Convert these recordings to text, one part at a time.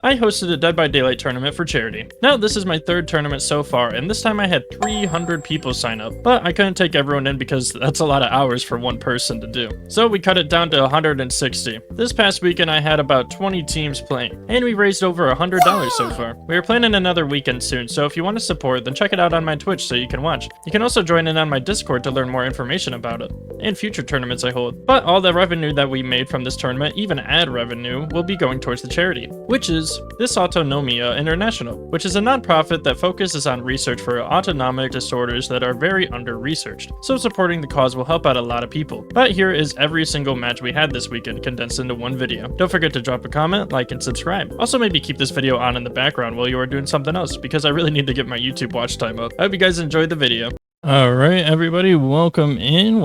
I hosted a Dead by Daylight tournament for charity. Now, this is my third tournament so far, and this time I had 300 people sign up, but I couldn't take everyone in because that's a lot of hours for one person to do. So we cut it down to 160. This past weekend I had about 20 teams playing, and we raised over $100 so far. We are planning another weekend soon, so if you want to support, then check it out on my Twitch so you can watch. You can also join in on my Discord to learn more information about it, and future tournaments I hold. But all the revenue that we made from this tournament, even ad revenue, will be going towards the charity, which is Dysautonomia International, which is a nonprofit that focuses on research for autonomic disorders that are very under-researched, so supporting the cause will help out a lot of people. But here is every single match we had this weekend condensed into one video. Don't forget to drop a comment, like, and subscribe. Also maybe keep this video on in the background while you are doing something else, because I really need to get my YouTube watch time up. I hope you guys enjoyed the video. Alright everybody, welcome in,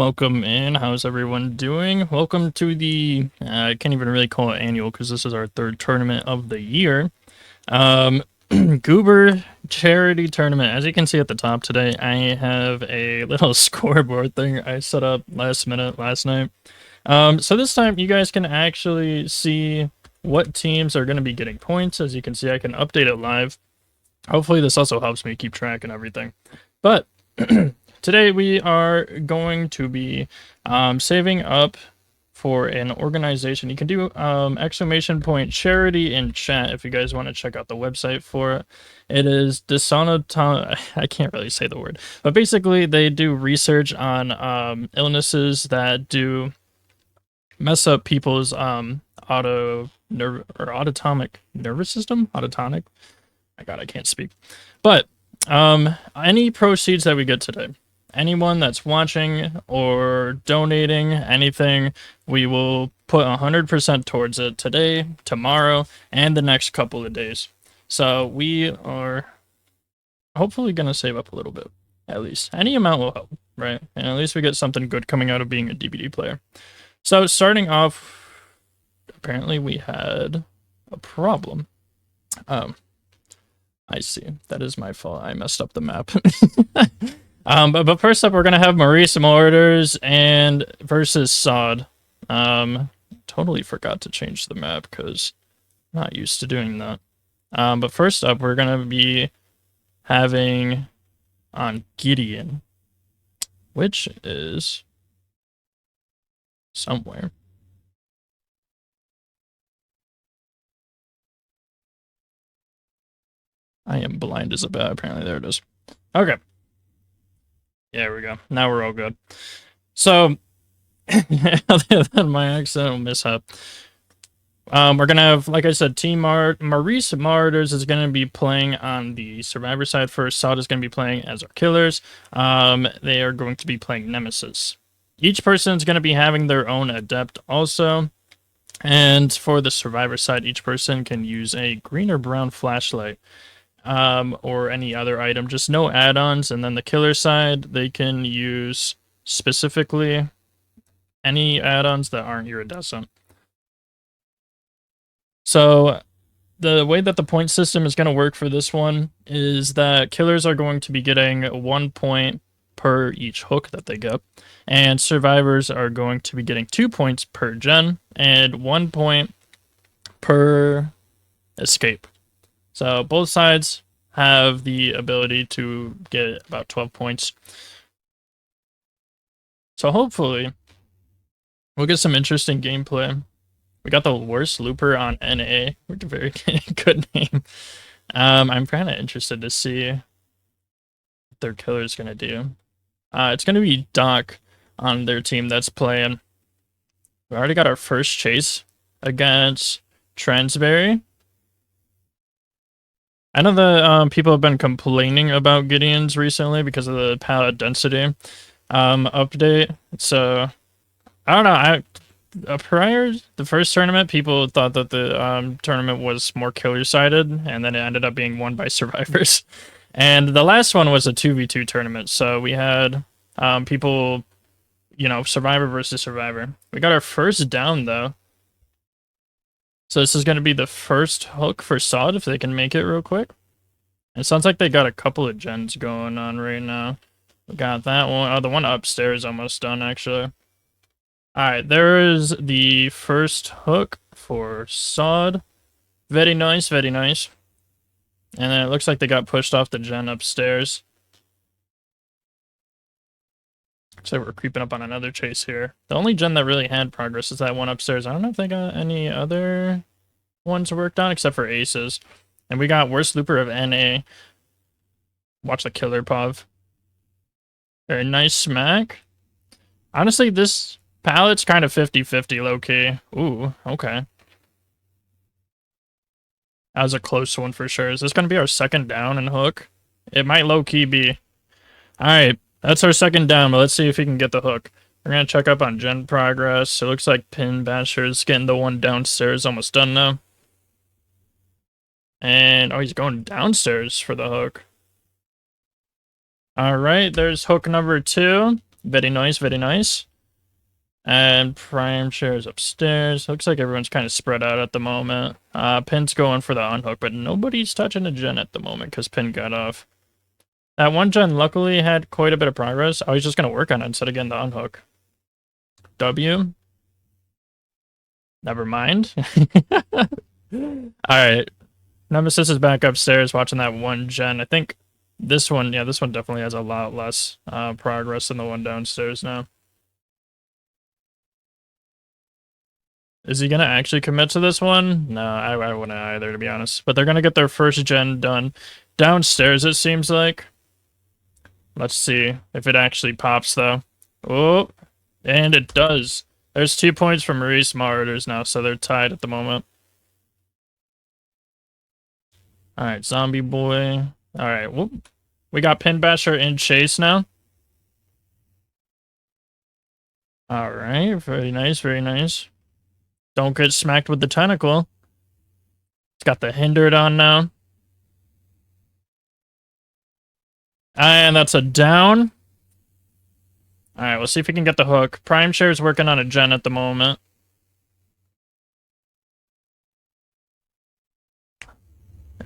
how's everyone doing? Welcome to the, I can't even really call it annual because this is our third tournament of the year. Goober Charity Tournament. As you can see at the top today, I have a little scoreboard thing I set up last night. So this time you guys can actually see what teams are going to be getting points. As you can see, I can update it live. Hopefully this also helps me keep track and everything. But today we are going to be saving up for an organization. You can do !charity in chat if you guys want to check out the website for it. It is Dysautonomia. I can't really say the word, but basically they do research on illnesses that do mess up people's autonomic nervous system. Autotonic. My God, I can't speak. But any proceeds that we get today, anyone that's watching or donating anything, we will put 100% towards it today, tomorrow, and the next couple of days. So we are hopefully going to save up a little bit, at least. Any amount will help, right? And at least we get something good coming out of being a DVD player. So starting off, apparently we had a problem. I see. That is my fault. I messed up the map. But first up, we're gonna have Maurice Morders and versus Sod. Totally forgot to change the map because I'm not used to doing that. But first up, we're gonna be having on Gideon, which is somewhere. I am blind as a bat, apparently. There it is. Okay. There we go. Now we're all good. So, other than my accidental mishap, we're gonna have, like I said, Team Maurice Marders is gonna be playing on the Survivor side first. Sod is gonna be playing as our killers. They are going to be playing Nemesis. Each person is gonna be having their own adept also. And for the Survivor side, each person can use a green or brown flashlight. Or any other item, just no add-ons. And then the killer side, they can use specifically any add-ons that aren't iridescent. So the way that the point system is going to work for this one is that killers are going to be getting 1 point per each hook that they get, and survivors are going to be getting 2 points per gen and 1 point per escape. So both sides have the ability to get about 12 points. So hopefully we'll get some interesting gameplay. We got the worst looper on NA, which is a very good name. I'm kind of interested to see what their killer's going to do. It's going to be Doc on their team that's playing. We already got our first chase against Transberry. I know that people have been complaining about Gideon's recently because of the pallet density update. So, I don't know. Prior the first tournament, people thought that the tournament was more killer-sided, and then it ended up being won by survivors. And the last one was a 2v2 tournament, so we had people, you know, survivor versus survivor. We got our first down, though. So this is going to be the first hook for Sod, if they can make it real quick. It sounds like they got a couple of gens going on right now. We got that one. Oh, the one upstairs almost done, actually. Alright, there is the first hook for Sod. Very nice, very nice. And then it looks like they got pushed off the gen upstairs. So we're creeping up on another chase here. The only gen that really had progress is that one upstairs. I don't know if they got any other ones worked on except for aces. And we got worst looper of NA. Watch the killer pov. Very nice smack. Honestly, this palette's kind of 50-50 low-key. Ooh, okay. That was a close one for sure. Is this going to be our second down and hook? It might low-key be. Alright, that's our second down, but let's see if he can get the hook. We're going to check up on gen progress. It looks like Pin Basher's getting the one downstairs almost done now. And, oh, he's going downstairs for the hook. Alright, there's hook number 2. Very nice, very nice. And Prime Share's upstairs. Looks like everyone's kind of spread out at the moment. Pin's going for the unhook, but nobody's touching a gen at the moment because Pin got off. That one gen luckily had quite a bit of progress. I was just going to work on it instead of getting the unhook. W. Never mind. Alright. Nemesis is back upstairs watching that one gen. I think this one, yeah, this one definitely has a lot less progress than the one downstairs now. Is he gonna actually commit to this one? No, I wouldn't either, to be honest. But they're gonna get their first gen done downstairs, it seems like. Let's see if it actually pops, though. Oh, and it does. There's 2 points from Maurice Marauders now, so they're tied at the moment. Alright, Zombie Boy. Alright, whoop. We got Pin Basher in chase now. Alright, very nice, very nice. Don't get smacked with the tentacle. It's got the hindered on now. And that's a down. Alright, we'll see if we can get the hook. Prime Share's working on a gen at the moment.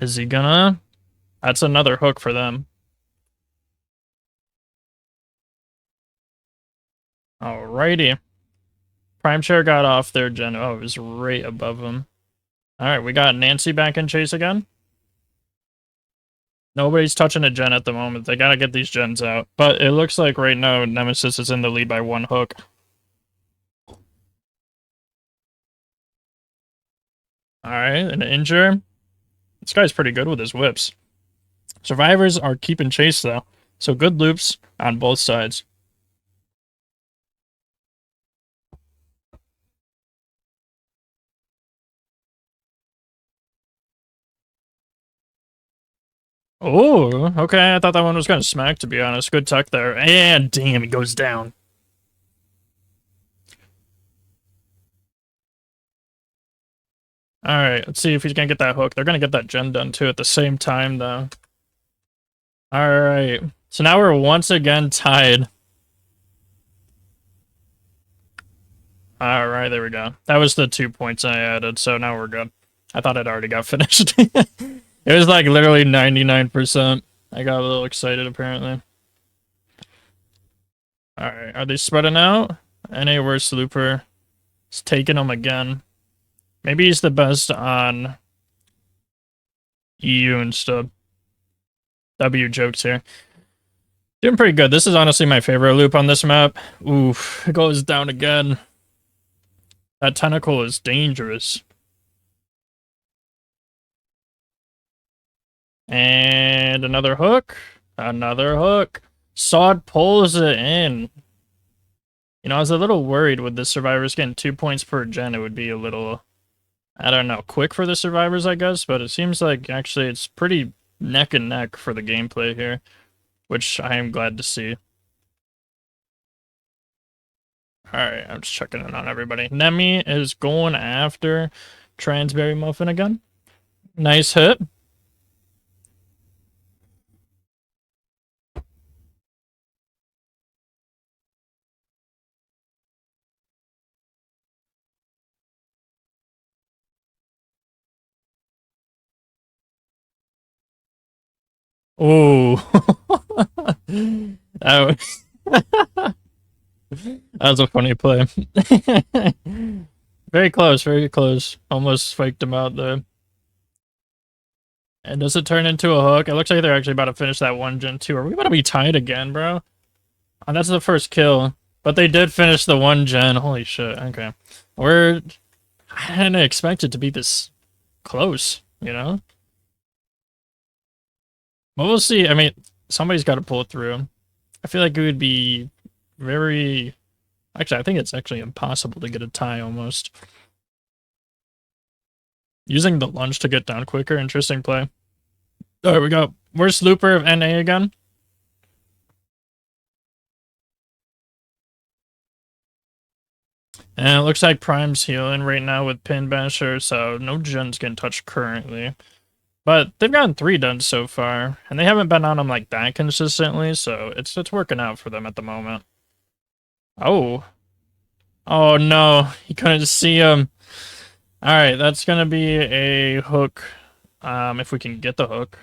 Is he gonna? That's another hook for them. Alrighty. Prime Share got off their gen. Oh, it was right above him. Alright, we got Nancy back in chase again. Nobody's touching a gen at the moment. They gotta get these gens out. But it looks like right now Nemesis is in the lead by 1 hook. Alright, an injure. This guy's pretty good with his whips. Survivors are keeping chase though. So good loops on both sides. Oh, okay. I thought that one was going to smack, to be honest. Good tuck there. And damn, he goes down. Alright, let's see if he's going to get that hook. They're going to get that gen done, too, at the same time, though. Alright. So now we're once again tied. Alright, there we go. That was the 2 points I added, so now we're good. I thought it already got finished. It was like literally 99%. I got a little excited, apparently. Alright, are they spreading out? NA worst looper is taking them again. Maybe he's the best on EU and stuff. W jokes here. Doing pretty good. This is honestly my favorite loop on this map. Oof, it goes down again. That tentacle is dangerous. And another hook. Another hook. Sod pulls it in. You know, I was a little worried with the survivors getting 2 points per gen. It would be a little, I don't know, quick for the survivors, I guess. But it seems like actually it's pretty neck and neck for the gameplay here, which I am glad to see. Alright, I'm just checking in on everybody. Nemi is going after Transberry Muffin again. Nice hit. Oh, that was a funny play. Very close, very close. Almost faked him out there. And does it turn into a hook? It looks like they're actually about to finish that one gen 2. Are we about to be tied again, bro? Oh, that's the first kill. But they did finish the one gen. Holy shit. Okay. I didn't expect it to be this close, you know? But we'll see. I mean, somebody's got to pull it through. I feel like it would be very... Actually, I think it's actually impossible to get a tie almost. Using the lunge to get down quicker, interesting play. Alright, we got worst looper of NA again. And it looks like Prime's healing right now with Pin Basher, so no gens getting touched currently. But they've gotten 3 done so far, and they haven't been on them like that consistently, so it's working out for them at the moment. Oh. Oh no, you couldn't see him. Alright, that's gonna be a hook, if we can get the hook.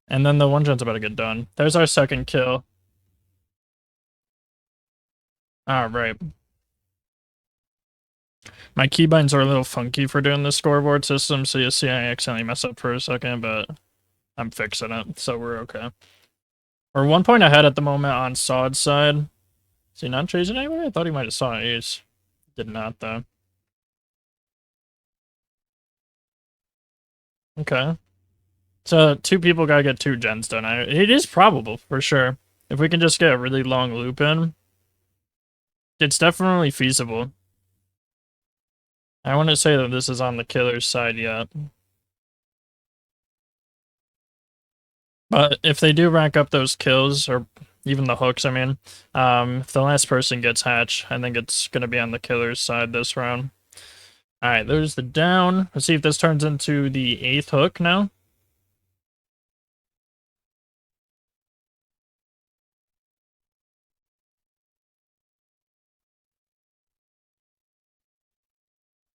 And then the one gen's about to get done. There's our second kill. Alright. My keybinds are a little funky for doing the scoreboard system, so you'll see I accidentally mess up for a second, but I'm fixing it, so we're okay. We're 1 point ahead at the moment on Sod's side. Is he not chasing anybody? I thought he might have saw an ace. Did not, though. Okay. So 2 people gotta get 2 gens done. It is probable, for sure. If we can just get a really long loop in, it's definitely feasible. I want to say that this is on the killer's side yet. But if they do rack up those kills, or even the hooks, I mean, if the last person gets hatch, I think it's going to be on the killer's side this round. Alright, there's the down. Let's see if this turns into the 8th hook now.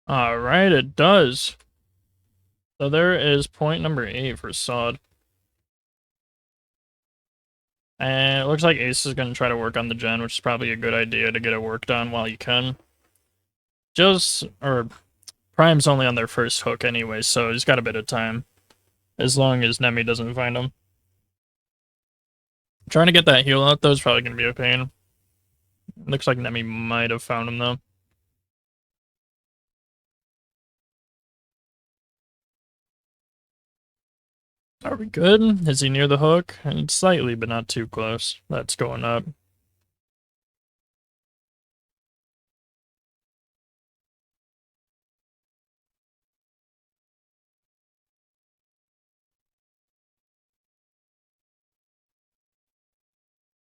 Alright, it does. So there is point number 8 for Sod. And it looks like Ace is going to try to work on the gen, which is probably a good idea to get it worked on while you can. Prime's only on their first hook anyway, so he's got a bit of time. As long as Nemi doesn't find him. Trying to get that heal out, though, is probably going to be a pain. Looks like Nemi might have found him, though. Are we good? Is he near the hook? And slightly, but not too close. That's going up.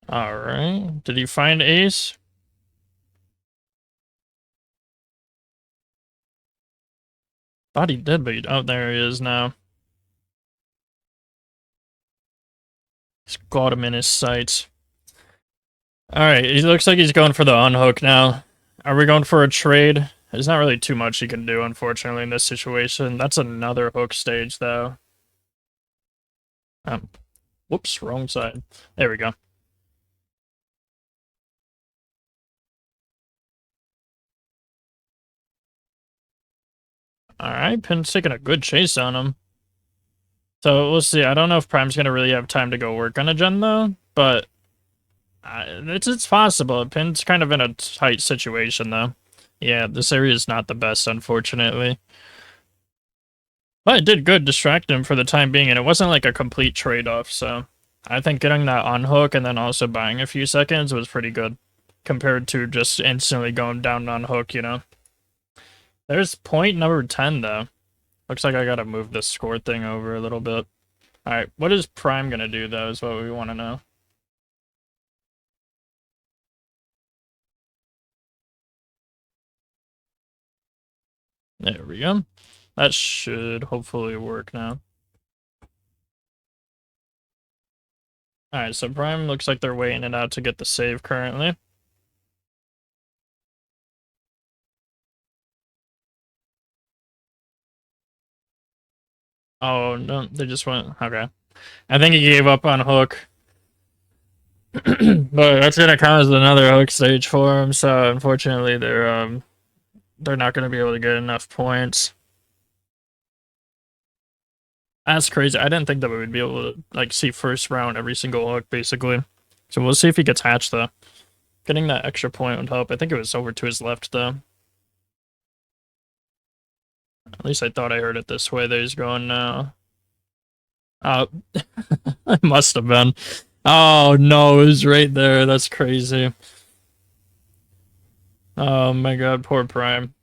Alright. Did he find Ace? Thought he did, but oh, there he is now. He's got him in his sights. Alright, he looks like he's going for the unhook now. Are we going for a trade? There's not really too much he can do, unfortunately, in this situation. That's another hook stage, though. Whoops, wrong side. There we go. Alright, Pin's taking a good chase on him. So we'll see. I don't know if Prime's gonna really have time to go work on a gen, though, but it's possible. Pin's kind of in a tight situation, though. Yeah, this area is not the best, unfortunately. But it did good distract him for the time being, and it wasn't like a complete trade-off, so I think getting that on hook and then also buying a few seconds was pretty good compared to just instantly going down on hook, you know? There's point number 10, though. Looks like I gotta move this score thing over a little bit. Alright, what is Prime gonna do, though, is what we want to know. There we go. That should hopefully work now. Alright, so Prime looks like they're waiting it out to get the save currently. Oh, no, they just went... Okay. I think he gave up on hook. But that's gonna count as another hook stage for him, so unfortunately they're not gonna be able to get enough points. That's crazy. I didn't think that we would be able to like see first round every single hook, basically. So we'll see if he gets hatched though. Getting that extra point would help. I think it was over to his left though. At least I thought I heard it this way that he's going now. It must have been. Oh no, it was right there. That's crazy. Oh my god, poor Prime.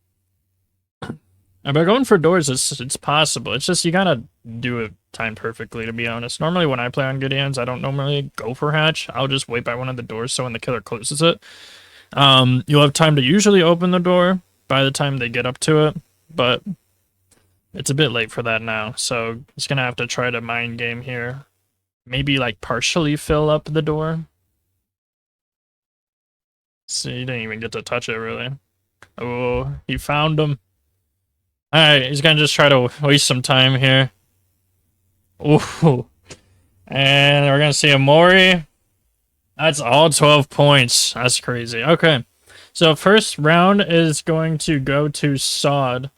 And by going for doors, it's possible. It's just you gotta do it timed perfectly, to be honest. Normally when I play on good hands, I don't normally go for hatch. I'll just wait by one of the doors so when the killer closes it, you'll have time to usually open the door by the time they get up to it, but it's a bit late for that now, so it's gonna have to try to mind game here. Maybe like partially fill up the door. See, he didn't even get to touch it really. Oh, he found him. Alright, he's gonna just try to waste some time here. Ooh. And we're gonna see a Mori. That's all 12 points. That's crazy. Okay. So first round is going to go to Sod.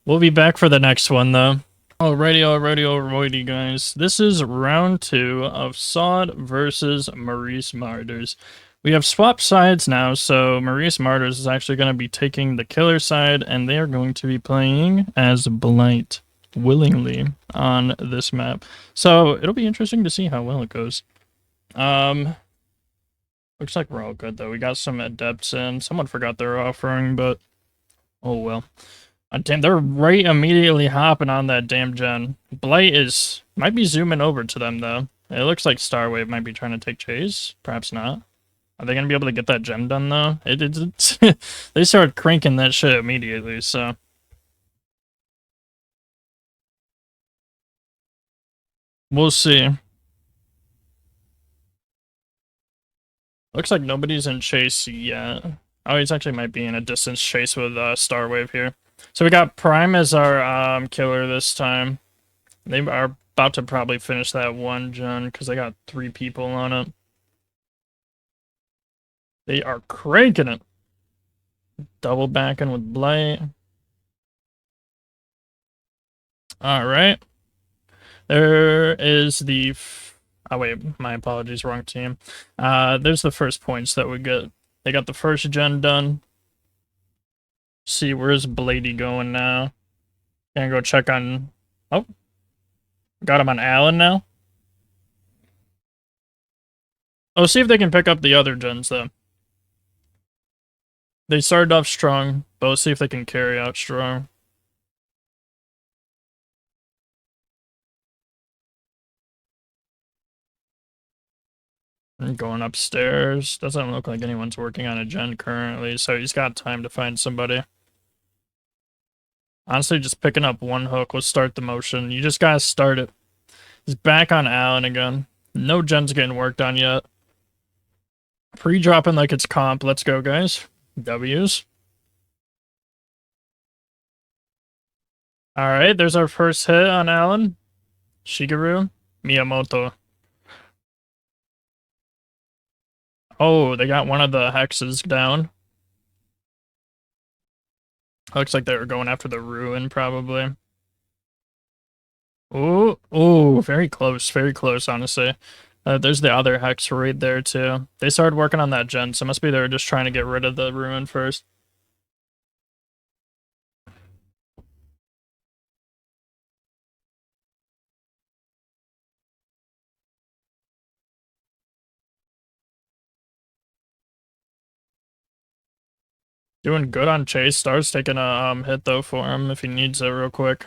We'll be back for the next one though. Alrighty, guys. This is round 2 of Sod versus Maurice Marders. We have swapped sides now, so Maurice Marders is actually going to be taking the killer side, and they are going to be playing as Blight willingly on this map. So it'll be interesting to see how well it goes. Looks like we're all good though. We got some adepts in. Someone forgot their offering, but oh well. Damn, they're right immediately hopping on that damn gen. Blight might be zooming over to them though. It looks like Starwave might be trying to take chase. Perhaps not. Are they gonna be able to get that gem done though? They started cranking that shit immediately, so. We'll see. Looks like nobody's in chase yet. Oh, he's actually might be in a distance chase with Starwave here. So we got Prime as our killer this time. They are about to probably finish that one gen because they got 3 people on it. They are cranking it. Double backing with Blight. Alright. There is the... Oh wait, my apologies, wrong team. There's the first points that we get. They got the first gen done. See, where's Blady going now? Gonna go check on... Oh. Got him on Alan now. Oh, see if they can pick up the other gens though. They started off strong, but let's see if they can carry out strong. And going upstairs. Doesn't look like anyone's working on a gen currently, so he's got time to find somebody. Honestly, just picking up one hook will start the motion. You just gotta start it. He's back on Alan again. No gen's getting worked on yet. Pre-dropping like it's comp. Let's go, guys. W's. Alright, there's our first hit on Alan. Shigeru. Miyamoto. Oh, they got one of the hexes down. Looks like they were going after the ruin, probably. Oh, very close, honestly. There's the other hex right there, too. They started working on that gen, so it must be they were just trying to get rid of the ruin first. Doing good on chase. Star's taking a hit, though, for him if he needs it real quick.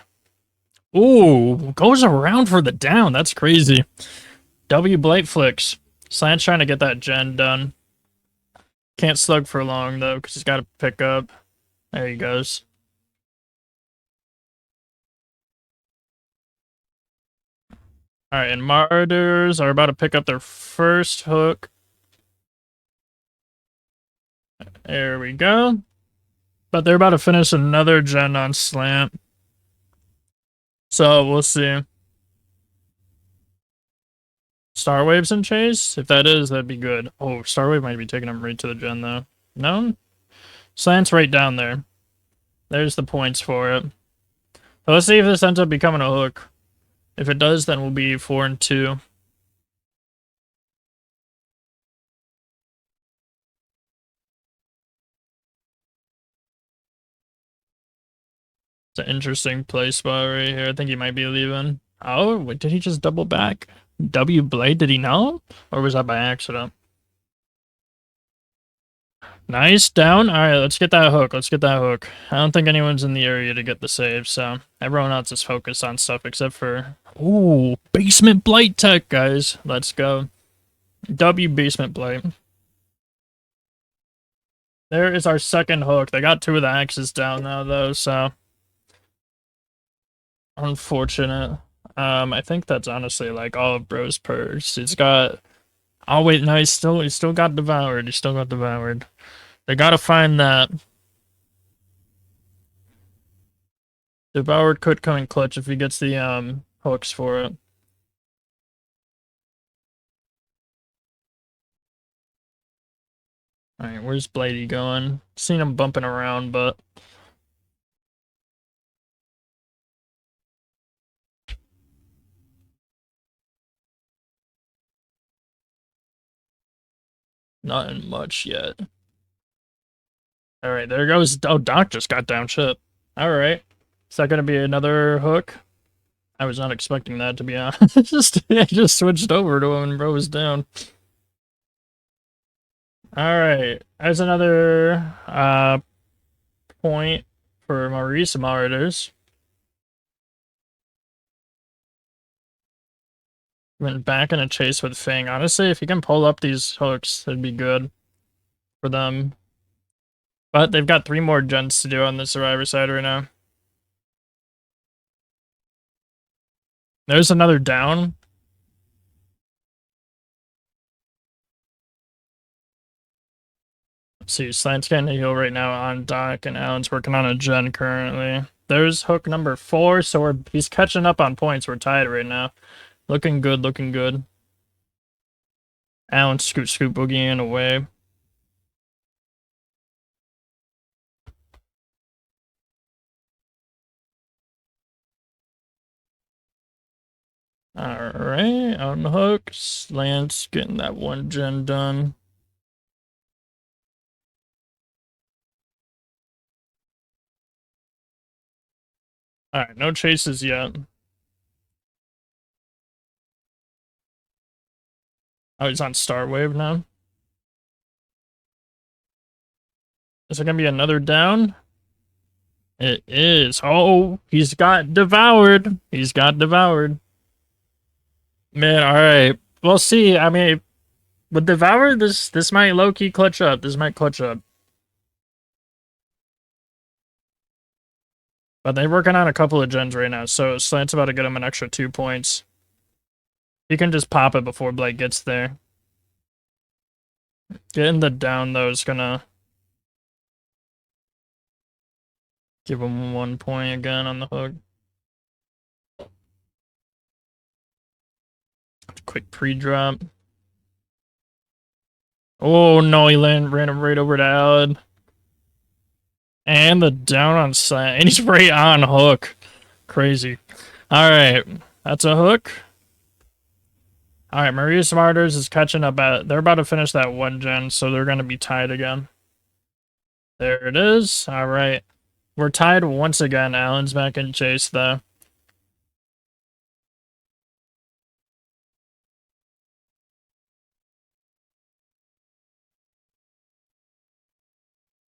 Ooh, goes around for the down. That's crazy. W Blight flicks. Slant's trying to get that gen done. Can't slug for long, though, because he's got to pick up. There he goes. Alright, and Marders are about to pick up their first hook. There we go. But they're about to finish another gen on Slant. So, we'll see. Starwave's in chase? If that is, that'd be good. Oh, Starwave might be taking him right to the gen, though. No? Slant's right down there. There's the points for it. So let's see if this ends up becoming a hook. If it does, then we'll be 4-2. It's an interesting play spot right here. I think he might be leaving. Oh, wait, did he just double back? W Blade, did he know? Or was that by accident? Nice, down. Alright, let's get that hook. Let's get that hook. I don't think anyone's in the area to get the save, so everyone else is focused on stuff except for... Ooh, Basement Blight Tech, guys. Let's go. W Basement Blight. There is our second hook. They got two of the axes down now, though, so... Unfortunate. I think that's honestly like all of Bro's perks. It's got... Oh wait, no, he still got devoured. He still got devoured. They gotta find that. Devoured could come in clutch if he gets the hooks for it. Alright, where's Bladey going? Seen him bumping around, but... Nothing much yet. Alright, there goes... Oh, Doc just got down shit. Alright. Is that gonna be another hook? I was not expecting that, to be honest. I just switched over to him and Bro was down. Alright, there's another point for Maurice Marauders. Went back in a chase with Fang. Honestly, if you can pull up these hooks, it'd be good for them. But they've got 3 more gens to do on the Survivor side right now. There's another down. Let's see, Slant's getting a heal right now on Doc, and Alan's working on a gen currently. There's hook number 4, so he's catching up on points. We're tied right now. Looking good, looking good. Alan scoot boogieing away. Alright, on the hook. Slant's getting that 1 gen done. Alright, no chases yet. Oh, he's on Star Wave now. Is it gonna be another down? It is. Oh, he's got devoured. He's got devoured. Man, alright. We'll see. I mean, with devoured, this might low-key clutch up. This might clutch up. But they're working on a couple of gens right now, so Slant's about to get him an extra 2 points. He can just pop it before Blake gets there. Getting the down, though, is gonna give him 1 point again on the hook. Quick pre-drop. Oh no, he ran him right over to Alad. And the down on Slant. And he's right on hook. Crazy. Alright, that's a hook. Alright, Maria Smarters is catching up at... They're about to finish that 1 gen, so they're going to be tied again. There it is. Alright. We're tied once again. Alan's back in chase, though.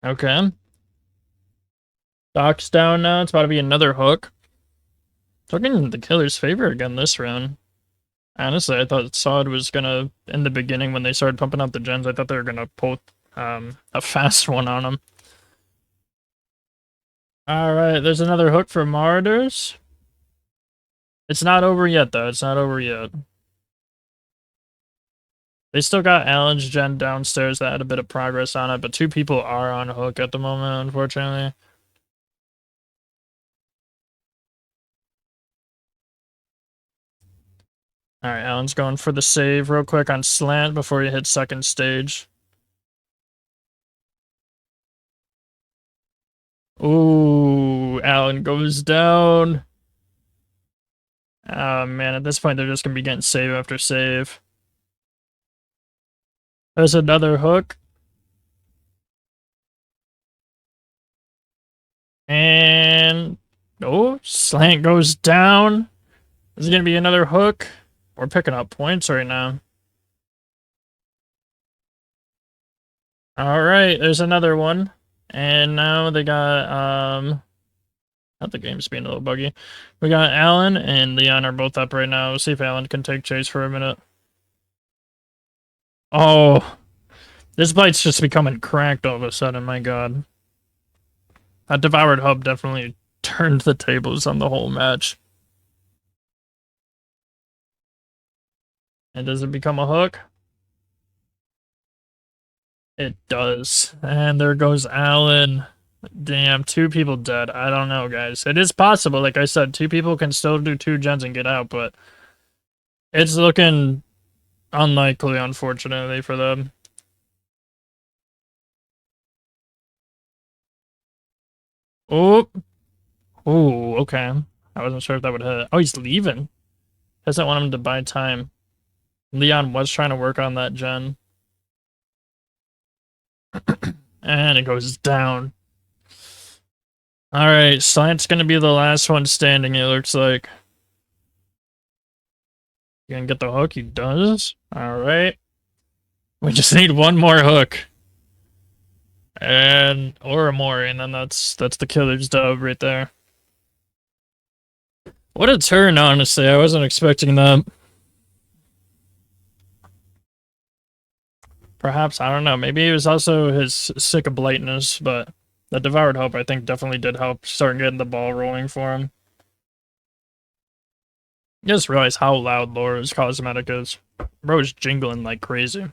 Okay. Doc's down now. It's about to be another hook. Looking in the killer's favor again this round. Honestly, I thought Sod was gonna, in the beginning when they started pumping out the gens, I thought they were gonna pull a fast one on them. Alright, there's another hook for Marauders. It's not over yet, though. It's not over yet. They still got Alan's gen downstairs that had a bit of progress on it, but 2 people are on hook at the moment, unfortunately. Alright, Alan's going for the save real quick on Slant before he hits second stage. Ooh, Alan goes down. Oh man, at this point they're just gonna be getting save after save. There's another hook. And oh, slant goes down. This is gonna be another hook. We're picking up points right now. Alright, there's another one. And now they got not the game's being a little buggy. We got Alan and Leon are both up right now. We'll see if Alan can take chase for a minute. Oh, this bite's just becoming cracked all of a sudden, my god. That devoured hub definitely turned the tables on the whole match. And does it become a hook? It does. And there goes Alan. Damn, 2 people dead. I don't know, guys. It is possible, like I said, 2 people can still do 2 gens and get out, but it's looking unlikely, unfortunately, for them. Oh. Oh, okay. I wasn't sure if that would hit. Oh, he's leaving. Doesn't want him to buy time. Leon was trying to work on that gen. And it goes down. Alright, Slant's gonna be the last one standing, it looks like. You gonna get the hook? He does. Alright. We just need one more hook. And or more, and then that's the killer's dub right there. What a turn, honestly. I wasn't expecting that. Perhaps, I don't know. Maybe it was also his sick of blightness, but the Devoured Hope, I think, definitely did help start getting the ball rolling for him. I just realized how loud Laura's cosmetic is. Bro is jingling like crazy.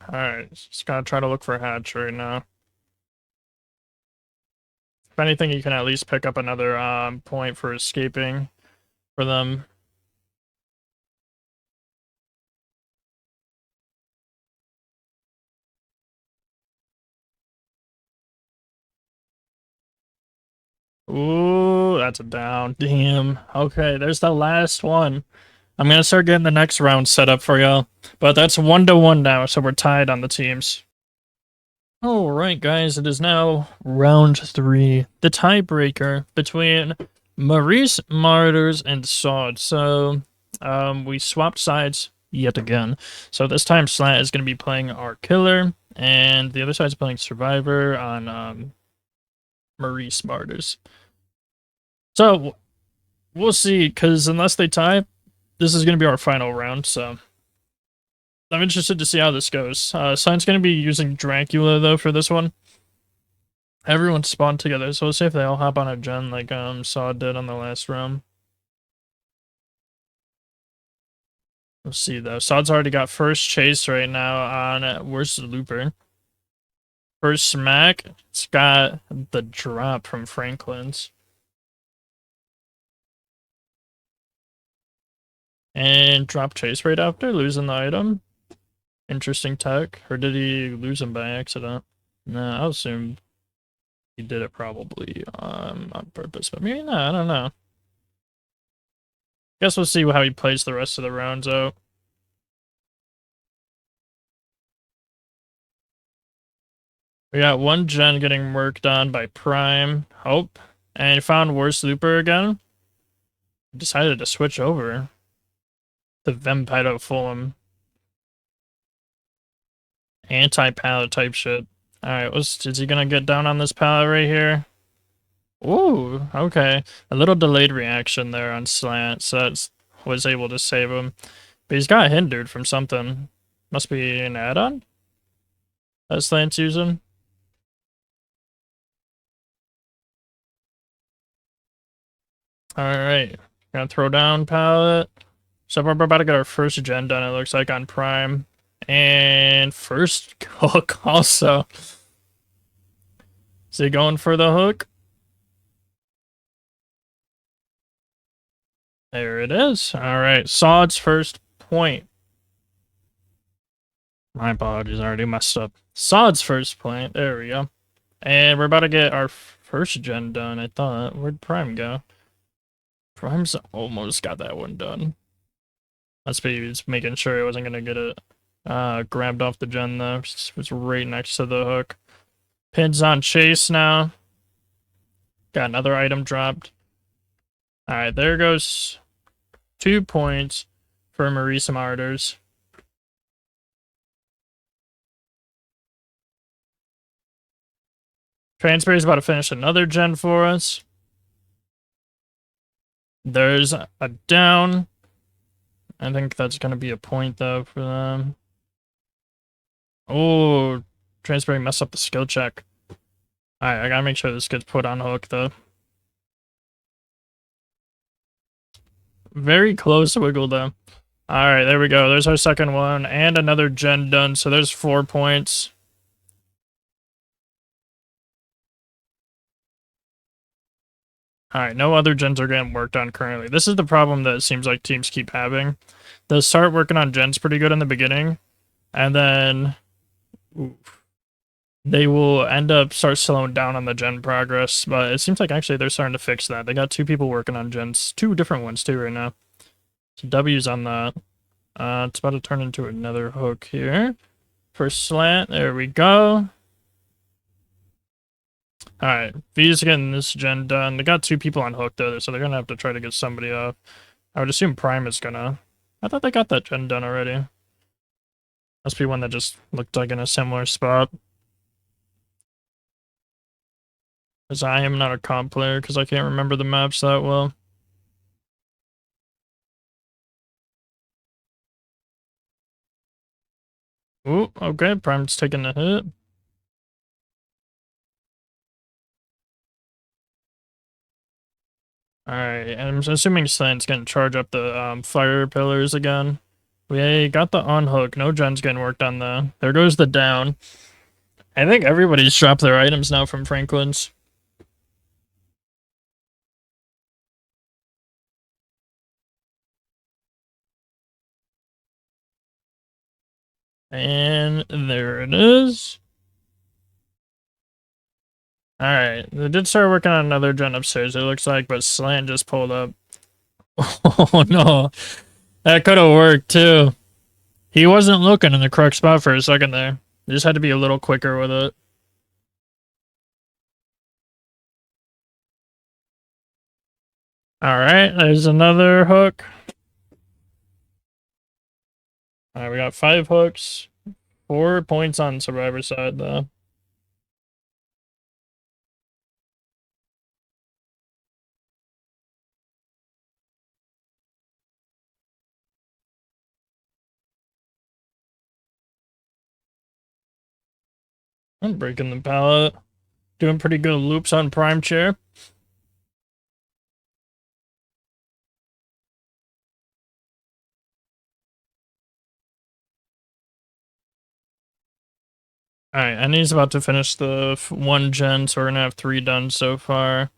Alright, just gotta try to look for Hatch right now. If anything, you can at least pick up another point for escaping for them. Ooh, that's a down. Damn. Okay, there's the last one. I'm gonna start getting the next round set up for y'all. But that's 1-1 now, so we're tied on the teams. Alright, guys, it is now round 3. The tiebreaker between Maurice Martyrs and Sod. So, we swapped sides yet again. So this time Slant is going to be playing our killer, and the other side's playing Survivor on Maurice Martyrs. So, we'll see, because unless they tie, this is going to be our final round, so I'm interested to see how this goes. Slant's going to be using Dracula, though, for this one. Everyone spawned together, so we'll see if they all hop on a gen like Sod did on the last round. We'll see though. Sod's already got first chase right now on where's the looper? First smack, it's got the drop from Franklin's. And drop chase right after, losing the item. Interesting tech. Or did he lose him by accident? Nah, I'll assume he did it probably on purpose, but maybe not, I don't know. Guess we'll see how he plays the rest of the rounds out. We got one gen getting worked on by Prime. Hope. And he found Worst Looper again. Decided to switch over to Vampiro Fulham. Anti-pallet type shit. Alright, is he gonna get down on this pallet right here? Ooh, okay. A little delayed reaction there on Slant, so that was able to save him. But he's got hindered from something. Must be an add-on? That Slant's using? Alright. Gonna throw down pallet. So we're about to get our first gen done, it looks like, on Prime. And first hook also. Is he going for the hook? There it is. Alright, Sod's first point. My apologies, I already messed up. Sod's first point. There we go. And we're about to get our first gen done, I thought. Where'd Prime go? Prime's almost got that one done. Must be just making sure he wasn't gonna get it grabbed off the gen though. It was right next to the hook. Pins on Chase now. Got another item dropped. Alright, there goes 2 points for Marisa Martyrs. Transperry's about to finish another gen for us. There's a down. I think that's going to be a point, though, for them. Oh, Transperry messed up the skill check. Alright, I gotta make sure this gets put on hook, though. Very close wiggle, though. Alright, there we go. There's our second one. And another gen done, so there's 4 points. Alright, no other gens are getting worked on currently. This is the problem that it seems like teams keep having. They'll start working on gens pretty good in the beginning, and then they will end up start slowing down on the gen progress, but it seems like actually they're starting to fix that. They got 2 people working on gens, 2 different ones too right now. So W's on that. It's about to turn into another hook here. First slant, there we go. Alright, V's getting this gen done. They got 2 people on hook though, so they're gonna have to try to get somebody off. I would assume Prime is gonna... I thought they got that gen done already. Must be one that just looked like in a similar spot. Because I am not a comp player, because I can't remember the maps that well. Ooh, okay, Prime's taking the hit. Alright, I'm assuming Slant's gonna charge up the fire pillars again. We got the on hook, no gen's getting worked on though. There goes the down. I think everybody's dropped their items now from Franklin's. And there it is. Alright, they did start working on another gen upstairs, it looks like, but Slant just pulled up. Oh no, that could have worked too. He wasn't looking in the correct spot for a second there. He just had to be a little quicker with it. Alright, there's another hook. Alright, we got 5 hooks. 4 points on Survivor side though. I'm breaking the pallet. Doing pretty good loops on Prime Chair. Alright, and he's about to finish the 1 gen, so we're gonna have 3 done so far.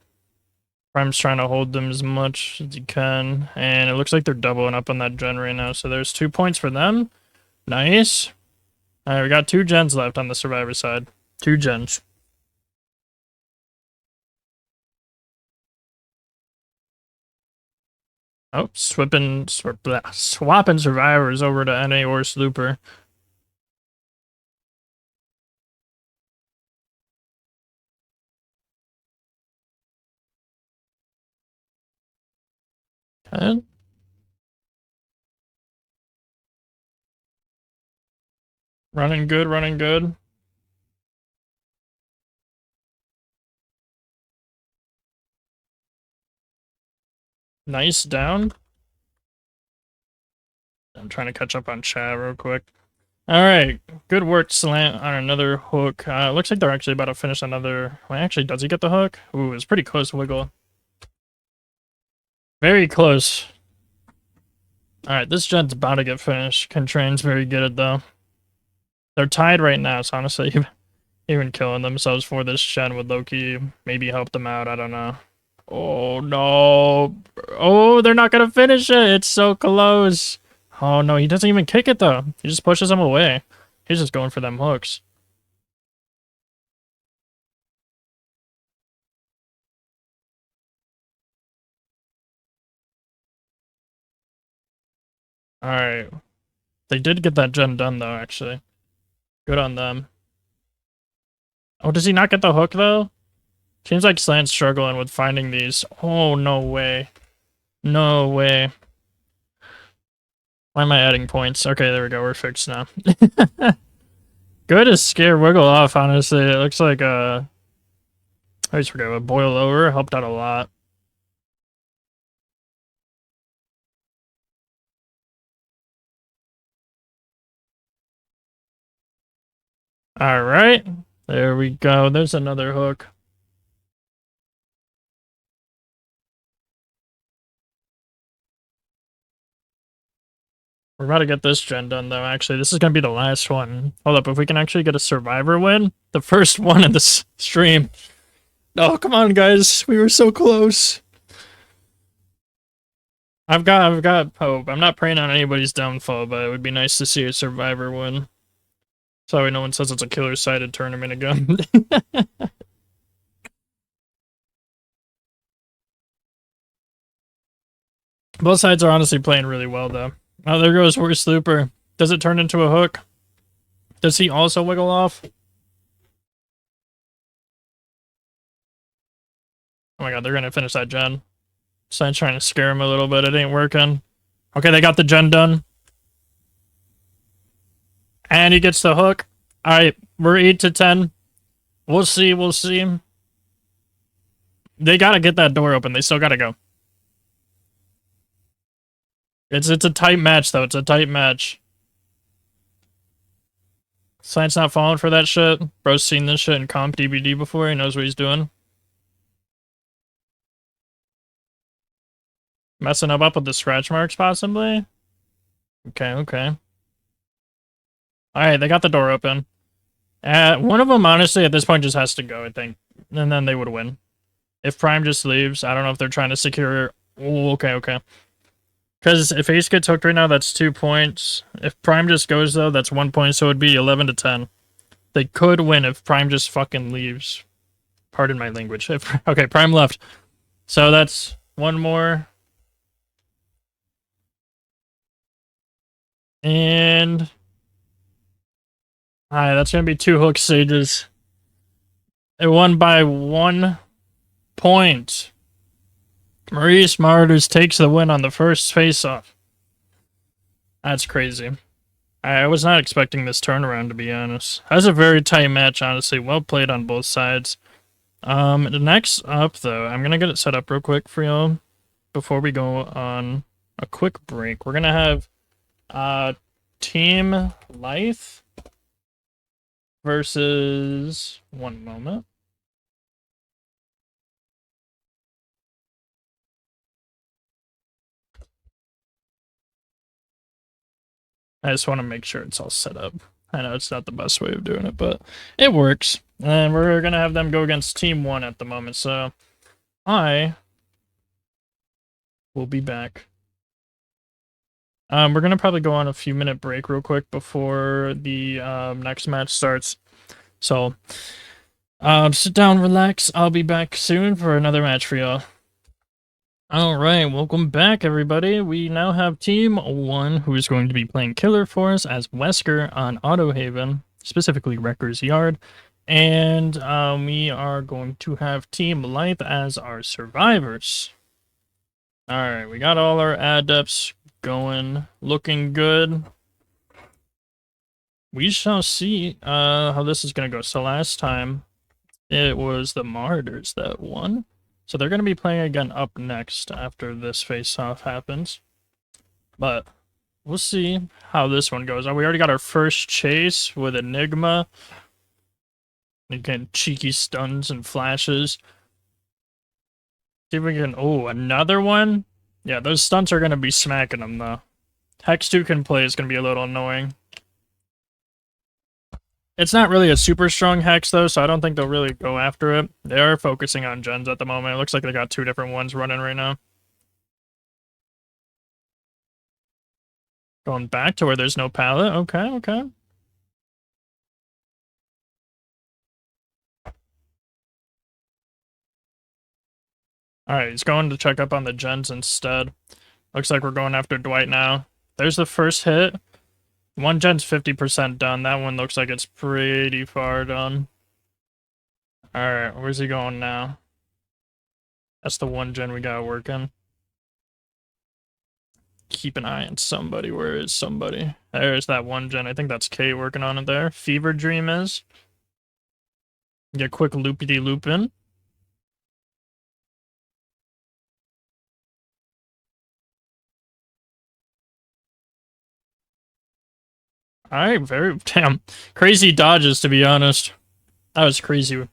Prime's trying to hold them as much as he can, and it looks like they're doubling up on that gen right now, so there's 2 points for them. Nice. Alright, we got 2 gens left on the Survivor side. 2 gens. Oh, swapping survivors over to NA or Slooper. Okay. Running good, running good. Nice down. I'm trying to catch up on chat real quick. Alright, good work, Slant, on another hook. Looks like they're actually about to finish another... Well, actually, does he get the hook? Ooh, it's pretty close, Wiggle. Very close. Alright, this gen's about to get finished. Contrain's very good at though. They're tied right now, so honestly, even killing themselves for this gen would low-key maybe help them out, I don't know. Oh no. Oh, they're not gonna finish it. It's so close. Oh no, he doesn't even kick it though. He just pushes him away. He's just going for them hooks. Alright. They did get that gen done, though, actually. Good on them. Oh, does he not get the hook, though? Seems like Slant's struggling with finding these. Oh, no way. No way. Why am I adding points? Okay, there we go. We're fixed now. Good to scare Wiggle off, honestly. It looks like, I always forget what Boil Over helped out a lot. Alright. There we go. There's another hook. We're about to get this gen done, though, actually. This is going to be the last one. Hold up, if we can actually get a Survivor win. The first one in this stream. Oh, come on, guys. We were so close. I've got hope. I'm not praying on anybody's downfall, but it would be nice to see a Survivor win. So no one says it's a killer-sided tournament again. Both sides are honestly playing really well, though. Oh, there goes Worst Looper. Does it turn into a hook? Does he also wiggle off? Oh my god, they're gonna finish that gen. So I'm trying to scare him a little bit. It ain't working. Okay, they got the gen done. And he gets the hook. Alright, we're 8 to 10. We'll see, we'll see. They gotta get that door open. They still gotta go. It's a tight match, though. It's a tight match. Science not falling for that shit. Bro's seen this shit in comp DBD before. He knows what he's doing. Messing up with the scratch marks, possibly? Okay, okay. Alright, they got the door open. One of them, honestly, at this point just has to go, I think. And then they would win. If Prime just leaves, I don't know if they're trying to secure... Oh, okay, okay. Because if Ace gets hooked right now, that's 2 points. If Prime just goes, though, that's 1 point, so it would be 11 to 10. They could win if Prime just fucking leaves. Pardon my language. Okay, Prime left. So that's one more. And... Alright, that's gonna be 2 hook stages. It won by 1 point. Maurice Martyrs takes the win on the first face-off. That's crazy. I was not expecting this turnaround, to be honest. That was a very tight match, honestly. Well played on both sides. Next up, though, I'm gonna get it set up real quick for y'all before we go on a quick break. We're gonna have Team Life versus... One moment. I just want to make sure it's all set up. I know it's not the best way of doing it, but it works. And we're going to have them go against Team 1 at the moment, so I will be back. We're going to probably go on a few minute break real quick before the next match starts. So, sit down, relax. I'll be back soon for another match for y'all. Alright, welcome back, everybody. We now have Team 1, who is going to be playing Killer for us as Wesker on Autohaven, specifically Wrecker's Yard. And we are going to have Team Life as our survivors. Alright, we got all our adepts going, looking good. We shall see how this is going to go. So last time, it was the Martyrs that won. So they're going to be playing again up next after this face-off happens. But we'll see how this one goes. We already got our first chase with Enigma. Again, cheeky stuns and flashes. See if we can... Oh, another one? Yeah, those stunts are going to be smacking them, though. Hex 2 can play is going to be a little annoying. It's not really a super strong hex, though, so I don't think they'll really go after it. They are focusing on gens at the moment. It looks like they got 2 different ones running right now. Going back to where there's no pallet. Okay, okay. Alright, he's going to check up on the gens instead. Looks like we're going after Dwight now. There's the first hit. One gen's 50% done. That one looks like it's pretty far done. Alright, where's he going now? That's the one gen we got working. Keep an eye on somebody. Where is somebody? There's that one gen. I think that's Kate working on it there. Fever Dream is. Get a quick loopity-loop in. Alright, very damn crazy dodges, to be honest. That was crazy.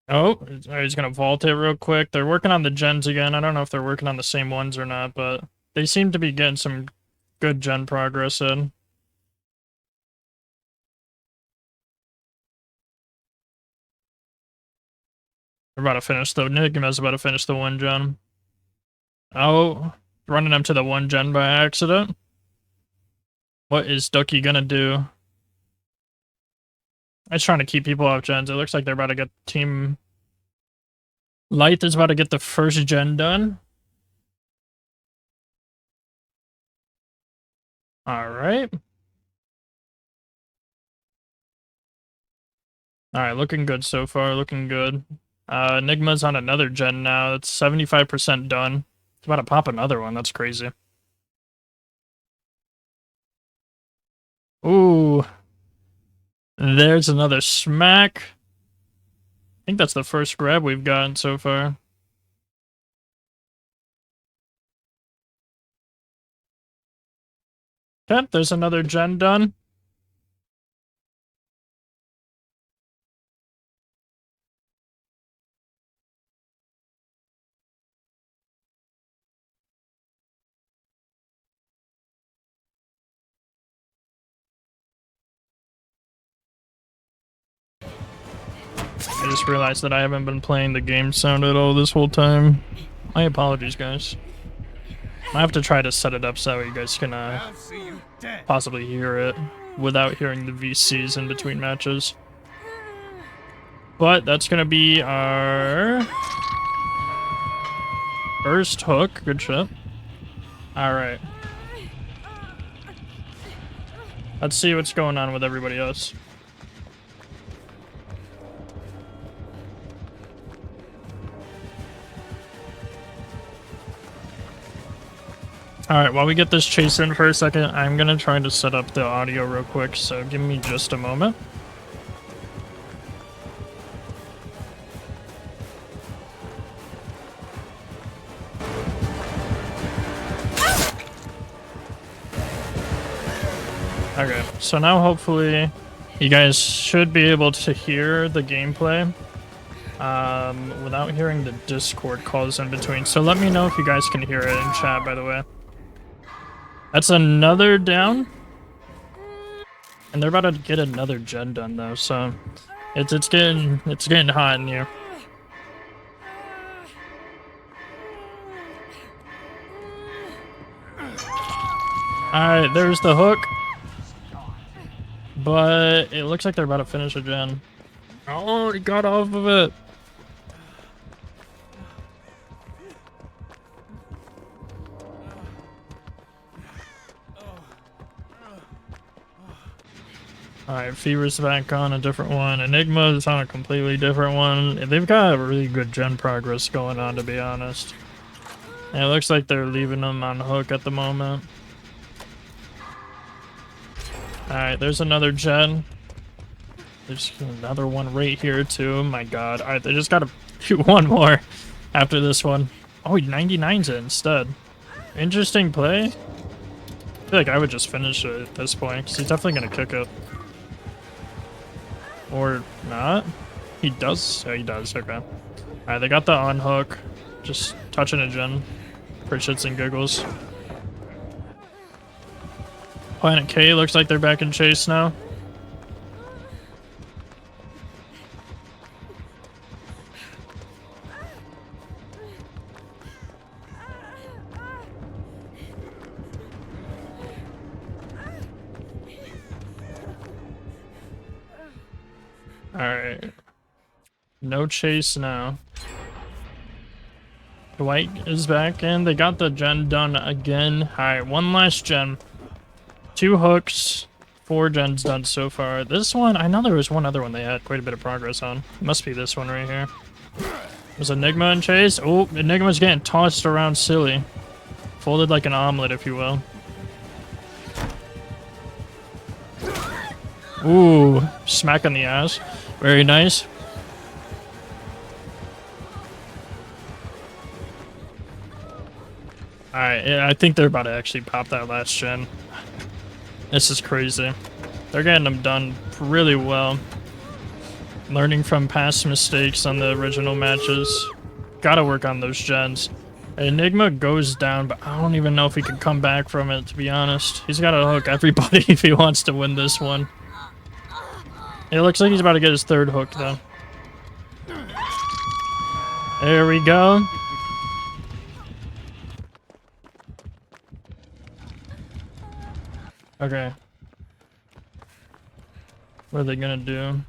Oh, he's gonna vault it real quick. They're working on the gens again. I don't know if they're working on the same ones or not, but they seem to be getting some good gen progress in. We're about to finish the Enigma's about to finish the one gen. Oh, running him to the one gen by accident. What is Ducky gonna do? It's trying to keep people off gens. It looks like they're about to get team Light is about to get the first gen done. Alright. Alright, looking good so far, looking good. Enigma's on another gen now. It's 75% done. It's about to pop another one, that's crazy. Ooh. There's another smack. I think that's the first grab we've gotten so far. Okay, there's another gen done. I just realized that I haven't been playing the game sound at all this whole time. My apologies, guys. I have to try to set it up so you guys can possibly hear it without hearing the VCs in between matches. But that's gonna be our first hook. Good shot. Alright. Let's see what's going on with everybody else. Alright, while we get this chase in for a second, I'm gonna try to set up the audio real quick, so give me just a moment. Okay, so now hopefully you guys should be able to hear the gameplay without hearing the Discord calls in between. So let me know if you guys can hear it in chat, by the way. That's another down. And they're about to get another gen done though, so it's getting hot in here. Alright, there's the hook. But it looks like they're about to finish a gen. Oh, he got off of it. Alright, Fever's back on a different one. Enigma is on a completely different one. They've got a really good gen progress going on, to be honest. And it looks like they're leaving them on hook at the moment. Alright, there's another gen. There's another one right here, too. My god. Alright, they just gotta do one more after this one. Oh, 99's it instead. Interesting play. I feel like I would just finish it at this point, because he's definitely gonna kick it. Or not? He does? Oh, he does. Okay. Alright, they got the on hook. Just touching a gen for shits and giggles. Planet K looks like they're back in chase now. Alright. No chase now. Dwight is back and they got the gen done again. Alright, one last gen. 2 hooks. 4 gens done so far. This one, I know there was one other one they had quite a bit of progress on. Must be this one right here. There's Enigma and Chase. Oh, Enigma's getting tossed around silly. Folded like an omelet, if you will. Ooh, smack on the ass. Very nice. Alright, yeah, I think they're about to actually pop that last gen. This is crazy. They're getting them done really well. Learning from past mistakes on the original matches. Gotta work on those gens. Enigma goes down, but I don't even know if he can come back from it, to be honest. He's gotta hook everybody if he wants to win this one. It looks like he's about to get his 3rd hook, though. There we go. Okay. What are they gonna do?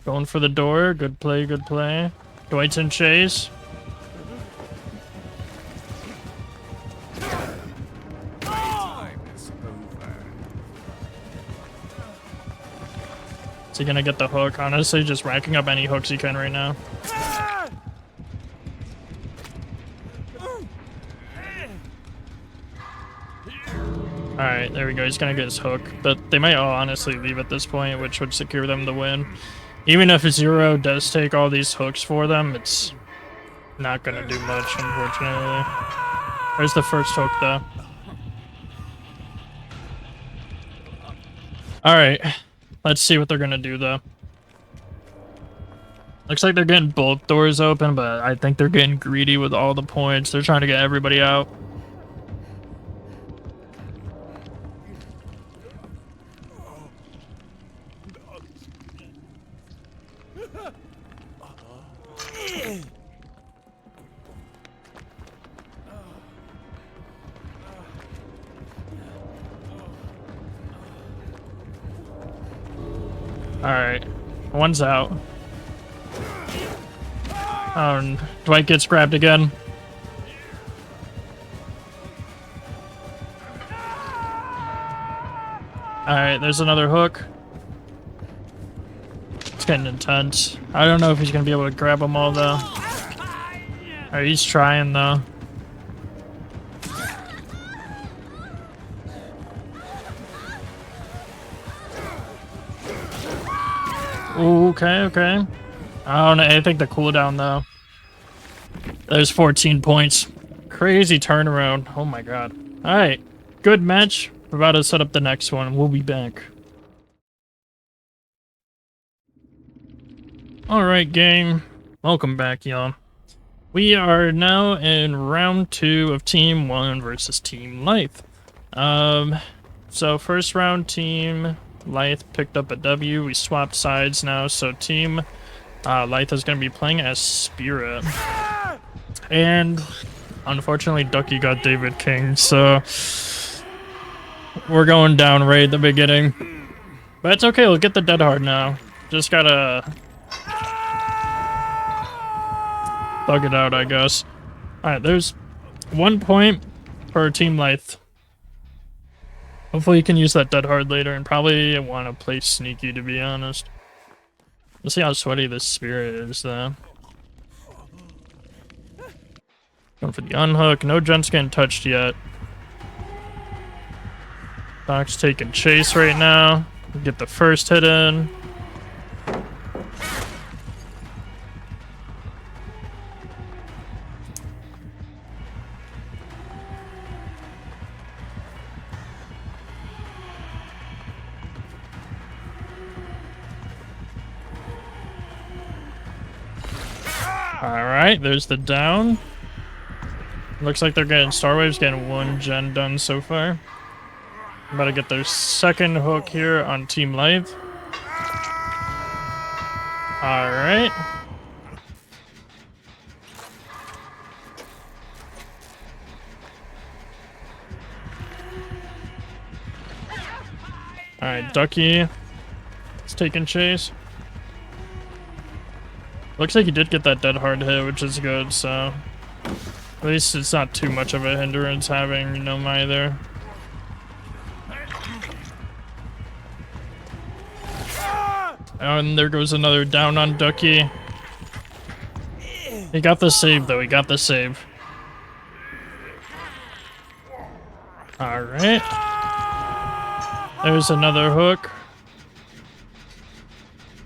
Going for the door. Good play, good play. Dwight's in chase. Is he gonna get the hook? Honestly, just racking up any hooks he can right now. Alright, there we go. He's gonna get his hook. But they might all honestly leave at this point, which would secure them the win. Even if Zero does take all these hooks for them, it's not gonna do much, unfortunately. There's the first hook, though. Alright. Let's see what they're gonna do, though. Looks like they're getting both doors open, but I think they're getting greedy with all the points. They're trying to get everybody out. Alright. One's out. Dwight gets grabbed again. Alright, there's another hook. It's getting intense. I don't know if he's gonna be able to grab them all, though. Alright, he's trying, though. Ooh, okay. I don't know. I think the cooldown, though. There's 14 points. Crazy turnaround. Oh my god. Alright. Good match. We're about to set up the next one. We'll be back. Alright, gang. Welcome back, y'all. We are now in round 2 of Team 1 versus Team Lythe. So first round, Team Lythe picked up a W. We swapped sides now, so Team Lythe is going to be playing as Spirit. And unfortunately, Ducky got David King, so we're going down right at the beginning. But it's okay, we'll get the Dead Hard now. Just gotta thug it out, I guess. Alright, there's 1 point for Team Lythe. Hopefully you can use that Dead Hard later, and probably want to play sneaky, to be honest. Let's see how sweaty this Spirit is, though. Going for the unhook. No Gent's getting touched yet. Doc's taking chase right now. Get the first hit in. Alright, there's the down. Looks like they're getting Starwave's getting 1 gen done so far. About to get their second hook here on Team Lythe. Alright. Alright, Ducky It's taking chase. Looks like he did get that dead hard hit, which is good, so at least it's not too much of a hindrance having, you know, Mai there. Oh, and there goes another down on Ducky. He got the save, though. He got the save. Alright. There's another hook.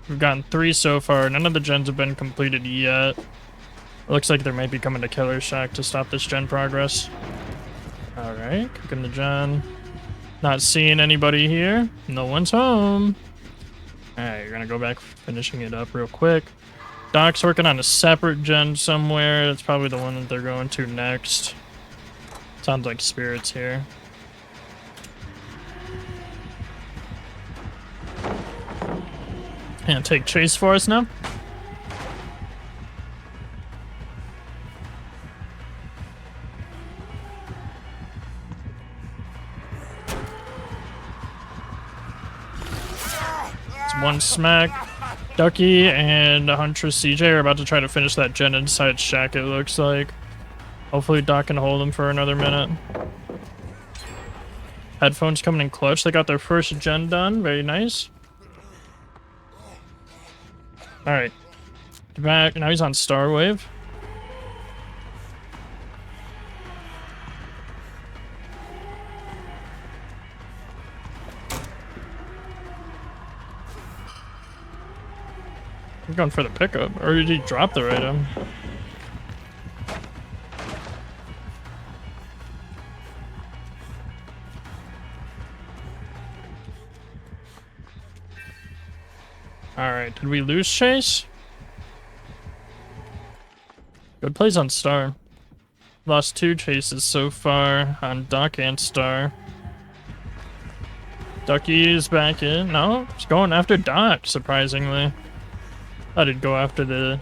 We've gotten 3 so far. None of the gens have been completed yet. It looks like they might be coming to Killer Shack to stop this gen progress. Alright, cooking the gen. Not seeing anybody here. No one's home. Alright, you're gonna go back, finishing it up real quick. Doc's working on a separate gen somewhere. That's probably the one that they're going to next. Sounds like Spirit's here. And take chase for us now. It's one smack. Ducky and Huntress CJ are about to try to finish that gen inside Shack, it looks like. Hopefully Doc can hold them for another minute. Headphones coming in clutch. They got their first gen done. Very nice. Alright. Back. Now he's on Star Wave. I'm going for the pickup. Or did he drop the item? Alright, did we lose Chase? Good plays on Star. Lost 2 chases so far on Duck and Star. Ducky is back in. No, he's going after Doc, surprisingly. Thought he'd go after the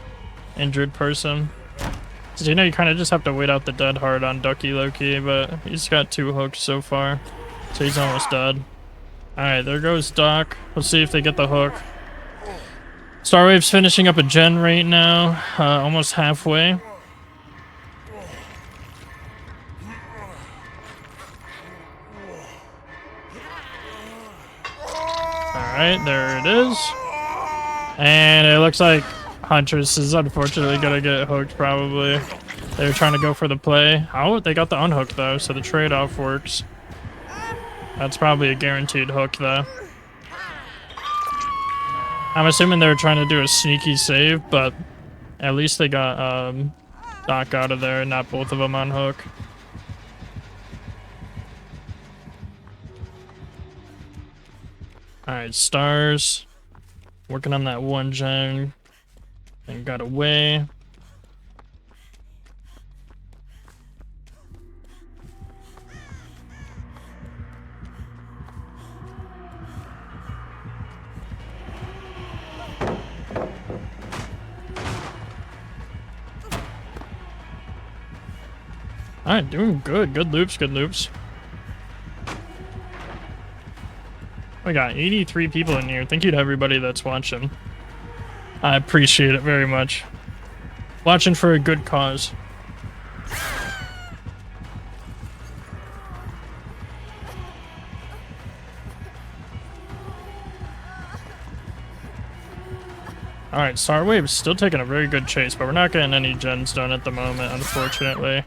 injured person. So, you know, you kind of just have to wait out the dead hard on Ducky Loki, but he's got 2 hooks so far. So he's almost dead. Alright, there goes Doc. We'll see if they get the hook. Starwave's finishing up a gen right now, almost halfway. Alright, there it is. And it looks like Huntress is unfortunately gonna get hooked, probably. They were trying to go for the play. Oh, they got the unhook, though, so the trade-off works. That's probably a guaranteed hook, though. I'm assuming they were trying to do a sneaky save, but at least they got Doc out of there and not both of them on hook. Alright, Stars. Working on that one gen. And got away. Alright, doing good. Good loops, good loops. We got 83 people in here. Thank you to everybody that's watching. I appreciate it very much. Watching for a good cause. Alright, Starwave is still taking a very good chase, but we're not getting any gens done at the moment, unfortunately.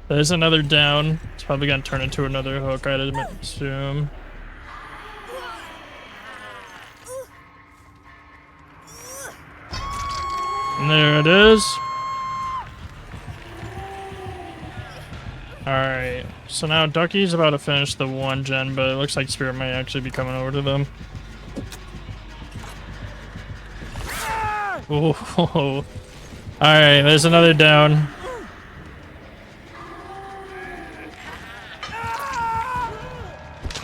There's another down. It's probably gonna turn into another hook, I'd assume. And there it is. Alright, so now Ducky's about to finish the one gen, but it looks like Spirit might actually be coming over to them. Oh, alright, there's another down.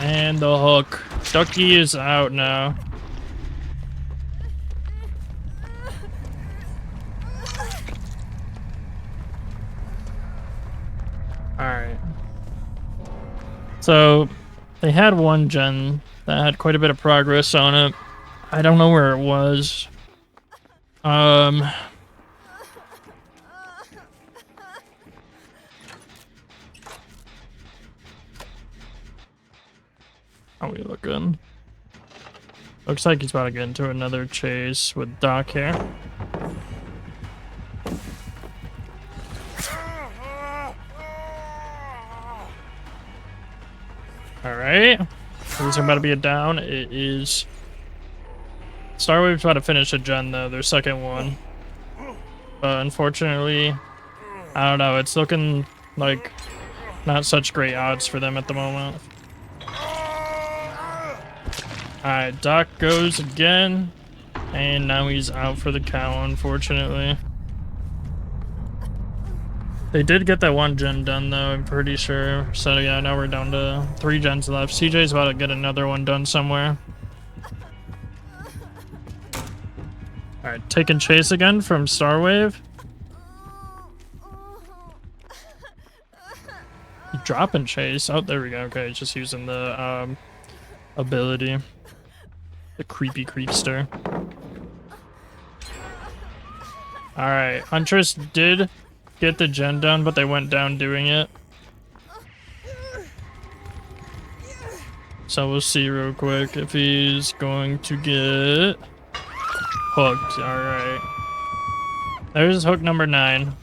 And the hook. Ducky is out now. Alright. So, they had one gen that had quite a bit of progress on it. I don't know where it was. How we looking? Looks like he's about to get into another chase with Doc here. Alright. Is there about to be a down? It is. Starwave's about to finish a gen though, their second one. But unfortunately, I don't know, it's looking like not such great odds for them at the moment. Alright, Doc goes again. And now he's out for the cow, unfortunately. They did get that one gen done though, I'm pretty sure. So yeah, now we're down to 3 gens left. CJ's about to get another one done somewhere. Alright, taking chase again from Starwave. Dropping chase. Oh, there we go. Okay, just using the ability. The creepy creepster. Alright, Huntress did get the gen done, but they went down doing it. So we'll see real quick if he's going to get hooked. Alright. There's hook number 9.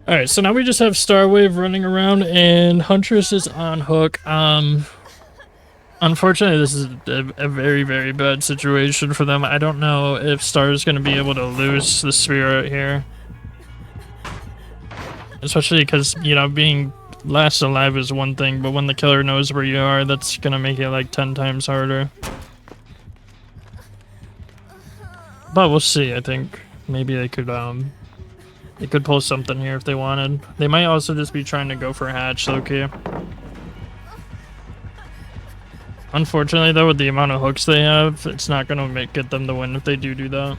Alright, so now we just have Starwave running around and Huntress is on hook. Unfortunately, this is a very, very bad situation for them. I don't know if Star's going to be able to lose the spirit here. Especially because, you know, being last alive is one thing, but when the killer knows where you are, that's going to make it like 10 times harder. But we'll see, I think. Maybe they could pull something here if they wanted. They might also just be trying to go for a hatch, okay. Unfortunately, though, with the amount of hooks they have, it's not going to get them the win if they do that.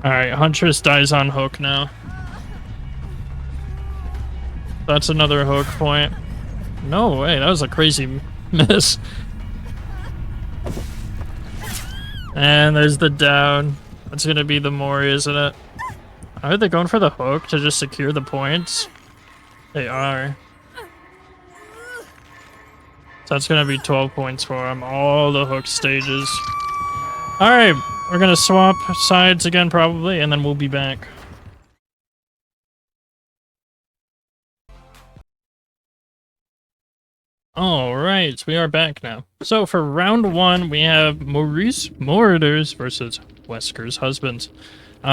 Alright, Huntress dies on hook now. That's another hook point. No way, that was a crazy miss. And there's the down. That's gonna be the Mori, isn't it? Are they going for the hook to just secure the points? They are. So that's gonna be 12 points for them. All the hook stages. Alright, we're gonna swap sides again probably, and then we'll be back. Alright, we are back now. So for round 1, we have Maurice Morders versus Wesker's Husbands. We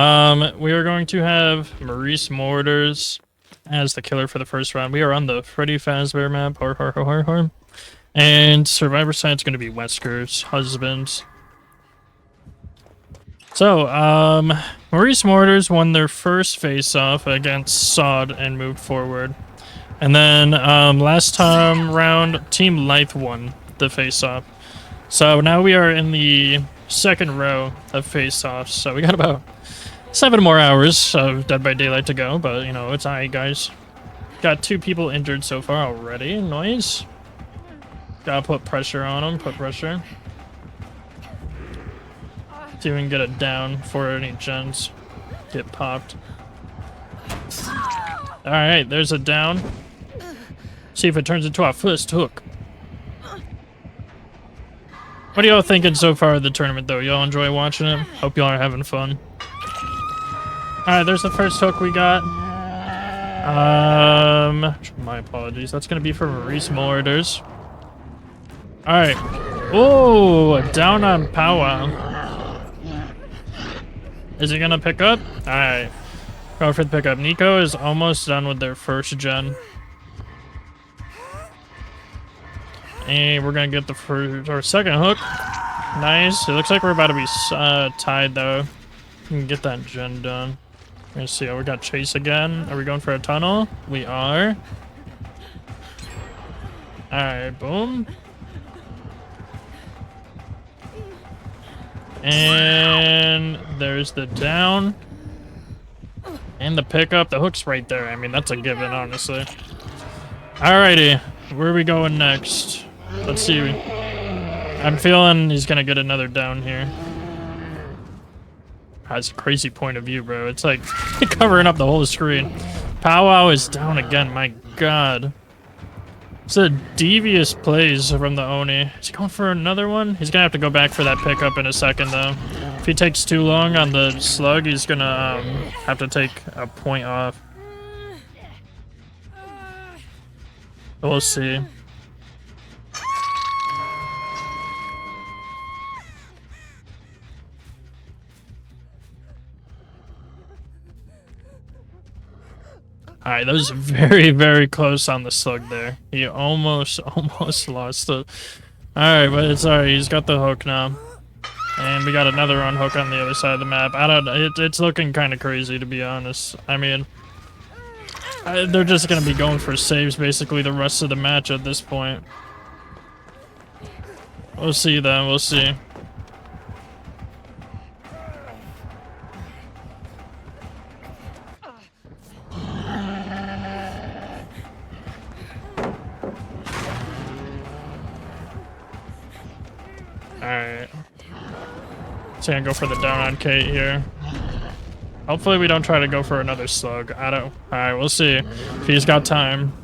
are going to have Maurice Morders as the killer for the first round. We are on the Freddy Fazbear map. And survivor side's going to be Wesker's Husbands. So, Maurice Morders won their first face-off against Sod and moved forward. And then, last time round, Team Lythe won the face-off. So now we are in the second row of face-offs. So we got about 7 more hours of Dead by Daylight to go, but, you know, it's alright, guys. Got 2 people injured so far already. Nice. Gotta put pressure on them, put pressure. See if we can get it down before any gens get popped. Alright, there's a down. See if it turns into our first hook. What are y'all thinking so far of the tournament, though? Y'all enjoy watching it? Hope y'all are having fun. Alright, there's the first hook we got. My apologies. That's gonna be for Maurice Morders. Alright. Oh, a down on powwow. Is he gonna pick up? Alright. Go for the pickup. Nico is almost done with their first gen. And we're gonna get the first or second hook. Nice. It looks like we're about to be tied though. We can get that gen done. Let's see. Oh, we got chase again. Are we going for a tunnel? We are. Alright, boom. And there's the down. And the pickup. The hook's right there. I mean, that's a given, honestly. Alrighty. Where are we going next? Let's see. I'm feeling he's gonna get another down here. That's a crazy point of view, bro. It's like covering up the whole screen. Powwow is down again. My god. It's a devious plays from the Oni. Is he going for another one? He's gonna have to go back for that pickup in a second, though. If he takes too long on the slug, he's gonna have to take a point off. We'll see. Alright, that was very, very close on the slug there. He almost lost it. Alright, but it's alright. He's got the hook now. And we got another unhook on the other side of the map. I don't know. It's looking kind of crazy, to be honest. I mean, they're just going to be going for saves basically the rest of the match at this point. We'll see then. We'll see. Alright. So I'm gonna go for the down on Kate here. Hopefully we don't try to go for another slug. I don't. Alright, we'll see if he's got time.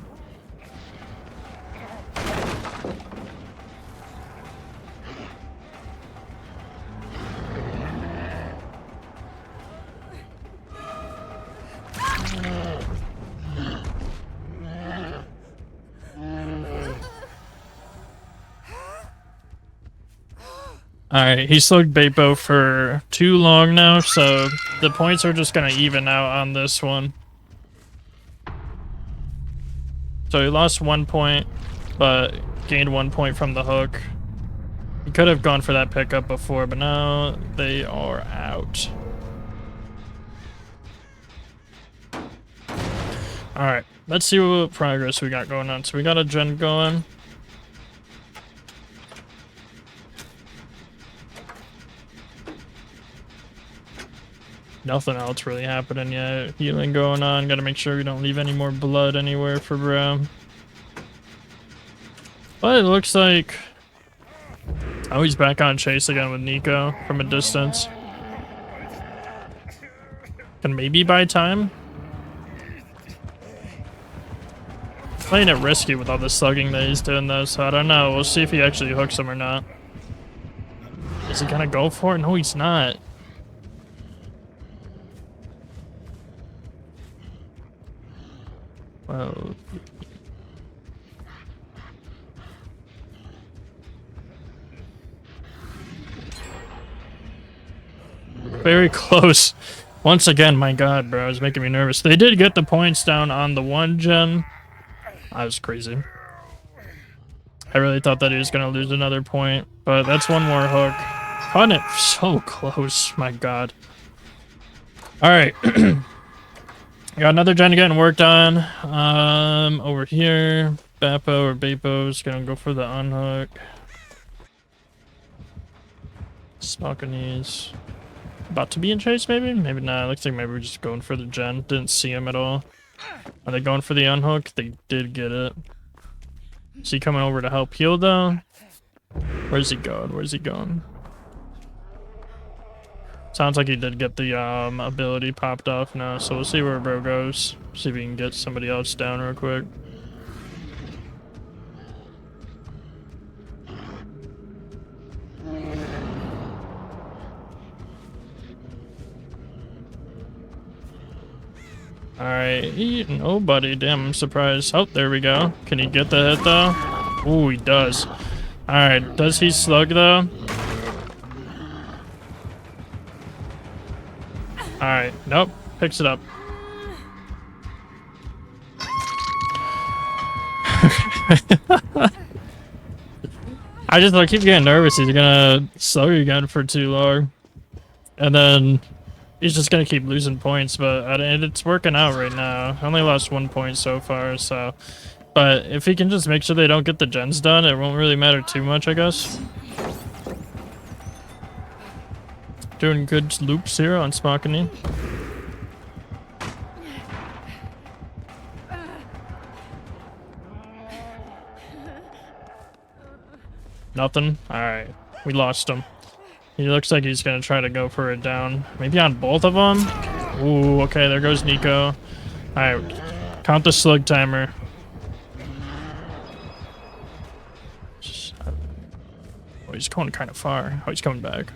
Alright, he slugged Beppo for too long now, so the points are just gonna even out on this one. So he lost 1 point, but gained 1 point from the hook. He could have gone for that pickup before, but now they are out. Alright, let's see what progress we got going on. So we got a gen going. Nothing else really happening yet. Healing going on. Gotta make sure we don't leave any more blood anywhere for bro. But it looks like... Oh, he's back on chase again with Nico from a distance. Can maybe buy time? Playing it risky with all the slugging that he's doing though, so I don't know. We'll see if he actually hooks him or not. Is he gonna go for it? No, he's not. Well, very close. Once again, my god, bro, it's making me nervous. They did get the points down on the one gen. That was crazy. I really thought that he was gonna lose another point, but that's one more hook. Caught it so close, my god. Alright. Got another gen getting worked on. Over here, Beppo's gonna go for the unhook. Smokinese. About to be in chase, maybe? Maybe not. Looks like maybe we're just going for the gen. Didn't see him at all. Are they going for the unhook? They did get it. Is he coming over to help heal, though? Where's he going? Where's he going? Sounds like he did get the ability popped off now, so we'll see where bro goes. See if we can get somebody else down real quick. Alright, nobody. Damn, I'm surprised. Oh, there we go. Can he get the hit though? Ooh, he does. Alright, does he slug though? Alright, nope. Picks it up. I keep getting nervous. He's gonna slug again for too long. And then he's just gonna keep losing points, but it's working out right now. I only lost 1 point so far, so But if he can just make sure they don't get the gens done, it won't really matter too much, I guess. Doing good loops here on Smockany. Nothing? Alright. We lost him. He looks like he's gonna try to go for it down. Maybe on both of them? Ooh, okay, there goes Nico. Alright. Count the slug timer. Oh, he's going kind of far. Oh, he's coming back.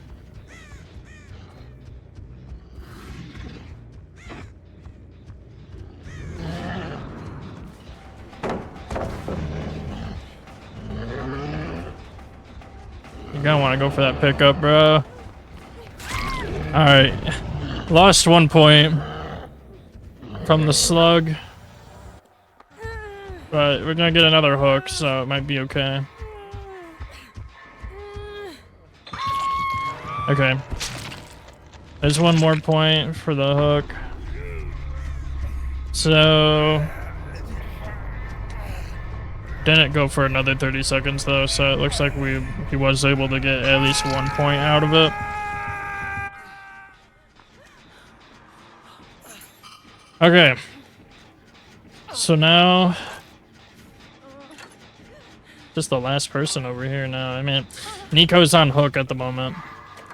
You're gonna want to go for that pickup, bro. Alright. Lost 1 point from the slug. But we're gonna get another hook, so it might be okay. Okay. There's 1 more point for the hook. So... didn't go for another 30 seconds though, so it looks like he was able to get at least 1 point out of it. Okay. So now... just the last person over here now. I mean, Nico's on hook at the moment.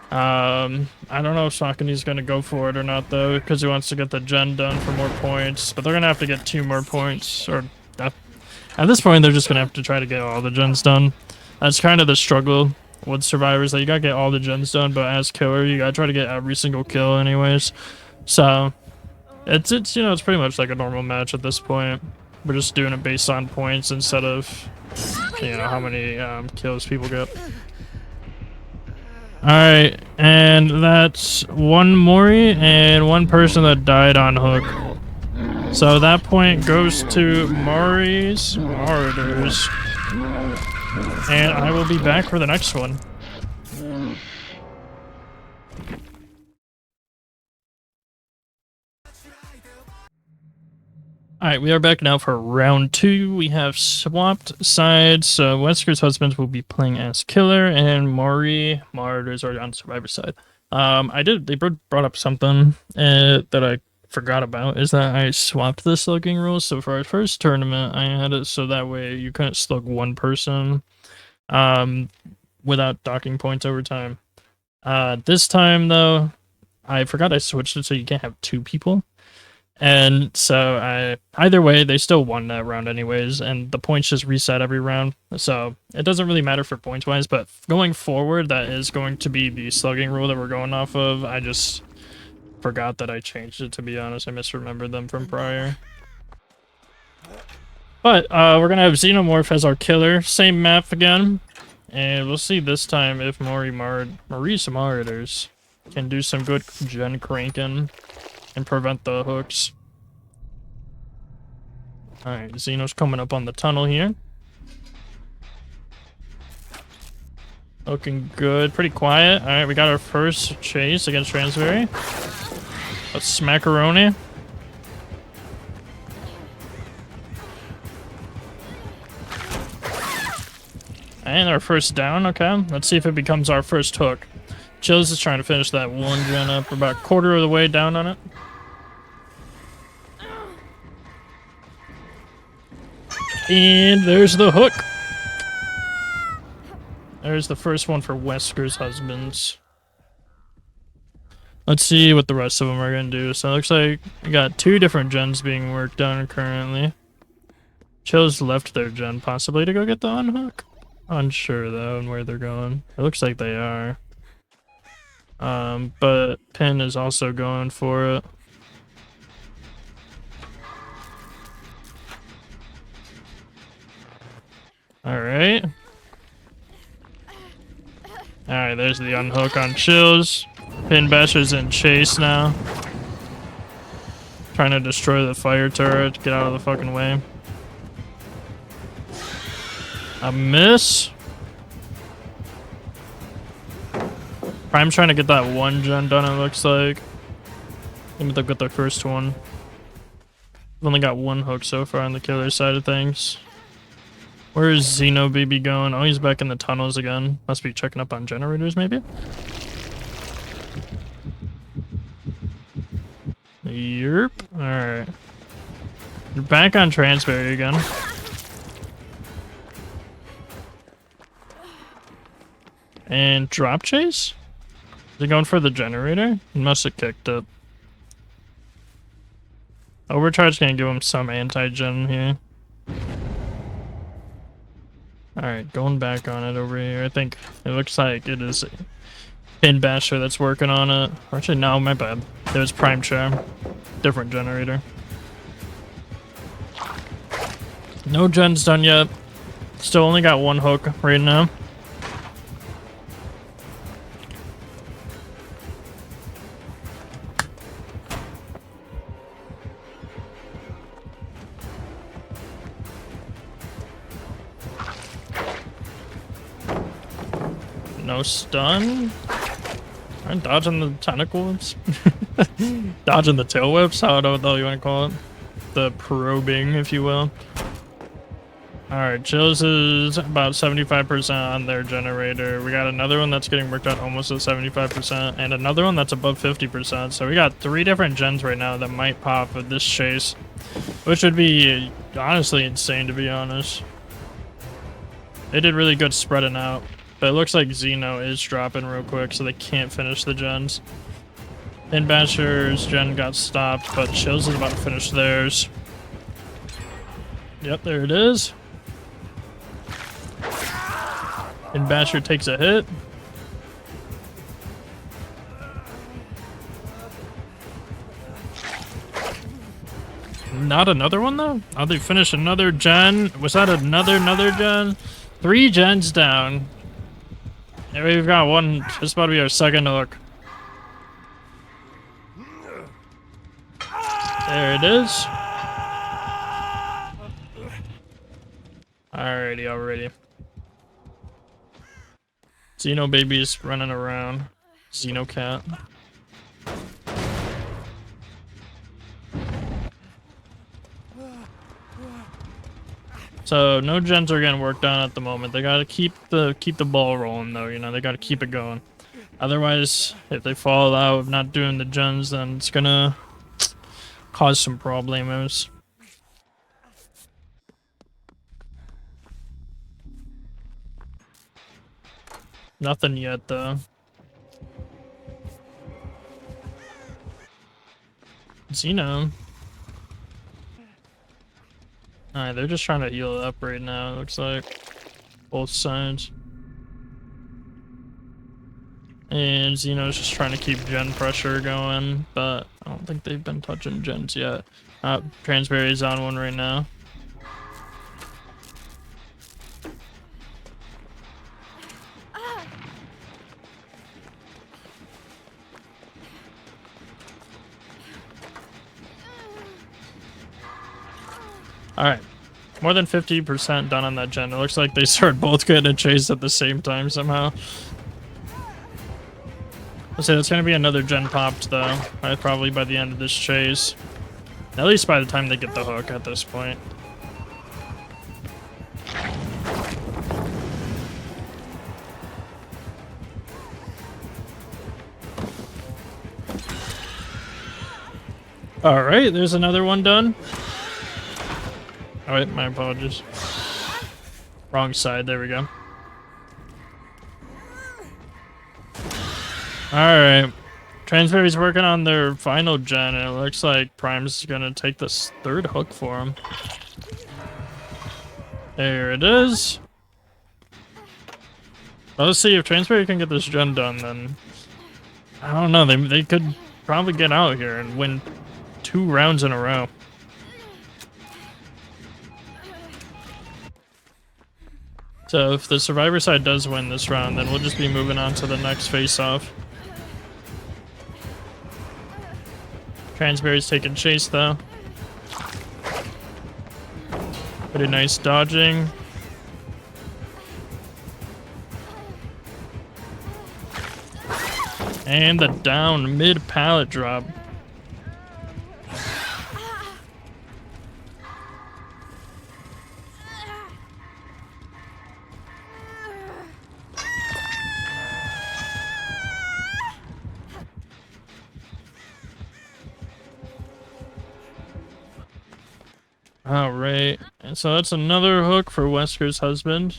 I don't know if Smockany's gonna go for it or not though, because he wants to get the gen done for more points. But they're gonna have to get 2 more points, or at this point they're just gonna have to try to get all the gens done. That's kind of the struggle with survivors, that you gotta get all the gens done, but as killer you gotta try to get every single kill anyways. So it's you know, it's pretty much like a normal match at this point. We're just doing it based on points instead of, you know, how many kills people get. Alright, and that's 1 Mori and 1 person that died on hook. So that point goes to Mori's Marauders. And I will be back for the next one. Alright, we are back now for round 2. We have swapped sides, so Wesker's Husbands will be playing as killer, and Mori Marauders are on survivor side. They brought up something that I forgot about, is that I swapped the slugging rules. So for our first tournament, I had it so that way you couldn't slug 1 person without docking points over time. This time, though, I forgot I switched it so you can't have 2 people. And so either way, they still won that round anyways, and the points just reset every round. So it doesn't really matter for points wise, but going forward, that is going to be the slugging rule that we're going off of. I just forgot that I changed it, to be honest. I misremembered them from prior. But we're gonna have Xenomorph as our killer. Same map again. And we'll see this time if Maurice Marauders can do some good gen cranking and prevent the hooks. Alright, Xeno's coming up on the tunnel here. Looking good, pretty quiet. Alright, we got our first chase against Transberry. Let's Smackaroni. And our first down, okay. Let's see if it becomes our first hook. Chills is trying to finish that 1 gen up. We're about 1/4 of the way down on it. And there's the hook. There's the first one for Wesker's Husbands. Let's see what the rest of them are going to do. So it looks like we got 2 different gens being worked on currently. Chills left their gen possibly to go get the unhook. Unsure though on where they're going. It looks like they are. But Pin is also going for it. Alright. Alright, there's the unhook on Chills. Pin Basher's in chase now. Trying to destroy the fire turret. Get out of the fucking way. A miss. Prime's trying to get that 1 gen done, it looks like. Maybe they'll get their first one. We've only got 1 hook so far on the killer side of things. Where is Xeno Baby going? Oh, he's back in the tunnels again. Must be checking up on generators, maybe? Yerp. Alright. You're back on Transberry again. And Drop Chase? Is he going for the generator? He must have kicked it. Overcharge gonna give him some anti-gen here. Alright, going back on it over here. I think it looks like it is Pin Basher that's working on it. Actually, no, my bad. It was Prime Charm. Different generator. No gen's done yet. Still only got one hook right now. No stun. I'm dodging the tentacles. Dodging the tail whips, how the hell you want to call it. The probing, if you will. Alright, Chills is about 75% on their generator. We got another one that's getting worked on almost at 75%, and another one that's above 50%. So we got 3 different gens right now that might pop with this chase. Which would be honestly insane, to be honest. They did really good spreading out. But it looks like Xeno is dropping real quick, so they can't finish the gens. Pin Basher's gen got stopped, but Chills is about to finish theirs. Yep, there it is. Pin Basher takes a hit. Not another one, though? Oh, they finished another gen. Was that another gen? 3 gens down. And we've got one. This is about to be our second hook. There it is. Alrighty. Xeno Baby's running around. Xenocat. So no gens are getting worked on at the moment. They gotta keep the ball rolling though, you know, they gotta keep it going. Otherwise, if they fall out of not doing the gens, then it's gonna cause some problemos. Nothing yet though. Xeno. Alright, they're just trying to heal up right now, it looks like. Both sides. And Xeno's just trying to keep gen pressure going, but I don't think they've been touching gens yet. Transberry's on one right now. Alright. More than 50% done on that gen. It looks like they start both getting a chase at the same time somehow. Let's say that's gonna be another gen popped though. Probably by the end of this chase. At least by the time they get the hook at this point. Alright, there's another one done. Oh wait, my apologies. Wrong side, there we go. Alright. Transberry's working on their final gen, and it looks like Prime's gonna take this 3rd hook for him. There it is. Well, let's see if Transberry can get this gen done, then I don't know, they could probably get out here and win 2 rounds in a row. So if the survivor side does win this round, then we'll just be moving on to the next face-off. Transberry's taking chase though. Pretty nice dodging. And the down mid pallet drop. Alright, and so that's another hook for Wesker's husband.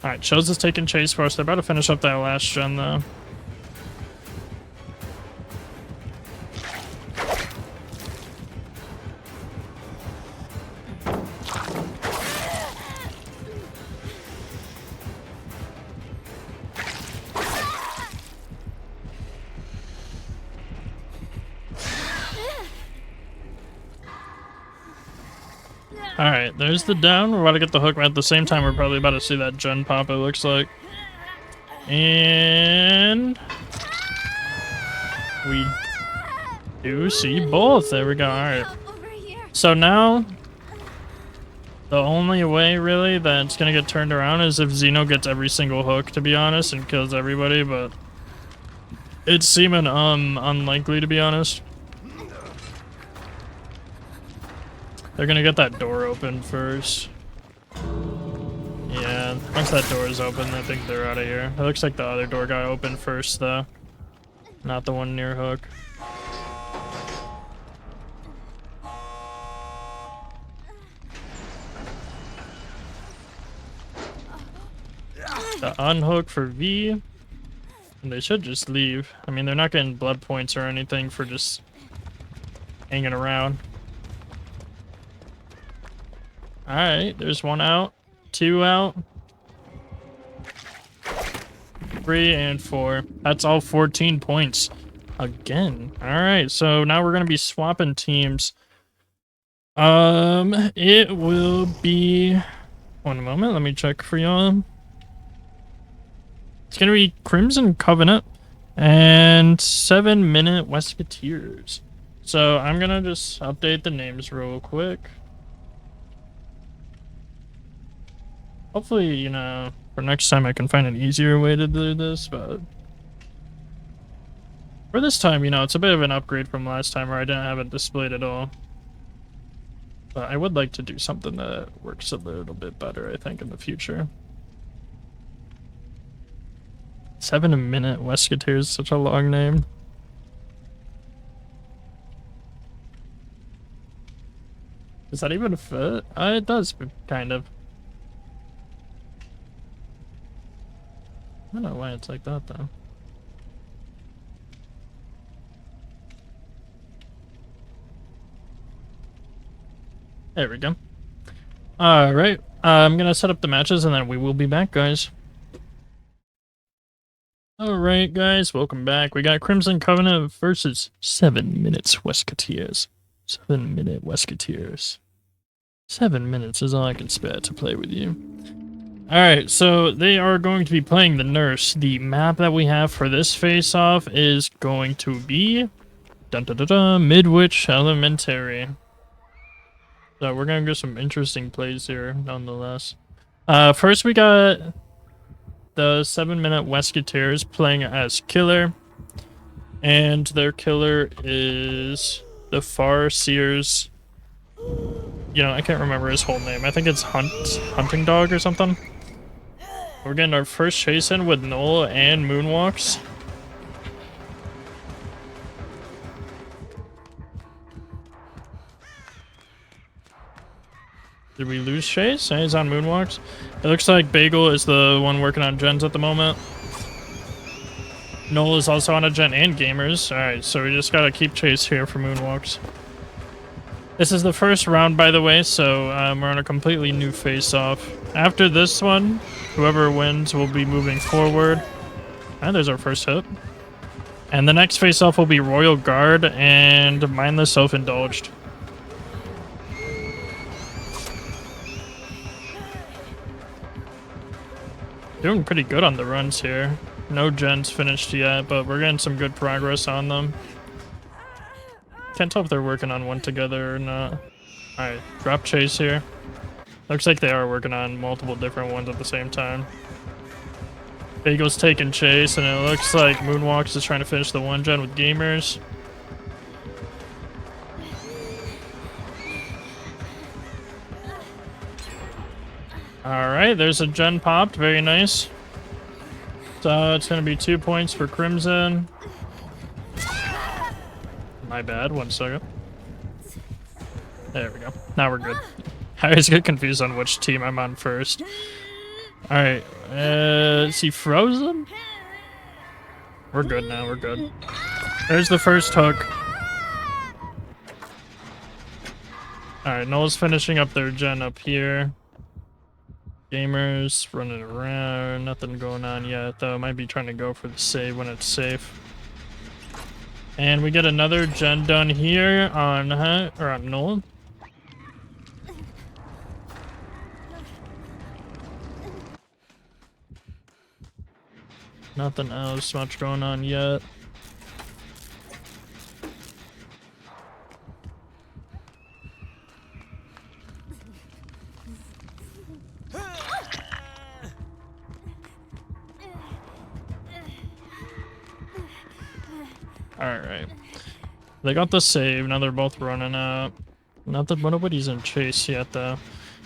Alright, Chills is taking chase for us. They're about to finish up that last gen though. Alright, there's the down. We're about to get the hook. At the same time, we're probably about to see that gen pop, it looks like. And we do see both. There we go. Alright. So now, the only way, really, that it's going to get turned around is if Xeno gets every single hook, to be honest, and kills everybody, but it's seeming unlikely, to be honest. They're gonna get that door open first. Yeah, once that door is open, I think they're out of here. It looks like the other door got opened first, though. Not the one near Hook. The unhook for V. And they should just leave. I mean, they're not getting blood points or anything for just hanging around. Alright, there's one out, two out, 3 and 4. That's all 14 points again. Alright, so now we're gonna be swapping teams. It will be, one moment, let me check for y'all. It's gonna be Crimson Covenant and 7-Minute Wesketeers. So I'm gonna just update the names real quick. Hopefully, you know, for next time I can find an easier way to do this, but for this time, you know, it's a bit of an upgrade from last time where I didn't have it displayed at all. But I would like to do something that works a little bit better, I think, in the future. 7-Minute Wesketeers, such a long name. Does that even fit? It does, kind of. I don't know why it's like that, though. There we go. Alright, I'm gonna set up the matches and then we will be back, guys. Alright, guys, welcome back. We got Crimson Covenant versus 7-Minute Wesketeers. 7-Minute Wesketeers. 7 minutes is all I can spare to play with you. Alright, so they are going to be playing the Nurse. The map that we have for this face-off is going to be Midwich Elementary. So we're gonna get some interesting plays here, nonetheless. First we got the 7-Minute Wesketeers playing as Killer. And their killer is the Farseers. You know, I can't remember his whole name. I think it's Hunting Dog or something. We're getting our first chase in with Noel and Moonwalks. Did we lose Chase? He's on Moonwalks. It looks like Bagel is the one working on gens at the moment. Noel is also on a gen and Gamers. Alright, so we just gotta keep Chase here for Moonwalks. This is the first round, by the way, so we're on a completely new face-off. After this one, whoever wins will be moving forward. And there's our first hit. And the next face-off will be Royal Guard and Mindless Self-Indulged. Doing pretty good on the runs here. No gens finished yet, but we're getting some good progress on them. Can't tell if they're working on one together or not. Alright, drop Chase here. Looks like they are working on multiple different ones at the same time. Bagel's taking Chase, and it looks like Moonwalks is trying to finish the one gen with Gamers. Alright, there's a gen popped. Very nice. So it's going to be 2 points for Crimson. My bad. 1 second. There we go. Now we're good. I always get confused on which team I'm on first. Alright. Is he frozen? We're good now. We're good. There's the first hook. Alright, Noel's finishing up their gen up here. Gamers running around. Nothing going on yet, though. Might be trying to go for the save when it's safe. And we get another gen done here on Noel. Nothing else much going on yet. Alright. They got the save, now they're both running up. Nobody's in chase yet though.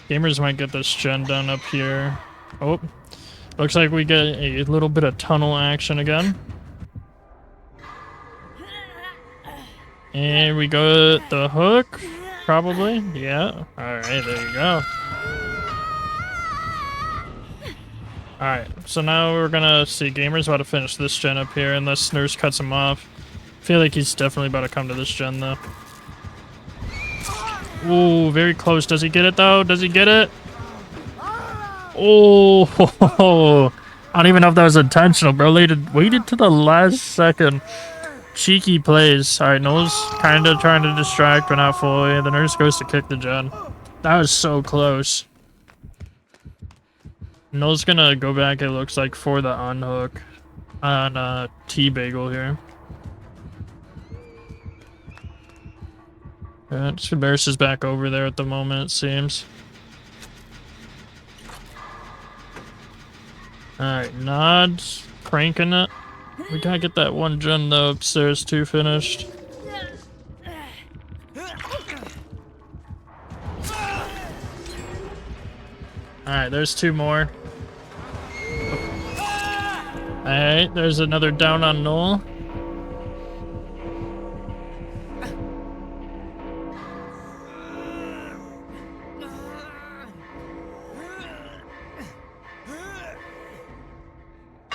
Gamers might get this gen done up here. Oh. Looks like we get a little bit of tunnel action again. And we got the hook, probably. Yeah. Alright, there you go. Alright, so now we're gonna see Gamer's about to finish this gen up here unless Nurse cuts him off. I feel like he's definitely about to come to this gen though. Ooh, very close. Does he get it though? Does he get it? Oh, I don't even know if that was intentional, bro. Waited to the last second. Cheeky plays. Alright, Noel's kind of trying to distract, but not fully. The Nurse goes to kick the gen. That was so close. Noel's gonna go back, it looks like, for the unhook on T-Bagel here. Cabarrus is back over there at the moment, it seems. Alright, Nod's cranking it. We gotta get that one gen though upstairs too finished. Alright, there's 2 more. Alright, there's another down on Noel.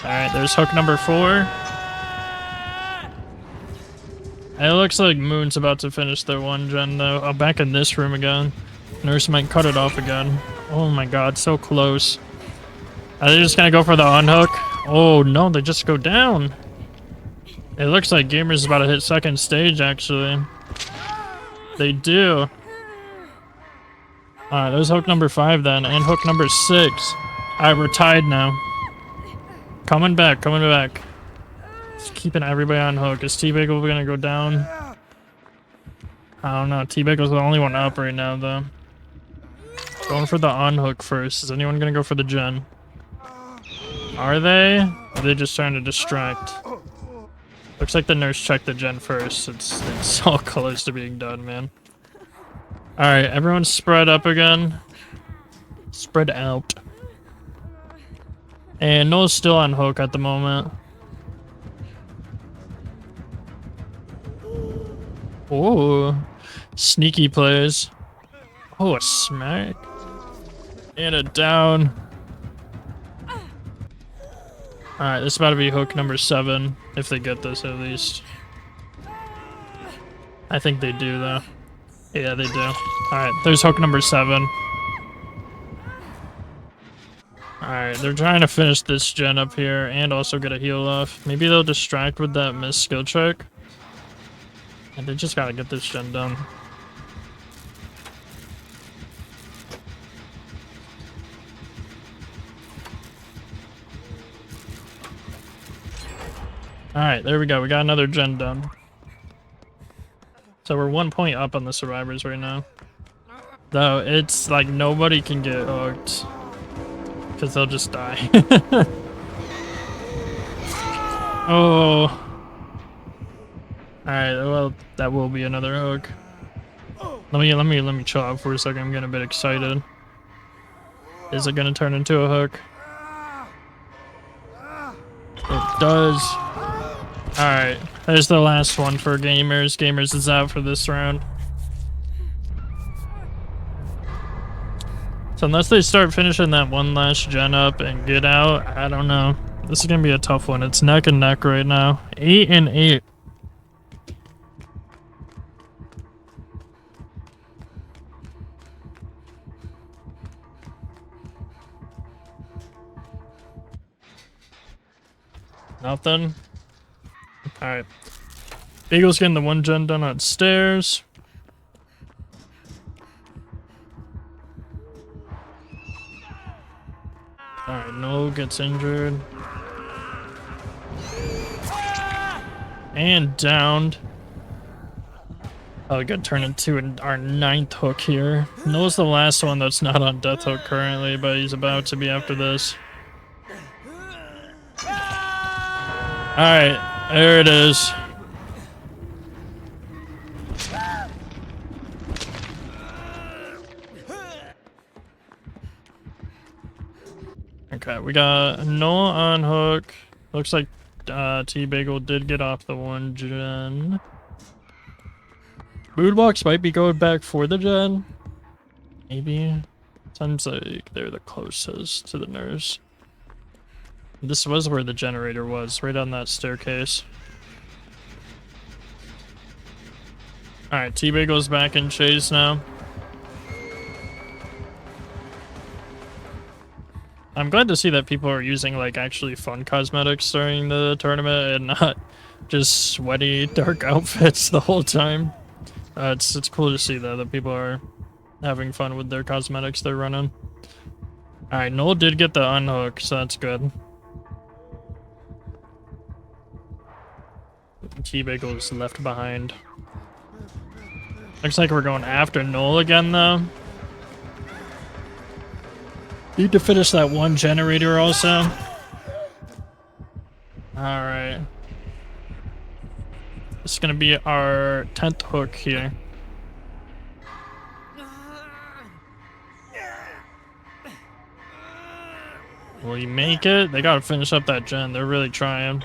Alright, there's hook number 4. It looks like Moon's about to finish their 1 gen though. Oh, back in this room again. Nurse might cut it off again. Oh my god, so close. Are they just gonna go for the unhook? Oh no, they just go down. It looks like Gamer's about to hit 2nd stage actually. They do. Alright, there's hook number 5 then, and hook number 6. Alright, we're tied now. Coming back, coming back. Just keeping everybody on hook. Is T-Bagel gonna go down? I don't know. T-Bagel's the only one up right now, though. Going for the unhook first. Is anyone gonna go for the gen? Are they? Or are they just trying to distract? Looks like the Nurse checked the gen first. It's so close to being done, man. Alright, everyone's spread up again. Spread out. And Noel's still on hook at the moment. Oh, sneaky plays. Oh, a smack. And a down. Alright, this is about to be hook number 7. If they get this, at least. I think they do, though. Yeah, they do. Alright, there's hook number 7. Alright, they're trying to finish this gen up here and also get a heal off. Maybe they'll distract with that missed skill check. And they just gotta get this gen done. Alright, there we go. We got another gen done. So we're 1 point up on the survivors right now. Though it's like nobody can get hooked. Because they'll just die. Oh. Alright, well, that will be another hook. Let me chill out for a second. I'm getting a bit excited. Is it gonna turn into a hook? It does. Alright, there's the last one for Gamers. Gamers is out for this round. So unless they start finishing that one last gen up and get out, I don't know. This is gonna be a tough one. It's neck and neck right now. 8 and 8. Nothing. Alright. Beagle's getting the one gen done on stairs. Alright, Noel gets injured. And downed. Oh, we gotta turn into our 9th hook here. Noel's the last one that's not on death hook currently, but he's about to be after this. Alright, there it is. Okay, we got Noel on hook. Looks like T-Bagel did get off the one gen. Moodbox might be going back for the gen. Maybe. Sounds like they're the closest to the nurse. This was where the generator was, right on that staircase. Alright, T-Bagel's back in chase now. I'm glad to see that people are using like actually fun cosmetics during the tournament and not just sweaty dark outfits the whole time. It's cool to see though that people are having fun with their cosmetics they're running. Alright, Noel did get the unhook, so that's good. T-Bagel is left behind. Looks like we're going after Noel again though. Need to finish that one generator also. Alright. This is gonna be our 10th hook here. Will he make it? They gotta finish up that gen. They're really trying.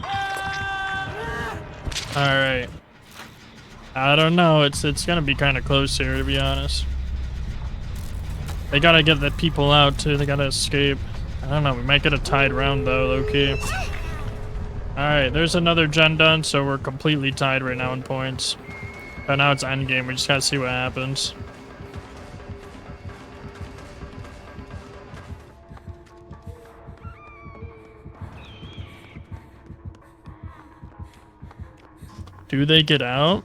Alright. I don't know. It's gonna be kind of close here, to be honest. They gotta get the people out too. They gotta escape. I don't know. We might get a tied round though, low-key. Alright, there's another gen done, so we're completely tied right now in points. But now it's endgame. We just gotta see what happens. Do they get out?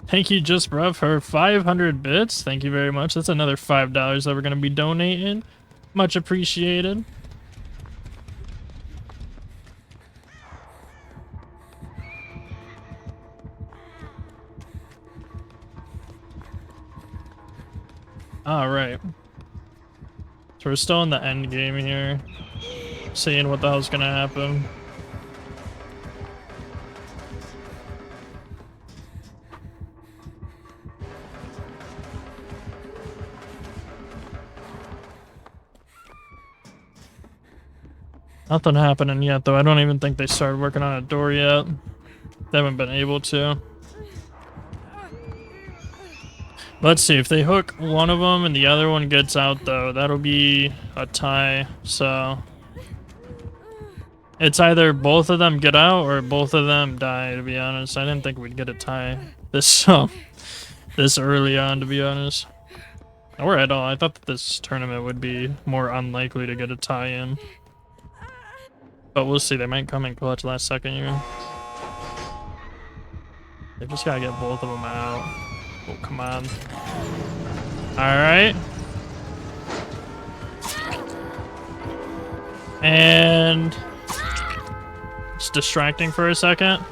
Thank you, Just Bruv, for 500 bits. Thank you very much. That's another $5 that we're going to be donating. Much appreciated. Alright. So we're still in the end game here. Seeing what the hell's going to happen. Nothing happening yet, though. I don't even think they started working on a door yet. They haven't been able to. Let's see, if they hook one of them and the other one gets out, though, that'll be a tie, so... It's either both of them get out or both of them die, to be honest. I didn't think we'd get a tie this early on, to be honest. Or at all. I thought that this tournament would be more unlikely to get a tie in. But we'll see, they might come in clutch last second here. They just gotta get both of them out. Oh, come on. Alright. And... it's distracting for a second.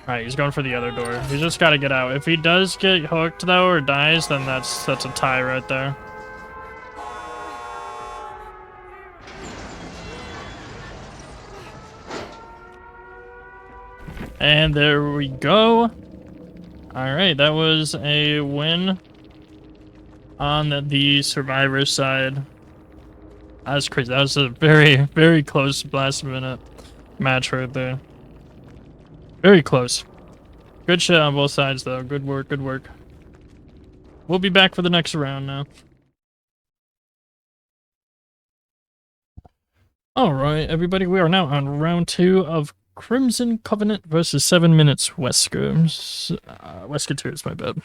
Alright, he's going for the other door. He's just gotta get out. If he does get hooked, though, or dies, then that's a tie right there. And there we go. Alright, that was a win on the survivor side. That was crazy. That was a very, very close last minute match right there. Very close. Good shit on both sides though. Good work, good work. We'll be back for the next round now. Alright, everybody, we are now on round 2 of Crimson Covenant versus 7 Minutes Weskers. Wesketeers, my bad.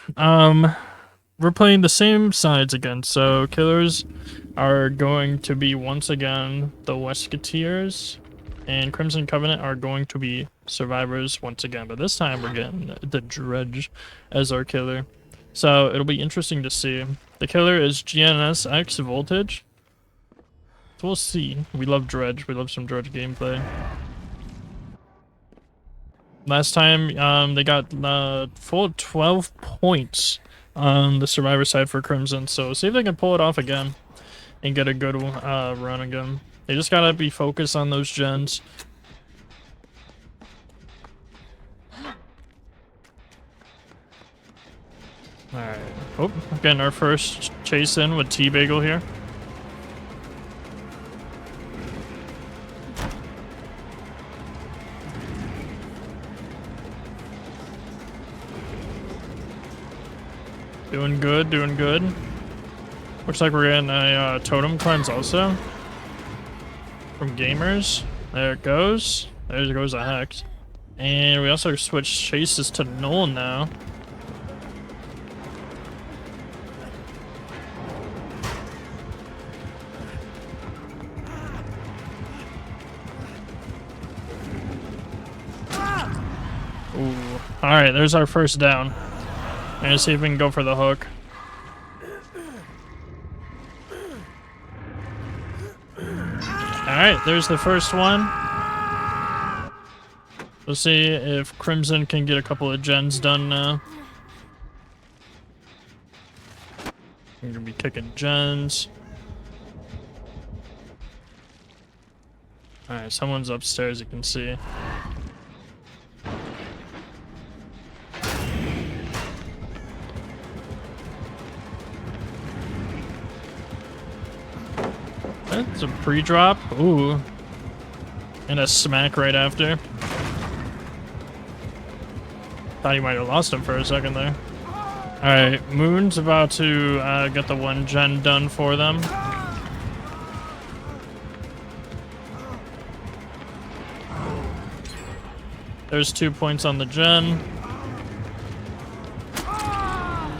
We're playing the same sides again, so killers are going to be once again the Wesketeers, and Crimson Covenant are going to be survivors once again, but this time we're getting the Dredge as our killer. So it'll be interesting to see. The killer is GNSX Voltage. So we'll see. We love Dredge. We love some Dredge gameplay. Last time, they got full 12 points on the survivor side for Crimson, so see if they can pull it off again and get a good run again. They just gotta be focused on those gens. Alright. Oh, getting our first chase in with T-Bagel here. Doing good, doing good. Looks like we're getting a totem cleanse also. From Gamers. There it goes. There goes a Hex. And we also switched chases to Null now. Ooh. Alright, there's our first down. And see if we can go for the hook. Alright, there's the first one. We'll see if Crimson can get a couple of gens done now. We're gonna be kicking gens. Alright, someone's upstairs, you can see. That's a pre-drop. Ooh. And a smack right after. Thought he might have lost him for a second there. Alright, Moon's about to get the one gen done for them. There's 2 points on the gen.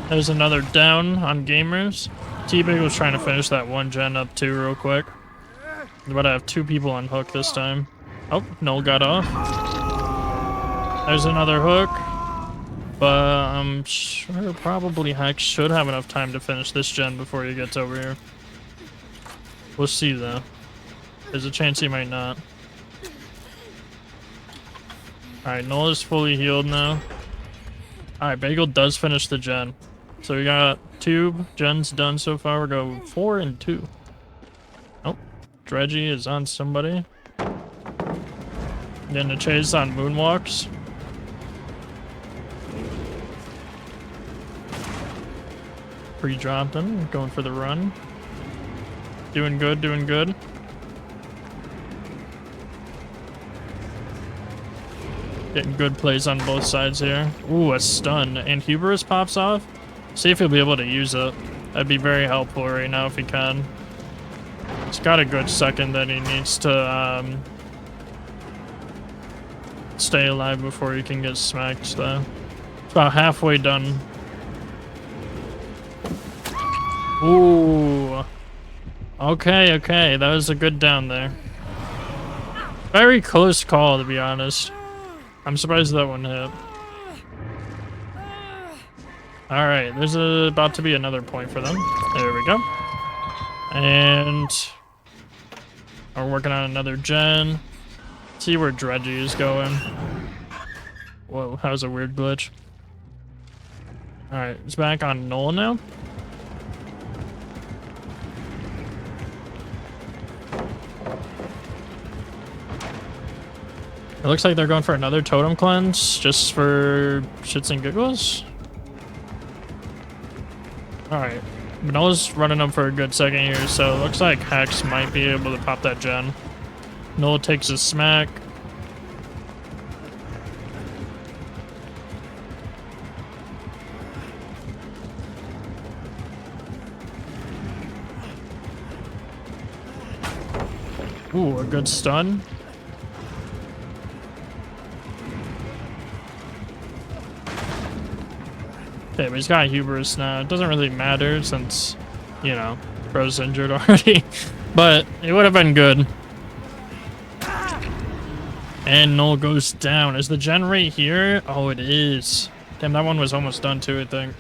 There's another down on Gamers. T-Big was trying to finish that one gen up too real quick. But I have 2 people on hook this time. Oh, Null got off. There's another hook. But I'm sure probably Hex should have enough time to finish this gen before he gets over here. We'll see though. There's a chance he might not. Alright, Null is fully healed now. Alright, Bagel does finish the gen. So we got 2 gens done so far. We're going 4 and 2. Oh, Dredgy is on somebody. Then a chase on Moonwalks. Pre-dropped him, going for the run. Doing good, doing good. Getting good plays on both sides here. Ooh, a stun. And Hubris pops off. See if he'll be able to use it. That'd be very helpful right now if he can. He's got a good second that he needs to stay alive before he can get smacked though. It's about halfway done. Ooh. Okay, okay. That was a good down there. Very close call, to be honest. I'm surprised that one hit. Alright, there's about to be another point for them. There we go. And we're working on another gen. See where Dredgy is going. Whoa, that was a weird glitch. Alright, it's back on Null now. It looks like they're going for another totem cleanse, just for shits and giggles. Alright. Noah's running them for a good second here, so it looks like Hex might be able to pop that gen. Noah takes a smack. Ooh, a good stun. Okay, but he's got hubris now. It doesn't really matter since, you know, bro's injured already. But it would have been good. And Null goes down. Is the gen right here? Oh, it is. Damn, that one was almost done too, I think.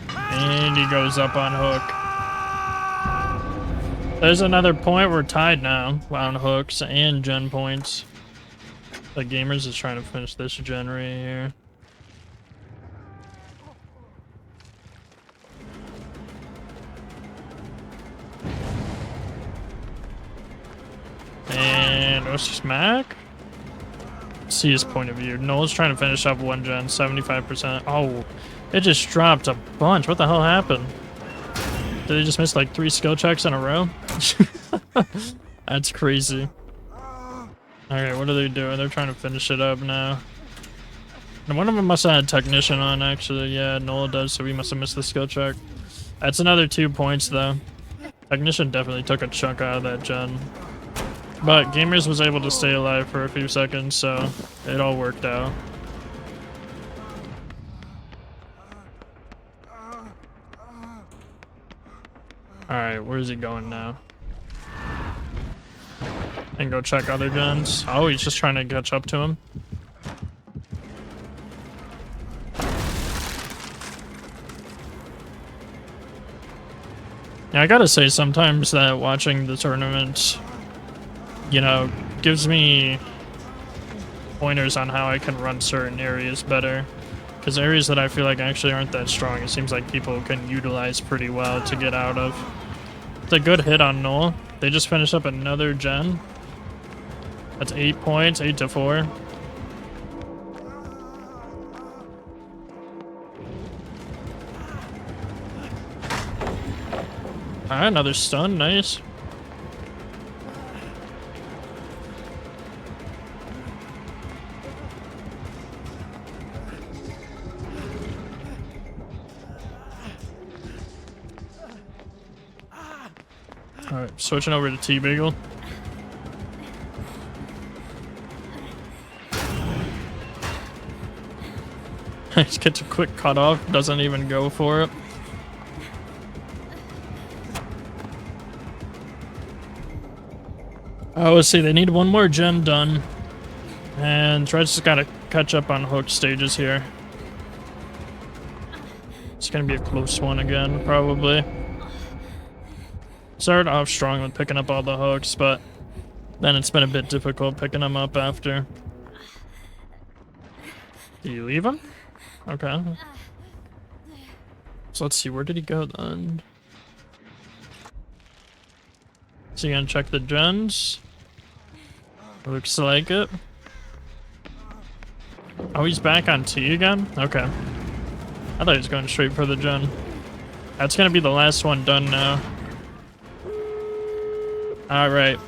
And he goes up on hook. There's another point. We're tied now on hooks and gen points. The Gamers is trying to finish this gen right here. And what's smack? See his point of view. Noel's trying to finish up one gen, 75%. Oh, it just dropped a bunch. What the hell happened? Did they just miss like 3 skill checks in a row? That's crazy. Alright, what are they doing? They're trying to finish it up now. And one of them must have had Technician on, actually. Yeah, Noel does, so we must have missed the skill check. That's another 2 points, though. Technician definitely took a chunk out of that gen. But Gamers was able to stay alive for a few seconds, so it all worked out. Alright, where's he going now? And go check other gens. Oh, he's just trying to catch up to him. Yeah, I gotta say sometimes that watching the tournament, you know, gives me pointers on how I can run certain areas better. Because areas that I feel like actually aren't that strong, it seems like people can utilize pretty well to get out of. It's a good hit on Noel. They just finished up another gen. That's 8 points, 8-4. Alright, another stun, nice. Alright, switching over to T-Beagle. Just gets a quick cut off, doesn't even go for it. Let's see, they need one more gen done. And Threads just gotta catch up on hook stages here. It's gonna be a close one again, probably. Started off strong with picking up all the hooks, but then it's been a bit difficult picking them up after. Do you leave him? Okay. So let's see, where did he go then? So you gonna check the gens? Looks like it. Oh, he's back on T again? Okay. I thought he was going straight for the gen. That's gonna be the last one done now. Alright.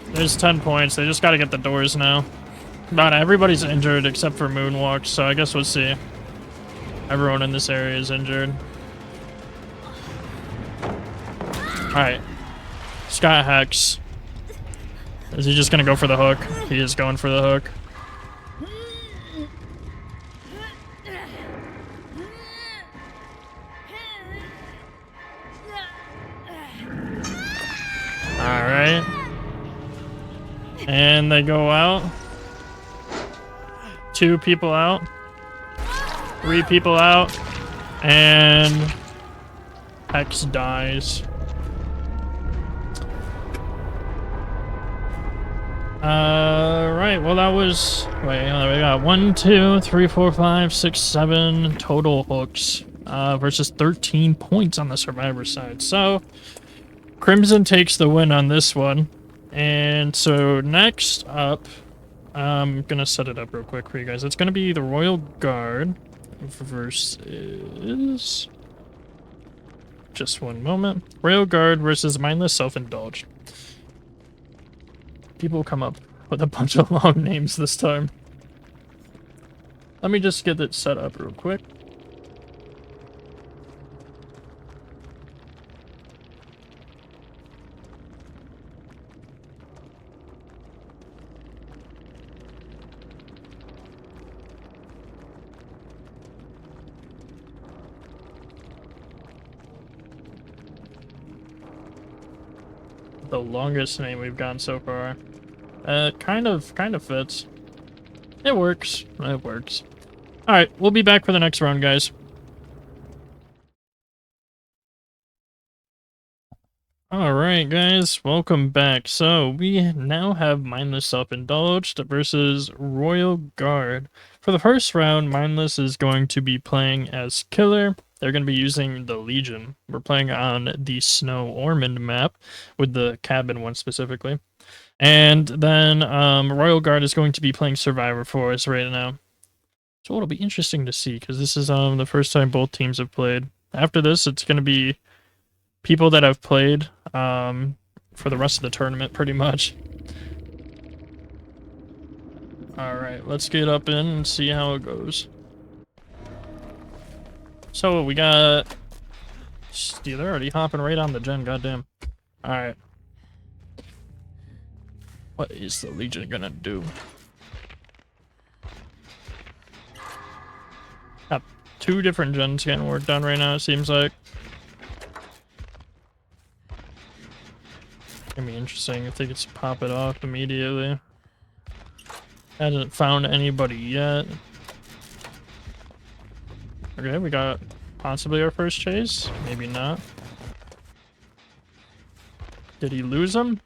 There's 10 points. They just gotta get the doors now. Not everybody's injured except for Moonwalk, so I guess we'll see. Everyone in this area is injured. Alright. Scott Hex. Is he just gonna go for the hook? He is going for the hook. Alright. And they go out. 2 people out. 3 people out. And Hex dies. Right, well that was, wait, we got 1, 2, 3, 4, 5, 6, 7 total hooks, versus 13 points on the survivor side. So, Crimson takes the win on this one. And so next up, I'm gonna set it up real quick for you guys. It's gonna be the Royal Guard versus... Just one moment. Royal Guard versus Mindless Self-Indulged. People come up with a bunch of long names this time. Let me just get it set up real quick. The longest name we've gotten so far. Kind of fits. It works. It works. Alright, we'll be back for the next round, guys. Alright, guys, welcome back. So, we now have Mindless Self-Indulged versus Royal Guard. For the first round, Mindless is going to be playing as Killer. They're going to be using the Legion. We're playing on the Snow Ormond map, with the cabin one specifically. And then Royal Guard is going to be playing Survivor for us right now. So it'll be interesting to see, because this is the first time both teams have played. After this, it's going to be people that have played for the rest of the tournament, pretty much. Alright, let's get up in and see how it goes. So we got... Dude, they're already hopping right on the gen, goddamn. Alright. What is the Legion gonna do? Got 2 different gens getting work done right now, it seems like. Gonna be interesting if they could just pop it off immediately. Hasn't found anybody yet. Okay, we got possibly our first chase. Maybe not. Did he lose him?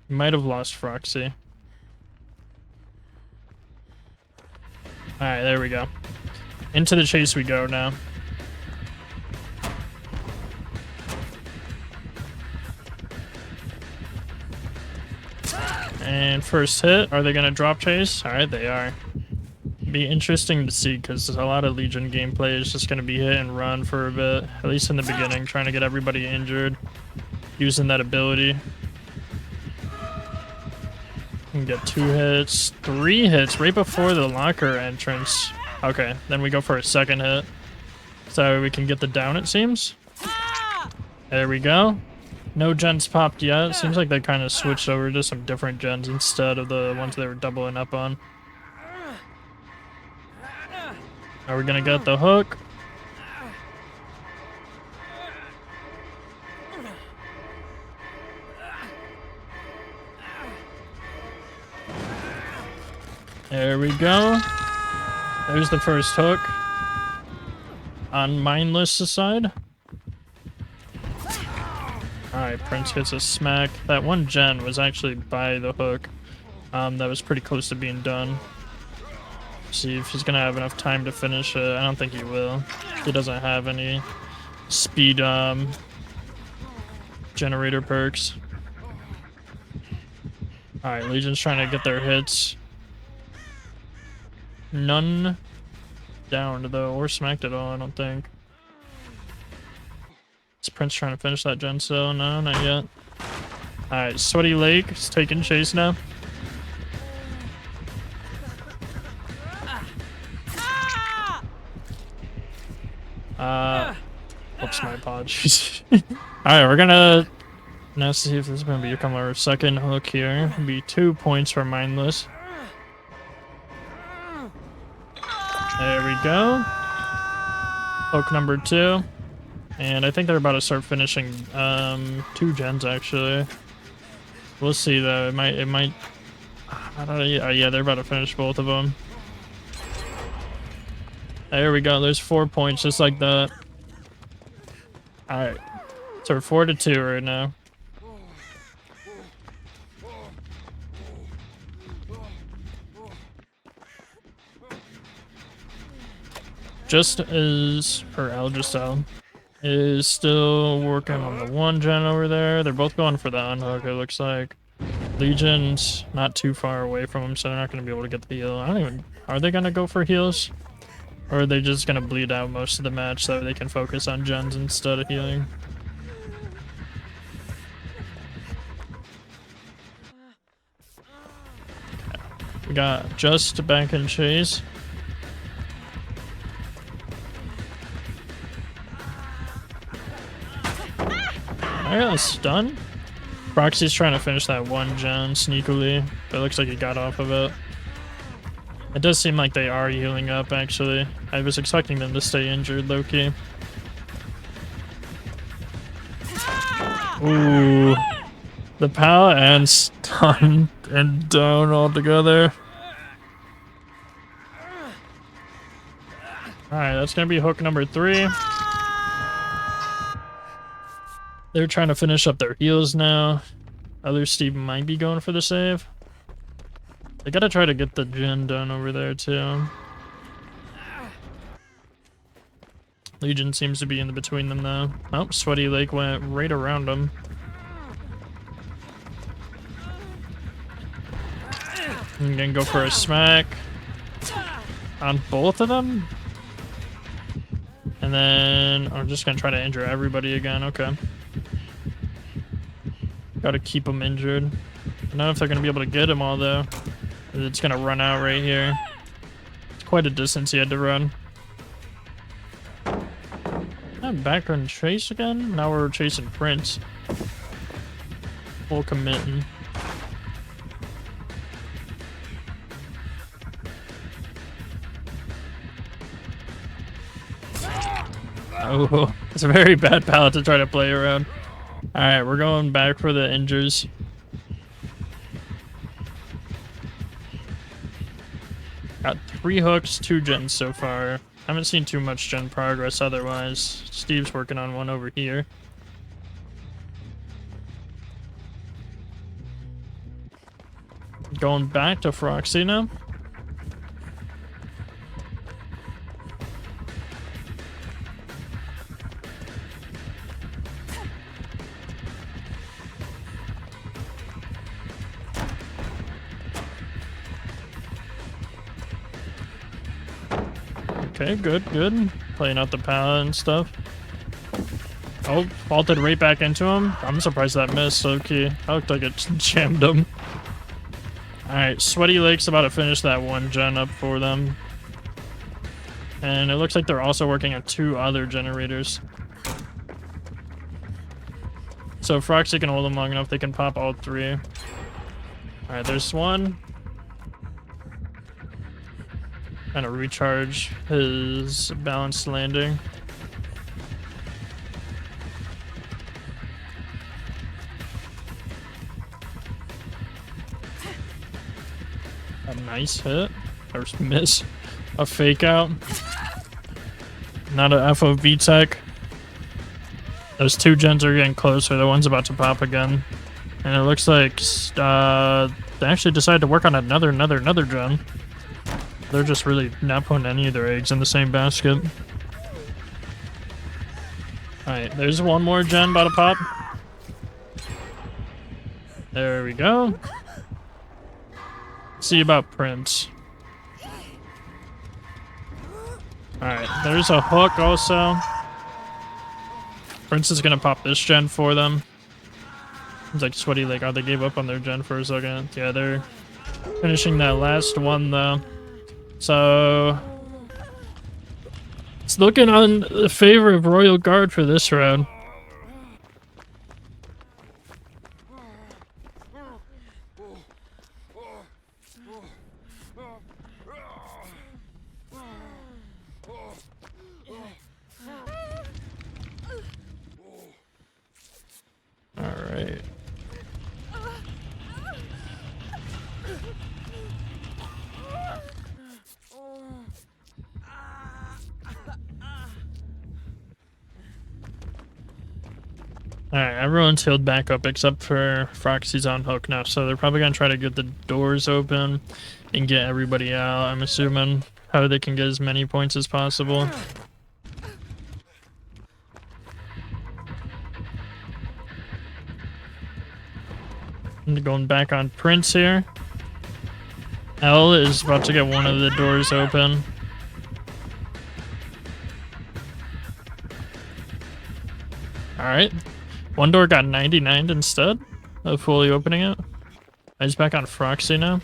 He might have lost Froxy. Alright, there we go. Into the chase we go now. And first hit, are they gonna drop chase? Alright, they are. Be interesting to see, because a lot of Legion gameplay is just gonna be hit and run for a bit, at least in the beginning, trying to get everybody injured, using that ability. You can get 2 hits, 3 hits right before the locker entrance. Okay, then we go for a second hit, so we can get the down, it seems. There we go. No gens popped yet. Seems like they kind of switched over to some different gens instead of the ones they were doubling up on. Are we gonna get the hook? There we go. There's the first hook. On Mindless' side. Alright, Prince gets a smack. That one gen was actually by the hook. That was pretty close to being done. See if he's gonna have enough time to finish it. I don't think he will. He doesn't have any speed generator perks. Alright, Legion's trying to get their hits. None downed though, or smacked at all, I don't think. Is Prince trying to finish that gen still? No, not yet. Alright, Sweaty Lake is taking chase now. Oops, my apologies. Alright, we're gonna now see if this is gonna become our second hook here. It'll be 2 points for Mindless. There we go. Hook number 2. And I think they're about to start finishing 2 gens actually. We'll see though. It might I don't know. Yeah, they're about to finish both of them. There we go. There's 4 points just like that. Alright. So we're 4-2 right now. Just as per Algicel. is still working on the one gen over there. They're both going for the unhook, it looks like. Legion's not too far away from him, so they're not going to be able to get the heal. I don't even... Are they going to go for heals? Or are they just going to bleed out most of the match so they can focus on gens instead of healing? We got Just back in chase. I got a stun. Proxy's trying to finish that one gen sneakily, but it looks like he got off of it. It does seem like they are healing up, actually. I was expecting them to stay injured, low-key. Ooh. The PAL and stun and down altogether. Alright, that's gonna be hook number 3. They're trying to finish up their heals now. Other Steve might be going for the save. They gotta try to get the gen done over there too. Legion seems to be in the between them though. Oh, Sweaty Lake went right around them. I'm gonna go for a smack on both of them. And then I'm just gonna try to injure everybody again. Okay. Gotta keep them injured. I don't know if they're gonna be able to get them all though. It's gonna run out right here. It's quite a distance he had to run. I'm back on chase again. Now we're chasing Prince. Full committing. Oh, it's a very bad palette to try to play around. Alright, we're going back for the injures. Got 3 hooks, 2 gens so far. Haven't seen too much gen progress otherwise. Steve's working on one over here. Going back to Froxy now. Okay, good, good. Playing out the pallet and stuff. Oh, vaulted right back into him. I'm surprised that missed, okay. That looked like it jammed him. Alright, Sweaty Lake's about to finish that one gen up for them. And it looks like they're also working on 2 other generators. So if Froxy can hold them long enough, they can pop all 3. Alright, there's one. Kind of recharge his balanced landing. A nice hit. Or miss. A fake out. Not a FOV tech. Those 2 gens are getting closer. The one's about to pop again. And it looks like they actually decided to work on another gen. They're just really not putting any of their eggs in the same basket. Alright, there's one more gen about to pop. There we go. See about Prince. Alright, there's a hook also. Prince is gonna pop this gen for them. It's like Sweaty Lake. Oh, they gave up on their gen for a second. Yeah, they're finishing that last one though. So it's looking on the favor of Royal Guard for this round. All right. Alright, everyone's healed back up except for Froxy's on hook now, so they're probably gonna try to get the doors open and get everybody out, I'm assuming. How they can get as many points as possible. Going back on Prince here. L is about to get one of the doors open. Alright. One door got 99 instead of fully opening it. He's back on Froxy now.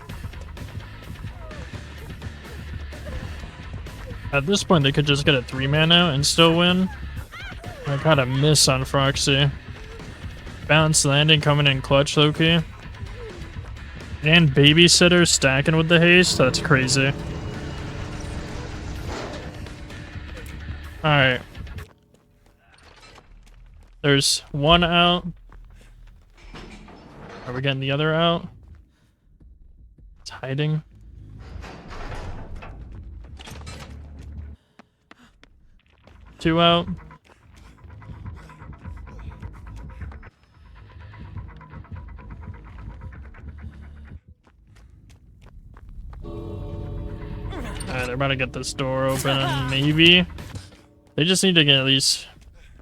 At this point, they could just get a 3-man out and still win. I got a miss on Froxy. Bounce landing coming in clutch, Loki. And Babysitter stacking with the haste. That's crazy. Alright. There's one out. Are we getting the other out? It's hiding. Two out. Alright, they're about to get this door open, maybe. They just need to at least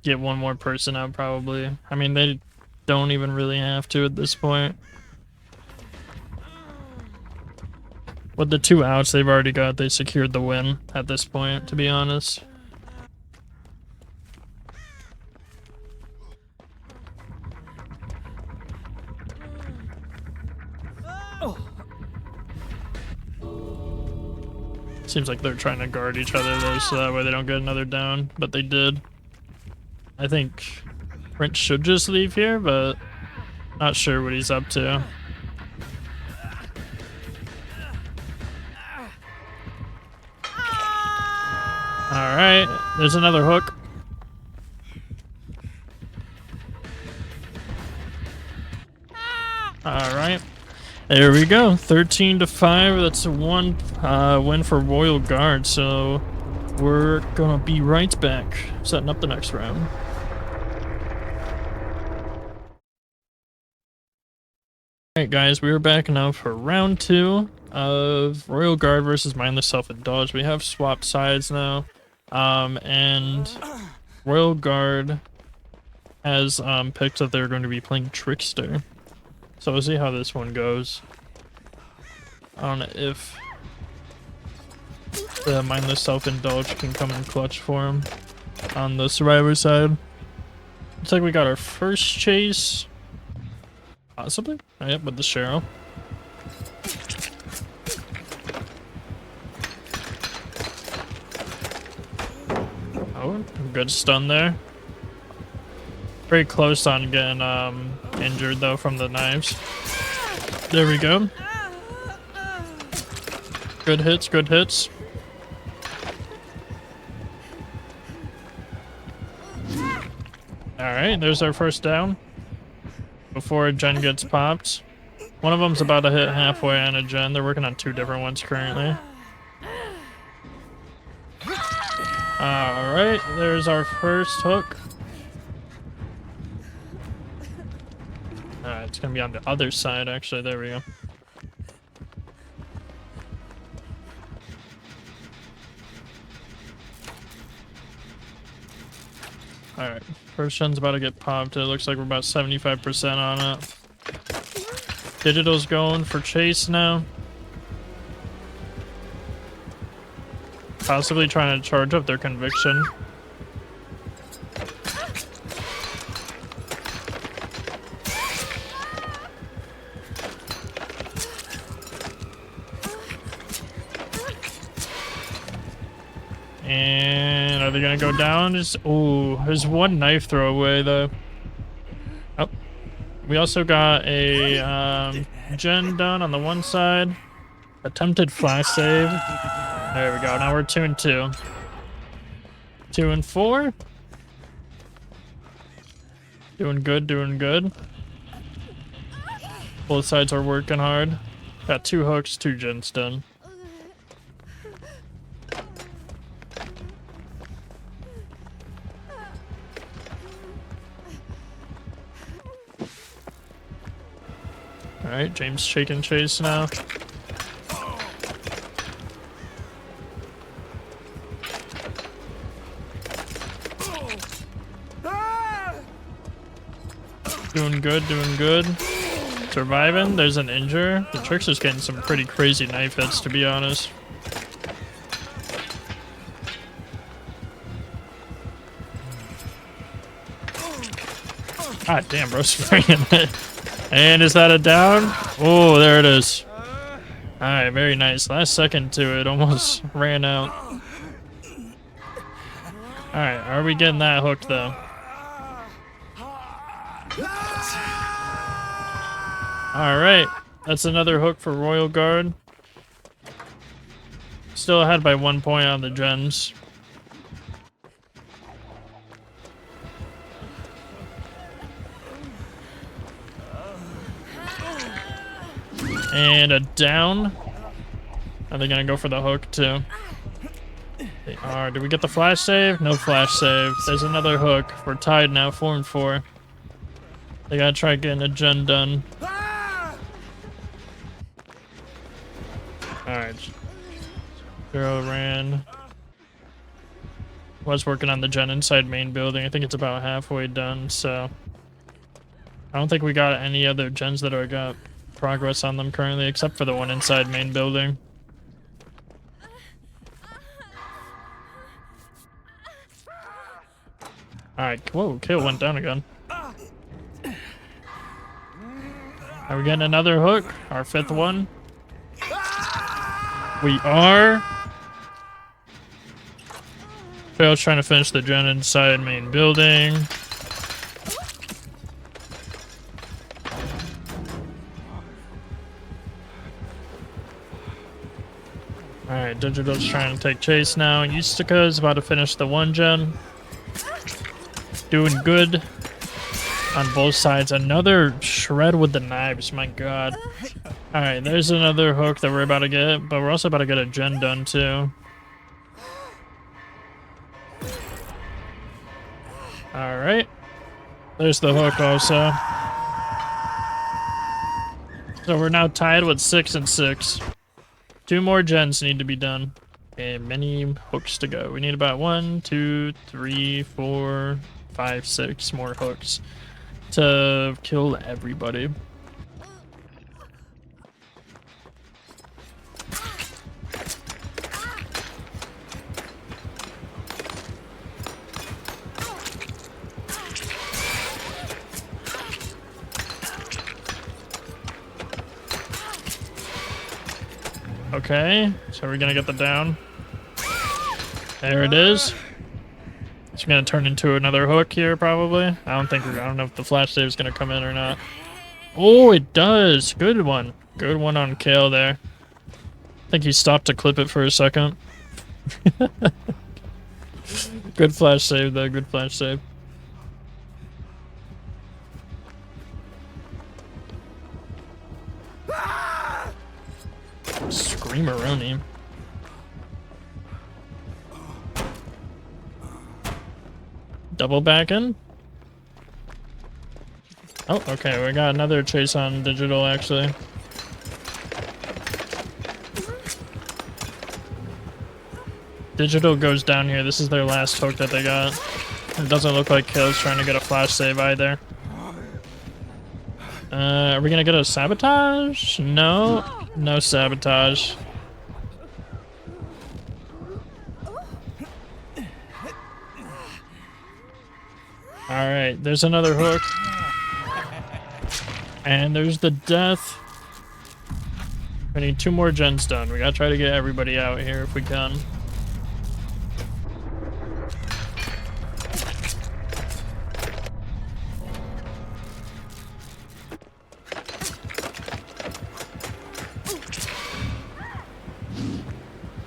get one more person out, probably. I mean, they don't even really have to at this point. With the 2 outs they've already got, they secured the win at this point, to be honest. Seems like they're trying to guard each other though, so that way they don't get another down, but they did. I think Prince should just leave here, but not sure what he's up to. Alright, there's another hook. Alright. There we go, 13-5. That's a 1 win for Royal Guard. So we're gonna be right back, setting up the next round. Alright guys, we are back now for round 2 of Royal Guard versus Mindless Self-Indulge. We have swapped sides now, and Royal Guard has picked that they're going to be playing Trickster. So we'll see how this one goes. I don't know if the Mindless Self-Indulge can come in clutch for him on the Survivor side. Looks like we got our first chase. Possibly? Oh, yep, with the Cheryl. Oh, good stun there. Very close on getting injured though from the knives. There we go. Good hits, good hits. Alright, there's our first down. Before a gen gets popped. One of them's about to hit halfway on a gen. They're working on 2 different ones currently. Alright, there's our first hook. Alright, it's gonna be on the other side actually. There we go. Alright, first gen's about to get popped. It looks like we're about 75% on it. Digital's going for chase now. Possibly trying to charge up their conviction. And are they gonna go down? Just oh, there's one knife throw away though. Oh, we also got a gen done on the one side. Attempted flash save. There we go. Now we're 2-2. 2-4. Doing good, doing good. Both sides are working hard. Got 2 hooks, 2 gens done. Alright, James shaking chase now. Doing good, doing good. Surviving. There's an injure. The Trickster's getting some pretty crazy knife hits, to be honest. God damn, bro, spraying it. And is that a down? Oh, there it is. Alright, very nice. Last second to it, almost ran out. Alright, are we getting that hooked though? Alright, that's another hook for Royal Guard. Still ahead by 1 point on the gens. And a down. Are they gonna go for the hook too? They are. Did we get the flash save? No flash save. There's another hook. We're tied now, 4 and 4. They gotta try getting a gen done. Alright. Zero ran. Was working on the gen inside main building. I think it's about halfway done, so I don't think we got any other gens that are got progress on them currently, except for the one inside main building. Alright, whoa, kill went down again. Are we getting another hook? Our 5th one? We are. Fail's trying to finish the gen inside main building. Alright, Digital's trying to take chase now. Ustica is about to finish the 1 gen. Doing good on both sides. Another shred with the knives, my god. Alright, there's another hook that we're about to get, but we're also about to get a gen done too. Alright. There's the hook also. So we're now tied with 6 and 6. 2 more gens need to be done. And many hooks to go. We need about 1, 2, 3, 4, 5, 6 more hooks to kill everybody. Okay, so we're gonna get the down. There it is. It's gonna turn into another hook here, probably. I don't know if the flash save is gonna come in or not. Oh, it does. Good one. Good one on Kale there. I think he stopped to clip it for a second. Good flash save though. Good flash save. Screameroni. Double back in. Oh, okay, we got another chase on Digital actually. Digital goes down here. This is their last hook that they got. It doesn't look like Kale's trying to get a flash save either. Are we gonna get a sabotage? No. No sabotage. Alright, there's another hook. And there's the death. We need 2 more gens done. We gotta try to get everybody out here if we can.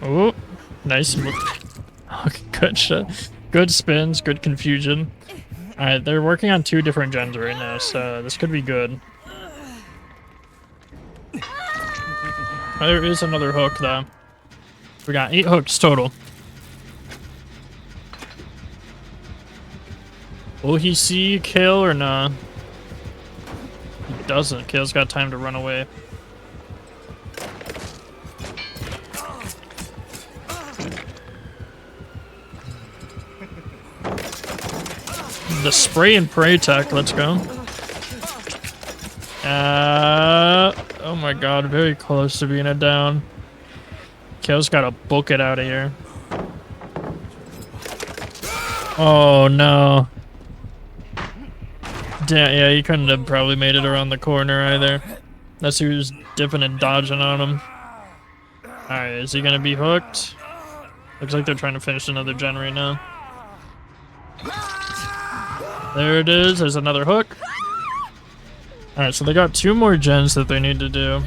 Oh, nice move. Oh, good shot. Good spins, good confusion. Alright, they're working on 2 different gens right now, so this could be good. There is another hook, though. We got 8 hooks total. Will he see Kale or not? He doesn't. Kale's got time to run away. The spray and pray tech, let's go. Oh my god, very close to being a down. Kale's gotta book it out of here. Oh no. Damn, yeah, he couldn't have probably made it around the corner either. That's who was dipping and dodging on him. Alright, is he gonna be hooked? Looks like they're trying to finish another gen right now. There it is, there's another hook. Alright, so they got 2 more gens that they need to do.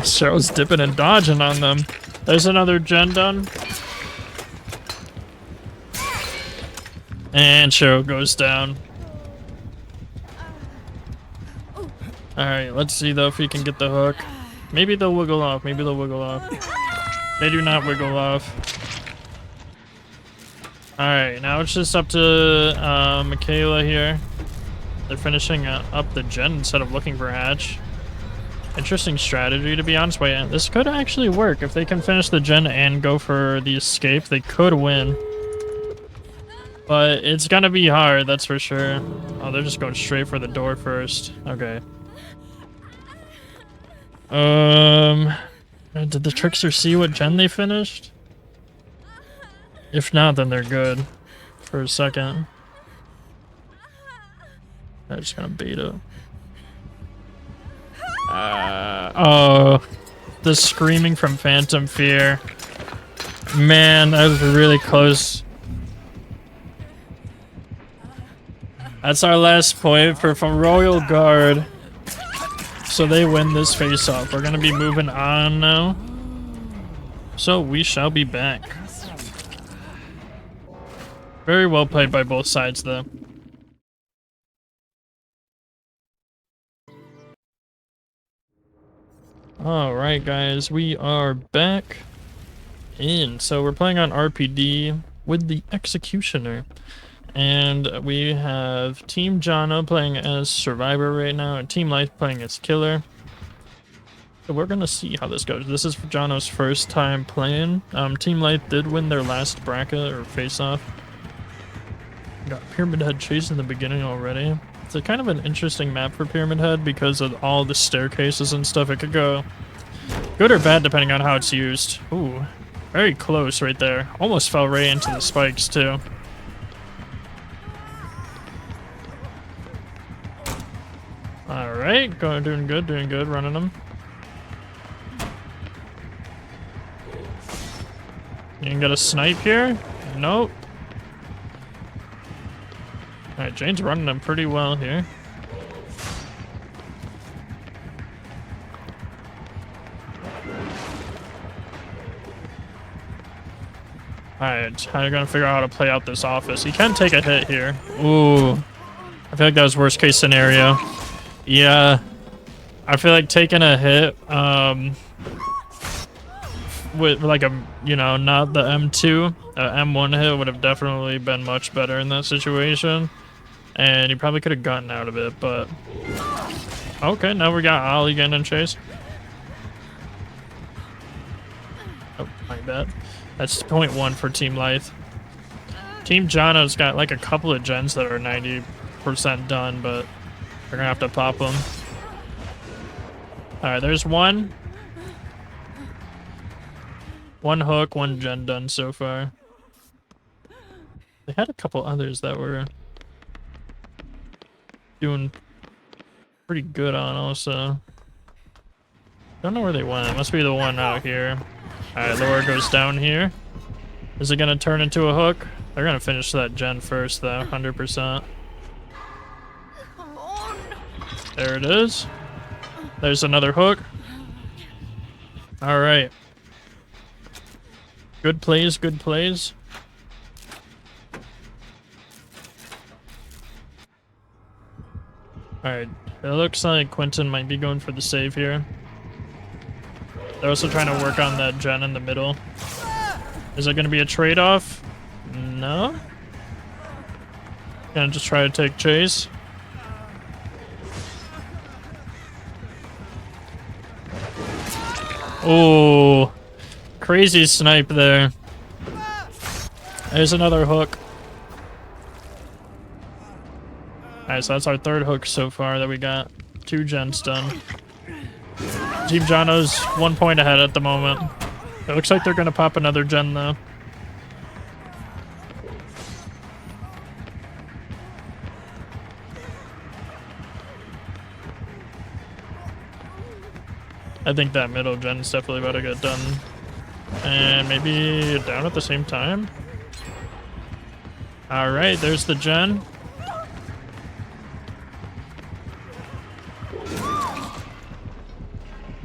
Cheryl's dipping and dodging on them. There's another gen done. And Cheryl goes down. Alright, let's see though if he can get the hook. Maybe they'll wiggle off. Maybe they'll wiggle off. They do not wiggle off. Alright, now it's just up to Michaela here. They're finishing up the gen instead of looking for Hatch. Interesting strategy, to be honest. Wait, this could actually work. If they can finish the gen and go for the escape, they could win. But it's gonna be hard, that's for sure. Oh, they're just going straight for the door first. Okay. Did the Trickster see what gen they finished? If not, then they're good. For a second. I'm just gonna bait it. Oh, the screaming from Phantom Fear. Man, that was really close. That's our last point from Royal Guard. So they win this face-off. We're gonna be moving on now. So we shall be back. Very well played by both sides, though. Alright guys, we are back in. So we're playing on RPD with the Executioner. And we have Team Jono playing as Survivor right now, and Team Life playing as Killer. So we're gonna see how this goes. This is Jono's first time playing. Team Life did win their last bracket, or face-off. Got Pyramid Head Chase in the beginning already. It's a kind of an interesting map for Pyramid Head because of all the staircases and stuff. It could go good or bad depending on how it's used. Ooh, very close right there. Almost fell right into the spikes too. Alright, doing good, running them. You can get a snipe here? Nope. Alright, Jane's running them pretty well here. Alright, how are you gonna figure out how to play out this office? He can take a hit here. Ooh. I feel like that was worst case scenario. Yeah. I feel like taking a hit, with like a, you know, not the M2, M1 hit would have definitely been much better in that situation. And he probably could have gotten out of it, but... Okay, now we got Ollie again and Chase. Oh, my bad. That's 0.1 for Team Life. Team Jono's got like a couple of gens that are 90% done, but we're gonna have to pop them. Alright, there's one. One hook, one gen done so far. They had a couple others that were doing pretty good on also. Don't know where they went. It must be the one out here. Alright, Laura goes down here. Is it gonna turn into a hook? They're gonna finish that gen first though, 100%. There it is. There's another hook. Alright. Good plays, good plays. Alright, it looks like Quentin might be going for the save here. They're also trying to work on that gen in the middle. Is it going to be a trade-off? No? Gonna just try to take Chase. Oh, crazy snipe there. There's another hook. Alright, so that's our third hook so far that we got. 2 gens done. Team Jono's 1 point ahead at the moment. It looks like they're gonna pop another gen though. I think that middle gen is definitely about to get done. And maybe down at the same time. Alright, there's the gen.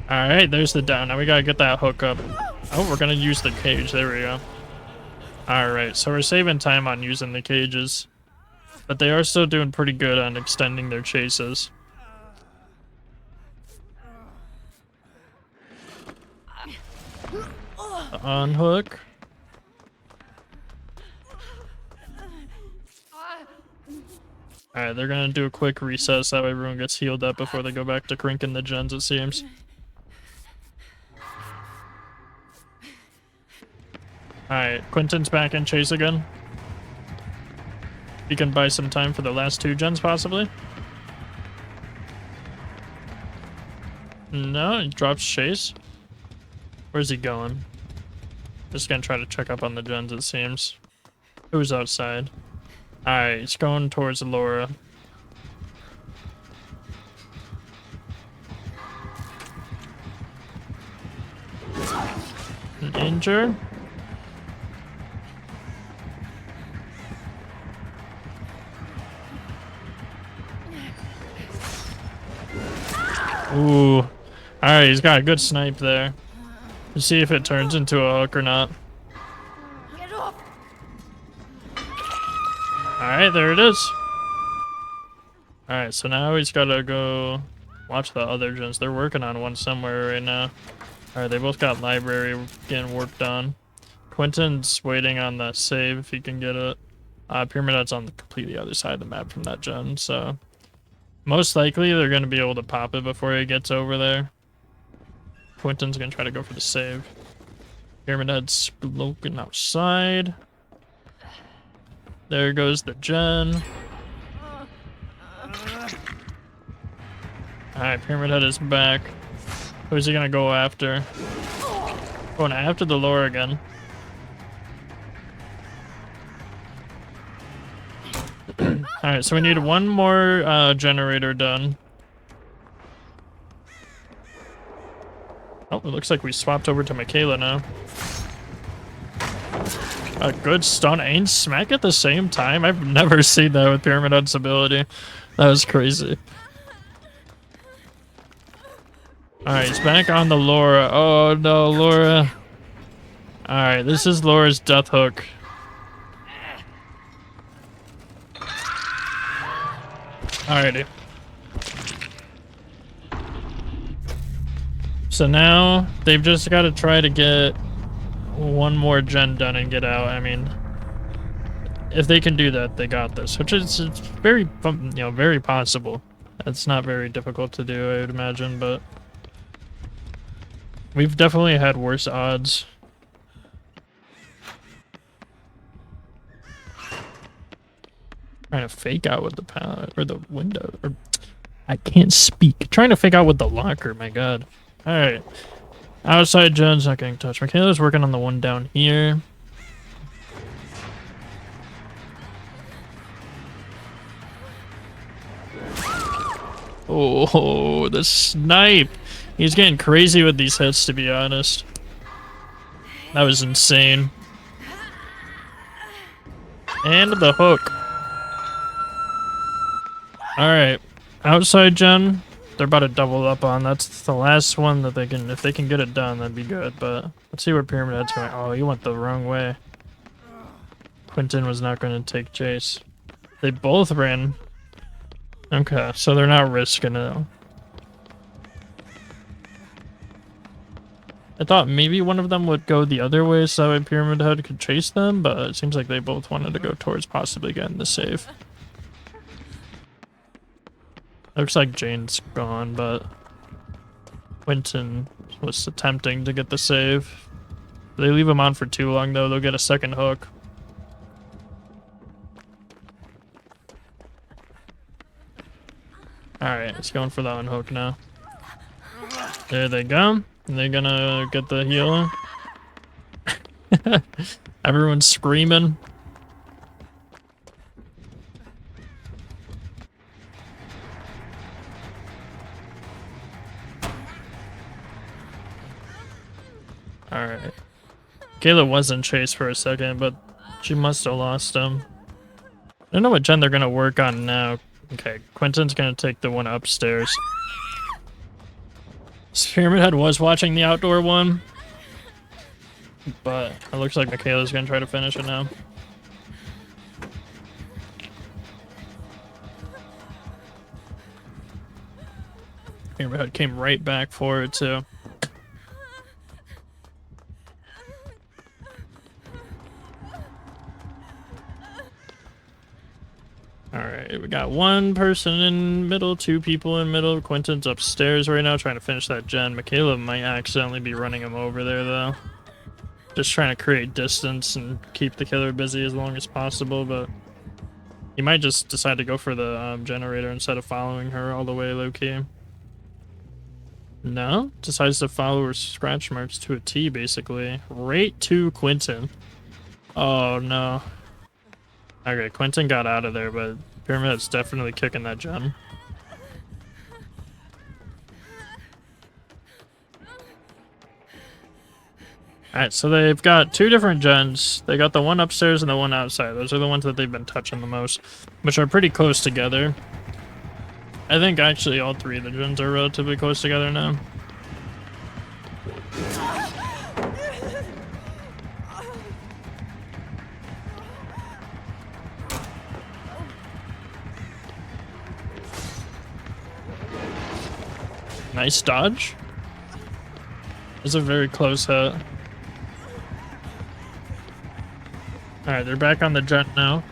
Alright, there's the down. Now we gotta get that hook up. Oh, we're gonna use the cage. There we go. Alright, so we're saving time on using the cages. But they are still doing pretty good on extending their chases. Unhook. Alright, they're gonna do a quick recess, that way everyone gets healed up before they go back to crinking the gens, it seems. Alright, Quentin's back in chase again. He can buy some time for the last 2 gens, possibly. No, he drops chase. Where's he going? Just gonna try to check up on the gens, it seems. Who's outside? Alright, he's going towards Laura. An injured? Ooh. Alright, he's got a good snipe there. Let's see if it turns into a hook or not. Get off. Alright, there it is. Alright, so now he's gotta go watch the other gens. They're working on one somewhere right now. Alright, they both got library getting worked on. Quentin's waiting on the save if he can get it. Pyramid Head's on the completely other side of the map from that gen, so most likely they're gonna be able to pop it before he gets over there. Quentin's gonna try to go for the save. Pyramid Head's looking outside. There goes the gen. Alright, Pyramid Head is back. Who's he gonna go after? Going after the lore again. Alright, so we need one more generator done. Oh, it looks like we swapped over to Michaela now. A good stun and smack at the same time? I've never seen that with Pyramid Head's ability. That was crazy. Alright, he's back on the Laura. Oh no, Laura. Alright, this is Laura's death hook. Alrighty. So now they've just got to try to get one more gen done and get out. I mean, if they can do that, they got this, which is it's very, very possible. It's not very difficult to do, I would imagine, but we've definitely had worse odds. Trying to fake out with the pallet or the window, or I can't speak. Trying to fake out with the locker. My God. All right. Outside gen's not getting touched. Michaela's working on the one down here. Oh, the snipe. He's getting crazy with these hits, to be honest. That was insane. And the hook. Alright. Outside gen, they're about to double up on. That's the last one that they can, if they can get it done, that'd be good. But let's see where Pyramid Head's going. Oh, he went the wrong way. Quentin was not going to take chase. They both ran. Okay, so they're not risking it. I thought maybe one of them would go the other way so that way Pyramid Head could chase them, but it seems like they both wanted to go towards possibly getting the save. Looks like Jane's gone, but Quentin Was attempting to get the save. If they leave him on for too long, though, they'll get a second hook. Alright, it's going for that one hook now. There they go. They're gonna get the healer. Everyone's screaming. Alright. Kayla was in chase for a second, but she must have lost him. I don't know what gen they're gonna work on now. Okay, Quentin's gonna take the one upstairs. Pyramid Head was watching the outdoor one, but it looks like Michaela's gonna try to finish it now. Pyramid Head came right back for it too. Alright, we got one person in middle, two people in middle. Quentin's upstairs right now trying to finish that gen. Michaela might accidentally be running him over there, though. Just trying to create distance and keep the killer busy as long as possible, but he might just decide to go for the generator instead of following her all the way low-key. No? Decides to follow her scratch marks to a T, basically. Right to Quentin. Oh, no. Okay, Quentin got out of there, but Pyramid Head's definitely kicking that gen. Alright, so they've got two different gens. They got the one upstairs and the one outside. Those are the ones that they've been touching the most, which are pretty close together. I think actually all three of the gens are relatively close together now. Nice dodge. It's a very close hit. Alright, they're back on the jet now.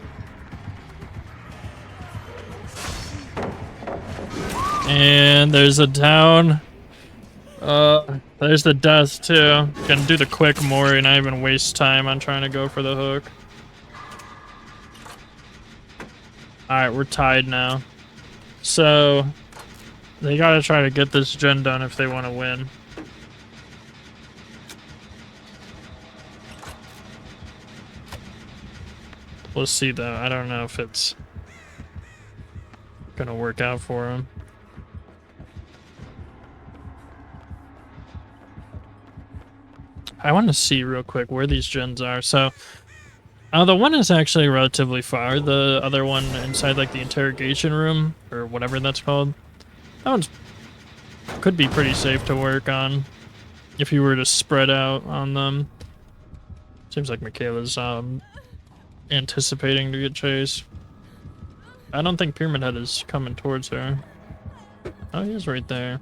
And there's a down. There's the death too. Gonna do the quick Mori, not even waste time on trying to go for the hook. Alright, we're tied now. So they gotta try to get this gen done if they want to win. We'll see though. I don't know if it's gonna work out for him. I want to see real quick where these gens are. So, the one is actually relatively far. The other one inside like the interrogation room or whatever that's called. That one's could be pretty safe to work on if you were to spread out on them. Seems like Michaela's anticipating to get chased. I don't think Pyramid Head is coming towards her. Oh, he is right there.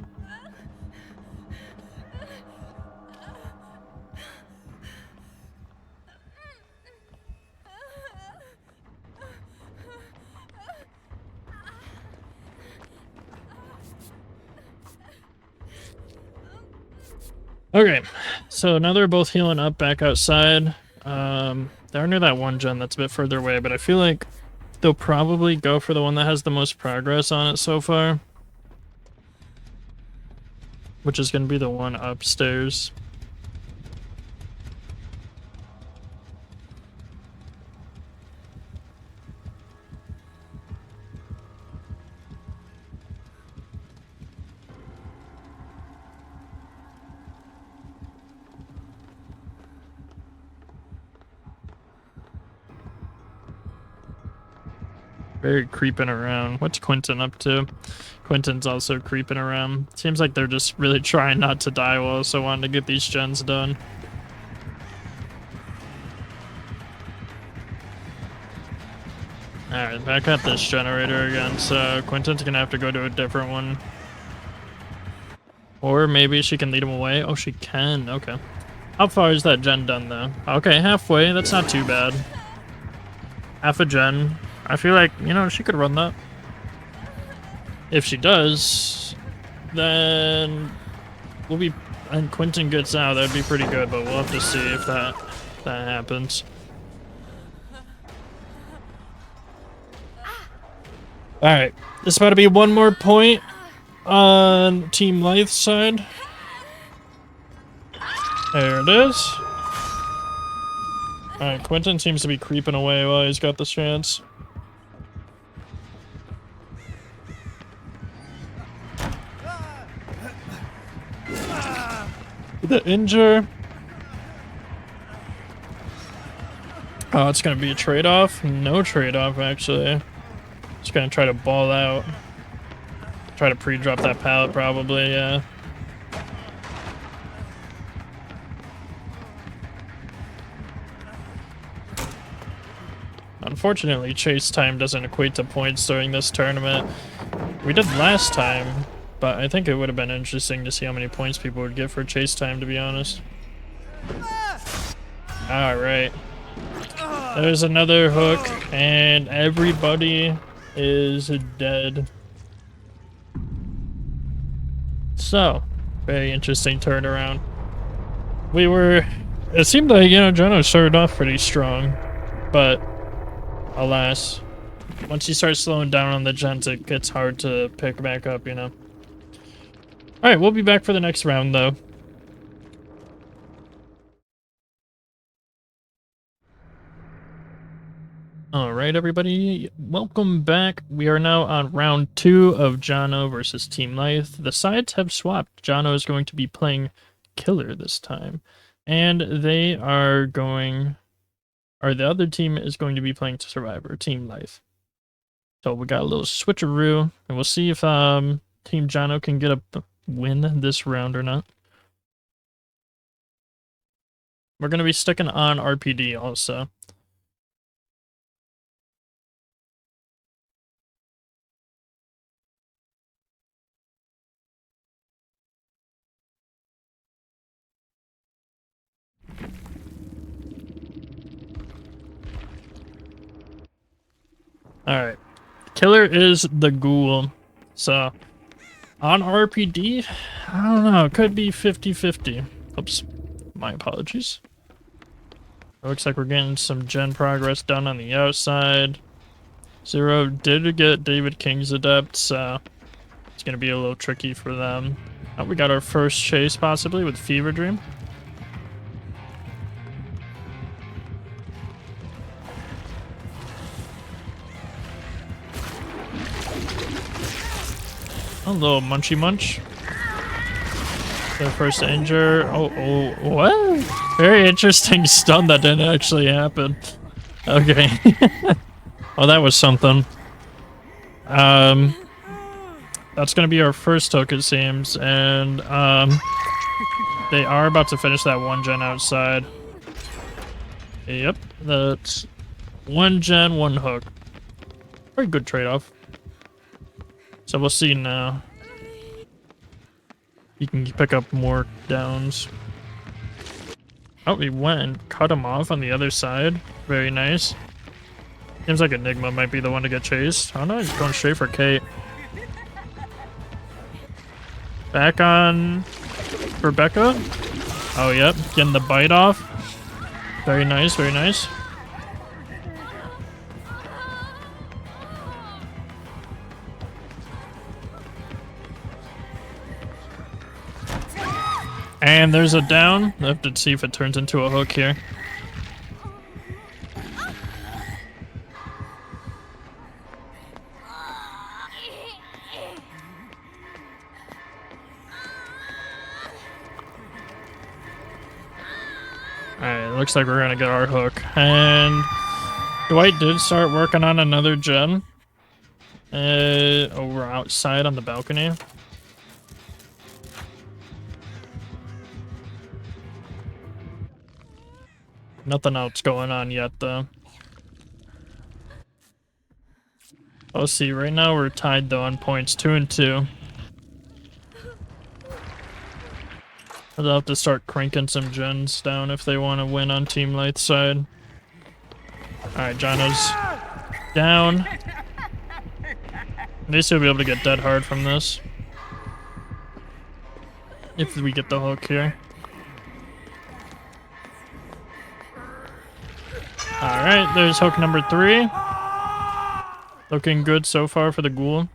Okay, so now they're both healing up back outside. They're near that one gen that's a bit further away, but I feel like they'll probably go for the one that has the most progress on it so far. Which is going to be the one upstairs. Very creeping around. What's Quentin up to? Quentin's also creeping around. Seems like they're just really trying not to die while also wanting to get these gens done. Alright, back at this generator again, so Quentin's gonna have to go to a different one. Or maybe she can lead him away. Oh, she can. Okay. How far is that gen done, though? Okay, halfway. That's not too bad. Half a gen. I feel like, you know, she could run that. If she does, then we'll be and Quentin gets out, that'd be pretty good, but we'll have to see if that happens. Alright, there's about to be one more point on Team Lythe's side. There it is. Alright, Quentin seems to be creeping away while he's got the chance. The injure. Oh, it's gonna be a trade-off? No trade-off, actually. Just gonna try to ball out. Try to pre-drop that pallet, probably, yeah. Unfortunately, chase time doesn't equate to points during this tournament. We did last time, but I think it would have been interesting to see how many points people would get for chase time, to be honest. Alright. There's another hook, and everybody is dead. So, very interesting turnaround. It seemed like, Jono started off pretty strong, but alas, once you start slowing down on the gens, it gets hard to pick back up, Alright, we'll be back for the next round, though. Alright, everybody, welcome back. We are now on round 2 of Jono versus Team Lythe. The sides have swapped. Jono is going to be playing Killer this time, and the other team is going to be playing Survivor, Team Lythe. So we got a little switcheroo, and we'll see if Team Jono can get a win this round or not. We're going to be sticking on RPD also. Alright. Killer is the ghoul. So, on RPD, I don't know, it could be 50-50. Oops. My apologies. It looks like we're getting some gen progress done on the outside. Zero did get David King's Adept, so it's going to be a little tricky for them. Oh, we got our first chase, possibly, with Fever Dream. A little munchy munch. Their first injure. Oh, what? Very interesting stun that didn't actually happen. Okay. Oh, that was something. That's gonna be our first hook, it seems, and they are about to finish that one gen outside. Yep, that's one gen, one hook. Very good trade-off. So we'll see now. He can pick up more downs. Oh, he went and cut him off on the other side. Very nice. Seems like Enigma might be the one to get chased. Oh no, he's going straight for Kate. Back on Rebecca. Oh, yep, getting the bite off. Very nice, very nice. And there's a down. I have to see if it turns into a hook here. Alright, looks like we're gonna get our hook. And Dwight did start working on another gen. Over outside on the balcony. Nothing else going on yet, though. Oh, see, right now we're tied, though, on points 2 and 2. They'll have to start cranking some gens down if they want to win on Team Lythe's side. Alright, Jono's down. At least he'll be able to get dead hard from this. If we get the hook here. Alright, there's hook number 3. Looking good so far for the ghoul.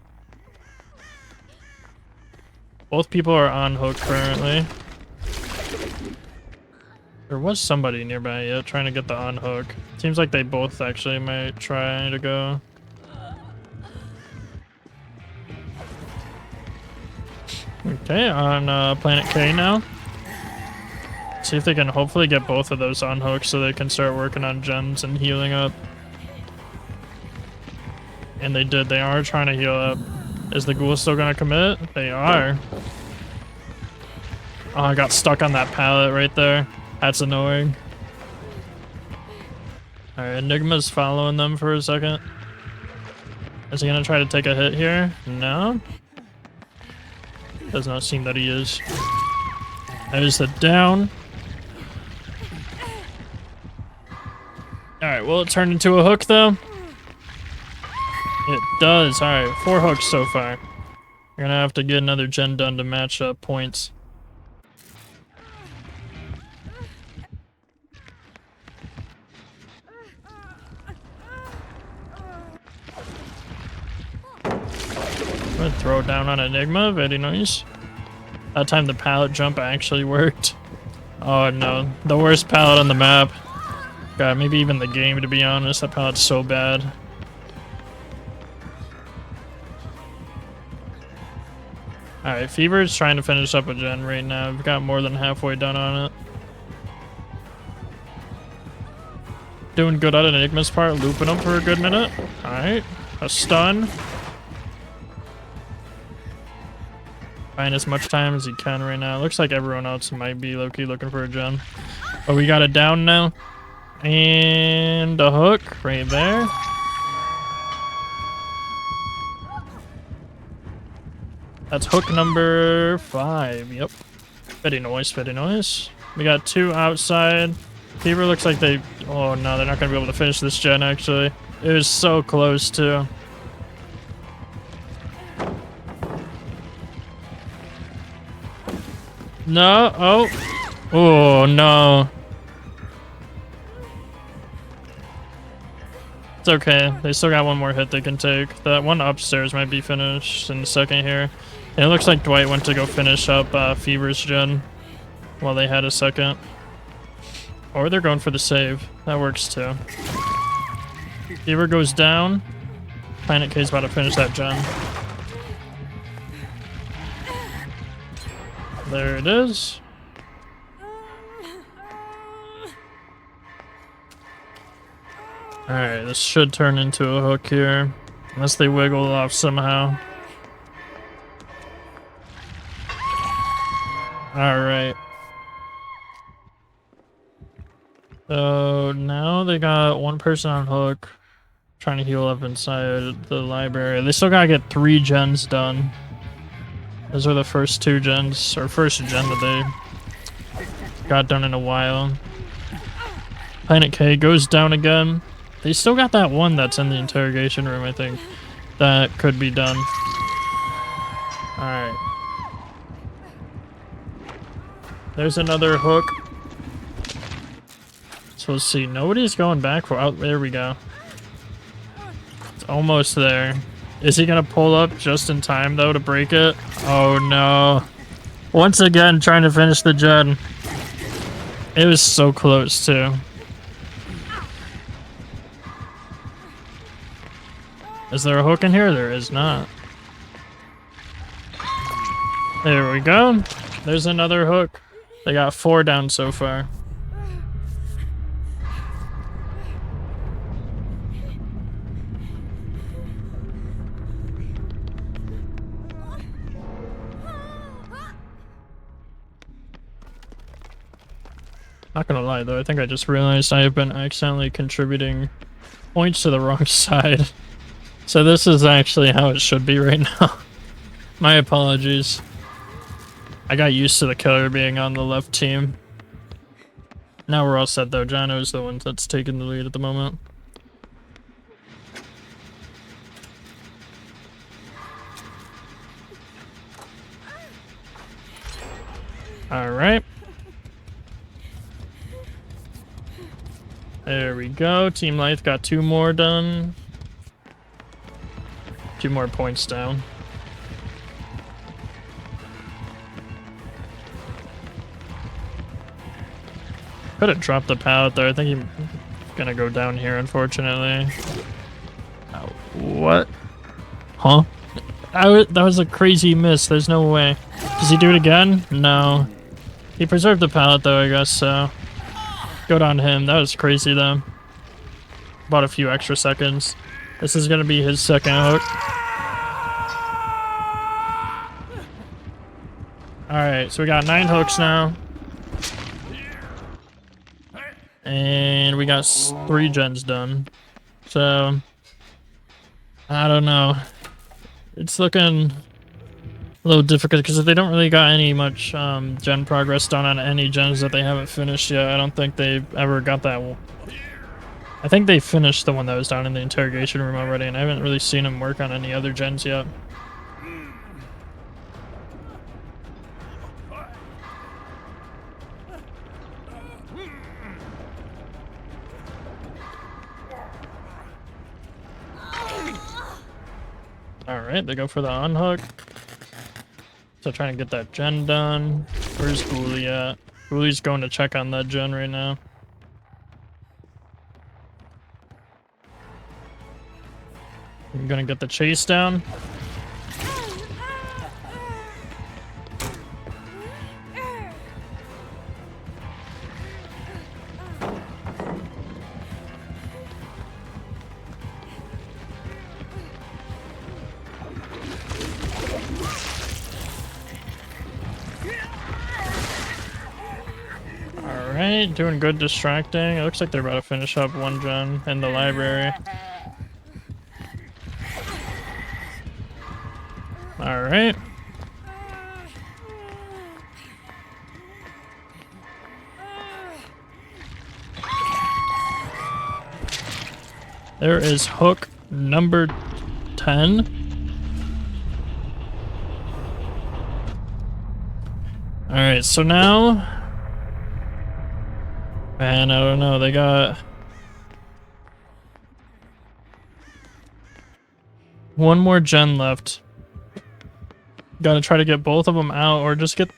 Both people are on hook currently. There was somebody nearby yet trying to get the on hook. Seems like they both actually might try to go. Okay, on Planet K now. See if they can hopefully get both of those on hooks so they can start working on gens and healing up. And they did. They are trying to heal up. Is the ghoul still gonna commit? They are. Oh, I got stuck on that pallet right there. That's annoying. Alright, Enigma's following them for a second. Is he gonna try to take a hit here? No? Does not seem that he is. There's the down. Alright, will it turn into a hook though? It does. Alright, 4 hooks so far. We're gonna have to get another gen done to match up points. I'm gonna throw it down on Enigma, very nice. That time the pallet jump actually worked. Oh no, the worst pallet on the map. God, maybe even the game to be honest, that pallet's so bad. Alright, Fever's trying to finish up a gen right now. We've got more than halfway done on it. Doing good on Enigma's part, looping him for a good minute. Alright, a stun. Buying as much time as he can right now. Looks like everyone else might be low-key looking for a gen. But we got it down now. And a hook right there. That's hook number 5. Yep. Very nice, very nice. We got 2 outside. Fever looks like they... Oh no, they're not going to be able to finish this gen actually. It was so close too. No, oh. Oh no. It's okay. They still got one more hit they can take. That one upstairs might be finished in a second here. And it looks like Dwight went to go finish up Fever's gen while they had a second. Or they're going for the save. That works too. Fever goes down. Planet K's about to finish that gen. There it is. Alright, this should turn into a hook here. Unless they wiggle off somehow. Alright. So now they got one person on hook. Trying to heal up inside the library. They still gotta get 3 gens done. Those are the first 2 gens, or first gen that they got done in a while. Planet K goes down again. They still got that one that's in the interrogation room, I think. That could be done. Alright. There's another hook. So let's see. Nobody's going back for... Oh, there we go. It's almost there. Is he gonna pull up just in time, though, to break it? Oh, no. Once again, trying to finish the gen. It was so close, too. Is there a hook in here? There is not. There we go. There's another hook. They got 4 down so far. Not gonna lie though, I think I just realized I have been accidentally contributing points to the wrong side. So this is actually how it should be right now. My apologies. I got used to the killer being on the left team. Now we're all set though. Jono's the one that's taking the lead at the moment. Alright. There we go. Team Life got 2 more done. 2 more points down. Could have dropped the pallet there. I think he's gonna go down here, unfortunately. Oh, what? Huh? That was a crazy miss. There's no way. Does he do it again? No. He preserved the pallet though, I guess, so. Good on him. That was crazy though. About a few extra seconds. This is gonna be his second hook. Alright, so we got 9 hooks now. And we got 3 gens done. So, I don't know. It's looking a little difficult because they don't really got any much gen progress done on any gens that they haven't finished yet. I don't think they ever got that one. I think they finished the one that was down in the interrogation room already, and I haven't really seen them work on any other gens yet. Alright, they go for the unhook. So trying to get that gen done. Where's Ghoulie at? Ghoulie's going to check on that gen right now. I'm gonna get the chase down. Alright, doing good distracting. It looks like they're about to finish up one gen in the library. Alright. There is hook number 10. Alright, so now... Man, I don't know, they got... one more gen left. Gotta try to get both of them out, or just get...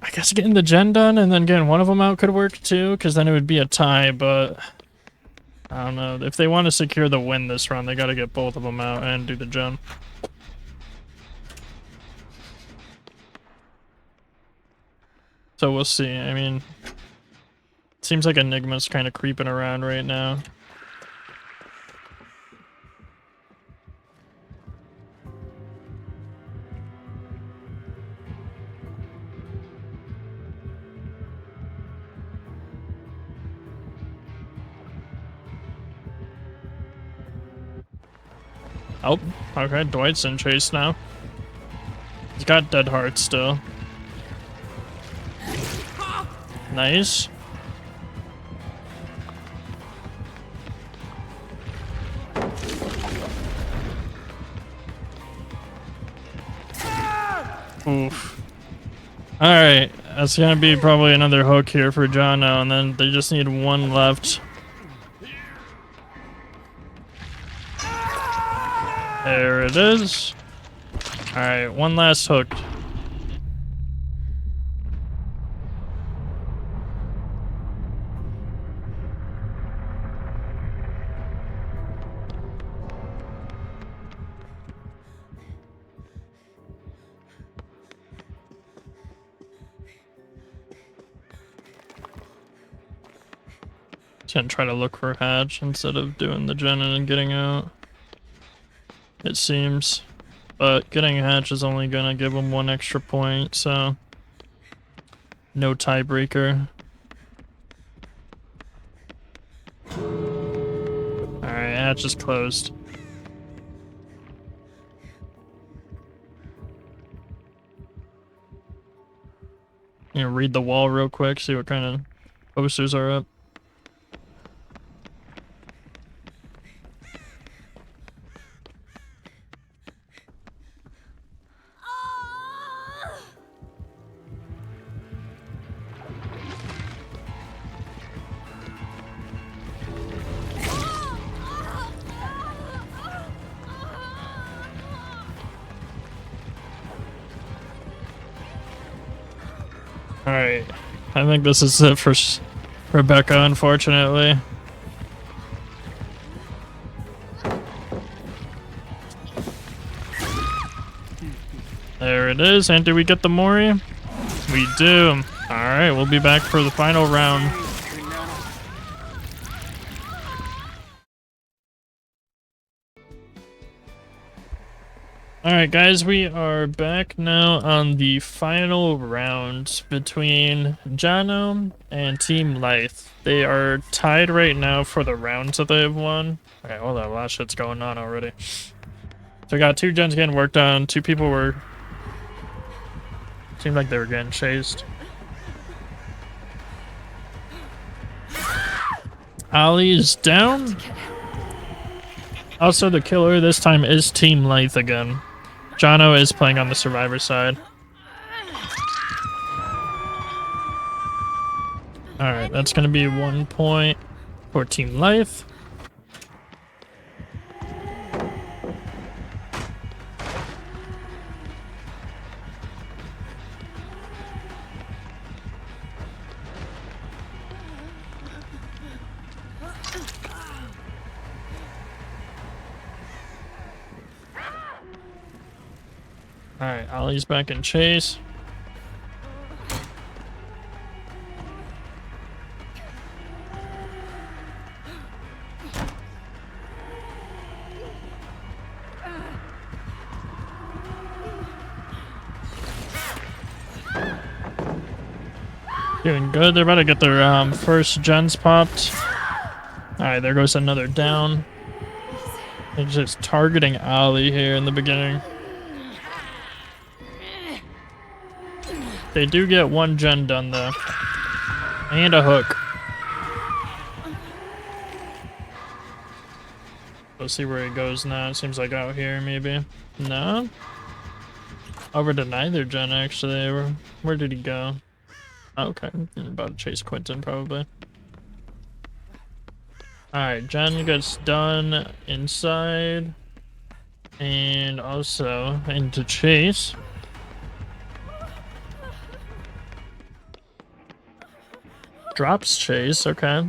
I guess getting the gen done and then getting one of them out could work too, because then it would be a tie, but... I don't know. If they want to secure the win this round, they gotta get both of them out and do the gen. So we'll see. I mean... Seems like Enigma's kind of creeping around right now. Oh, okay, Dwight's in chase now. He's got dead hearts still. Nice. Oof. Alright, that's gonna be probably another hook here for John now, and then they just need one left. There it is. Alright, one last hook. Gonna try to look for Hatch instead of doing the gen and getting out. It seems. But getting Hatch is only gonna give him 1 extra point, so no tiebreaker. Alright, Hatch is closed. You know, read the wall real quick, see what kind of posters are up. Alright. I think this is it for Rebecca, unfortunately. There it is. And do we get the Mori? We do. Alright, we'll be back for the final round. Alright guys, we are back now on the final round between Jono and Team Lythe. They are tied right now for the rounds that they have won. Okay, hold on, a lot of shit's going on already. So we got 2 gens getting worked on, 2 people were... Seemed like they were getting chased. Ali is down. Also the killer this time is Team Lythe again. Jono is playing on the survivor side. Alright, that's gonna be 1 point for Team Lythe. Alright, Ali's back in chase. Doing good. They're about to get their first gens popped. Alright, there goes another down. They're just targeting Ali here in the beginning. They do get 1 gen done though. And a hook. We'll see where he goes now. It seems like out here maybe. No? Over to neither gen actually. Where did he go? Okay, I'm about to chase Quentin probably. Alright, Jen gets done inside. And also into chase. Drops chase, okay.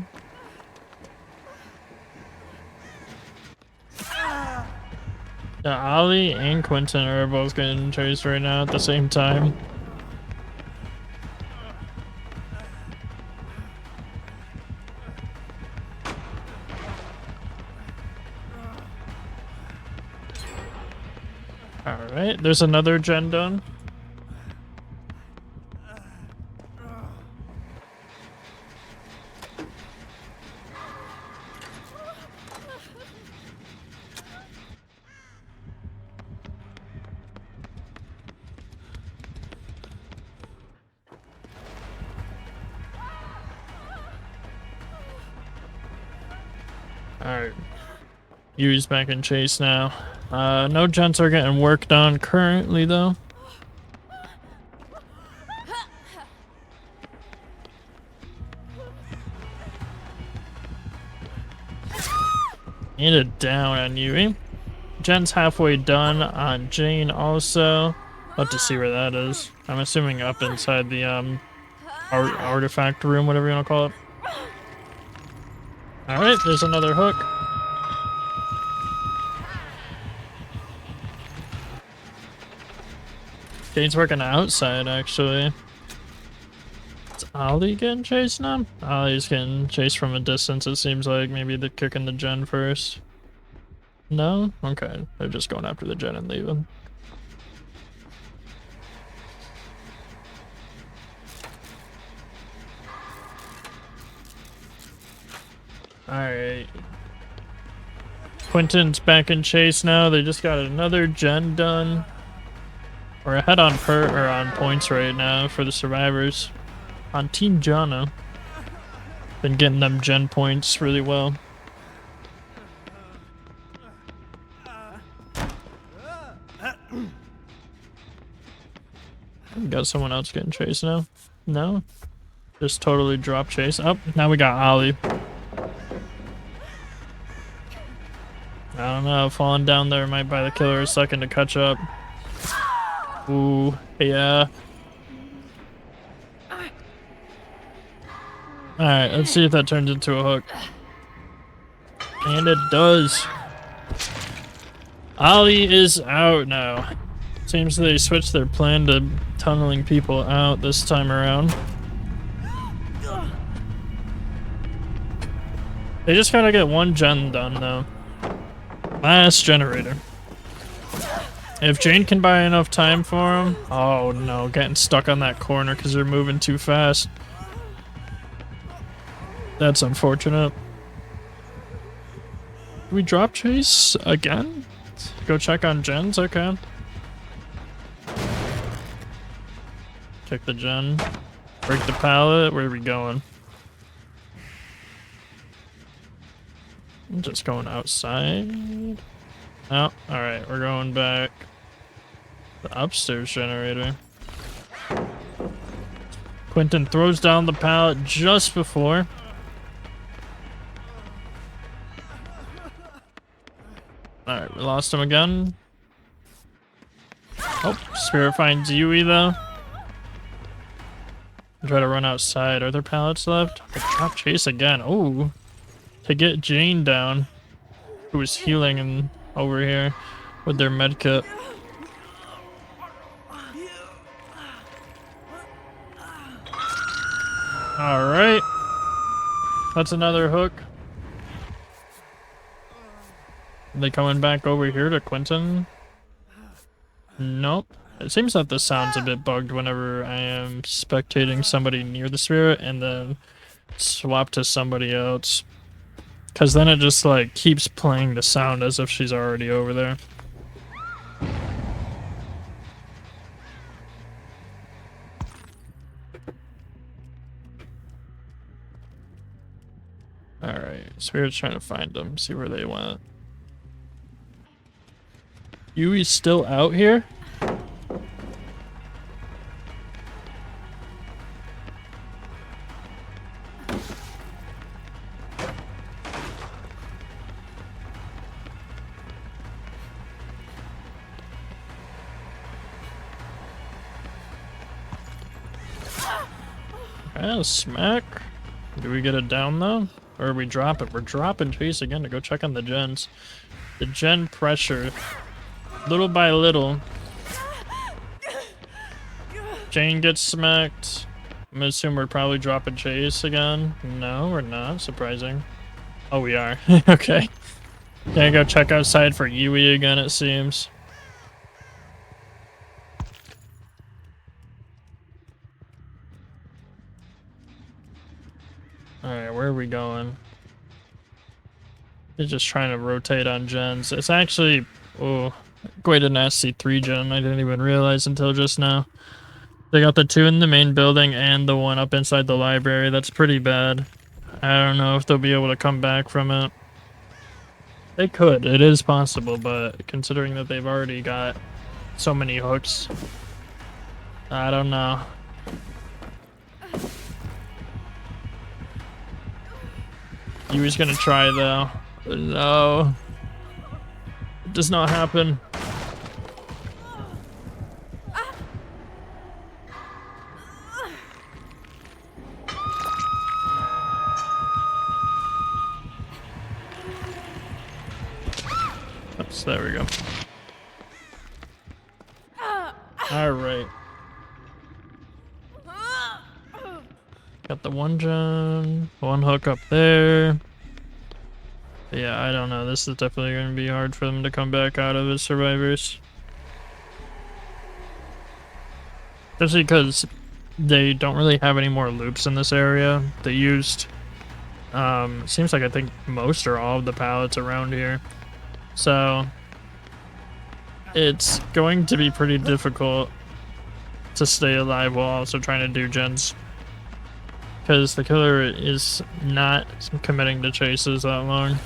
Ali and Quentin are both getting chased right now at the same time. Alright, there's another gen done. Alright. Yui's back in chase now. No gens are getting work done currently though. And a down on Yui. Jen's halfway done on Jane also. Love to see where that is. I'm assuming up inside the artifact room, whatever you want to call it. Alright, there's another hook. Jane's working outside, actually. Is Ali getting chased now? Ali's getting chased from a distance, it seems like. Maybe they're kicking the gen first. No? Okay, they're just going after the gen and leaving. Alright. Quentin's back in chase now. They just got another gen done. We're ahead on on points right now for the survivors. On Team Jono. Been getting them gen points really well. We got someone else getting chased now. No? Just totally drop chase. Oh, now we got Ali. I don't know, falling down there might buy the killer a second to catch up. Ooh, yeah. Alright, let's see if that turns into a hook. And it does. Ollie is out now. Seems they switched their plan to tunneling people out this time around. They just gotta get one gen done though. Last generator. If Jane can buy enough time for him. Oh no, getting stuck on that corner because they're moving too fast. That's unfortunate. Do we drop chase again? Go check on gens? Okay. Check the gen. Break the pallet. Where are we going? I'm just going outside. Oh, alright, we're going back. The upstairs generator. Quentin throws down the pallet just before. Alright, we lost him again. Oh, Spirit finds Yui though. Try to run outside. Are there pallets left? Drop chase again. Oh, to get Jane down, who was healing and over here with their med kit. All right, that's another hook. Are they coming back over here to Quentin? Nope. It seems that the sound's a bit bugged whenever I am spectating somebody near the spirit and then swap to somebody else. Because then it just like keeps playing the sound as if she's already over there. Alright, Spirit's trying to find them, see where they went. Yui's still out here? Yeah, smack. Do we get it down though? Or we drop it? We're dropping chase again to go check on the gens. The gen pressure. Little by little. Jane gets smacked. I'm gonna assume we're probably dropping chase again. No, we're not. Surprising. Oh, we are. Okay. Gonna go check outside for Yui again, it seems. Alright, where are we going? They're just trying to rotate on gens. It's actually, oh, quite a nasty 3 gen. I didn't even realize until just now. They got the 2 in the main building and the 1 up inside the library. That's pretty bad. I don't know if they'll be able to come back from it. They could. It is possible, but considering that they've already got so many hooks, I don't know. He was gonna try though. No. It does not happen. Oops, there we go. Alright. Got the 1 gen, 1 hook up there. Yeah, I don't know. This is definitely going to be hard for them to come back out of as survivors. Especially because they don't really have any more loops in this area. They used, seems like I think most or all of the pallets around here. So, it's going to be pretty difficult to stay alive while also trying to do gens. Because the killer is not committing to chases that long.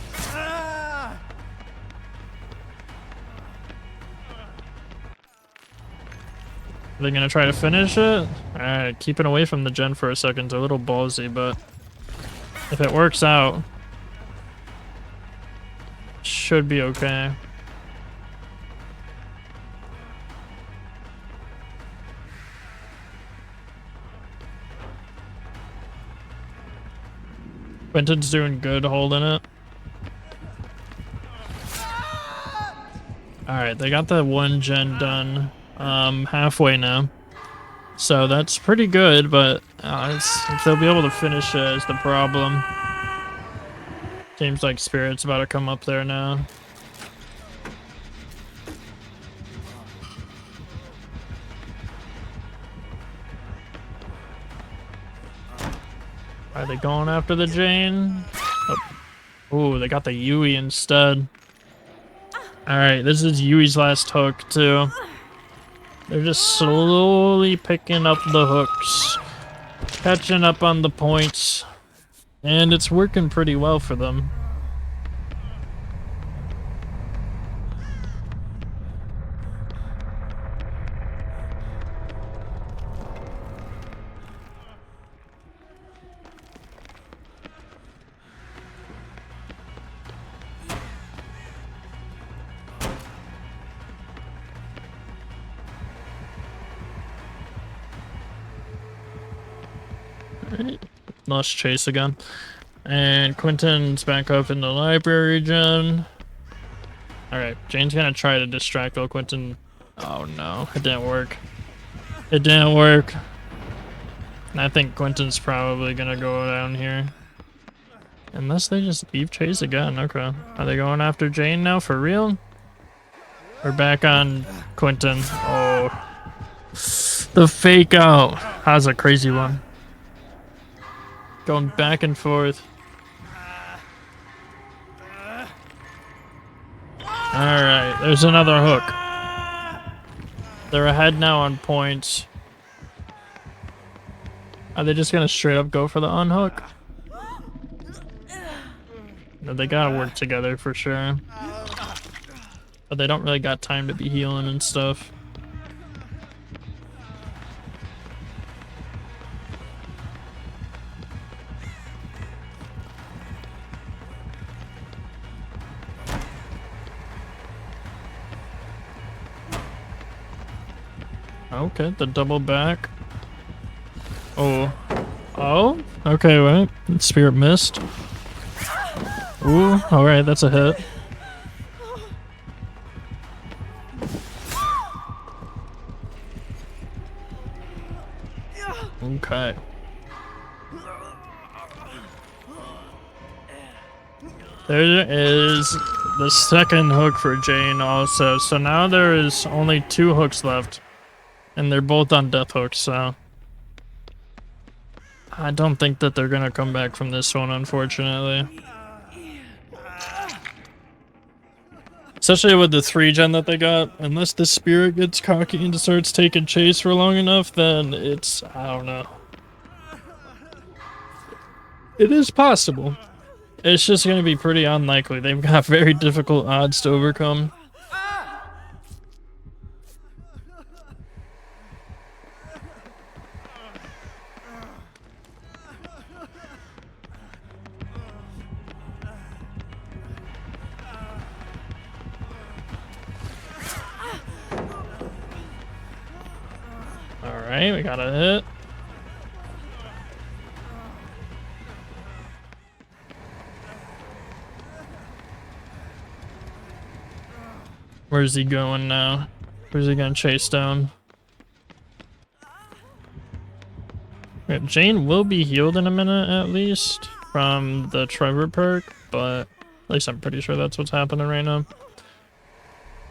Are they gonna try to finish it? Alright, keeping away from the gen for a second is a little ballsy, but if it works out, should be okay. Quentin's doing good holding it. Alright, they got the one gen done halfway now. So that's pretty good, but if they'll be able to finish it is the problem. Seems like Spirit's about to come up there now. Are they going after the Jane? Oh, they got the Yui instead. Alright, this is Yui's last hook, too. They're just slowly picking up the hooks. Catching up on the points. And it's working pretty well for them. Lost chase again. And Quentin's back up in the library gen. Alright, Jane's gonna try to distract while Quentin... Oh no, it didn't work. It didn't work. And I think Quentin's probably gonna go down here. Unless they just leave chase again, okay. Are they going after Jane now for real? We're back on Quentin. Oh. The fake out. That was a crazy one. Going back and forth. Alright, there's another hook. They're ahead now on points. Are they just gonna straight up go for the unhook? No, they gotta work together for sure. But they don't really got time to be healing and stuff. Okay, the double back. Oh. Oh? Okay, wait. Spirit missed. Ooh, alright, that's a hit. Okay. There is the second hook for Jane also. So now there is only 2 hooks left. And they're both on death hooks, so... I don't think that they're gonna come back from this one, unfortunately. Especially with the 3 gen that they got. Unless the Spirit gets cocky and starts taking chase for long enough, then it's... I don't know. It is possible. It's just gonna be pretty unlikely. They've got very difficult odds to overcome. Alright, we got a hit. Where's he going now? Where's he gonna chase down? Yeah, Jane will be healed in a minute at least from the Trevor perk, but at least I'm pretty sure that's what's happening right now.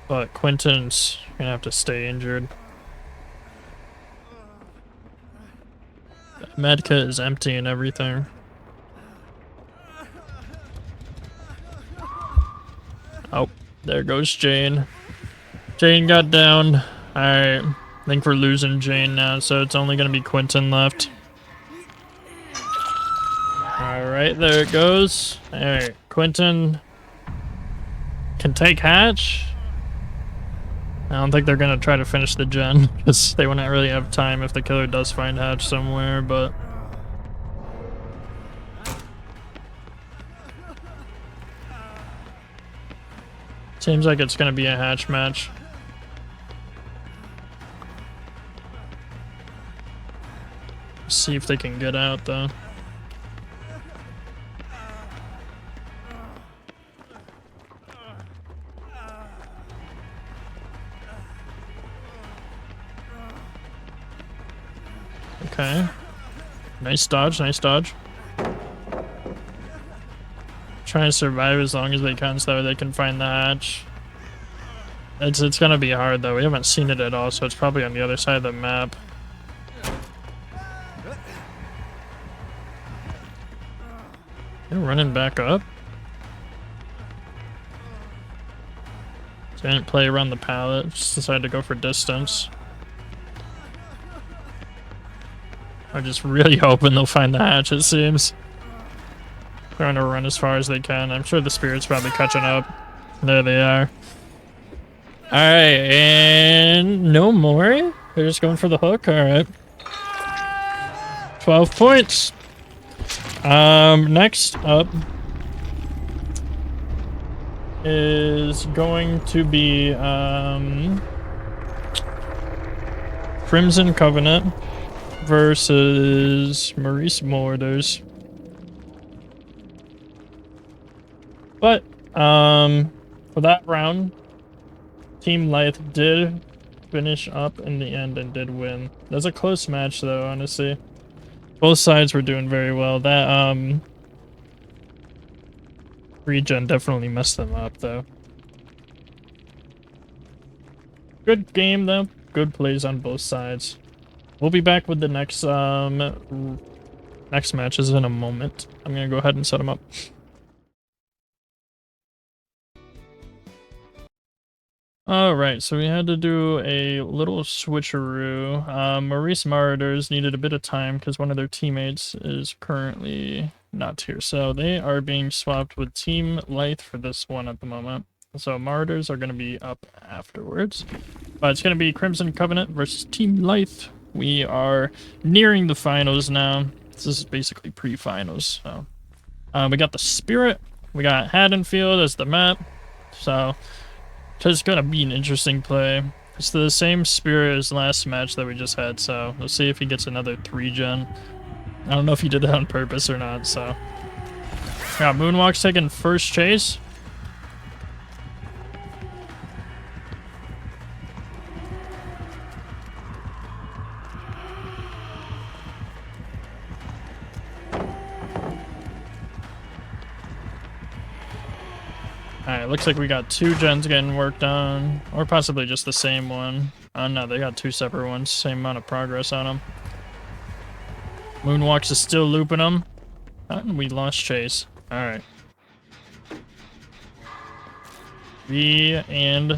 But Quentin's gonna have to stay injured. Medkit is empty and everything. Oh, there goes Jane. Jane got down. Alright, I think we're losing Jane now, so it's only gonna be Quentin left. Alright, there it goes. Alright, Quentin can take Hatch. I don't think they're gonna try to finish the gen, because they wouldn't really have time if the killer does find Hatch somewhere, but... Seems like it's gonna be a Hatch match. See if they can get out, though. Okay. Nice dodge, nice dodge. Trying to survive as long as they can so that they can find the hatch. It's gonna be hard though. We haven't seen it at all, so it's probably on the other side of the map. They're running back up. Didn't play around the pallet, just decided to go for distance. I'm just really hoping they'll find the hatch, it seems. Trying to run as far as they can. I'm sure the spirit's probably catching up. There they are. Alright, and no more? They're just going for the hook? Alright. 12 points. Next up is going to be, Crimson Covenant versus Maurice Marauders. But, for that round, Team Lithe did finish up in the end and did win. That's a close match though, honestly. Both sides were doing very well. That, regen definitely messed them up though. Good game though. Good plays on both sides. We'll be back with the next, next matches in a moment. I'm gonna go ahead and set them up. Alright, so we had to do a little switcheroo. Maurice Marauders needed a bit of time because one of their teammates is currently not here. So they are being swapped with Team Lithe for this one at the moment. So Marauders are going to be up afterwards. But it's going to be Crimson Covenant versus Team Lithe. We are nearing the finals now. This is basically pre-finals. So we got the Spirit. We got Haddonfield as the map. So it's gonna be an interesting play. It's the same Spirit as last match that we just had, so we'll see if he gets another 3-gen. I don't know if he did that on purpose or not, so. Yeah, Moonwalk's taking first chase. Alright, looks like we got 2 gens getting worked on, or possibly just the same one. Oh no, they got 2 separate ones, same amount of progress on them. Moonwalks is still looping them. And we lost chase. Alright. V and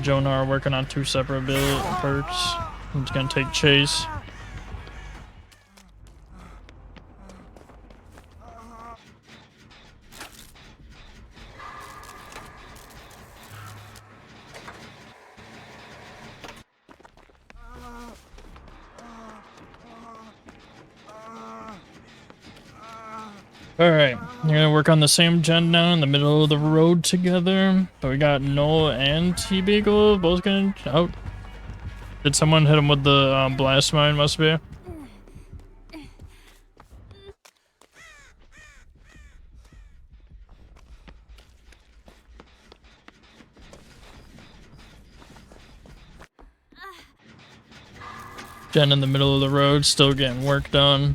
Jonah are working on 2 separate build perks. I'm just gonna take chase. Alright, we're gonna work on the same gen now in the middle of the road together. But we got Noel and T-Beagle both gonna out. Did someone hit him with the blast mine? Must be. Gen in the middle of the road, still getting work done.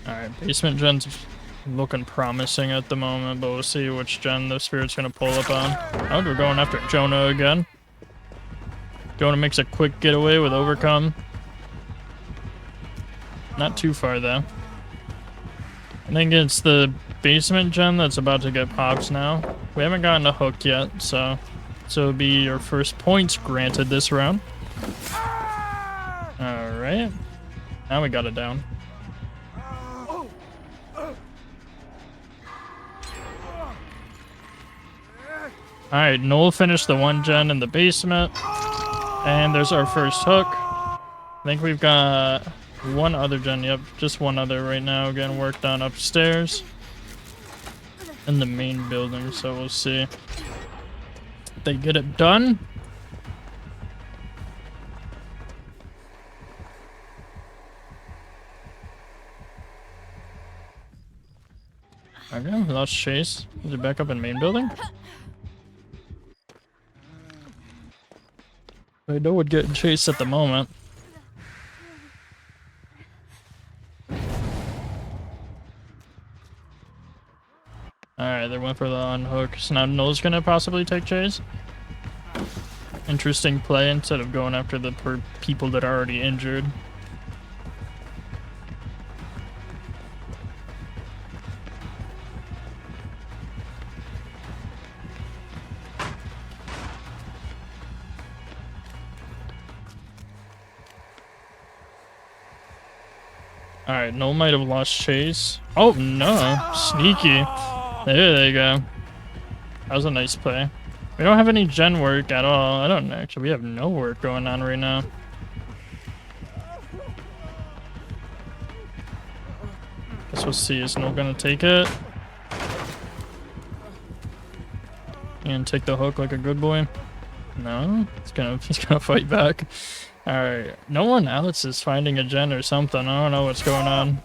Alright, basement gen's looking promising at the moment, but we'll see which gen the Spirit's gonna pull up on. Oh, we're going after Jonah again. Jonah makes a quick getaway with Overcome. Not too far though. I think it's the basement gen that's about to get pops now. We haven't gotten a hook yet, so it'll be your first points granted this round. Alright. Now we got it down. Alright, Noel finished the 1 gen in the basement. And there's our first hook. I think we've got 1 other gen, yep, just 1 other right now getting worked on upstairs in the main building, so we'll see. they get it done. Okay, lost chase. Is it back up in main building? I know we're getting chased at the moment. Alright, they went for the unhook. So now Null's gonna possibly take chase. Interesting play instead of going after the people that are already injured. Alright, Null might have lost chase. Oh no, sneaky. There they go. That was a nice play. We don't have any gen work at all. I don't know. Actually, we have no work going on right now. Guess we'll see. Is Null gonna take it? And take the hook like a good boy? No? He's gonna fight back. Alright. No one else is finding a gen or something. I don't know what's going on.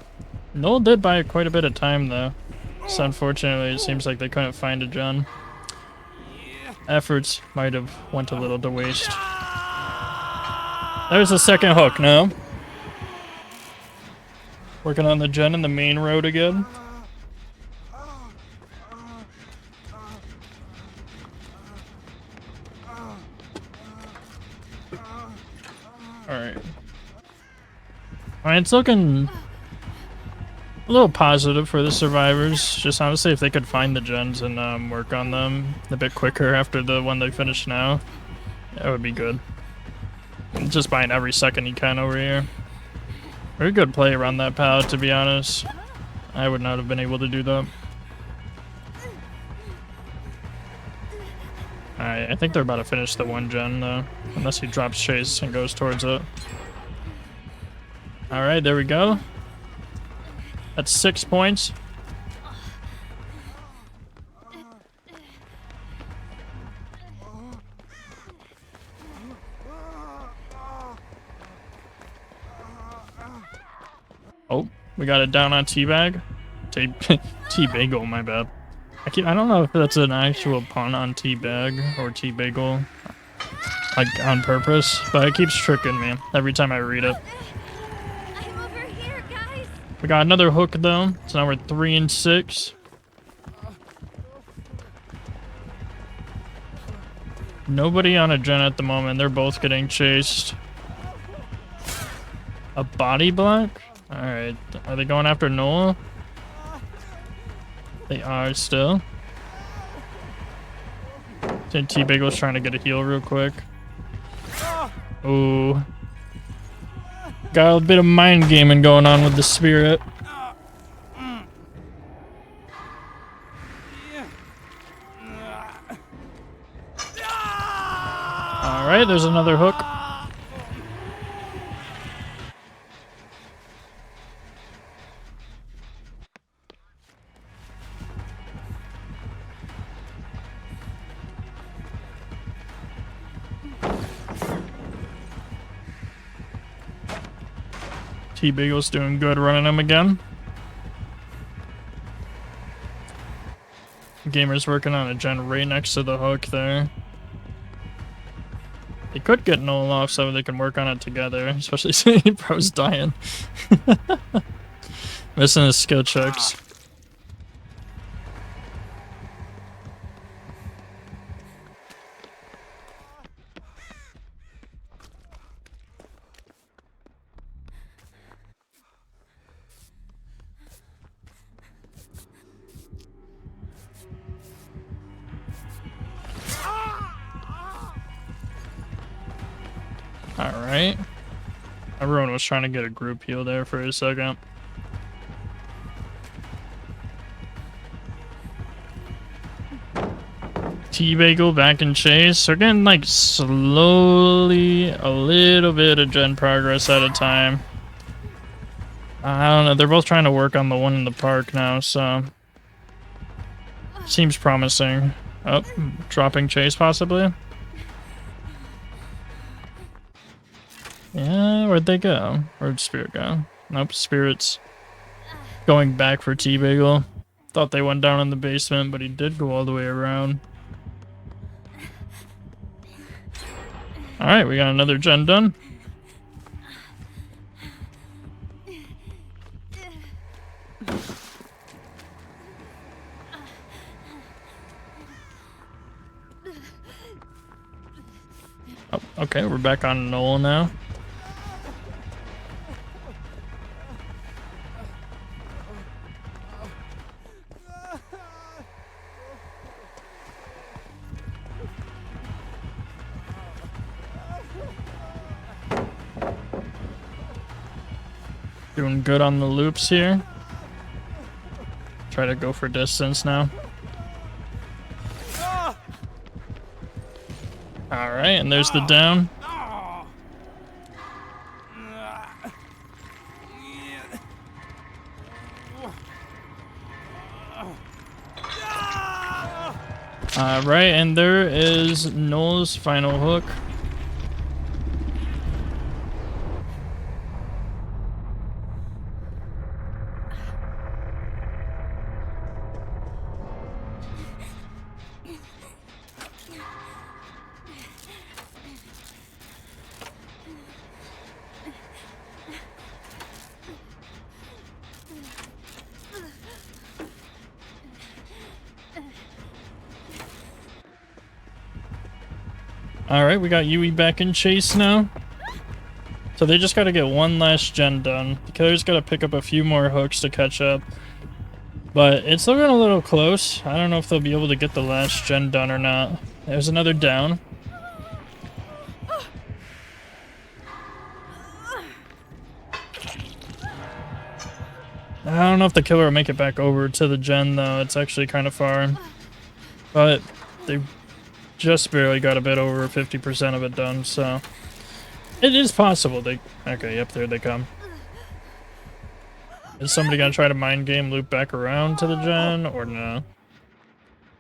Null did buy quite a bit of time though. So unfortunately, it seems like they couldn't find a gen. Efforts might have went a little to waste. There's a second hook, no? Working on the gen in the main road again. Alright. Alright, it's looking a little positive for the survivors. Just honestly, if they could find the gens and work on them a bit quicker after the one they finish now, that would be good. Just buying every second you can over here. Very good play around that pallet, to be honest. I would not have been able to do that. Alright, I think they're about to finish the one gen though. Unless he drops chase and goes towards it. Alright, there we go. That's 6 points. Oh, we got it down on Teabag. T-Bagel, my bad. I don't know if that's an actual pun on Teabag or T-Bagel, like on purpose, but it keeps tricking me every time I read it. I'm over here, guys. We got another hook though, so now we're 3 and 6. Nobody on a gen at the moment. They're both getting chased. A body block? Alright. Are they going after Noah? They are still. T-Bagel's trying to get a heal real quick. Ooh. Got a bit of mind gaming going on with the spirit. Alright, there's another hook. T-Bagel's doing good running him again. Gamer's working on a gen right next to the hook there. They could get Noel off so they can work on it together, especially seeing Bro's dying. Missing his skill checks. Alright. Everyone was trying to get a group heal there for a second. T-Bagel back in chase. They're getting like slowly a little bit of gen progress at a time. I don't know. They're both trying to work on the one in the park now, so seems promising. Oh, dropping chase possibly. Yeah, where'd they go? Where'd Spirit go? Nope, Spirit's going back for T-Bagel. Thought they went down in the basement, but he did go all the way around. Alright, we got another gen done. Oh, okay, we're back on Noel now. Doing good on the loops here. Try to go for distance now. Alright, and there's the down. Alright, and there is Noel's final hook. Alright, we got Yui back in chase now. So they just gotta get one last gen done. The killer's gotta pick up a few more hooks to catch up. But it's looking a little close. I don't know if they'll be able to get the last gen done or not. There's another down. I don't know if the killer will make it back over to the gen though. It's actually kind of far. But they just barely got a bit over 50% of it done, so it is possible. Okay, yep, there they come. Is somebody gonna try to mind game loop back around to the gen or no?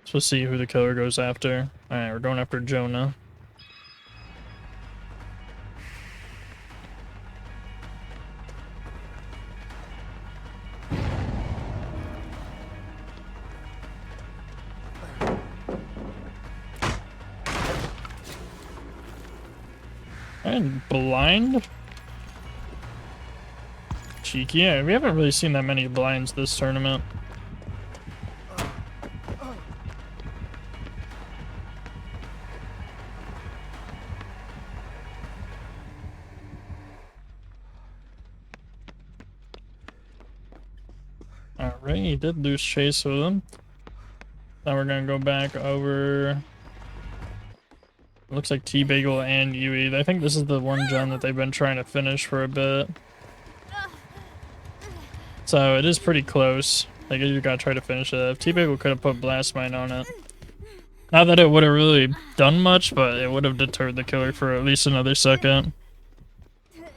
So we'll see who the killer goes after. Alright, we're going after Jonah. And blind? Cheeky. Yeah, we haven't really seen that many blinds this tournament. Alright, he did lose chase with him. Now we're gonna go back over. Looks like T-Bagel and Yui. I think this is the one gen that they've been trying to finish for a bit. So it is pretty close. Like you gotta try to finish it. If T-Bagel could have put Blast Mine on it. Not that it would have really done much, but it would have deterred the killer for at least another second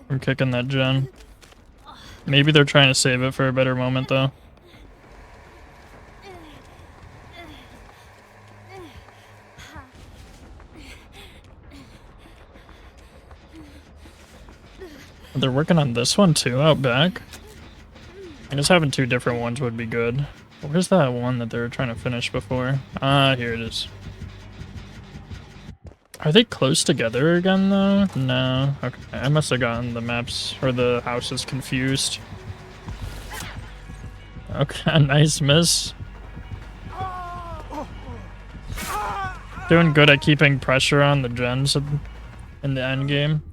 from kicking that gen. Maybe they're trying to save it for a better moment though. They're working on this one too, out back. I guess having two different ones would be good. Where's that one that they were trying to finish before? Ah, here it is. Are they close together again though? No. Okay, I must have gotten the maps or the houses confused. Okay, nice miss. Doing good at keeping pressure on the gens in the end game.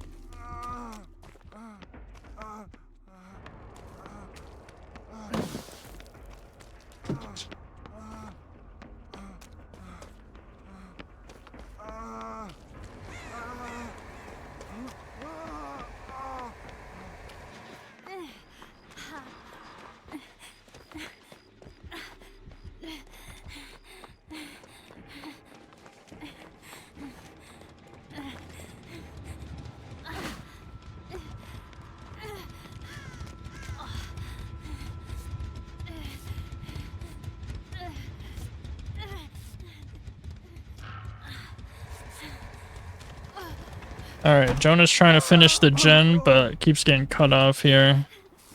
Alright, Jonah's trying to finish the gen, but keeps getting cut off here.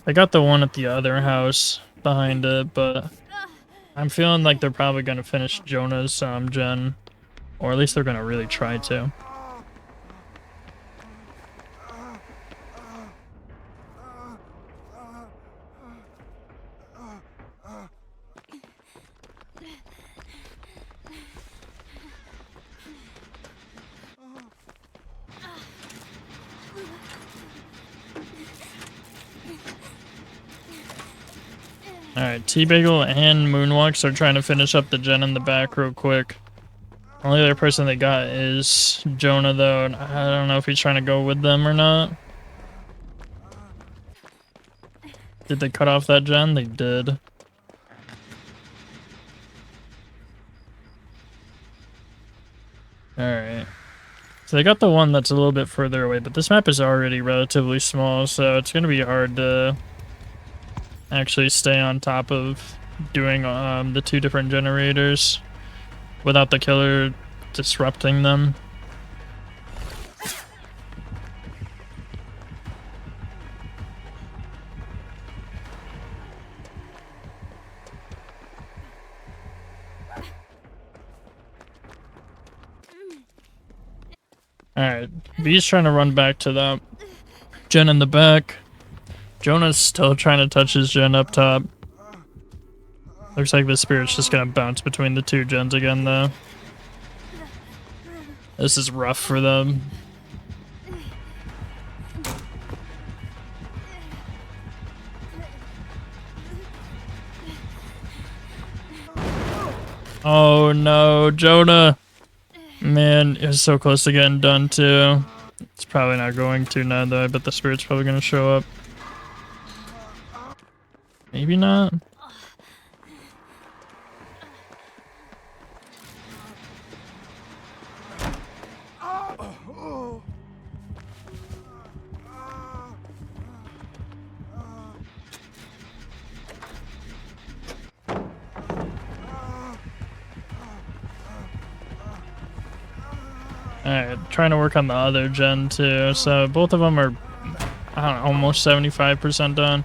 I got the one at the other house behind it, but I'm feeling like they're probably going to finish Jonah's gen. Or at least they're going to really try to. Alright, T-Bagel and Moonwalks are trying to finish up the gen in the back real quick. Only other person they got is Jonah, though, and I don't know if he's trying to go with them or not. Did they cut off that gen? They did. Alright. So they got the one that's a little bit further away, but this map is already relatively small, so it's going to be hard to actually stay on top of doing the 2 different generators without the killer disrupting them. Alright, B's trying to run back to that gen in the back. Jonah's still trying to touch his gen up top. Looks like the spirit's just gonna bounce between the 2 gens again, though. This is rough for them. Oh no, Jonah! Man, it was so close to getting done, too. It's probably not going to now, though. I bet the spirit's probably gonna show up. Maybe not. Alright, trying to work on the other gen too. So both of them are, I don't know, almost 75% done.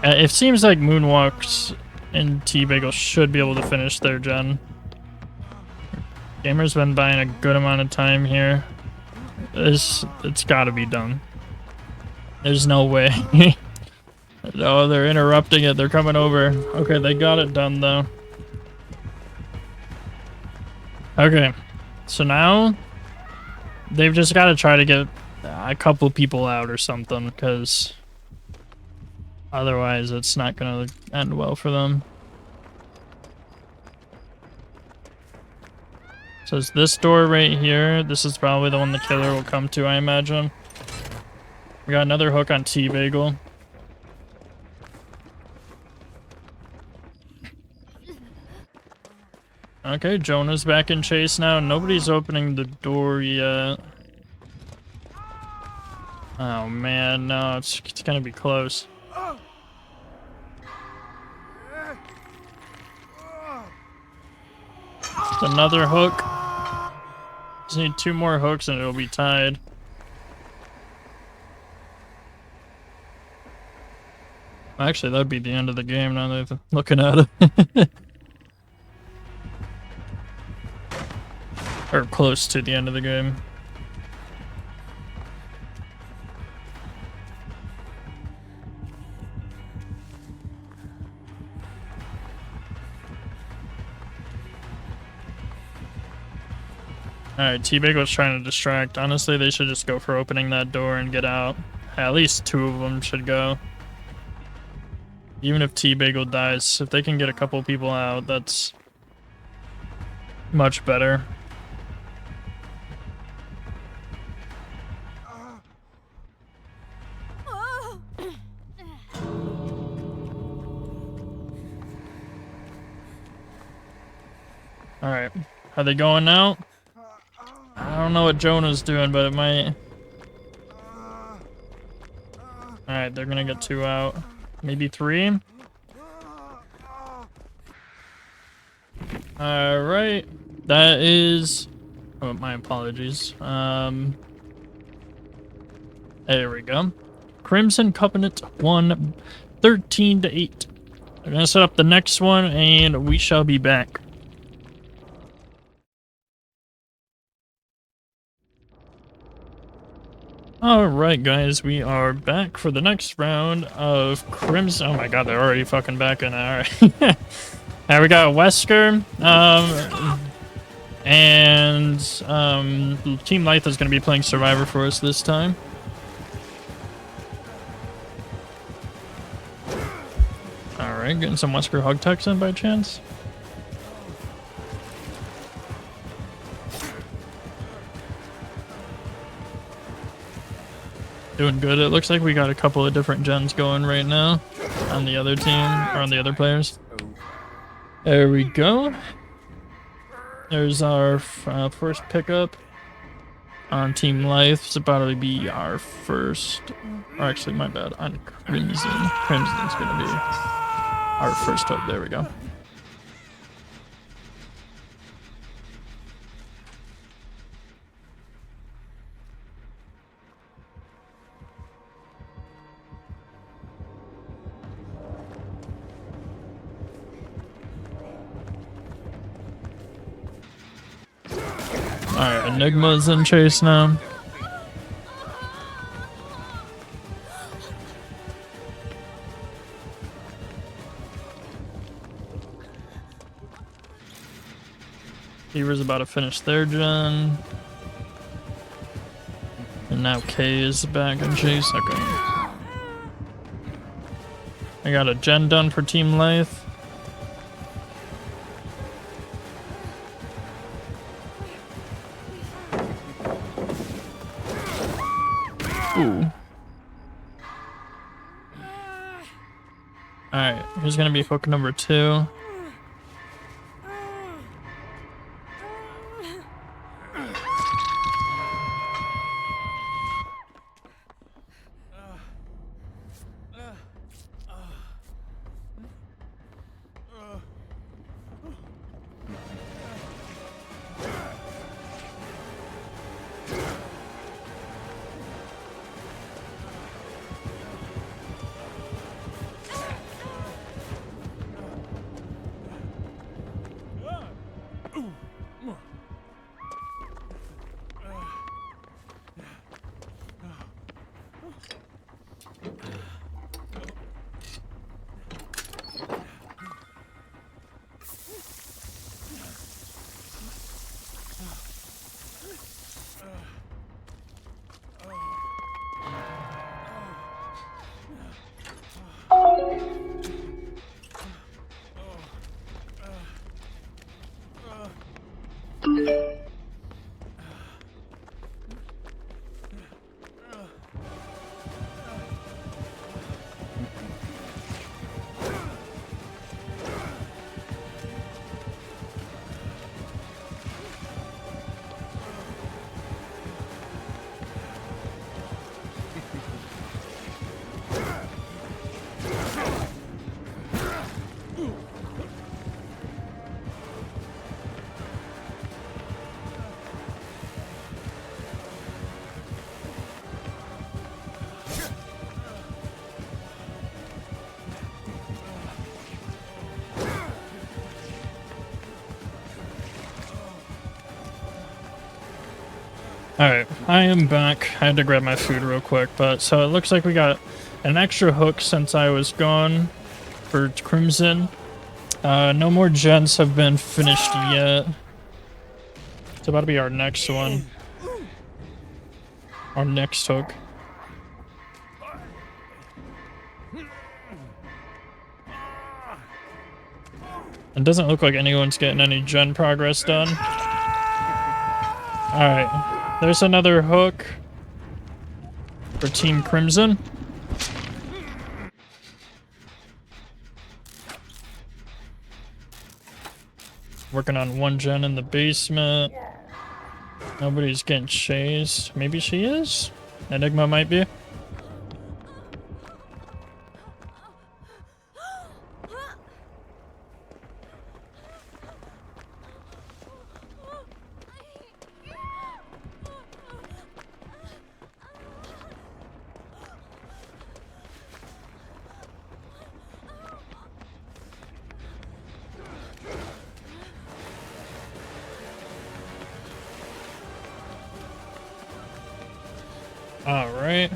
It seems like Moonwalks and T-Bagel should be able to finish their gen. Gamer's been buying a good amount of time here. It's gotta be done. There's no way. No, they're interrupting it. They're coming over. Okay, they got it done though. Okay, so now they've just got to try to get a couple people out or something, because otherwise it's not going to end well for them. So it's this door right here. This is probably the one the killer will come to, I imagine. We got another hook on T-Bagel. Okay, Jonah's back in chase now. Nobody's opening the door yet. Oh man, no, it's gonna be close. Just another hook. Just need 2 more hooks and it'll be tied. Actually, that'd be the end of the game now that I'm looking at it. Or close to the end of the game. Alright, T-Bagel's trying to distract. Honestly, they should just go for opening that door and get out. At least 2 of them should go. Even if T-Bagel dies, if they can get a couple people out, that's much better. Alright, are they going now? I don't know what Jonah's doing, but it might... Alright, they're gonna get 2 out. Maybe 3? Alright, that is... Oh, my apologies. There we go. Crimson Covenant 1, 13 to 8. I'm gonna set up the next one, and we shall be back. Alright guys, we are back for the next round of Crimson. Oh my god, they're already fucking back in. Alright. Now we got Wesker, and Team Lythe is going to be playing Survivor for us this time. Alright, getting some Wesker hug techs in by chance. Doing good. It looks like we got a couple of different gens going right now on the other team, or on the other players. There we go. There's our first pickup on Team Lythe. It's about to be our first, or actually, my bad, on Crimson. Crimson's going to be our first hook. There we go. Alright, Enigma's in chase now. Beaver's about to finish their gen. And now K is back in chase. Okay. I got a gen done for Team Lythe. Ooh. Alright, here's gonna be hook number 2. Alright, I am back. I had to grab my food real quick, but so it looks like we got an extra hook since I was gone for Crimson. No more gens have been finished yet. It's about to be our next one. Our next hook. It doesn't look like anyone's getting any gen progress done. Alright. There's another hook for Team Crimson. Working on one gen in the basement. Nobody's getting chased. Maybe she is? Enigma might be. Alright.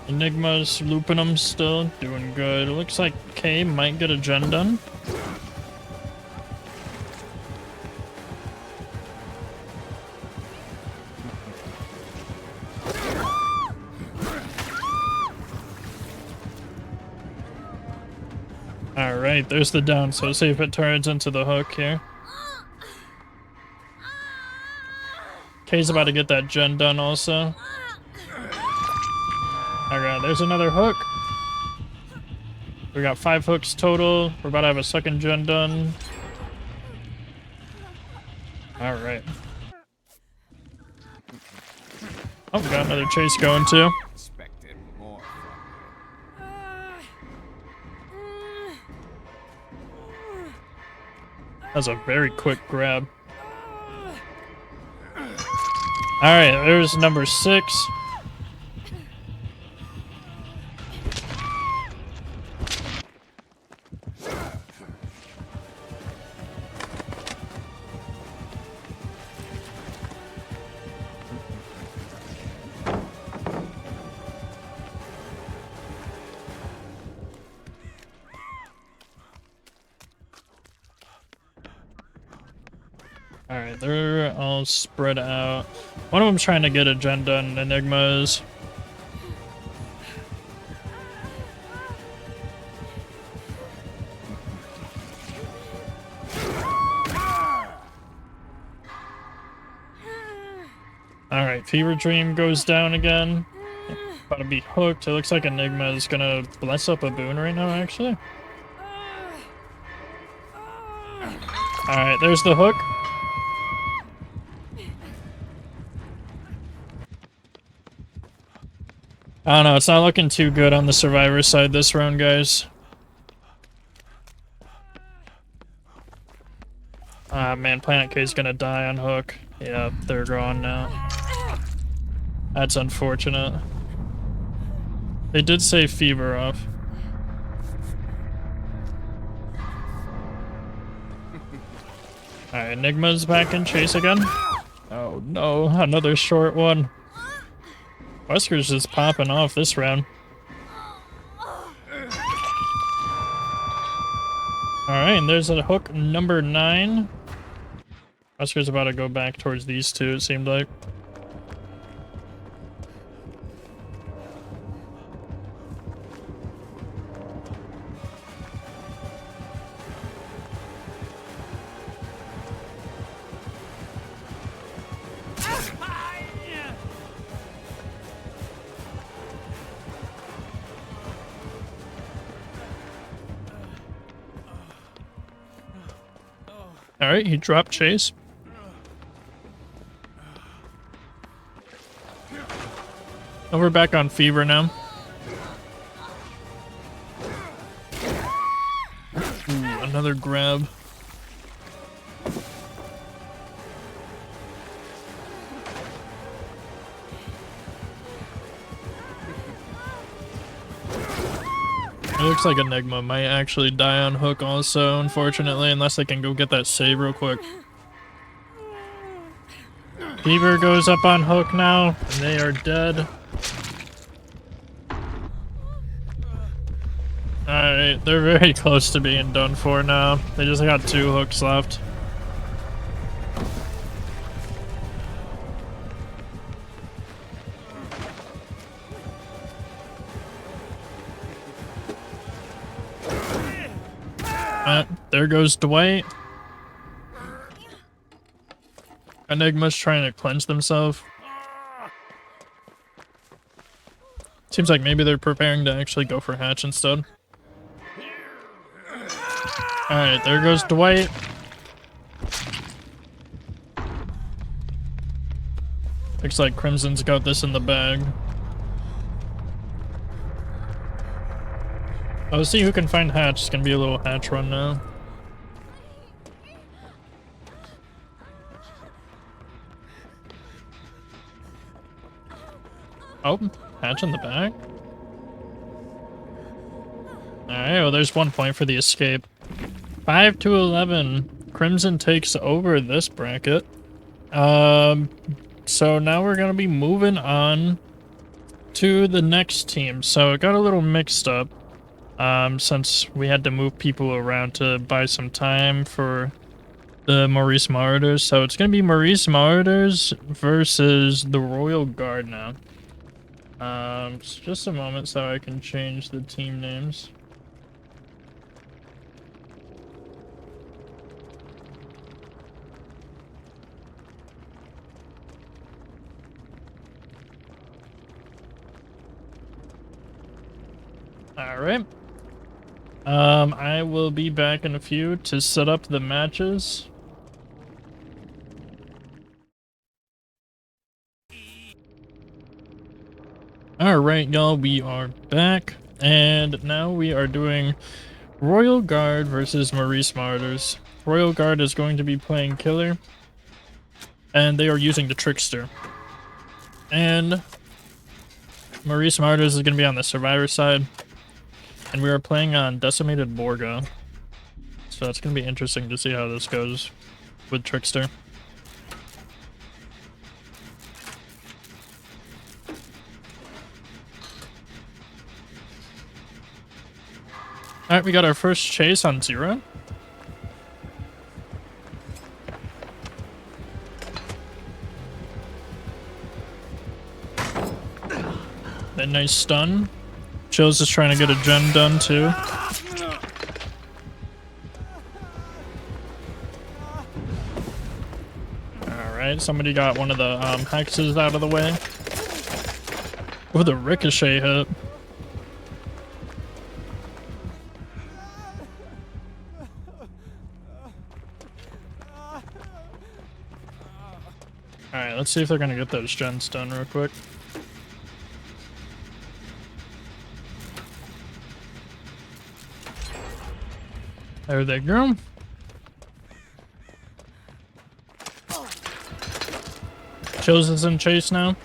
Enigma's looping them still, doing good. It looks like Kay might get a gen done. Alright, there's the down, so see if it turns into the hook here. Kay's about to get that gen done also. Alright, there's another hook. We got 5 hooks total. We're about to have a second gen done. Alright. Oh, we got another chase going too. Expected more That's a very quick grab. Alright, there's number 6. Alright, they're all spread out. One of them's trying to get a gen done, Enigma's. Alright, Fever Dream goes down again. About to be hooked. It looks like Enigma is gonna bless up a boon right now, actually. Alright, there's the hook. I don't know, it's not looking too good on the survivor side this round, guys. Ah, man, Planet K is gonna die on hook. Yeah, they're gone now. That's unfortunate. They did save Fever off. Alright, Enigma's back in chase again. Oh no, another short one. Wesker's just popping off this round. Alright, and there's a hook number 9. Wesker's about to go back towards these two, it seemed like. Alright, he dropped chase. And we're back on Fever now. Ooh, another grab. It looks like Enigma might actually die on hook also, unfortunately, unless they can go get that save real quick. Fever goes up on hook now, and they are dead. Alright, they're very close to being done for now. They just got 2 hooks left. There goes Dwight. Enigma's trying to cleanse themselves. Seems like maybe they're preparing to actually go for Hatch instead. Alright, there goes Dwight. Looks like Crimson's got this in the bag. Oh, let's see who can find Hatch. It's gonna be a little Hatch run now. Oh, Hatch in the back. Alright, well there's 1 point for the escape. 5 to 11. Crimson takes over this bracket. so now we're gonna be moving on to the next team. So it got a little mixed up since we had to move people around to buy some time for the Maurice Marauders. So it's gonna be Maurice Marauders versus the Royal Guard now. Just a moment so I can change the team names. Alright. I will be back in a few to set up the matches. Alright, y'all, we are back, and now we are doing Royal Guard versus Maurice Marauders. Royal Guard is going to be playing Killer, and they are using the Trickster. And Maurice Marauders is going to be on the Survivor side, and we are playing on Decimated Borgo. So it's going to be interesting to see how this goes with Trickster. Alright, we got our first chase on 0. That nice stun. Chills is trying to get a gen done too. Alright, somebody got one of the hexes out of the way. With a ricochet hit. Alright, let's see if they're gonna get those gens done real quick. There they go. Chills is in chase now.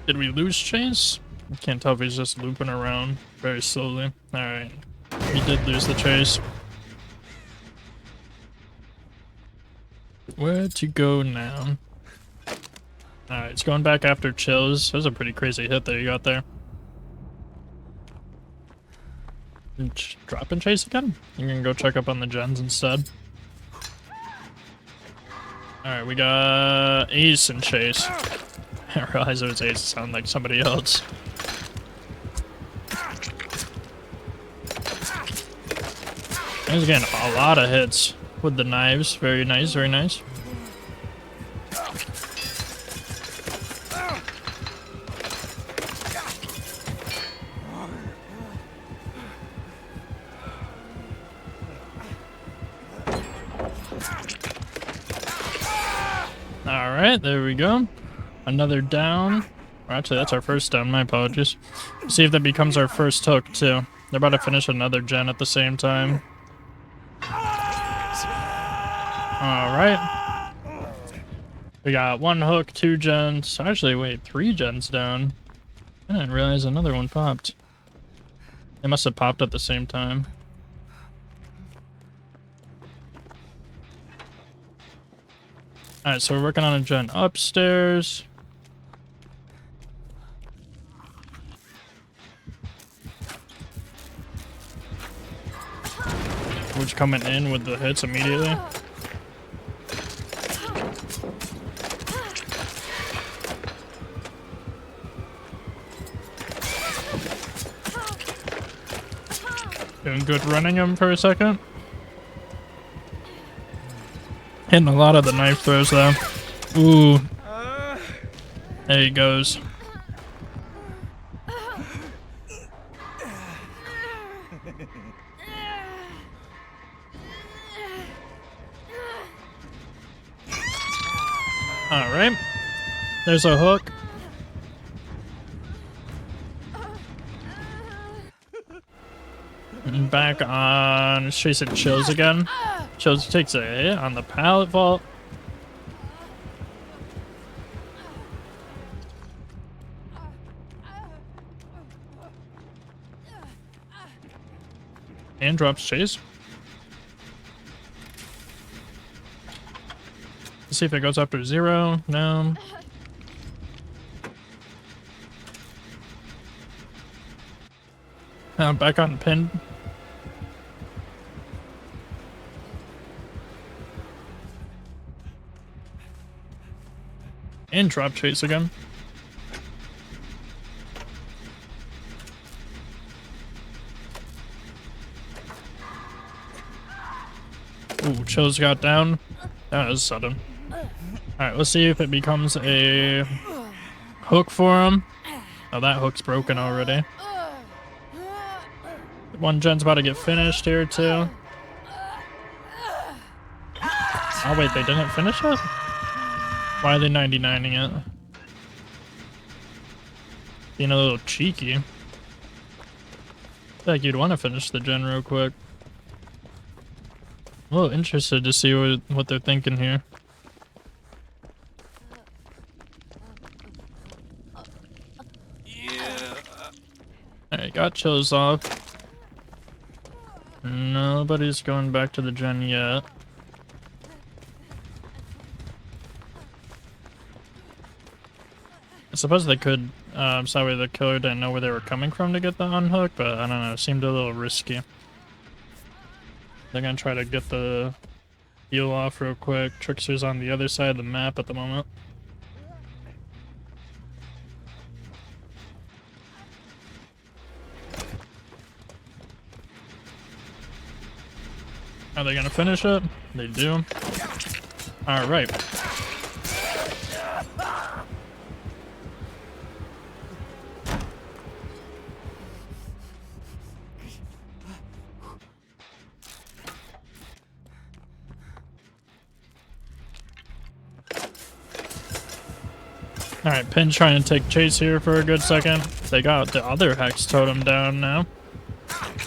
Did we lose chase? I can't tell if he's just looping around very slowly. Alright. He did lose the chase. Where to go now? Alright, it's going back after Chills. That was a pretty crazy hit that you got there. Drop and chase again? You can go check up on the gens instead. Alright, we got Ace and chase. I realized it was Ace, it sounded like somebody else. He's getting a lot of hits with the knives. Very nice, very nice. Alright, there we go. Another down. Or actually, that's our first down. My apologies. See if that becomes our first hook, too. They're about to finish another gen at the same time. Alright. We got 1 hook, 2 gens. Actually, wait, 3 gens down. I didn't realize another one popped. They must have popped at the same time. Alright, so we're working on a gen upstairs. Which coming in with the hits immediately. Doing good running him for a second. Hitting a lot of the knife throws though. Ooh. There he goes. Alright. There's a hook. And back on chasing Chills again. Chills takes a hit on the pallet vault. And drops chase. Let's see if it goes after 0. No. Back on pin. And drop chase again. Ooh, Chills got down. That was sudden. Alright, let's see if it becomes a hook for him. Oh, that hook's broken already. One gen's about to get finished here, too. Oh, wait, they didn't finish it? Why are they 99ing it? Being a little cheeky. I feel like you'd want to finish the gen real quick. I'm a little interested to see what they're thinking here. Alright, got Chills off. Nobody's going back to the gen yet. I suppose they could, so that way the killer didn't know where they were coming from to get the unhook, but I don't know, it seemed a little risky. They're gonna try to get the heal off real quick. Trickster's on the other side of the map at the moment. Are they gonna finish it? They do. Alright. Alright, Pin trying to take chase here for a good second. They got the other Hex Totem down now.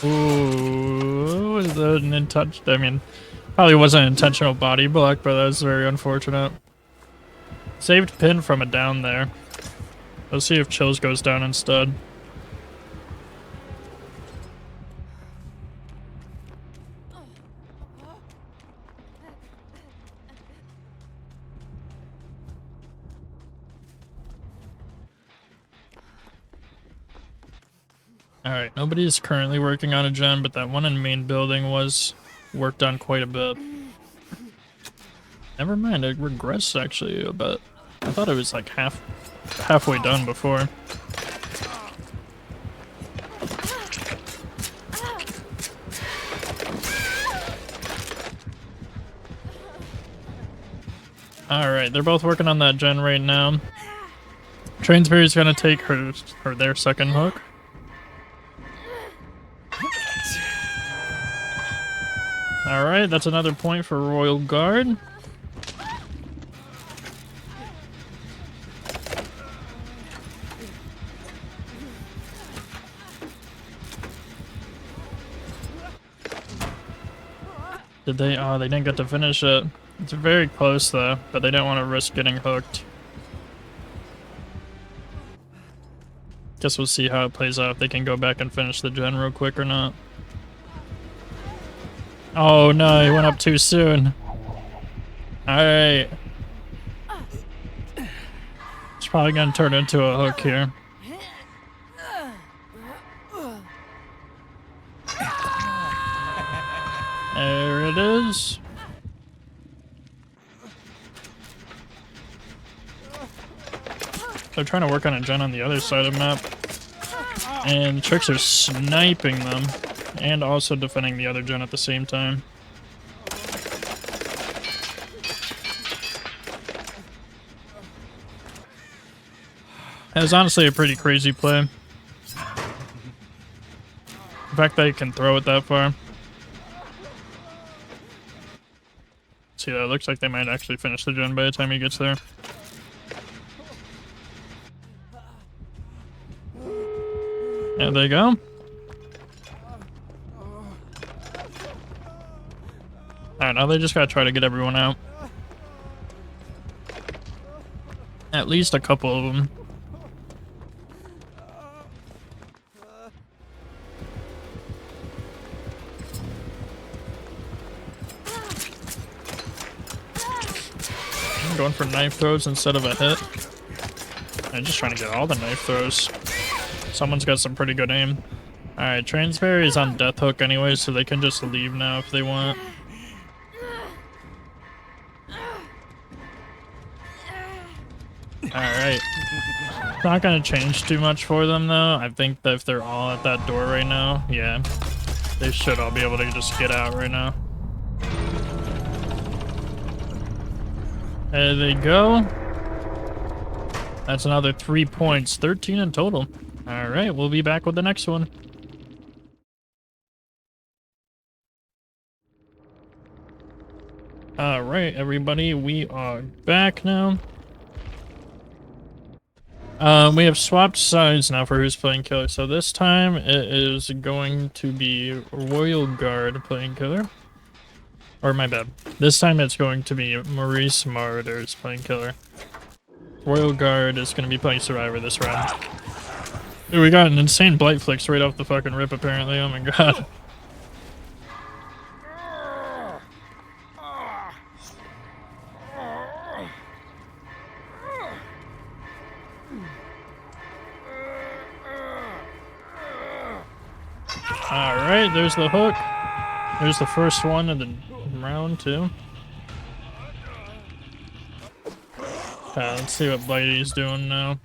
Ooh, was that an I mean, probably wasn't an intentional body block, but that was very unfortunate. Saved Pin from a down there. Let's see if Chills goes down instead. Alright, nobody's currently working on a gen, but that one in main building was worked on quite a bit. Never mind, it regressed actually a bit. I thought it was like halfway done before. Alright, they're both working on that gen right now. Trainsbury's gonna take their second hook. Alright, that's another point for Royal Guard. Did they? Oh, they didn't get to finish it. It's very close though, but they didn't want to risk getting hooked. Guess we'll see how it plays out, if they can go back and finish the gen real quick or not. Oh no, he went up too soon. Alright. It's probably gonna turn into a hook here. There it is. They're trying to work on a gen on the other side of the map. And Tricks are sniping them. And also defending the other gen at the same time. It was honestly a pretty crazy play. The fact that he can throw it that far. See, that looks like they might actually finish the gen by the time he gets there. There they go. Alright, now they just gotta try to get everyone out. At least a couple of them. going for knife throws instead of a hit. I'm just trying to get all the knife throws. Someone's got some pretty good aim. Alright, Transberry is on Death Hook anyway, so they can just leave now if they want. Alright. Not gonna change too much for them though. I think that if they're all at that door right now, yeah. They should all be able to just get out right now. There they go. That's another 3 points. 13 in total. Alright, we'll be back with the next one. Alright, everybody, we are back now. We have swapped sides now for who's playing killer. So this time it is going to be Royal Guard playing killer. Or my bad. This time it's going to be Maurice Martyrs playing killer. Royal Guard is going to be playing Survivor this round. Dude, we got an insane Blight Flicks right off the fucking rip apparently. Oh my god. Alright, there's the hook. There's the first one of the round, too. Okay, let's see what Blighty's doing now.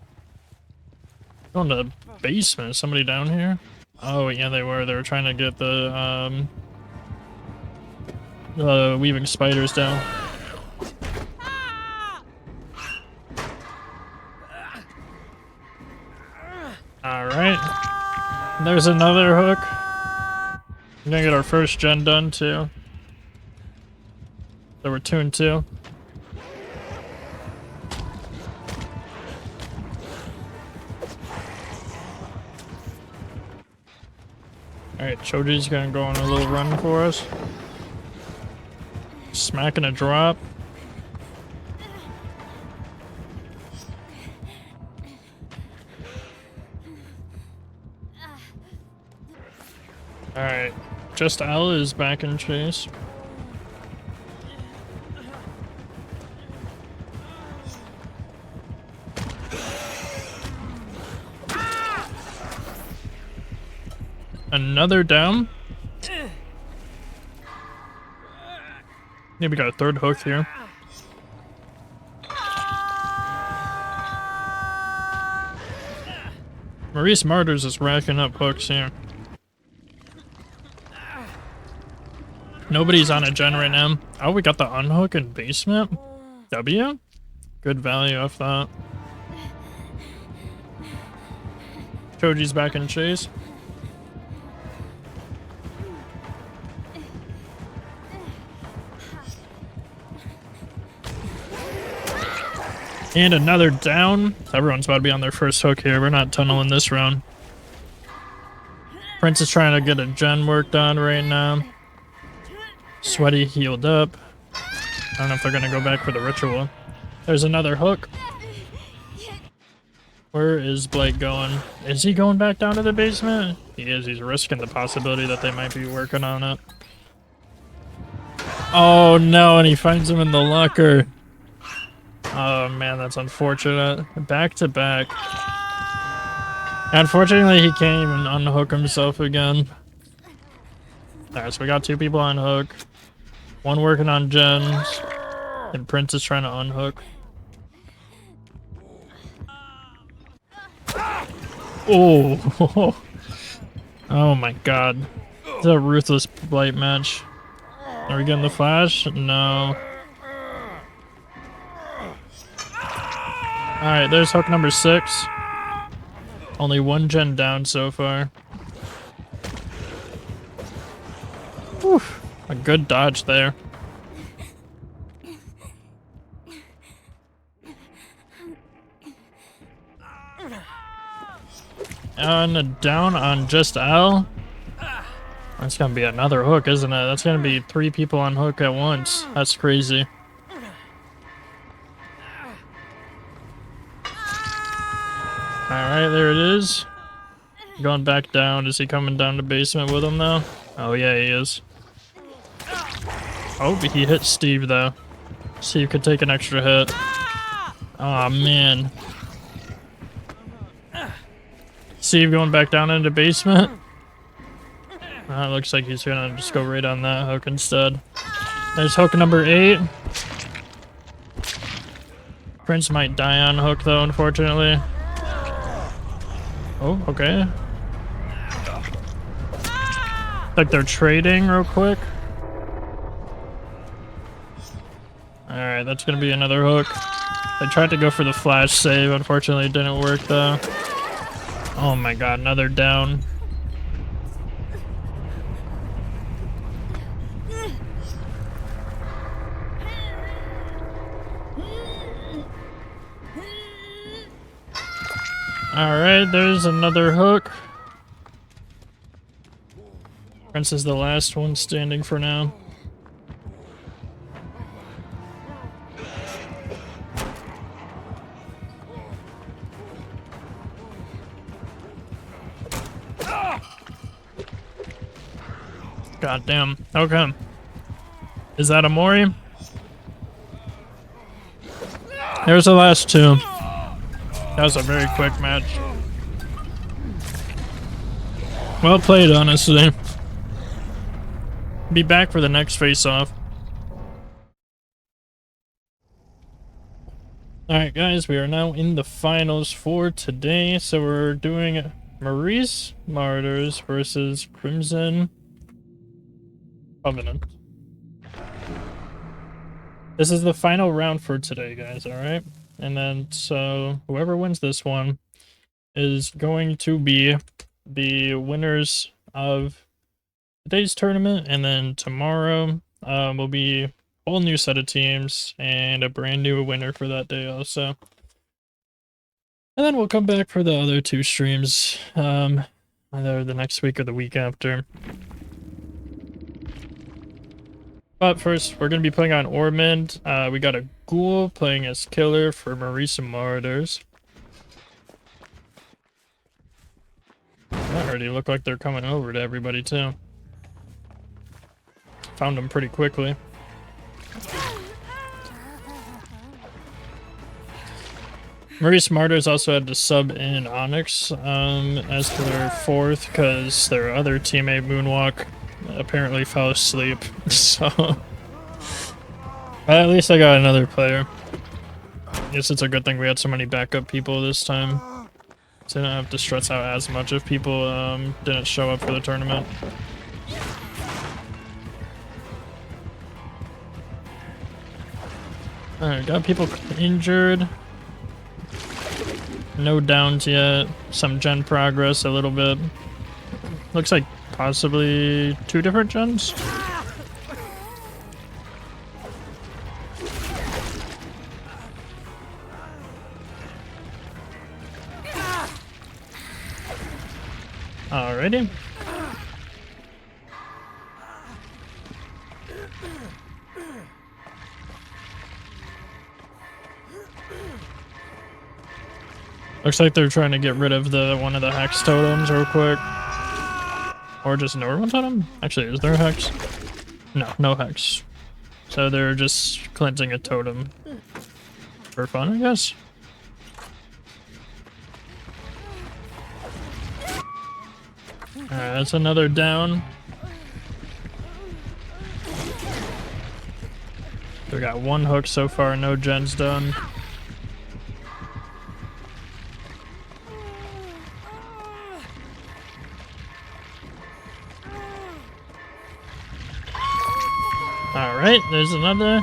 Going to the basement. Somebody down here? Oh, yeah, they were. They were trying to get the weaving spiders down. Alright. There's another hook. We're gonna get our first gen done too. So we're 2 and 2. Alright, Choji's gonna go on a little run for us. Smacking a drop. Alright, Just Al is back in chase. Another down. Maybe got a third hook here. Maurice Martyrs is racking up hooks here. Nobody's on a gen right now. Oh, we got the unhook in basement. W? Good value off that. Choji's back in chase. And another down. Everyone's about to be on their first hook here. We're not tunneling this round. Prince is trying to get a gen worked on right now. Sweaty healed up. I don't know if they're gonna go back for the ritual. There's another hook. Where is Blake going? Is he going back down to the basement? He is. He's risking the possibility that they might be working on it. Oh no, and he finds him in the locker. Oh man, that's unfortunate. Back to back. Unfortunately, he can't even unhook himself again. Alright, so we got 2 people on hook. 1 working on gens. And Prince is trying to unhook. Oh! Oh my god. It's a ruthless blight match. Are we getting the flash? No. Alright, there's hook number 6. Only 1 gen down so far. Whew, a good dodge there. And down on Just Al. That's gonna be another hook, isn't it? That's gonna be 3 people on hook at once. That's crazy. Alright, there it is. Going back down. Is he coming down to basement with him though? Oh yeah, he is. Oh, he hit Steve though. So you could take an extra hit. Aw, man. Steve going back down into the basement. Looks like he's gonna just go right on that hook instead. There's hook number 8. Prince might die on hook though, unfortunately. Oh, okay. Like they're trading real quick. Alright, that's gonna be another hook. They tried to go for the flash save, unfortunately it didn't work though. Oh my god, another down. Alright, there's another hook. Prince is the last one standing for now. God damn. Okay. Is that a Mori? There's the last 2. That was a very quick match. Well played, honestly. Be back for the next face-off. Alright guys, we are now in the finals for today. So we're doing Maurice Martyrs versus Crimson Covenant. This is the final round for today, guys, alright? And then, so, whoever wins this one is going to be the winners of today's tournament, and then tomorrow will be a whole new set of teams and a brand new winner for that day also. And then we'll come back for the other 2 streams, either the next week or the week after. But first, we're going to be playing on Ormond. We got a Ghoul playing as Killer for Maurice Martyrs. That already look like they're coming over to everybody too. Found them pretty quickly. Maurice Martyrs also had to sub in Onyx as for their 4th because their other teammate Moonwalk apparently fell asleep. So at least I got another player. Guess it's a good thing we had so many backup people this time, so I don't have to stress out as much if people didn't show up for the tournament. Alright, got people injured. No downs yet. Some gen progress a little bit. Looks like possibly 2 different gens. Alrighty. Looks like they're trying to get rid of one of the hex totems real quick. Or just normal totem? Actually, is there a hex? No, no hex. So they're just cleansing a totem. For fun, I guess? Alright, that's another down. We got 1 hook so far, no gens done. Alright, there's another.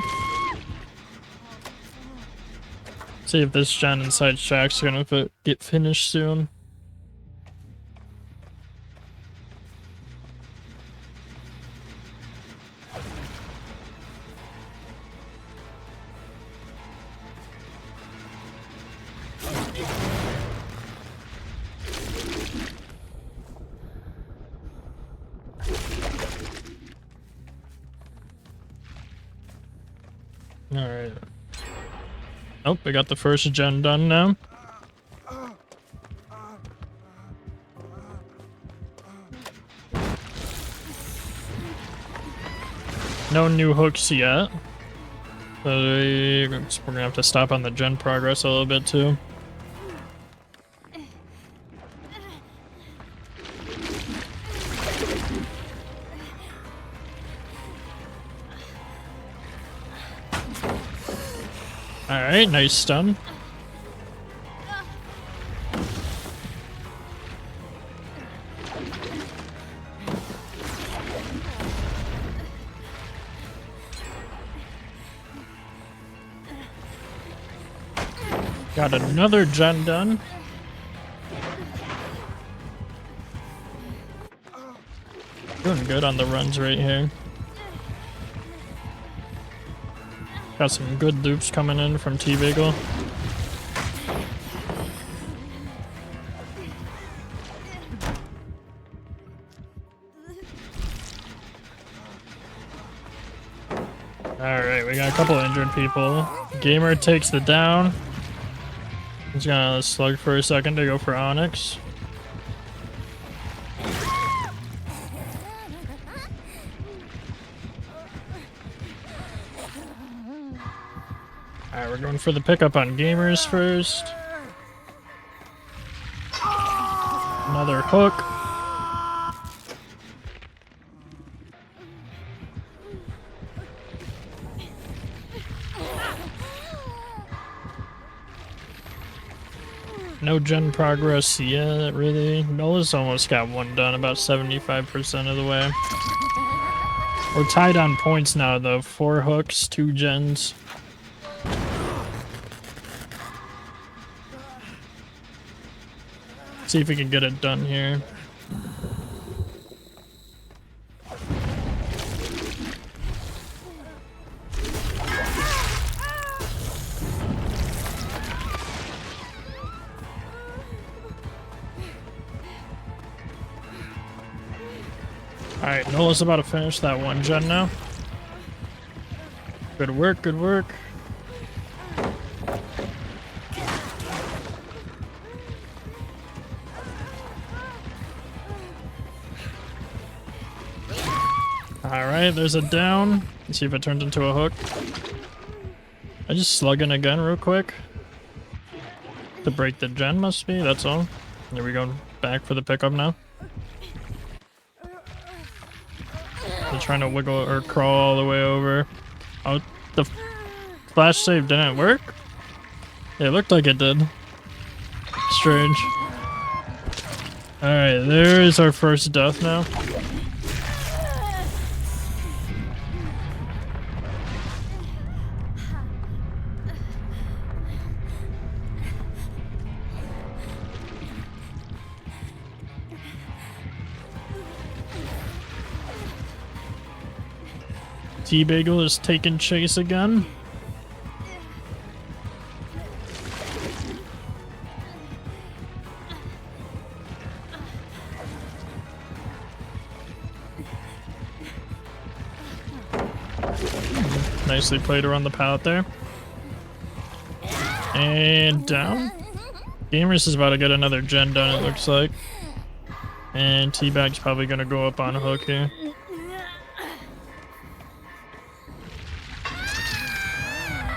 See if this gen inside shack's gonna get finished soon. Alright. Nope, we got the first gen done now. No new hooks yet. We're gonna have to stop on the gen progress a little bit too. Alright, nice stun. Got another gen done. Doing good on the runs right here. Got some good loops coming in from T-Bagel. Alright, we got a couple injured people. Gamer takes the down. He's gonna slug for a second to go for Onyx. Alright, we're going for the pickup on Gamers first. Another hook. No gen progress yet, really. Nola's almost got one done, about 75% of the way. We're tied on points now, though. 4 hooks, 2 gens. See if we can get it done here. Alright, Nola's about to finish that one gen now. Good work, good work. Alright, there's a down. Let's see if it turns into a hook. I just slug in again real quick. To break the gen must be, that's all. There we go, back for the pickup now. They're trying to wiggle or crawl all the way over. Oh, the flash save didn't work? It looked like it did. Strange. Alright, there's our first death now. T-Bagel is taking chase again. Nicely played around the pallet there. And down. Gamers is about to get another gen done, it looks like. And T-Bag's probably gonna go up on a hook here.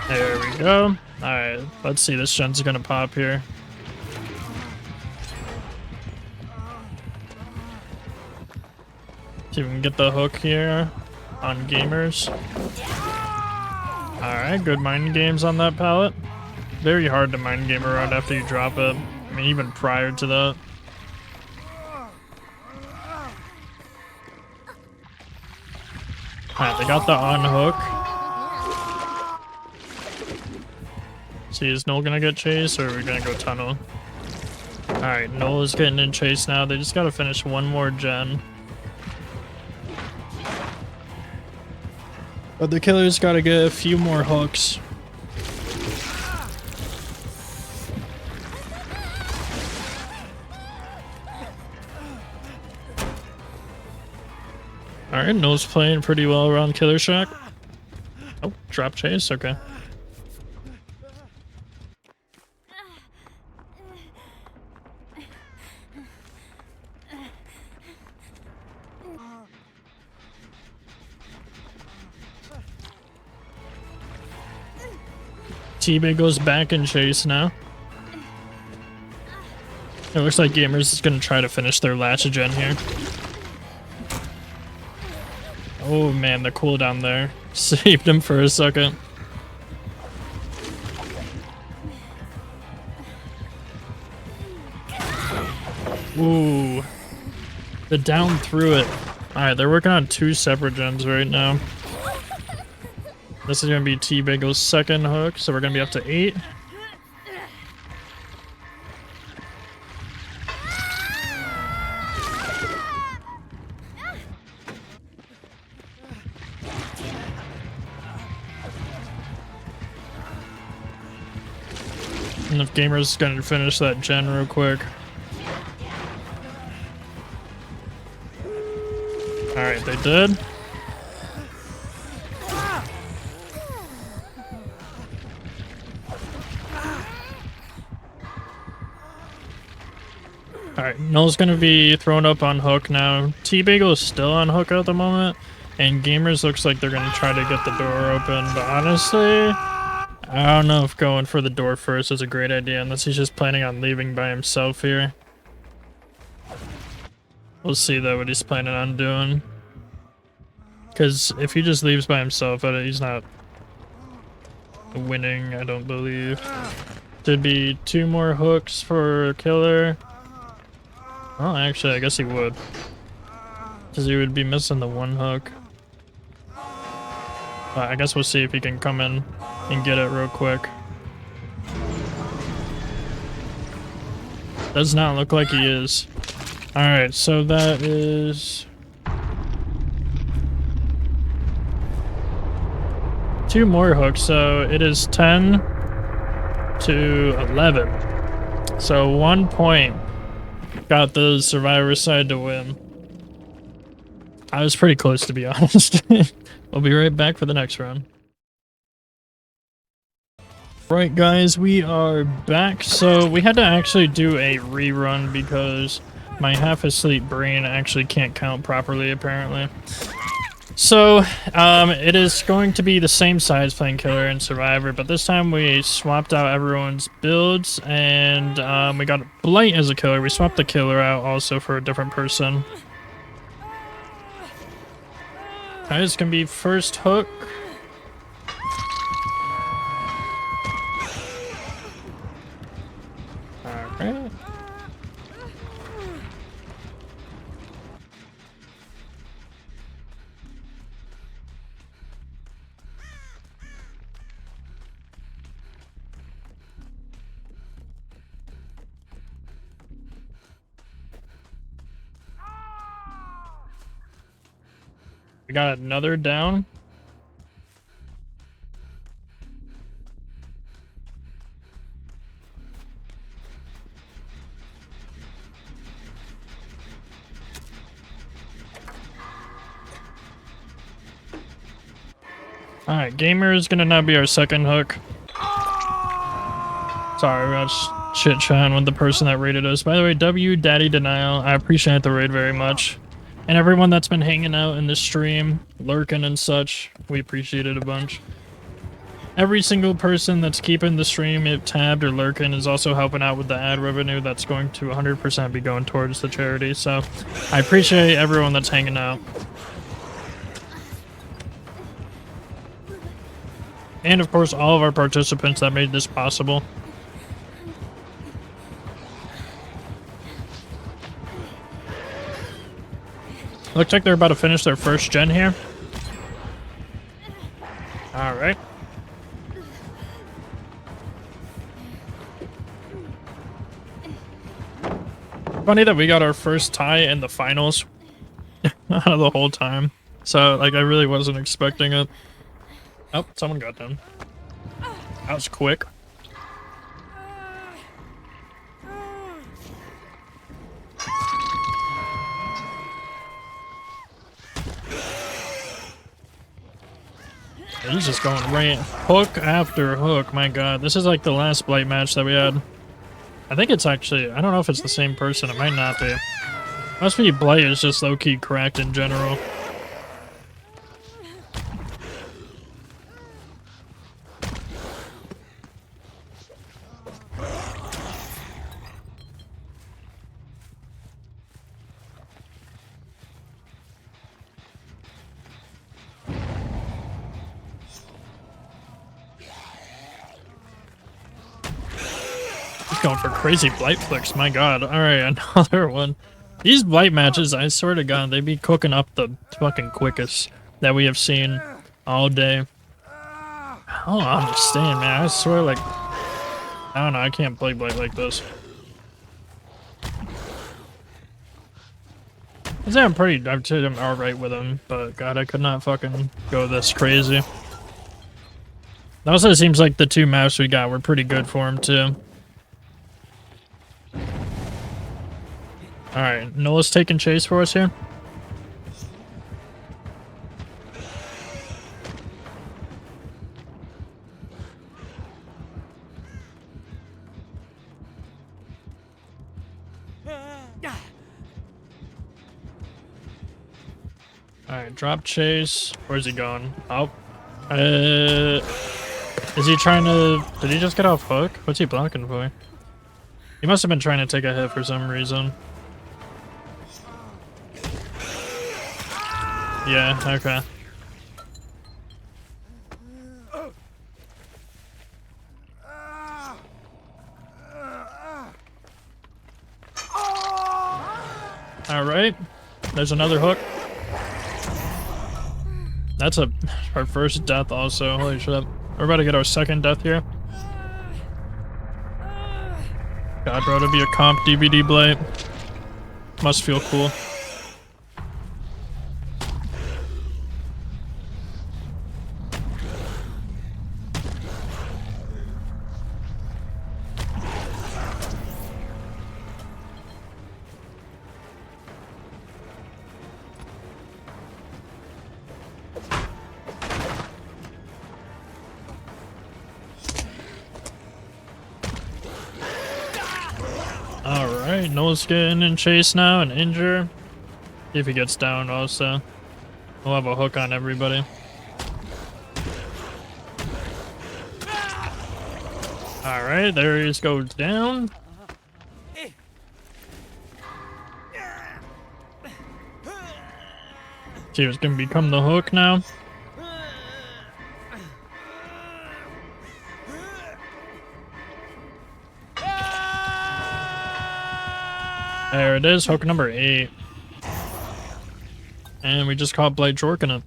There we go. Alright, let's see. This gen's gonna pop here. See if we can get the hook here on Gamers. Alright, good mind games on that pallet. Very hard to mind game around after you drop it. I mean, even prior to that. Alright, they got the on hook. See, is Noel gonna get chased or are we gonna go tunnel? Alright, Noel is getting in chase now. They just gotta finish one more gen. But the killer's gotta get a few more hooks. Alright, Noel's playing pretty well around Killer Shack. Oh, drop chase, okay. T-Bay goes back in chase now. It looks like Gamers is going to try to finish their last gen here. Oh man, the cooldown there saved him for a second. Ooh. The down through it. Alright, they're working on 2 separate gens right now. This is going to be T-Bagel's second hook, so we're going to be up to 8. And if Gamer's going to finish that gen real quick. Alright, they did. Alright, Null's gonna be thrown up on hook now. T-Bagel is still on hook at the moment, and Gamers looks like they're gonna try to get the door open, but honestly, I don't know if going for the door first is a great idea, unless he's just planning on leaving by himself here. We'll see though what he's planning on doing. Because if he just leaves by himself, he's not winning, I don't believe. There'd be 2 more hooks for Killer. Oh, actually, I guess he would. Because he would be missing the 1 hook. I guess we'll see if he can come in and get it real quick. Does not look like he is. Alright, so that is 2 more hooks, so it is 10 to 11. So 1 point got the survivor side to win. I was pretty close, to be honest. We'll be right back for the next round. Right guys, we are back. So we had to actually do a rerun because my half asleep brain actually can't count properly apparently. So it is going to be the same size playing Killer and Survivor, but this time we swapped out everyone's builds and we got Blight as a Killer. We swapped the Killer out also for a different person. Alright, it's gonna be first hook. Alright. We got another down. Alright, Gamer is gonna now be our second hook. Sorry, we got chit-chatting with the person that raided us. By the way, W Daddy Denial, I appreciate the raid very much. And everyone that's been hanging out in the stream, lurking and such, we appreciate it a bunch. Every single person that's keeping the stream tabbed or lurking is also helping out with the ad revenue that's going to 100% be going towards the charity. So I appreciate everyone that's hanging out. And of course all of our participants that made this possible. Looks like they're about to finish their first gen here. Alright. Funny that we got our first tie in the finals out of the whole time. So, like, I really wasn't expecting it. Oh, someone got done. That was quick. He's just going right hook after hook. My god, this is like the last Blight match that we had. I think it's actually, I don't know if it's the same person. It might not be. Must be Blight is just low-key cracked in general. going for crazy blight flicks, my god. Alright, another one. These blight matches, I swear to god, they be cooking up the fucking quickest that we have seen all day. I don't understand, man. I swear, like, I don't know, I can't play blight like this. I say I'm alright with him, but god, I could not fucking go this crazy. It also seems like the 2 maps we got were pretty good for him, too. Alright, Nola's taking chase for us here. Alright, drop chase. Where's he going? Oh. Is he trying to... Did he just get off hook? What's he blocking for? He must have been trying to take a hit for some reason. Yeah, okay. Alright. There's another hook. That's our first death also. Holy shit. We're about to get our second death here. God, bro, to be a comp DVD blight. Must feel cool. Alright, Noel's getting in chase now and injure. If he gets down also. We'll have a hook on everybody. Alright, there he goes down. See what's gonna become the hook now. There it is, hook number 8. And we just caught Blight jorking it.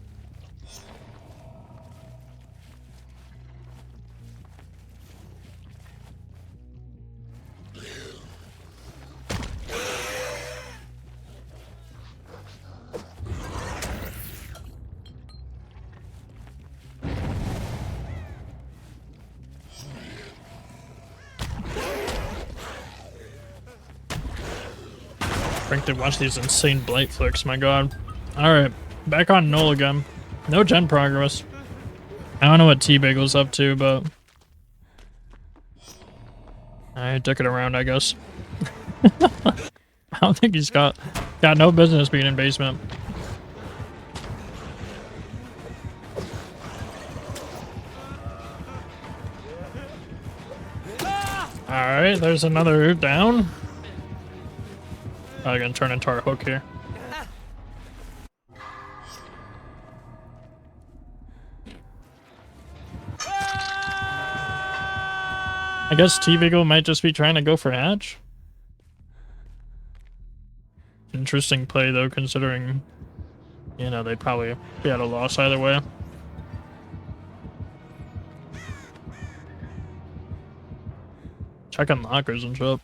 Frank did watch these insane blight flicks, my god. Alright, back on Noel again. No gen progress. I don't know what T-Bagel's up to, but... I took it around, I guess. I don't think he's got no business being in basement. Alright, there's another down. I'm gonna turn into our hook here. I guess T-Bagel might just be trying to go for hatch. Interesting play though, considering, you know, they'd probably be at a loss either way. Checking lockers and shit.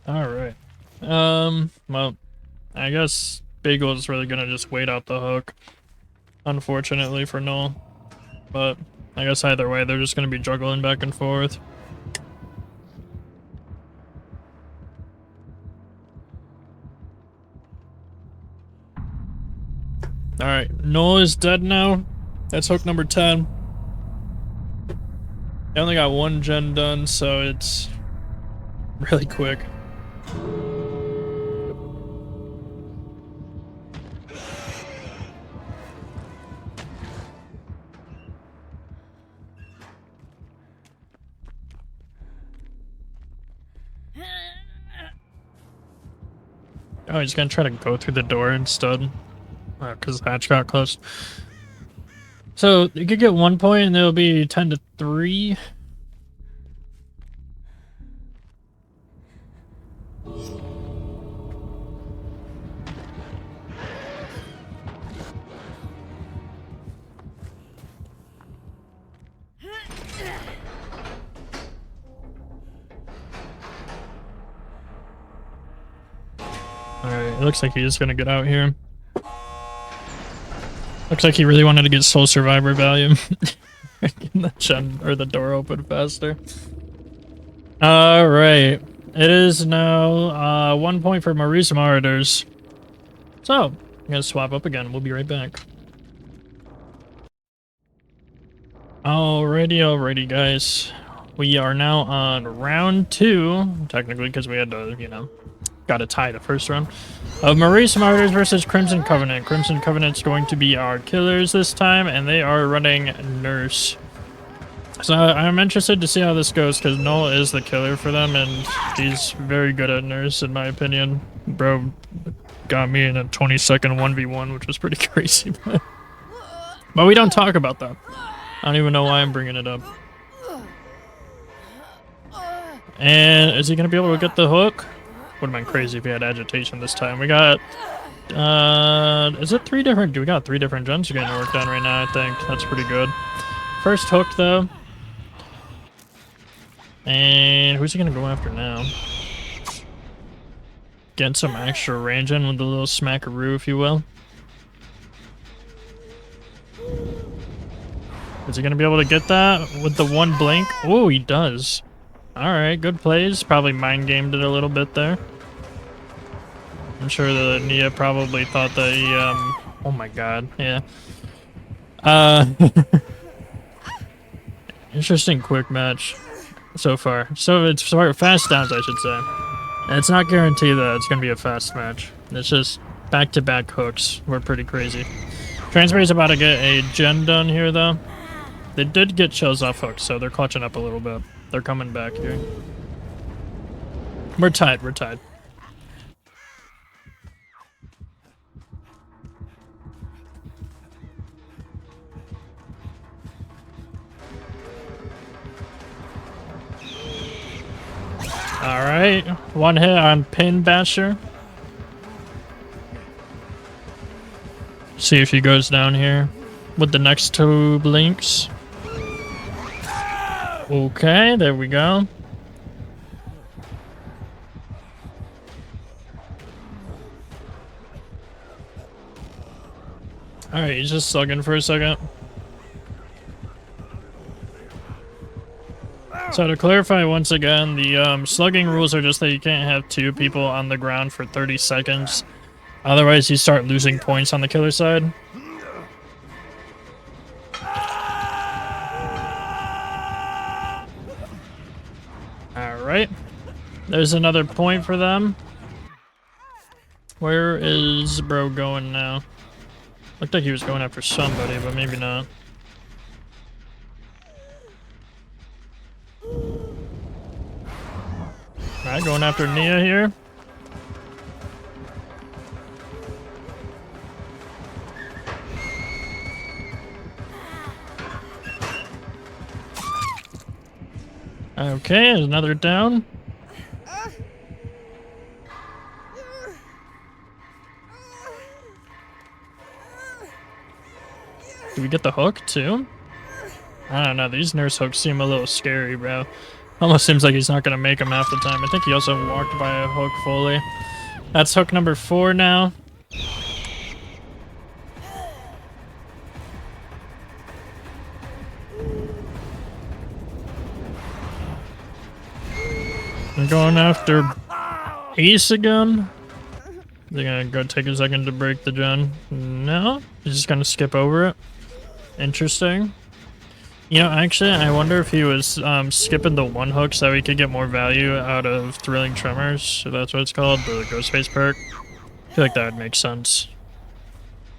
Alright. Well, I guess Bagel is really gonna just wait out the hook. Unfortunately for Noel. But I guess either way, they're just gonna be juggling back and forth. Alright, Noel is dead now. That's hook number 10. I only got 1 gen done, so it's really quick. Oh, he's gonna try to go through the door instead. Because the hatch got closed. So, you could get 1 point and it'll be 10 to 3. Alright, it looks like he's gonna get out here. Looks like he really wanted to get Soul Survivor value. Getting the gen or the door open faster. Alright. It is now 1 point for Maurice Marauders. So, I'm gonna swap up again. We'll be right back. Alrighty, guys. We are now on round 2, technically, because we had to, you know, got to tie the first round of Maurice Martyrs versus Crimson Covenant. Crimson Covenant's going to be our killers this time, and they are running Nurse. So I'm interested to see how this goes, because Null is the killer for them, and he's very good at Nurse, in my opinion. Bro got me in a 20-second 1v1, which was pretty crazy. But we don't talk about that. I don't even know why I'm bringing it up. And is he going to be able to get the hook? Would have been crazy if he had agitation this time. We got, is it 3 different? We got 3 different gens getting worked on right now, I think. That's pretty good. First hook, though. And who's he going to go after now? Get some extra range in with a little smackaroo, if you will. Is he going to be able to get that with the 1 blink? Oh, he does. Alright, good plays. Probably mind gamed it a little bit there. I'm sure that Nia probably thought that he, oh my god, yeah. Interesting quick match so far. So it's fast downs, I should say. And it's not guaranteed that it's going to be a fast match. It's just back-to-back hooks. We're pretty crazy. Transfer's about to get a gen done here, though. They did get chills off hooks, so they're clutching up a little bit. They're coming back here. We're tied. Alright, 1 hit on Pin Basher. See if he goes down here with the next 2 blinks. Okay, there we go. Alright, he's just slugging for a second. So to clarify once again, the slugging rules are just that you can't have 2 people on the ground for 30 seconds. Otherwise, you start losing points on the killer side. Alright. There's another point for them. Where is bro going now? Looked like he was going after somebody, but maybe not. Alright, going after Nia here. Okay, there's another down. Do we get the hook too? I don't know, these nurse hooks seem a little scary, bro. Almost seems like he's not gonna make them half the time. I think he also walked by a hook fully. That's hook number 4 now. I'm going after Ace again. They're gonna go take a second to break the gen. No, he's just gonna skip over it. Interesting. You know, actually, I wonder if he was skipping the 1 hook so we could get more value out of Thrilling Tremors. So that's what it's called, the Ghostface perk. I feel like that would make sense.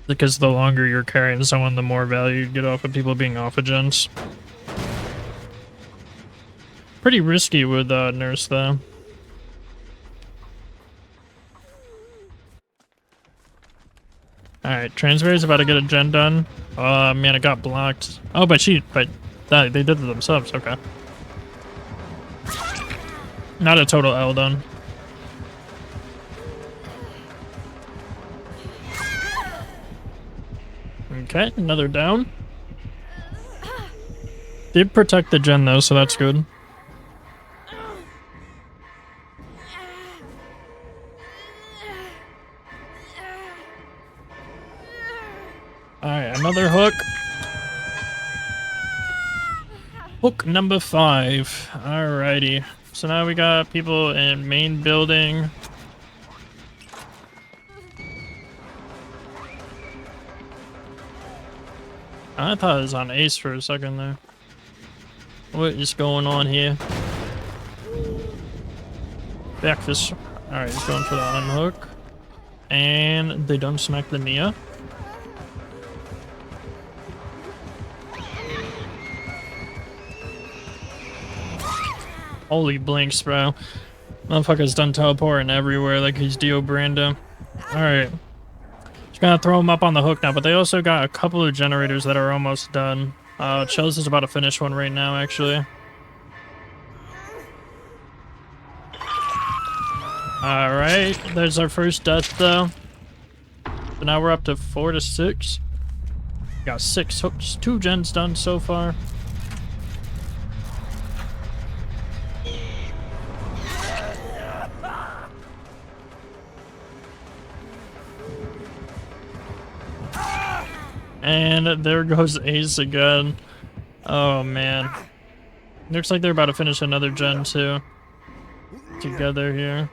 Because the longer you're carrying someone, the more value you get off of people being off of gens. Pretty risky with Nurse, though. Alright, Transvary's about to get a gen done. Oh man, it got blocked. Oh, but they did it themselves, okay. Not a total L done. Okay, another down. Did protect the gen though, so that's good. Alright, another hook. Hook number 5. Alrighty. So now we got people in main building. I thought it was on Ace for a second there. What is going on here? Backfist. Alright, he's going for the unhook. And they don't smack the Nia. Holy blinks, bro. Motherfucker's done teleporting everywhere like he's Dio Brando. Alright. Just gonna throw him up on the hook now, but they also got a couple of generators that are almost done. Chills is about to finish one right now, actually. Alright, there's our first death, though. So now we're up to 4 to 6. Got 6 hooks, 2 gens done so far. And there goes Ace again. Oh man. Looks like they're about to finish another gen too. Together here.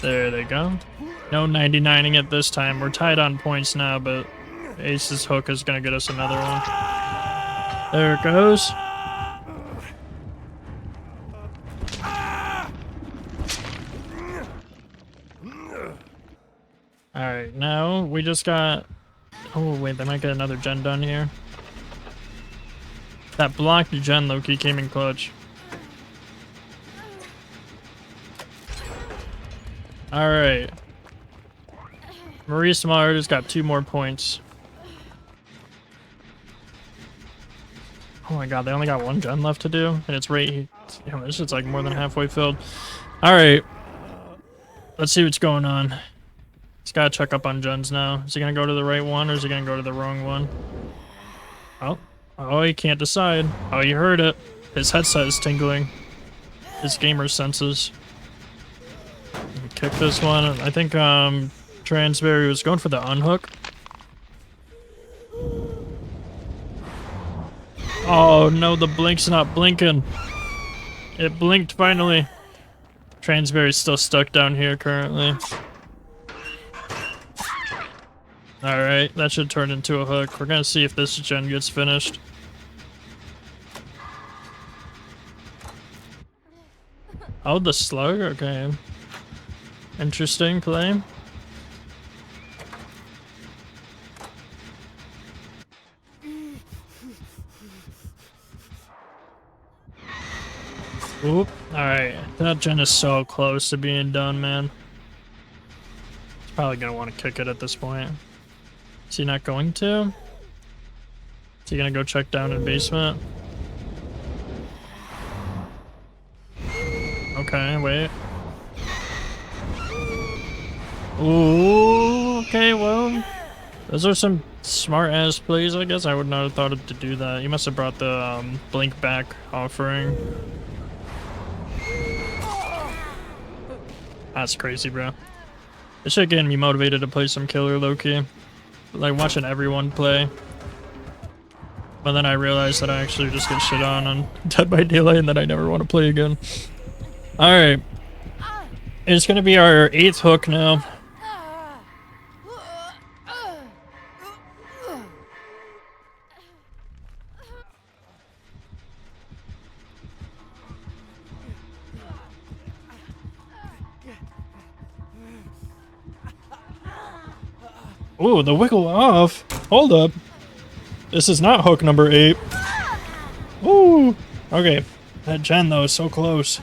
There they go. No 99ing it this time. We're tied on points now, but Ace's hook is gonna get us another one. There it goes. Alright, now we just got... Oh wait, they might get another gen done here. That blocked gen Loki came in clutch. Alright. Marie Smart has got 2 more points. Oh my god, they only got 1 gen left to do, and it's right... Damn, this shit's like more than halfway filled. Alright. Let's see what's going on. He's gotta check up on gens now. Is he gonna go to the right one, or is he gonna go to the wrong one? Oh, he can't decide. Oh, you heard it. His headset is tingling. His gamer senses. Kick this one. I think, Transvary was going for the unhook. Oh, no, the blink's not blinking. It blinked finally. Transvary's still stuck down here currently. Alright, that should turn into a hook. We're gonna see if this gen gets finished. Oh, the slug? Okay. Interesting play. Oop. Alright, that gen is so close to being done, man. He's probably gonna want to kick it at this point. Is he not going to? Is he gonna go check down in basement? Okay, wait. Ooh, okay, well. Those are some smart-ass plays, I guess. I would not have thought to do that. He must have brought the blink back offering. That's crazy, bro. This shit getting me motivated to play some killer low-key. Like watching everyone play. But then I realized that I actually just get shit on Dead by Daylight and that I never want to play again. Alright. It's gonna be our 8th hook now. Ooh, the wiggle off. Hold up. This is not hook number 8. Ooh. Okay. That gen though is so close.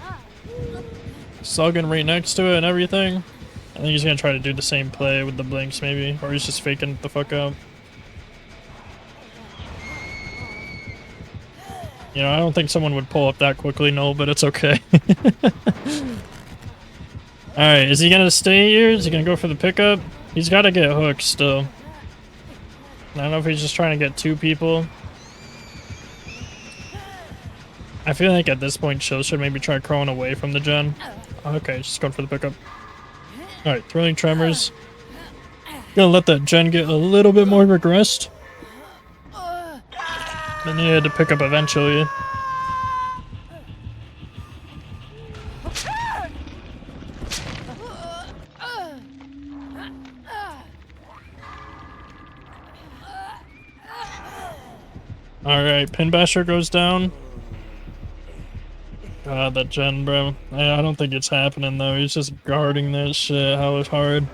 Slugging right next to it and everything. I think he's gonna try to do the same play with the blinks maybe, or he's just faking it the fuck out. You know, I don't think someone would pull up that quickly, no, but it's okay. Alright, is he gonna stay here? Is he gonna go for the pickup? He's gotta get hooked still. I don't know if he's just trying to get two people. I feel like at this point Chill should maybe try crawling away from the gen. Okay, just going for the pickup. Alright, throwing tremors. Gonna let that gen get a little bit more regressed. Then he had to pick up eventually. Alright, Pin Basher goes down. God, that gen, bro. I don't think it's happening, though. He's just guarding that shit. How it's hard.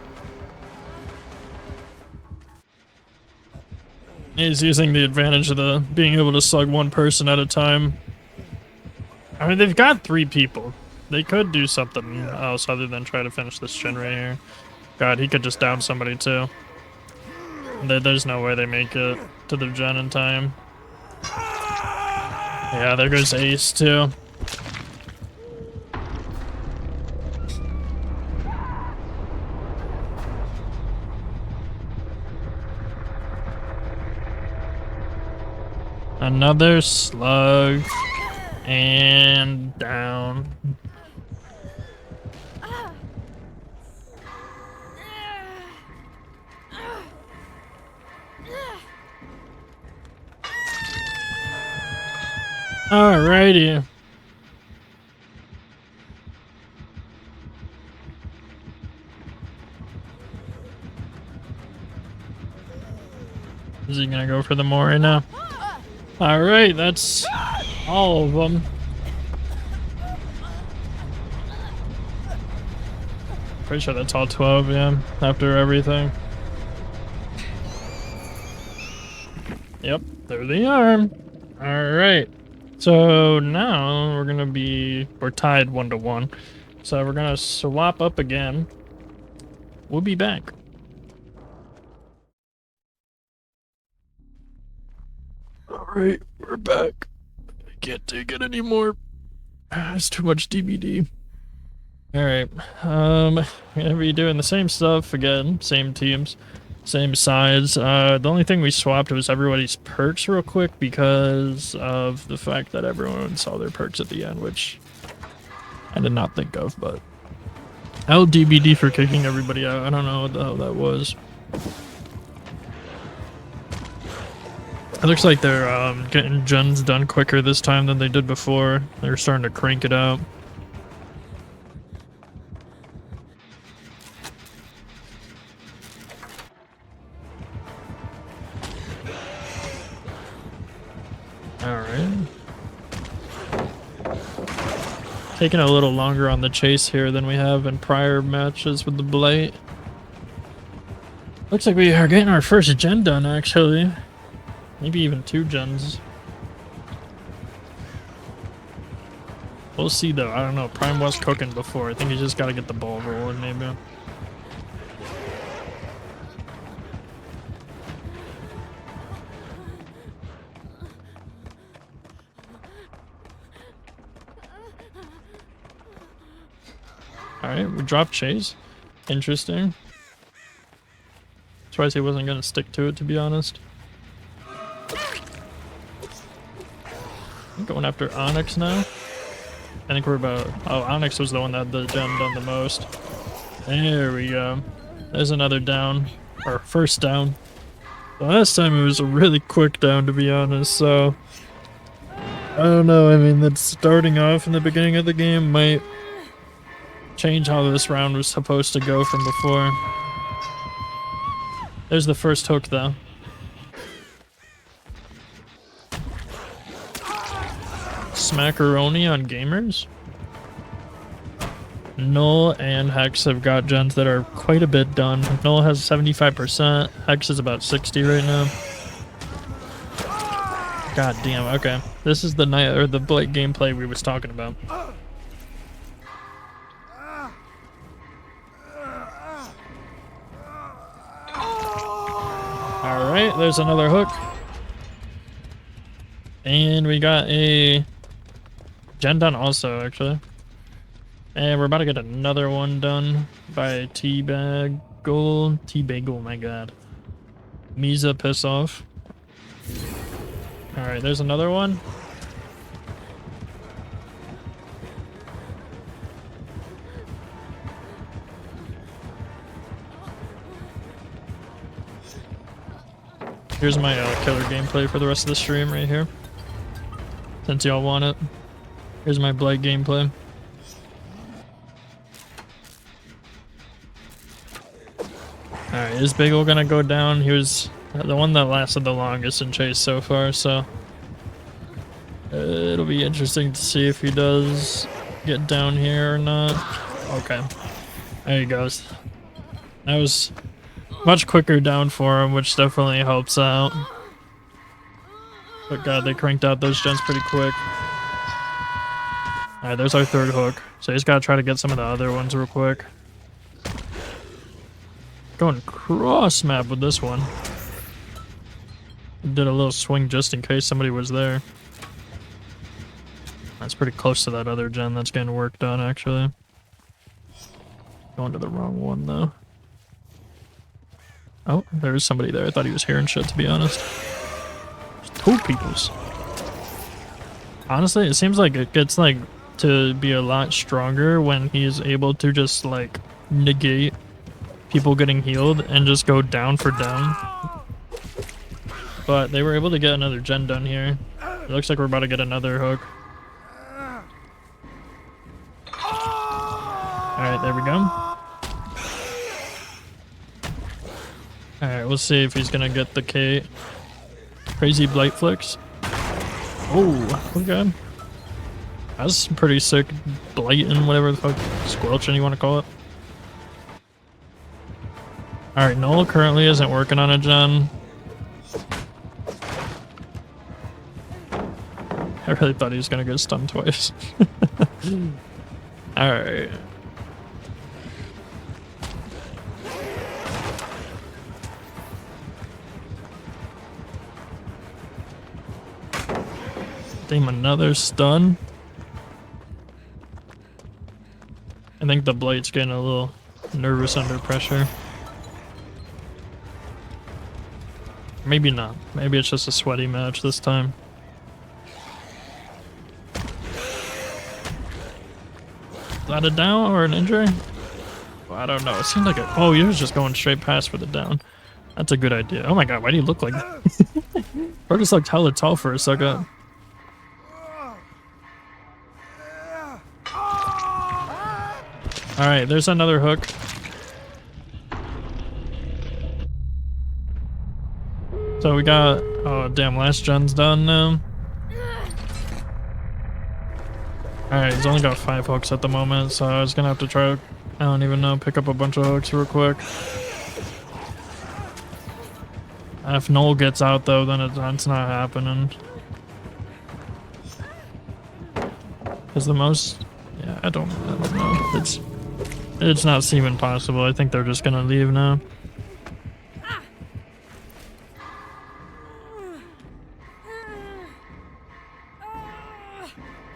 He's using the advantage of the being able to slug one person at a time. I mean, they've got 3 people. They could do something else other than try to finish this gen right here. God, he could just down somebody, too. There's no way they make it to the gen in time. Yeah, there goes Ace, too. Another slug. And down. Alrighty. Is he gonna go for the more right now? Alright, that's all of them. Pretty sure that's all 12, yeah, after everything. Yep, there they are. Alright, so now we're tied 1-1. So we're gonna swap up again. We'll be back. Alright, we're back. I can't take it anymore. There's too much DVD. Alright, gonna be doing the same stuff again, same teams, same sides. The only thing we swapped was everybody's perks real quick because of the fact that everyone saw their perks at the end, which I did not think of, but LDBD for kicking everybody out. I don't know what the hell that was. It looks like they're getting gens done quicker this time than they did before. They're starting to crank it out. Alright. Taking a little longer on the chase here than we have in prior matches with the Blight. Looks like we are getting our first gen done, actually. Maybe even 2 gens. We'll see though. I don't know. Prime was cooking before. I think he's just got to get the ball rolling, maybe. Alright, we dropped Chase. Interesting. Surprised he wasn't going to stick to it, to be honest. I'm going after Onyx now. I think we're about... Oh, Onyx was the one that had the gen done the most. There we go. There's another down. Or first down. The last time it was a really quick down, to be honest, so... I don't know, I mean, that starting off in the beginning of the game might change how this round was supposed to go from before. There's the first hook, though. Smackaroni on gamers. Null and Hex have got gens that are quite a bit done. Null has 75%. Hex is about 60 right now. God damn, okay. This is the night or the Blight gameplay we was talking about. Alright, there's another hook. And we got a gen done also, actually. And we're about to get another one done by Teabaggle. Teabaggle, my god. Misa, piss off. Alright, there's another one. Here's my killer gameplay for the rest of the stream right here. Since y'all want it. Here's my Blight gameplay. Alright, is Bagel gonna go down? He was the one that lasted the longest in chase so far, so it'll be interesting to see if he does get down here or not. Okay, there he goes. That was much quicker down for him, which definitely helps out. But god, they cranked out those gens pretty quick. Alright, there's our third hook. So he's gotta try to get some of the other ones real quick. Going cross map with this one. Did a little swing just in case somebody was there. That's pretty close to that other gen that's getting work done, actually. Going to the wrong one, though. Oh, there is somebody there. I thought he was hearing shit, to be honest. There's two peoples. Honestly, it seems like it gets, like, to be a lot stronger when he's able to just, like, negate people getting healed and just go down for down. But they were able to get another gen done here. It looks like we're about to get another hook. Alright, there we go. Alright, we'll see if he's gonna get the K. Crazy Blight flicks. Oh, okay. That's some pretty sick Blight and whatever the fuck, squelching you want to call it. Alright, Noel currently isn't working on a gen. I really thought he was gonna get stunned twice. Alright. Damn, another stun. I think the Blight's getting a little nervous under pressure. Maybe not. Maybe it's just a sweaty match this time. Is that a down or an injury? Well, I don't know. It seemed like it. Oh, he was just going straight past for the down. That's a good idea. Oh my god, why do you look like that? Bro just looked hella tall for a second. Alright, there's another hook. So we got, oh damn, last gen's done now. Alright, he's only got 5 hooks at the moment, so I was gonna have to try to, I don't even know, pick up a bunch of hooks real quick. If Noel gets out though, then it's not happening. Is the most, yeah, I don't know. It's not seeming possible. I think they're just gonna leave now.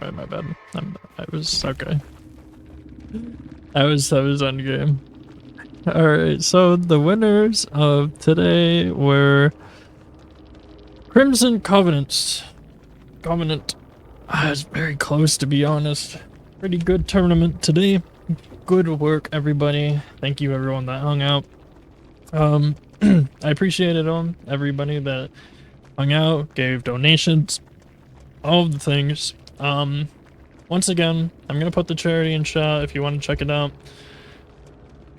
Right, my bad. I was okay. I was endgame. Alright, so the winners of today were Crimson Covenant. It's very close, to be honest. Pretty good tournament today. Good work, everybody. Thank you, everyone that hung out. I appreciated everybody that hung out, gave donations, all of the things. Once again, I'm gonna put the charity in chat if you want to check it out.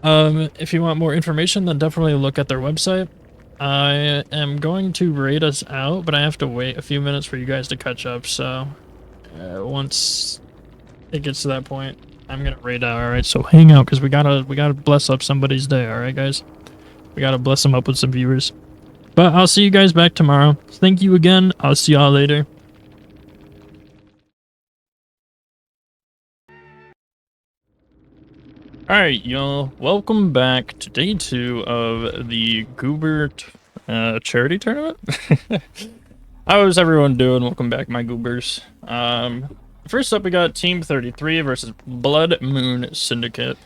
If you want more information, then definitely look at their website. I am going to raid us out, but I have to wait a few minutes for you guys to catch up, so once it gets to that point, I'm gonna raid out. Alright, so hang out, because we gotta bless up somebody's day, alright guys? We gotta bless them up with some viewers. But I'll see you guys back tomorrow. Thank you again. I'll see y'all later. Alright, y'all. Welcome back to day 2 of the Goobert charity tournament. How is everyone doing? Welcome back, my goobers. First up, we got Team 33 versus Blood Moon Syndicate.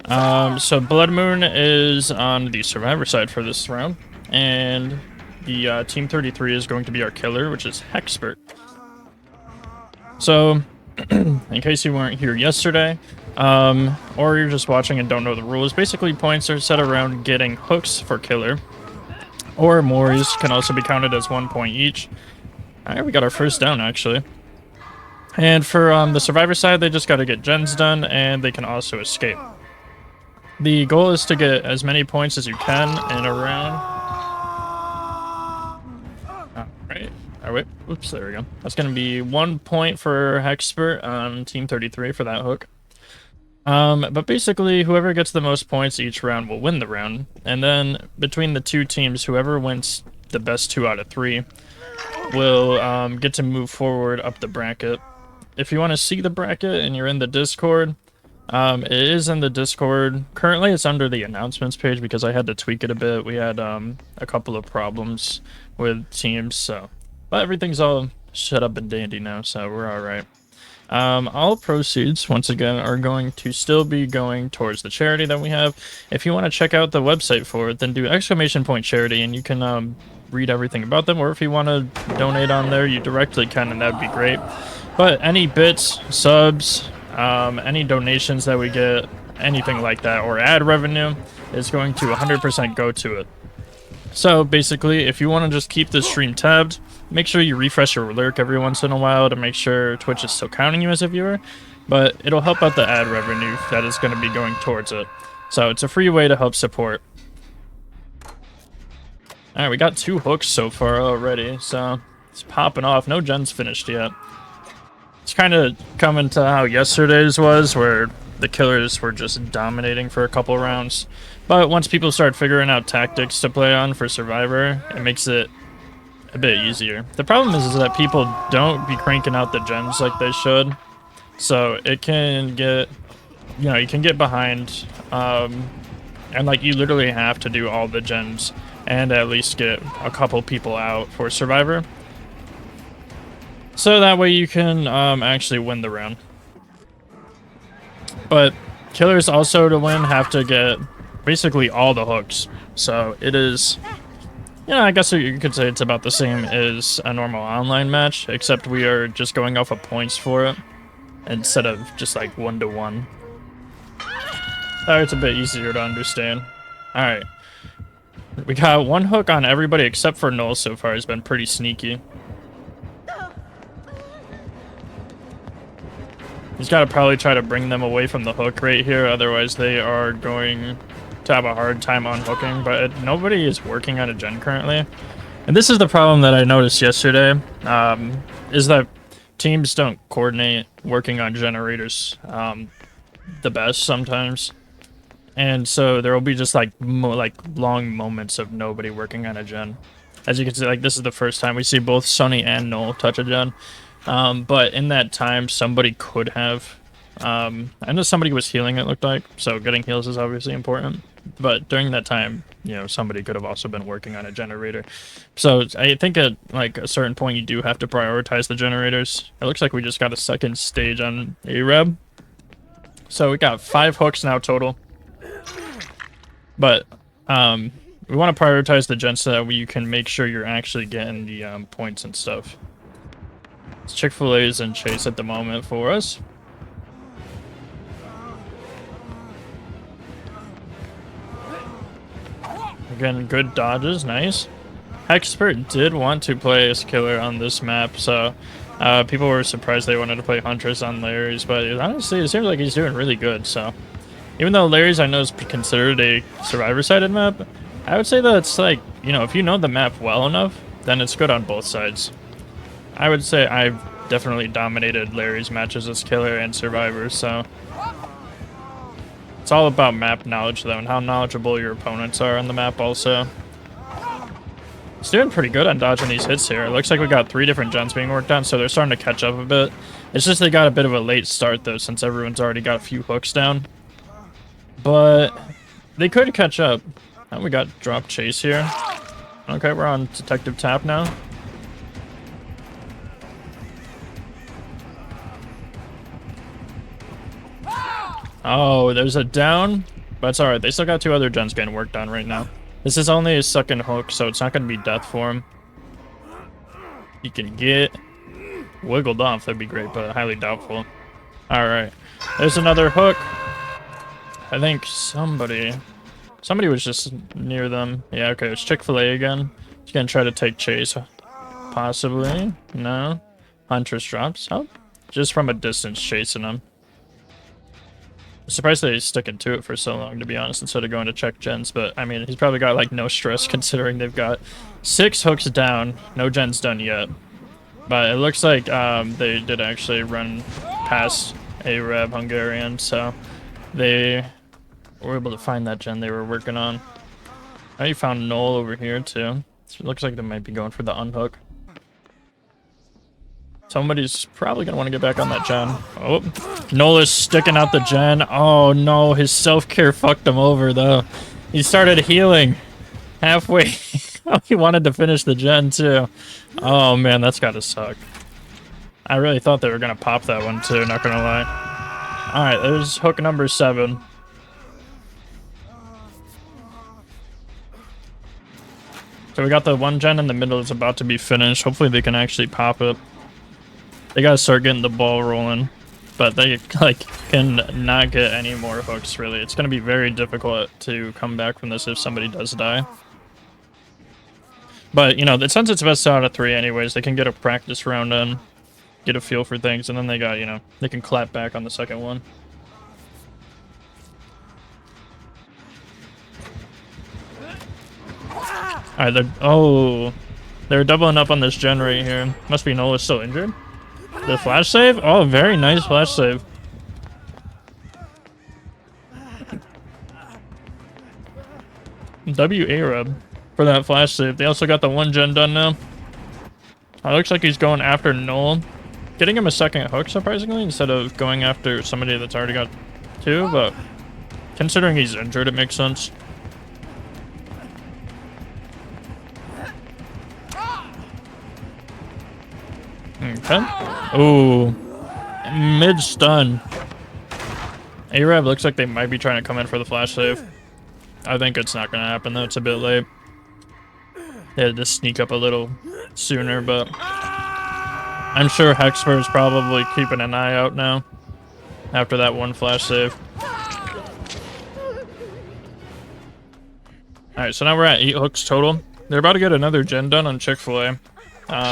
So Blood Moon is on the survivor side for this round, and the Team 33 is going to be our killer, which is Hexpert. So, in case you weren't here yesterday, or you're just watching and don't know the rules, basically points are set around getting hooks for killer, or Moris can also be counted as 1 point each. Alright, we got our first down, actually. And for the survivor side, they just got to get gens done, and they can also escape. The goal is to get as many points as you can in a round. Alright. Oh, wait. Oops, there we go. That's going to be 1 point for Hexpert on Team 33 for that hook. But basically, whoever gets the most points each round will win the round. And then, between the two teams, whoever wins the best 2 out of 3 will get to move forward up the bracket. If you want to see the bracket and you're in the Discord, it is in the Discord. Currently, it's under the announcements page because I had to tweak it a bit. We had a couple of problems with teams, so... But everything's all set up and dandy now, so we're alright. All proceeds, once again, are going to still be going towards the charity that we have. If you want to check out the website for it, then do !charity, and you can read everything about them, or if you want to donate on there, you directly can, and that'd be great. But any bits, subs, any donations that we get, anything like that, or ad revenue, is going to 100% go to it. So basically, if you want to just keep this stream tabbed, make sure you refresh your alert every once in a while to make sure Twitch is still counting you as a viewer, but it'll help out the ad revenue that is going to be going towards it. So it's a free way to help support. Alright, we got 2 hooks so far already, so it's popping off. No gens finished yet. It's kind of coming to how yesterday's was, where the killers were just dominating for a couple rounds. But once people start figuring out tactics to play on for Survivor, it makes it a bit easier. The problem is that people don't be cranking out the gens like they should. So it can get, you know, you can get behind, and like you literally have to do all the gens and at least get a couple people out for Survivor. So that way you can actually win the round. But killers also to win have to get basically all the hooks. So it is, you know, I guess you could say it's about the same as a normal online match, except we are just going off of points for it instead of just like 1-to-1. It's a bit easier to understand. Alright. We got 1 hook on everybody except for Null so far. He's been pretty sneaky. He's got to probably try to bring them away from the hook right here, otherwise they are going to have a hard time unhooking, but nobody is working on a gen currently. And this is the problem that I noticed yesterday, is that teams don't coordinate working on generators the best sometimes. And so there will be just like long moments of nobody working on a gen. As you can see, like this is the first time we see both Sunny and Null touch a gen. But in that time, somebody could have, I know somebody was healing, it looked like, so getting heals is obviously important, but during that time, you know, somebody could have also been working on a generator. So I think at like a certain point, you do have to prioritize the generators. It looks like we just got a second stage on Arab. So we got 5 hooks now total, but, we want to prioritize the gen so that you can make sure you're actually getting the, points and stuff. Chick-fil-A is in chase at the moment for us. Again, good dodges, nice. Hexpert did want to play as killer on this map, so people were surprised they wanted to play Huntress on Larry's, but honestly, it seems like he's doing really good, so. Even though Larry's, I know, is considered a survivor-sided map, I would say that it's like, you know, if you know the map well enough, then it's good on both sides. I would say I've definitely dominated Larry's matches as killer and survivor, so it's all about map knowledge though, and how knowledgeable your opponents are on the map also. It's doing pretty good on dodging these hits here. It looks like we got 3 different gens being worked on, so they're starting to catch up a bit. It's just they got a bit of a late start though, since everyone's already got a few hooks down. But they could catch up. And we got drop chase here. Okay, we're on Detective Tap now. Oh, there's a down, but it's alright. They still got 2 other gens getting worked on right now. This is only his second hook, so it's not going to be death for him. He can get wiggled off, that'd be great, but highly doubtful. Alright, there's another hook. I think somebody was just near them. Yeah, okay, it's Chick-fil-A again. He's gonna try to take chase. Possibly. No. Huntress drops. Oh, just from a distance chasing him. I'm surprised that he's sticking to it for so long, to be honest, instead of going to check gens, but I mean, he's probably got like no stress considering they've got 6 hooks down. No gens done yet. But it looks like they did actually run past Arab Hungarian, so they were able to find that gen they were working on. Oh, you found Noel over here too. So it looks like they might be going for the unhook. Somebody's probably gonna want to get back on that gen. Oh, Noel is sticking out the gen. Oh no, his self-care fucked him over though. He started healing halfway. He wanted to finish the gen too. Oh man, that's gotta suck. I really thought they were gonna pop that one too, not gonna lie. Alright, there's hook number 7. So we got the 1 gen in the middle is about to be finished. Hopefully they can actually pop it. They gotta start getting the ball rolling. But they like can not get any more hooks really. It's gonna be very difficult to come back from this if somebody does die. But, you know, since it's best out of 3 anyways, they can get a practice round in, get a feel for things, and then they got, you know, they can clap back on the second one. Alright, they're doubling up on this gen right here. Must be Nola's still injured. The flash save? Oh, very nice flash save. Arab for that flash save. They also got the 1 gen done now. It looks like he's going after Noel. Getting him a second hook, surprisingly, instead of going after somebody that's already got 2, but considering he's injured, it makes sense. Okay. Ooh. Mid-stun. Arab looks like they might be trying to come in for the flash save. I think it's not going to happen, though. It's a bit late. They had to sneak up a little sooner, but I'm sure Hexper is probably keeping an eye out now after that 1 flash save. Alright, so now we're at 8 hooks total. They're about to get another gen done on Chick-fil-A.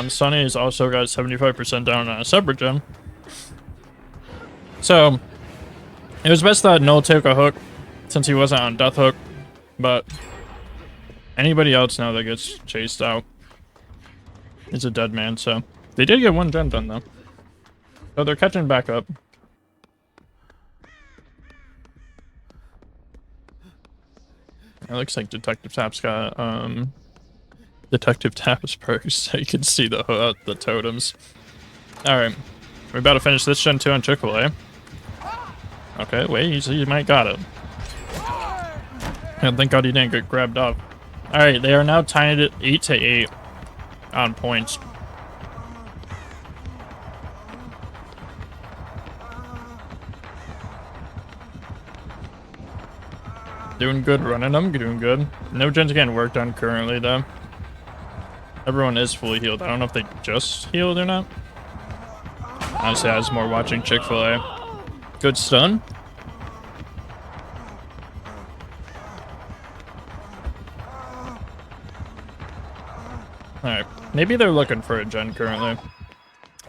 Sonny's also got 75% down on a separate gen. So, it was best that Noel took a hook since he wasn't on death hook, but anybody else now that gets chased out is a dead man, so they did get 1 gen done though. So they're catching back up. It looks like Detective Tap's got Detective Tap's perks, so you can see the totems. Alright. We're about to finish this gen 2 on Chick-fil-A. Okay, wait, he might got it. And thank God he didn't get grabbed up. Alright, they are now tied at 8-8 on points. Doing good running them, doing good. No gens getting worked on currently though. Everyone is fully healed. I don't know if they just healed or not. Honestly, I was more watching Chick-fil-A. Good stun. Alright. Maybe they're looking for a gen currently.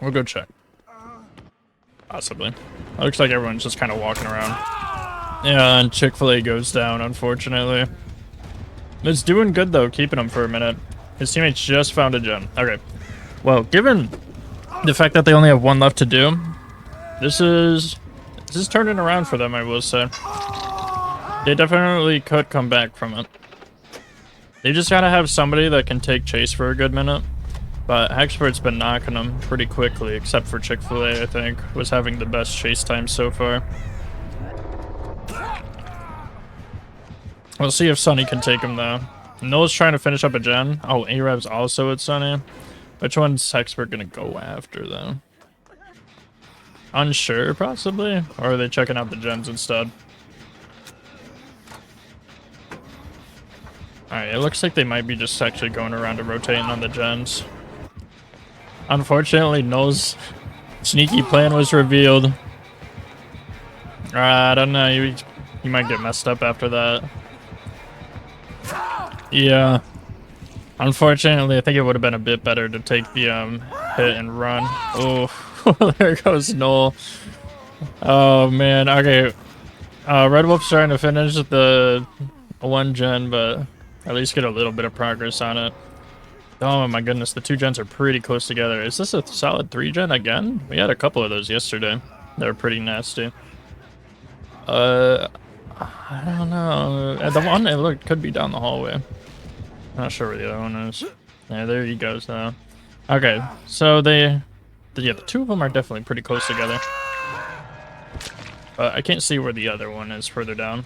We'll go check. Possibly. It looks like everyone's just kind of walking around. Yeah, and Chick-fil-A goes down, unfortunately. It's doing good, though, keeping him for a minute. His teammates just found a gen. Okay. Well, given the fact that they only have 1 left to do, this is turning around for them, I will say. They definitely could come back from it. They just gotta have somebody that can take chase for a good minute. But Hexpert's been knocking them pretty quickly, except for Chick-fil-A, I think, was having the best chase time so far. We'll see if Sonny can take him, though. Noah's trying to finish up a gen. Oh, Arab's also at Sunny. Which one's Hexpert gonna go after, though? Unsure, possibly? Or are they checking out the gens instead? Alright, it looks like they might be just actually going around and rotating on the gens. Unfortunately, Noah's sneaky plan was revealed. I don't know, you might get messed up after that. Yeah. Unfortunately, I think it would have been a bit better to take the hit and run. Oh, there goes Noel. Oh man, okay. Red Wolf's trying to finish the one gen, but at least get a little bit of progress on it. Oh my goodness, the two gens are pretty close together. Is this a solid 3 gen again? We had a couple of those yesterday. They were pretty nasty. I don't know. The one it could be down the hallway. Not sure where the other one is. Yeah, there he goes now. Okay, so yeah, the two of them are definitely pretty close together. But I can't see where the other one is further down.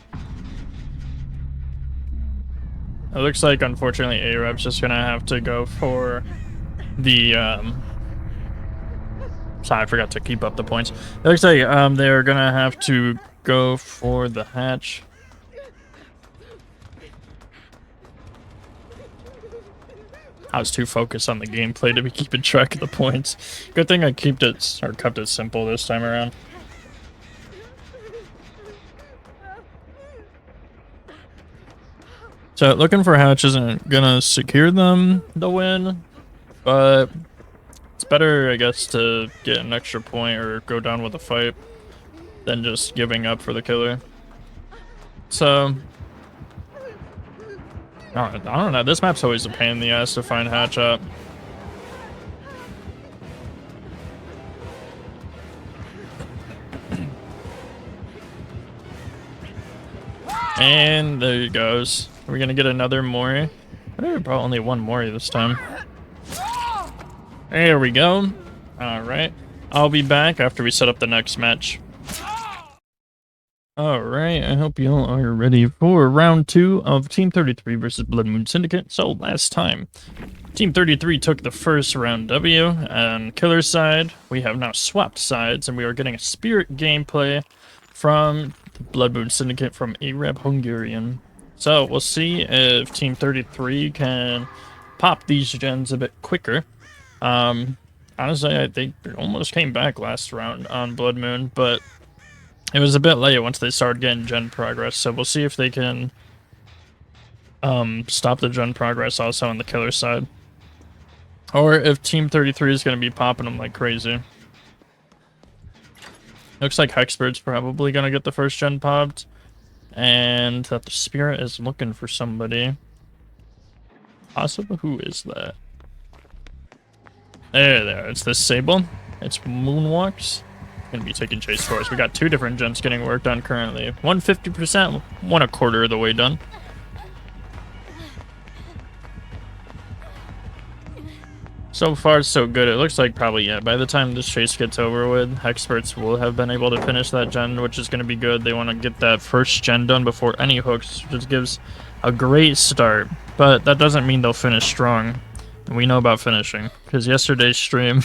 It looks like, unfortunately, Arab's just gonna have to go for the, Sorry, I forgot to keep up the points. It looks like, they're gonna have to go for the hatch. I was too focused on the gameplay to be keeping track of the points. Good thing I kept it simple this time around. So looking for hatch isn't gonna secure them the win, but it's better, I guess, to get an extra point or go down with a fight than just giving up for the killer. So I don't know. This map's always a pain in the ass to find hatch up. And there he goes. Are we gonna get another Mori? I think we brought only one Mori this time. There we go. Alright. I'll be back after we set up the next match. Alright, I hope you all are ready for round 2 of Team 33 versus Blood Moon Syndicate. So last time, Team 33 took the first round W, and Killer's side, we have now swapped sides, and we are getting a Spirit gameplay from the Blood Moon Syndicate from Arab Hungarian. So we'll see if Team 33 can pop these gens a bit quicker. Honestly, I think they almost came back last round on Blood Moon, but it was a bit late once they started getting gen progress, so we'll see if they can stop the gen progress also on the Killer side. Or if Team 33 is going to be popping them like crazy. Looks like Hexpert's probably going to get the first gen popped. And that the Spirit is looking for somebody. Possibly, who is that? There, it's this Sable. It's Moonwalks. Gonna be taking chase for us. We got 2 different gens getting worked on currently. One 50%, one a quarter of the way done. So far, so good. It looks like probably, yeah, by the time this chase gets over with, Hexperts will have been able to finish that gen, which is going to be good. They want to get that first gen done before any hooks, which gives a great start. But that doesn't mean they'll finish strong. And we know about finishing, because yesterday's stream...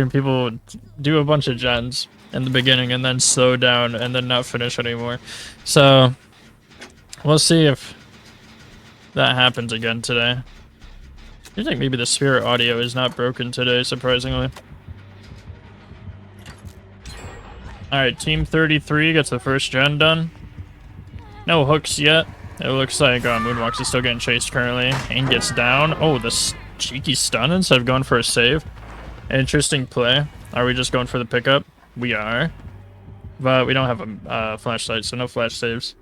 people would do a bunch of gens in the beginning and then slow down and then not finish anymore. So, we'll see if that happens again today. I think maybe the Spirit audio is not broken today, surprisingly. Alright, Team 33 gets the first gen done. No hooks yet. It looks like Moonwalks is still getting chased currently. And gets down. Oh, this cheeky stun instead of going for a save. Interesting play. Are we just going for the pickup? We are. But we don't have a flashlight, so no flash saves.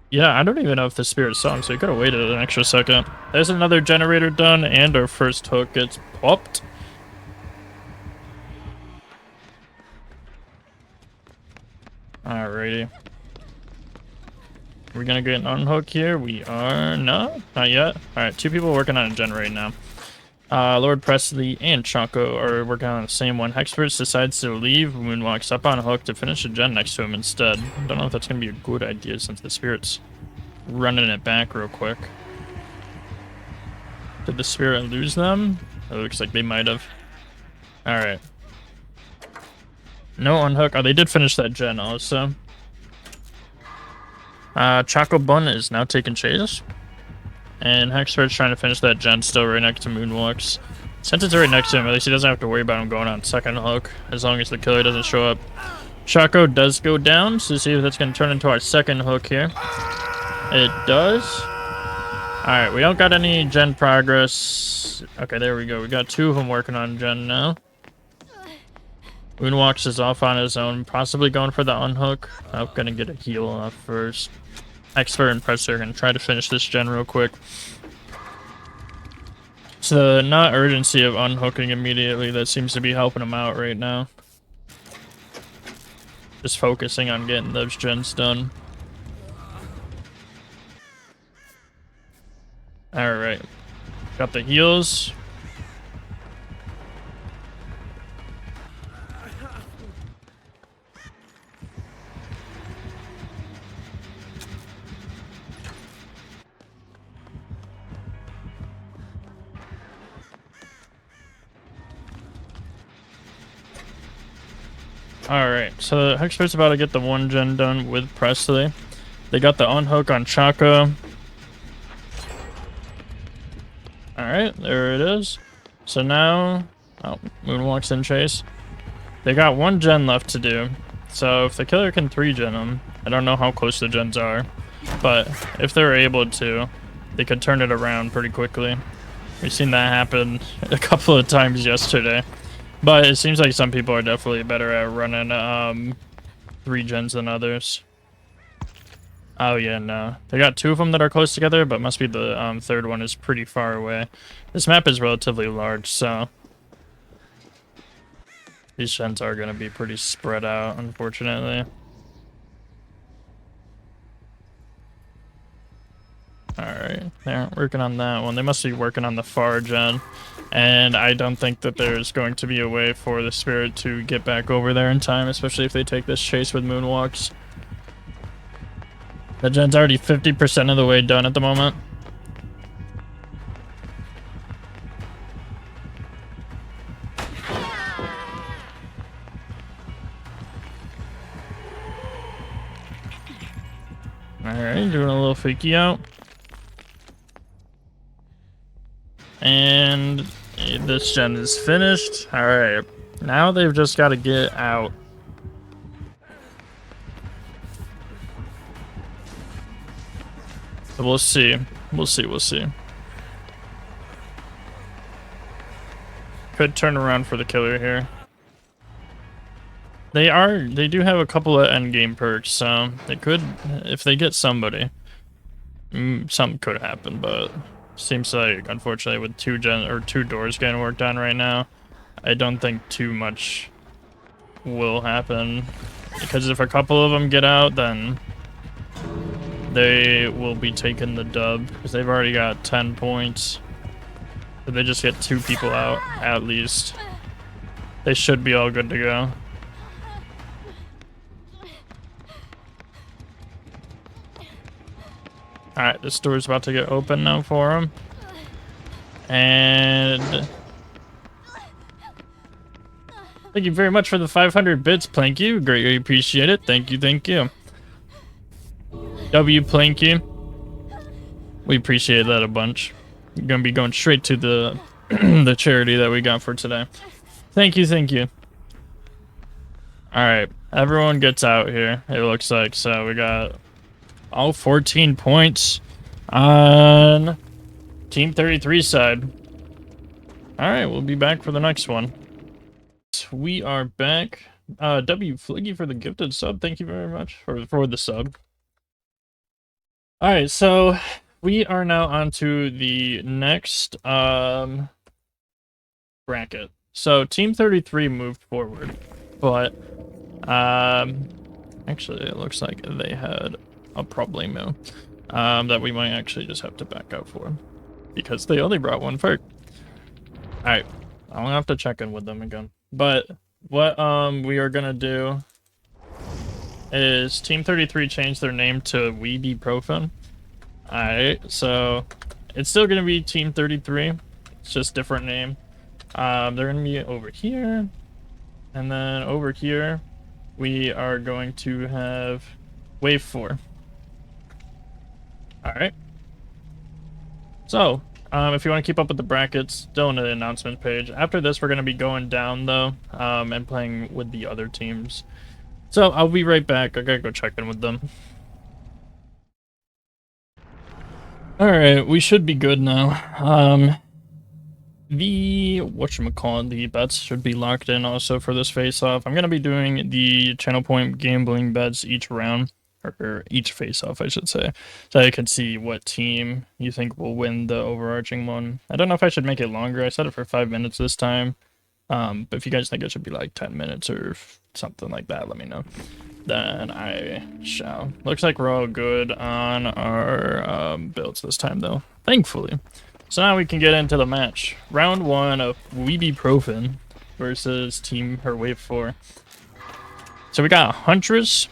Yeah, I don't even know if the Spirit saw him, so he could have waited an extra second. There's another generator done, and our first hook gets popped. Alrighty. We're gonna get an unhook here. We are no, not yet. Alright, 2 people working on a gen right now. Lord Presley and Choco are working on the same one. Hexperts decides to leave. Moonwalks up on a hook to finish a gen next to him instead. Don't know if that's gonna be a good idea since the Spirit's running it back real quick. Did the Spirit lose them? It looks like they might have. Alright. No unhook. Oh, they did finish that gen also. Choco Bun is now taking chase. And Hexpert's trying to finish that gen still right next to Moonwalks. Since it's right next to him, at least he doesn't have to worry about him going on second hook, as long as the killer doesn't show up. Choco does go down, so see if that's going to turn into our second hook here. It does. Alright, we don't got any gen progress. Okay, there we go. We got 2 of them working on gen now. Moonwalks is off on his own, possibly going for the unhook. I'm gonna get a heal off first. Expert and Presser are gonna try to finish this gen real quick. So the not urgency of unhooking immediately, that seems to be helping him out right now. Just focusing on getting those gens done. Alright. Got the heals. Alright, so Hexpert's about to get the 1 gen done with Presley. They got the unhook on Choco. Alright, there it is. So now... Oh, Moonwalk's in chase. They got 1 gen left to do. So if the killer can 3 gen them, I don't know how close the gens are, but if they're able to, they could turn it around pretty quickly. We've seen that happen a couple of times yesterday. But it seems like some people are definitely better at running 3 gens than others. Oh yeah, no. They got 2 of them that are close together, but must be the 3rd one is pretty far away. This map is relatively large, so these gens are going to be pretty spread out, unfortunately. Alright, they're working on that one. They must be working on the far gen. And I don't think that there's going to be a way for the Spirit to get back over there in time, especially if they take this chase with Moonwalks. The gen's already 50% of the way done at the moment. Alright, doing a little freaky out. And this gen is finished. Alright, now they've just got to get out. So we'll see. We'll see. Could turn around for the killer here. They do have a couple of endgame perks, so they could, if they get somebody, something could happen, but seems like, unfortunately, with 2 doors getting worked on right now, I don't think too much will happen. Because if a couple of them get out, then they will be taking the dub. Because they've already got 10 points. If they just get 2 people out, at least, they should be all good to go. Alright, this door's about to get open now for him. And thank you very much for the 500 bits, Planky. Greatly appreciate it. Thank you. W Planky. We appreciate that a bunch. You're gonna be going straight to the the charity that we got for today. Thank you. Alright, everyone gets out here, it looks like. So we got all 14 points on Team 33 side. Alright, we'll be back for the next one. We are back. W Fliggy for the gifted sub. Thank you very much for the sub. Alright, so we are now on to the next bracket. So Team 33 moved forward, but actually it looks like they had a problemo that we might actually just have to back out for, because they only brought 1 perk. Alright, I'll have to check in with them again. But what we are gonna do is Team 33 changed their name to We Be Profan. Alright, so it's still gonna be Team 33. It's just different name. They're gonna be over here. And then over here, we are going to have Wave 4. Alright. So, if you want to keep up with the brackets, still in the announcement page. After this, we're going to be going down, though, and playing with the other teams. So, I'll be right back. I gotta go check in with them. Alright, we should be good now. The bets should be locked in also for this face-off. I'm going to be doing the channel point gambling bets each round. Or each face-off, I should say, so I can see what team you think will win the overarching one. I don't know if I should make it longer. I set it for 5 minutes this time, but if you guys think it should be like 10 minutes or something like that, let me know. Then I shall. Looks like we're all good on our builds this time, though, thankfully. So now we can get into the match. Round 1 of Weebiprofen versus Wave 4. So we got Huntress.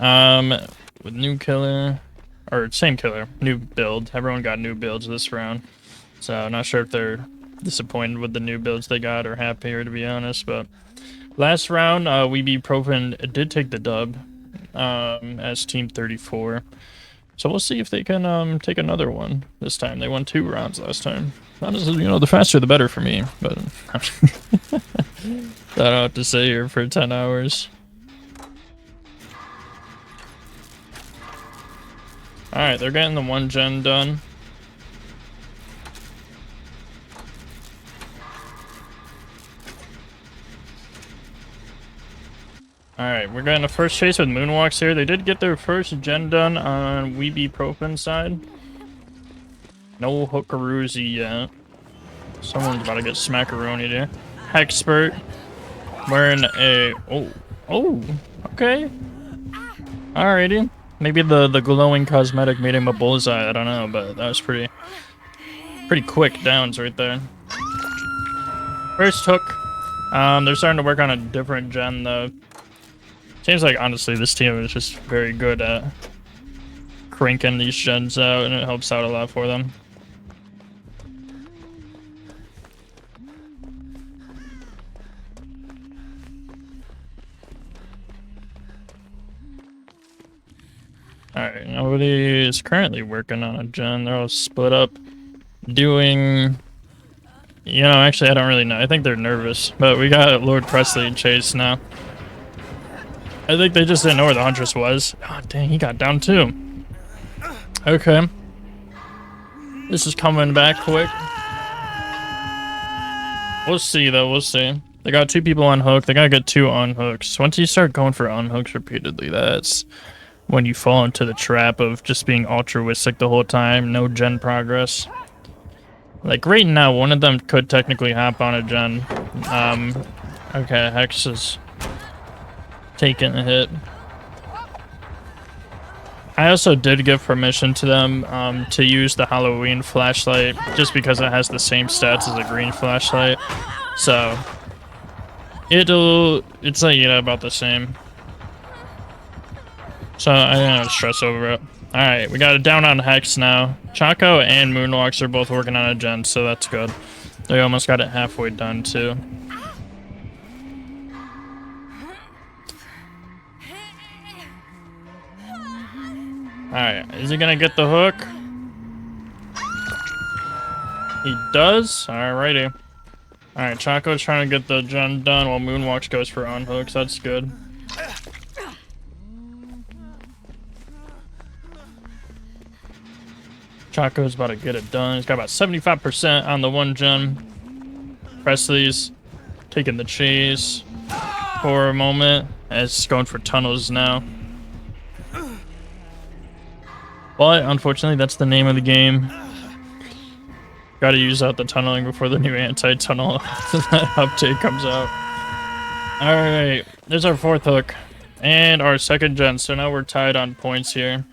With new killer, or same killer, new build. Everyone got new builds this round, so not sure if they're disappointed with the new builds they got or happier, to be honest. But last round, Weebiprofen did take the dub, as Team 34. So we'll see if they can take another one this time. They won 2 rounds last time. Honestly, you know, the faster the better for me. But I don't know what to say here for 10 hours. Alright, they're getting the 1 gen done. Alright, we're getting the first chase with Moonwalks here. They did get their first gen done on Weebiprofen side. No Hookaroozy yet. Someone's about to get smackaroni there. Hexpert wearing a... Oh, okay. Alrighty. Maybe the glowing cosmetic made him a bullseye, I don't know, but that was pretty quick downs right there. First hook. They're starting to work on a different gen, though. Seems like, honestly, this team is just very good at cranking these gens out, and it helps out a lot for them. Alright, nobody is currently working on a gen. They're all split up doing... You know, actually, I don't really know. I think they're nervous. But we got Lord Presley and Chase now. I think they just didn't know where the Huntress was. Oh, dang, he got down too. Okay. This is coming back quick. We'll see, though. We'll see. They got 2 people on hook. They gotta get 2 on hooks. Once you start going for unhooks repeatedly, that's... when you fall into the trap of just being altruistic the whole time, no gen progress. Like right now, one of them could technically hop on a gen. Okay, Hex is taking a hit. I also did give permission to them to use the Halloween flashlight just because it has the same stats as a green flashlight. So it's like, you know, about the same. So I don't stress over it. Alright, we got it down on Hex now. Chaco and Moonwalks are both working on a gen, so that's good. They almost got it halfway done too. Alright, is he gonna get the hook? He does? Alrighty. Alright, Chaco's trying to get the gen done while Moonwalks goes for unhooks. That's good. Chaco's about to get it done. He's got about 75% on the 1 gen. Presley's taking the chase for a moment as he's going for tunnels now. But unfortunately, that's the name of the game. Gotta use out the tunneling before the new anti-tunnel update comes out. Alright, there's our 4th hook. And our 2nd gen, so now we're tied on points here.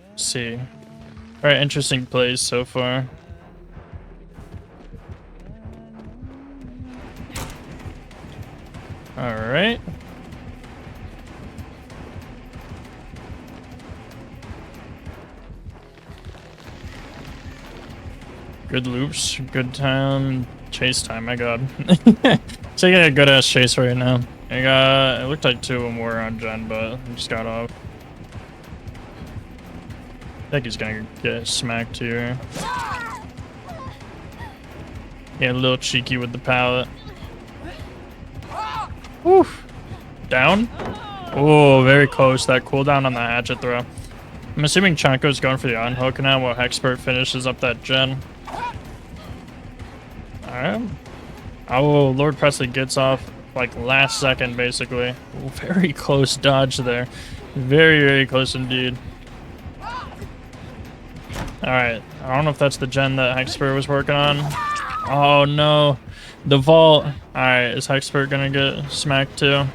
Let's see. Alright, interesting plays so far. Alright. Good loops, good time, chase time, my god. Taking a good ass chase right now. It looked like 2 of them were on Jen, but he just got off. I think he's gonna get smacked here. Yeah, a little cheeky with the pallet. Woof. Down? Oh, very close. That cooldown on the hatchet throw. I'm assuming Chaco's going for the unhook now while Hexpert finishes up that gen. Alright. Oh, Lord Presley gets off like last second, basically. Oh, very close dodge there. Very, very close indeed. Alright. I don't know if that's the gen that Hexpert was working on. Oh, no. The vault. Alright, is Hexpert gonna get smacked too?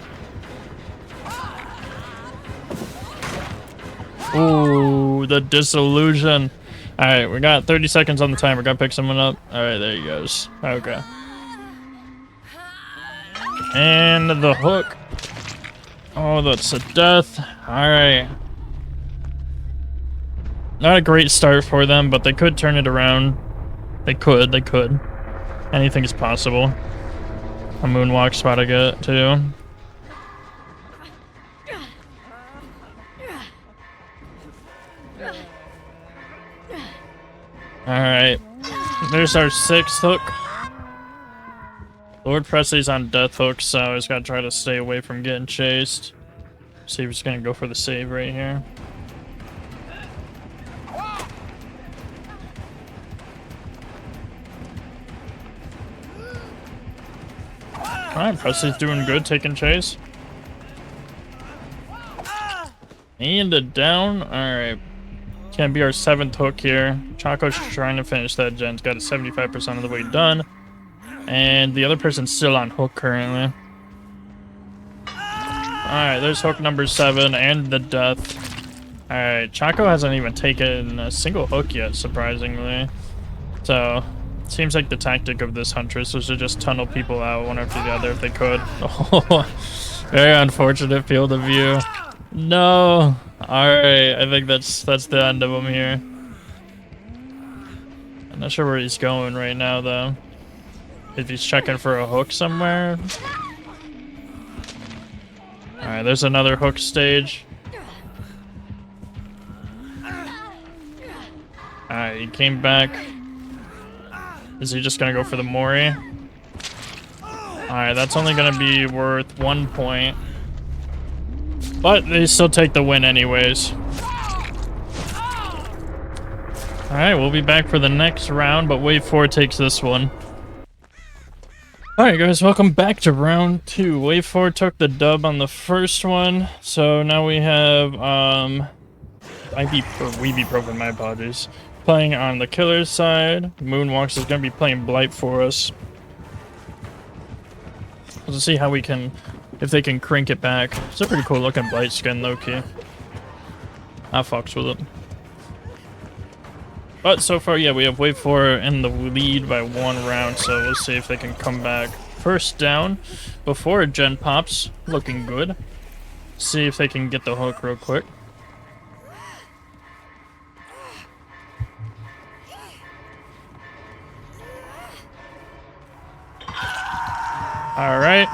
Ooh, the disillusion. Alright, we got 30 seconds on the timer. Gotta pick someone up. Alright, there he goes. Okay. And the hook. Oh, that's a death. Alright. Not a great start for them, but they could turn it around. They could. Anything is possible. A moonwalk spot I get too. Alright. There's our 6th hook. Lord Presley's on death hook, so he's gotta try to stay away from getting chased. See if he's gonna go for the save right here. Alright, Presley's doing good, taking chase. And a down. Alright. Can be our 7th hook here. Chaco's trying to finish that gen's got it 75% of the way done. And the other person's still on hook currently. Alright, there's hook number 7 and the death. Alright, Chaco hasn't even taken a single hook yet, surprisingly. So, seems like the tactic of this Huntress was to just tunnel people out one after the other if they could. Oh, very unfortunate field of view. No. Alright, I think that's the end of him here. I'm not sure where he's going right now, though. If he's checking for a hook somewhere. Alright, there's another hook stage. Alright, he came back. Is he just gonna go for the Mori? Alright, that's only gonna be worth 1 point. But they still take the win anyways. Alright, we'll be back for the next round, but Wave 4 takes this one. Alright guys, welcome back to round 2. Wave 4 took the dub on the first one, so now we have, Ibuprofen, my apologies. Playing on the killer's side. Moonwalks is going to be playing Blight for us. Let's see how we can, if they can crank it back. It's a pretty cool looking Blight skin, low-key. I fucks with it. But so far, yeah, we have Wave 4 in the lead by 1 round, so we'll see if they can come back. First down before Gen pops, looking good. See if they can get the hook real quick. Alright,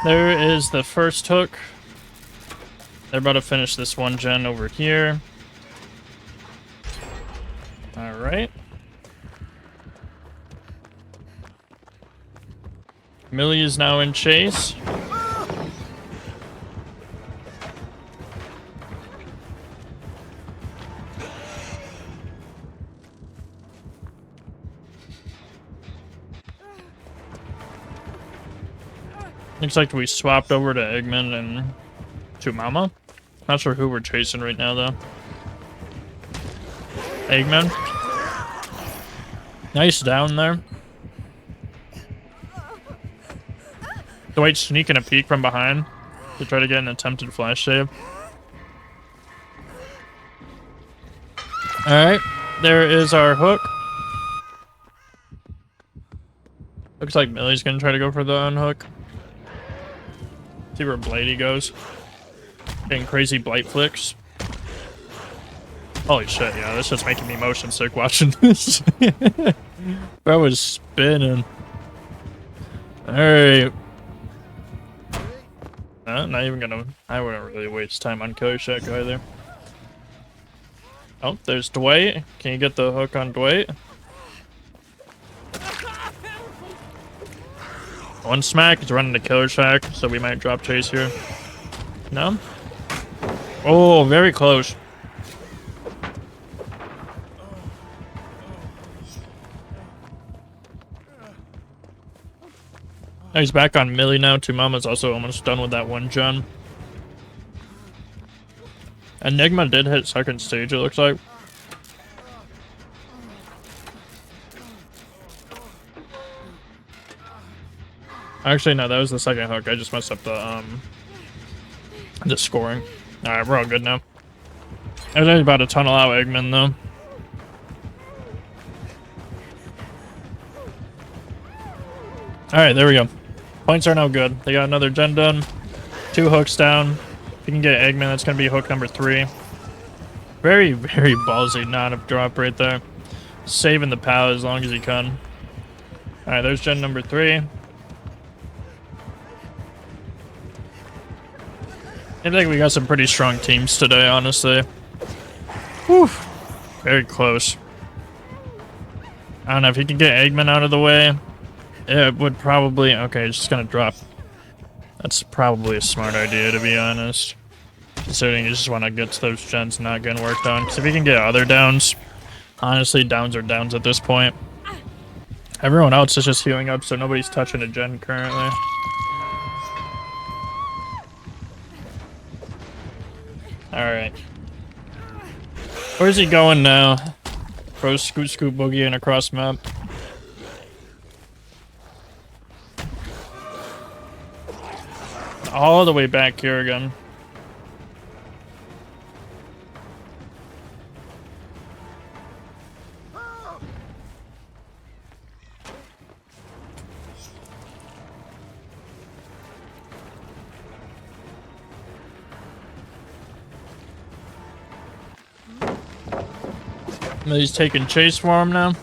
there is the first hook. They're about to finish this one gen over here. Alright. Millie is now in chase. Looks like we swapped over to Eggman and to Mama. Not sure who we're chasing right now, though. Eggman. Nice down there. Dwight sneaking a peek from behind to try to get an attempted flash save. Alright, there is our hook. Looks like Millie's gonna try to go for the unhook. See where Bladey goes. Getting crazy blight flicks. Holy shit, yeah, that's just making me motion sick watching this. Bro was spinning. Alright. Not even gonna... I wouldn't really waste time on Killer Shack either. Oh, there's Dwight. Can you get the hook on Dwight? One smack, he's running to Killer Shack, so we might drop chase here. No? Oh, very close. Oh, he's back on Millie now. Two Mama's also almost done with that one gen. Enigma did hit second stage, it looks like. Actually, no, that was the second hook. I just messed up the scoring. Alright, we're all good now. I was about to tunnel out Eggman, though. Alright, there we go. Points are now good. They got another gen done. 2 hooks down. If you can get Eggman, that's going to be hook number 3. Very, very ballsy not a drop right there. Saving the POW as long as he can. Alright, there's gen number 3. I think we got some pretty strong teams today, honestly. Whew. Very close. I don't know if he can get Eggman out of the way. It would probably... Okay, it's just gonna drop. That's probably a smart idea, to be honest. Considering you just want to get to those gens not getting worked on. Because if you can get other downs... Honestly, downs are downs at this point. Everyone else is just healing up, so nobody's touching a gen currently. Alright. Where's he going now? Bro, scoot boogieing across map. All the way back here again. He's taking chase for him now.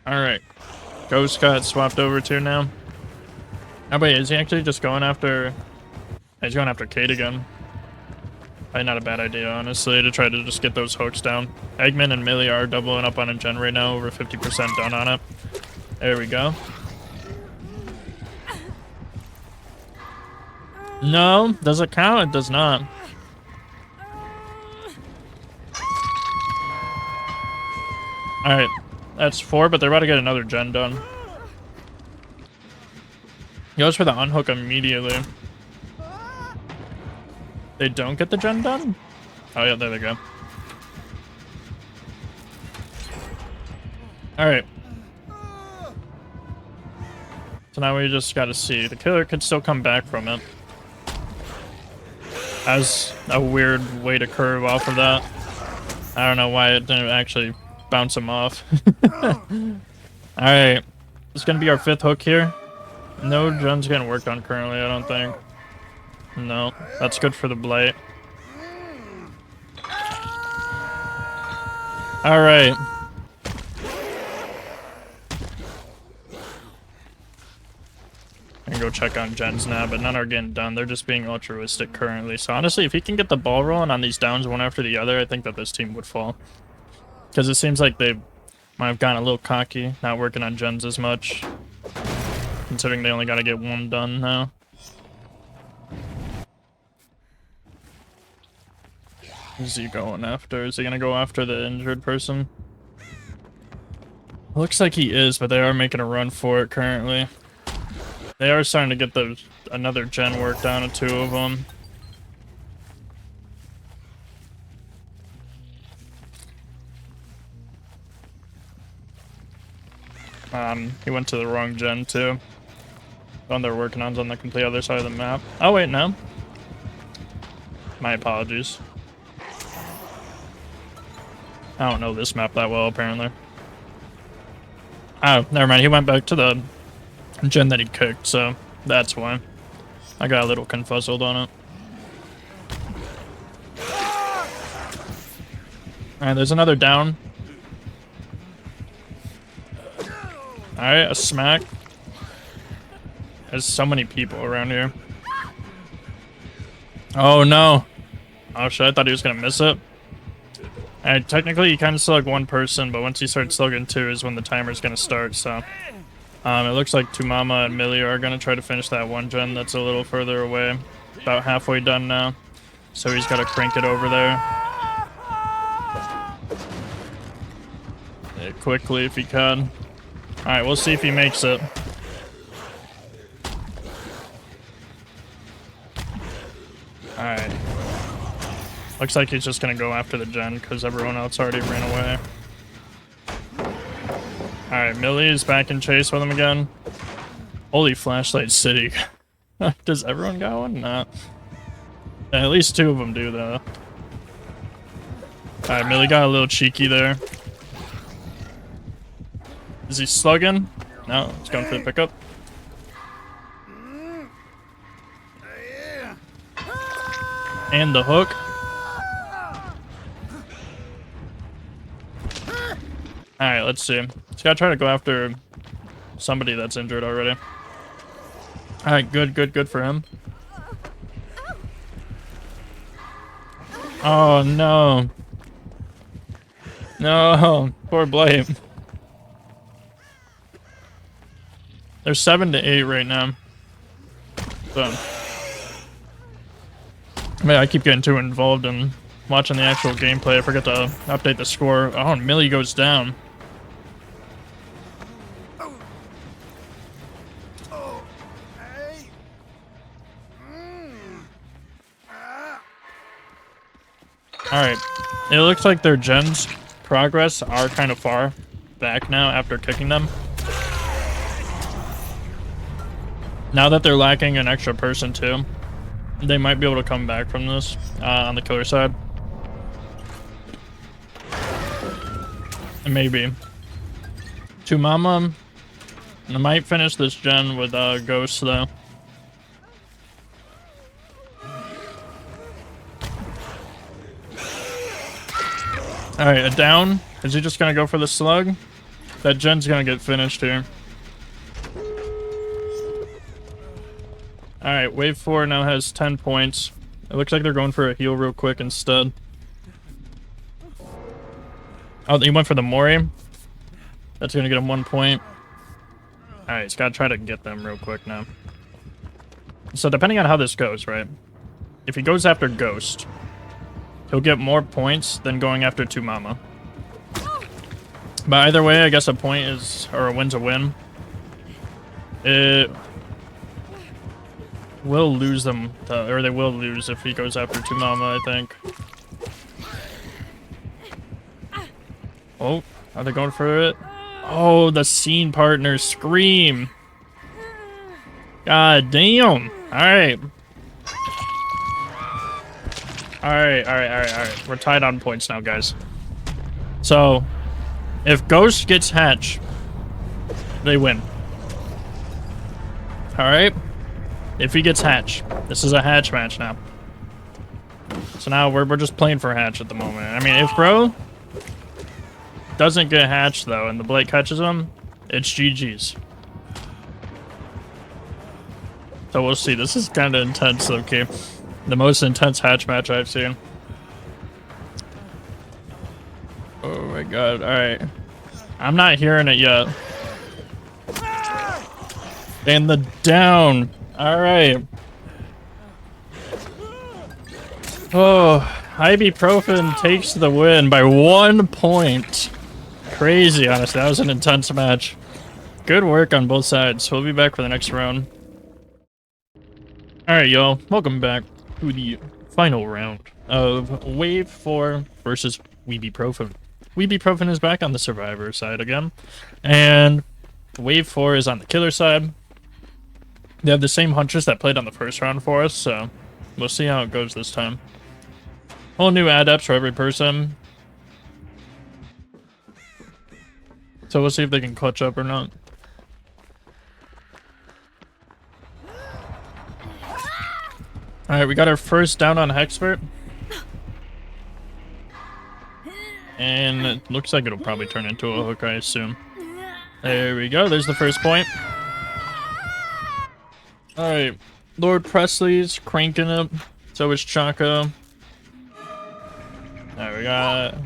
Alright. Ghost got swapped over to now. Oh wait, is he actually just going after... He's going after Kate again. Probably not a bad idea, honestly, to try to just get those hooks down. Eggman and Millie are doubling up on a gen right now, over 50% done on it. There we go. No, does it count? It does not. Alright, that's 4, but they're about to get another gen done. He goes for the unhook immediately. They don't get the gen done? Oh yeah, there they go. Alright. So now we just gotta see. The killer could still come back from it. As a weird way to curve off of that. I don't know why it didn't actually bounce him off. Alright. This is gonna be our 5th hook here. No gen's getting worked on currently, I don't think. No, that's good for the blight. Alright. I can go check on gens now, but none are getting done. They're just being altruistic currently. So honestly, if he can get the ball rolling on these downs one after the other, I think that this team would fall. Because it seems like they might have gotten a little cocky, not working on gens as much. Considering they only got to get 1 done now. Who's he going after? Is he gonna go after the injured person? Looks like he is, but they are making a run for it currently. They are starting to get another gen work down to 2 of them. He went to the wrong gen too. The one they're working on is on the complete other side of the map. Oh wait, no. My apologies. I don't know this map that well, apparently. Oh, never mind. He went back to the gen that he kicked, so that's why. I got a little confuzzled on it. Alright, there's another down. Alright, a smack. There's so many people around here. Oh no. Oh shit, I thought he was gonna miss it. And technically you kind of slug one person, but once you start slugging two is when the timer's gonna start, so. It looks like Tumama and Millie are gonna try to finish that one gen that's a little further away. About halfway done now. So he's gotta crank it over there. Yeah, quickly if he can. Alright, we'll see if he makes it. Alright. Looks like he's just gonna go after the gen because everyone else already ran away. Alright, Millie is back in chase with him again. Holy flashlight city. Does everyone got one? Nah. At least two of them do though. Alright, Millie got a little cheeky there. Is he slugging? No, he's going for the pickup. And the hook. Alright, let's see. He's gotta try to go after somebody that's injured already. Alright, good for him. Oh no. No, poor Blame. They're 7 to 8 right now. So. Man, I keep getting too involved in watching the actual gameplay. I forget to update the score. Oh, Millie goes down. Alright. It looks like their gens progress are kind of far back now after kicking them. Now that they're lacking an extra person too, they might be able to come back from this on the killer side. Maybe. Tumama might finish this gen with Ghost though. Alright, a down. Is he just gonna go for the slug? That gen's gonna get finished here. Alright, wave 4 now has 10 points. It looks like they're going for a heal real quick instead. Oh, he went for the Mori. That's gonna get him 1 point. Alright, he's gotta try to get them real quick now. So depending on how this goes, right? If he goes after Ghost, he'll get more points than going after Tumama. But either way, I guess a point is, or a win's a win. It will lose them, or they will lose if he goes after Tumama, I think. Oh, are they going for it? Oh, the scene partner scream. God damn. Alright. Alright. We're tied on points now, guys. So, if Ghost gets Hatch, they win. Alright? If he gets Hatch. This is a Hatch match now. So now we're just playing for Hatch at the moment. I mean, if Bro doesn't get Hatch, though, and the Blake catches him, it's GG's. So we'll see. This is kind of intense, okay? The most intense Hatch match I've seen. Oh my god, alright. I'm not hearing it yet. And the down. Alright. Oh, Ibuprofen takes the win by 1 point. Crazy, honestly. That was an intense match. Good work on both sides. We'll be back for the next round. Alright, y'all. Welcome back to the final round of Wave 4 versus Weebyprofen. Weebyprofen is back on the survivor side again. And Wave 4 is on the killer side. They have the same hunters that played on the first round for us, so we'll see how it goes this time. Whole new adepts for every person. So we'll see if they can clutch up or not. Alright, we got our first down on Hexpert. And it looks like it'll probably turn into a hook, I assume. There we go, there's the first point. Alright, Lord Presley's cranking up. So is Chaco. Alright, we got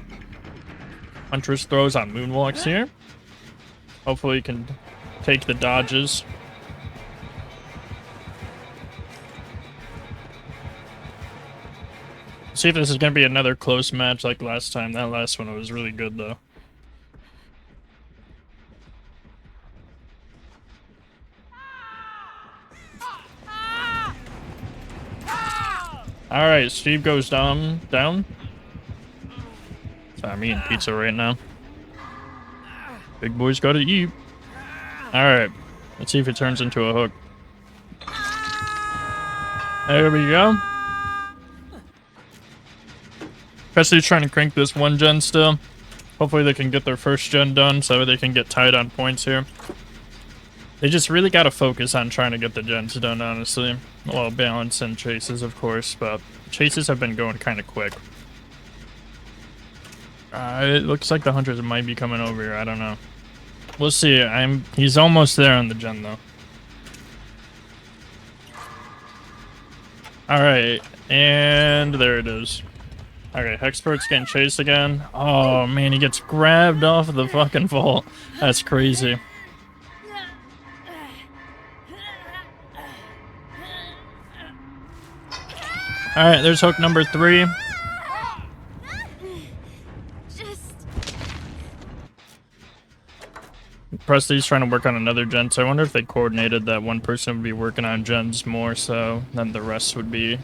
Huntress throws on moonwalks here. Hopefully he can take the dodges. See if this is going to be another close match like last time. That last one was really good, though. Alright, Steve goes down. So I'm eating pizza right now. Big boy's gotta eat. Alright, let's see if it turns into a hook. There we go. Presley's trying to crank this one gen still. Hopefully they can get their first gen done so they can get tied on points here. They just really gotta focus on trying to get the gens done, honestly. Well, balance and chases, of course, but chases have been going kind of quick. It looks like the hunters might be coming over here. I don't know. We'll see. He's almost there on the gen, though. Alright, and there it is. Okay, Hexpert's getting chased again. Oh, man, he gets grabbed off of the fucking vault. That's crazy. Alright, there's hook number 3. Presley's trying to work on another gen, so I wonder if they coordinated that one person would be working on gens more so than the rest would be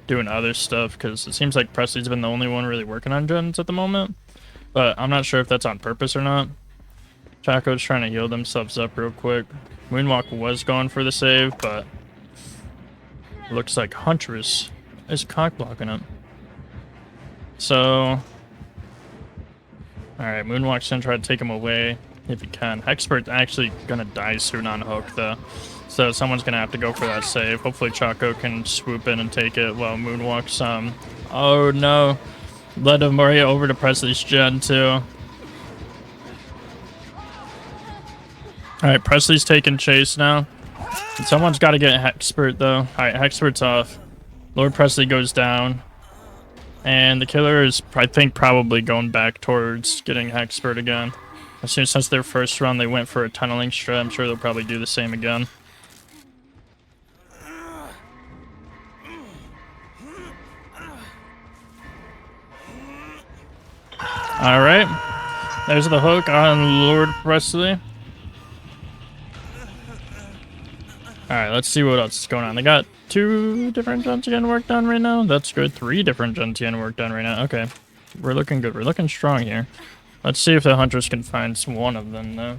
doing other stuff, because it seems like Presley's been the only one really working on gens at the moment. But I'm not sure if that's on purpose or not. Chaco's trying to heal themselves up real quick. Moonwalk was going for the save, but looks like Huntress is cock blocking it. So, alright, Moonwalk's gonna try to take him away if he can. Hexpert's actually gonna die soon on hook though. So someone's gonna have to go for that save. Hopefully Chaco can swoop in and take it while Moonwalk's oh no. Led him right over to Presley's gen too. Alright, Presley's taking chase now. And someone's gotta get Hexpert though. Alright, Hexpert's off. Lord Presley goes down. And the killer is, I think, probably going back towards getting Hexpert again. As soon as their first run, they went for a tunneling strat. I'm sure they'll probably do the same again. Alright. There's the hook on Lord Presley. Alright, let's see what else is going on. They got 2 different gens getting work done right now. That's good. 3 different gens getting work done right now. Okay. We're looking good. We're looking strong here. Let's see if the hunters can find one of them, though.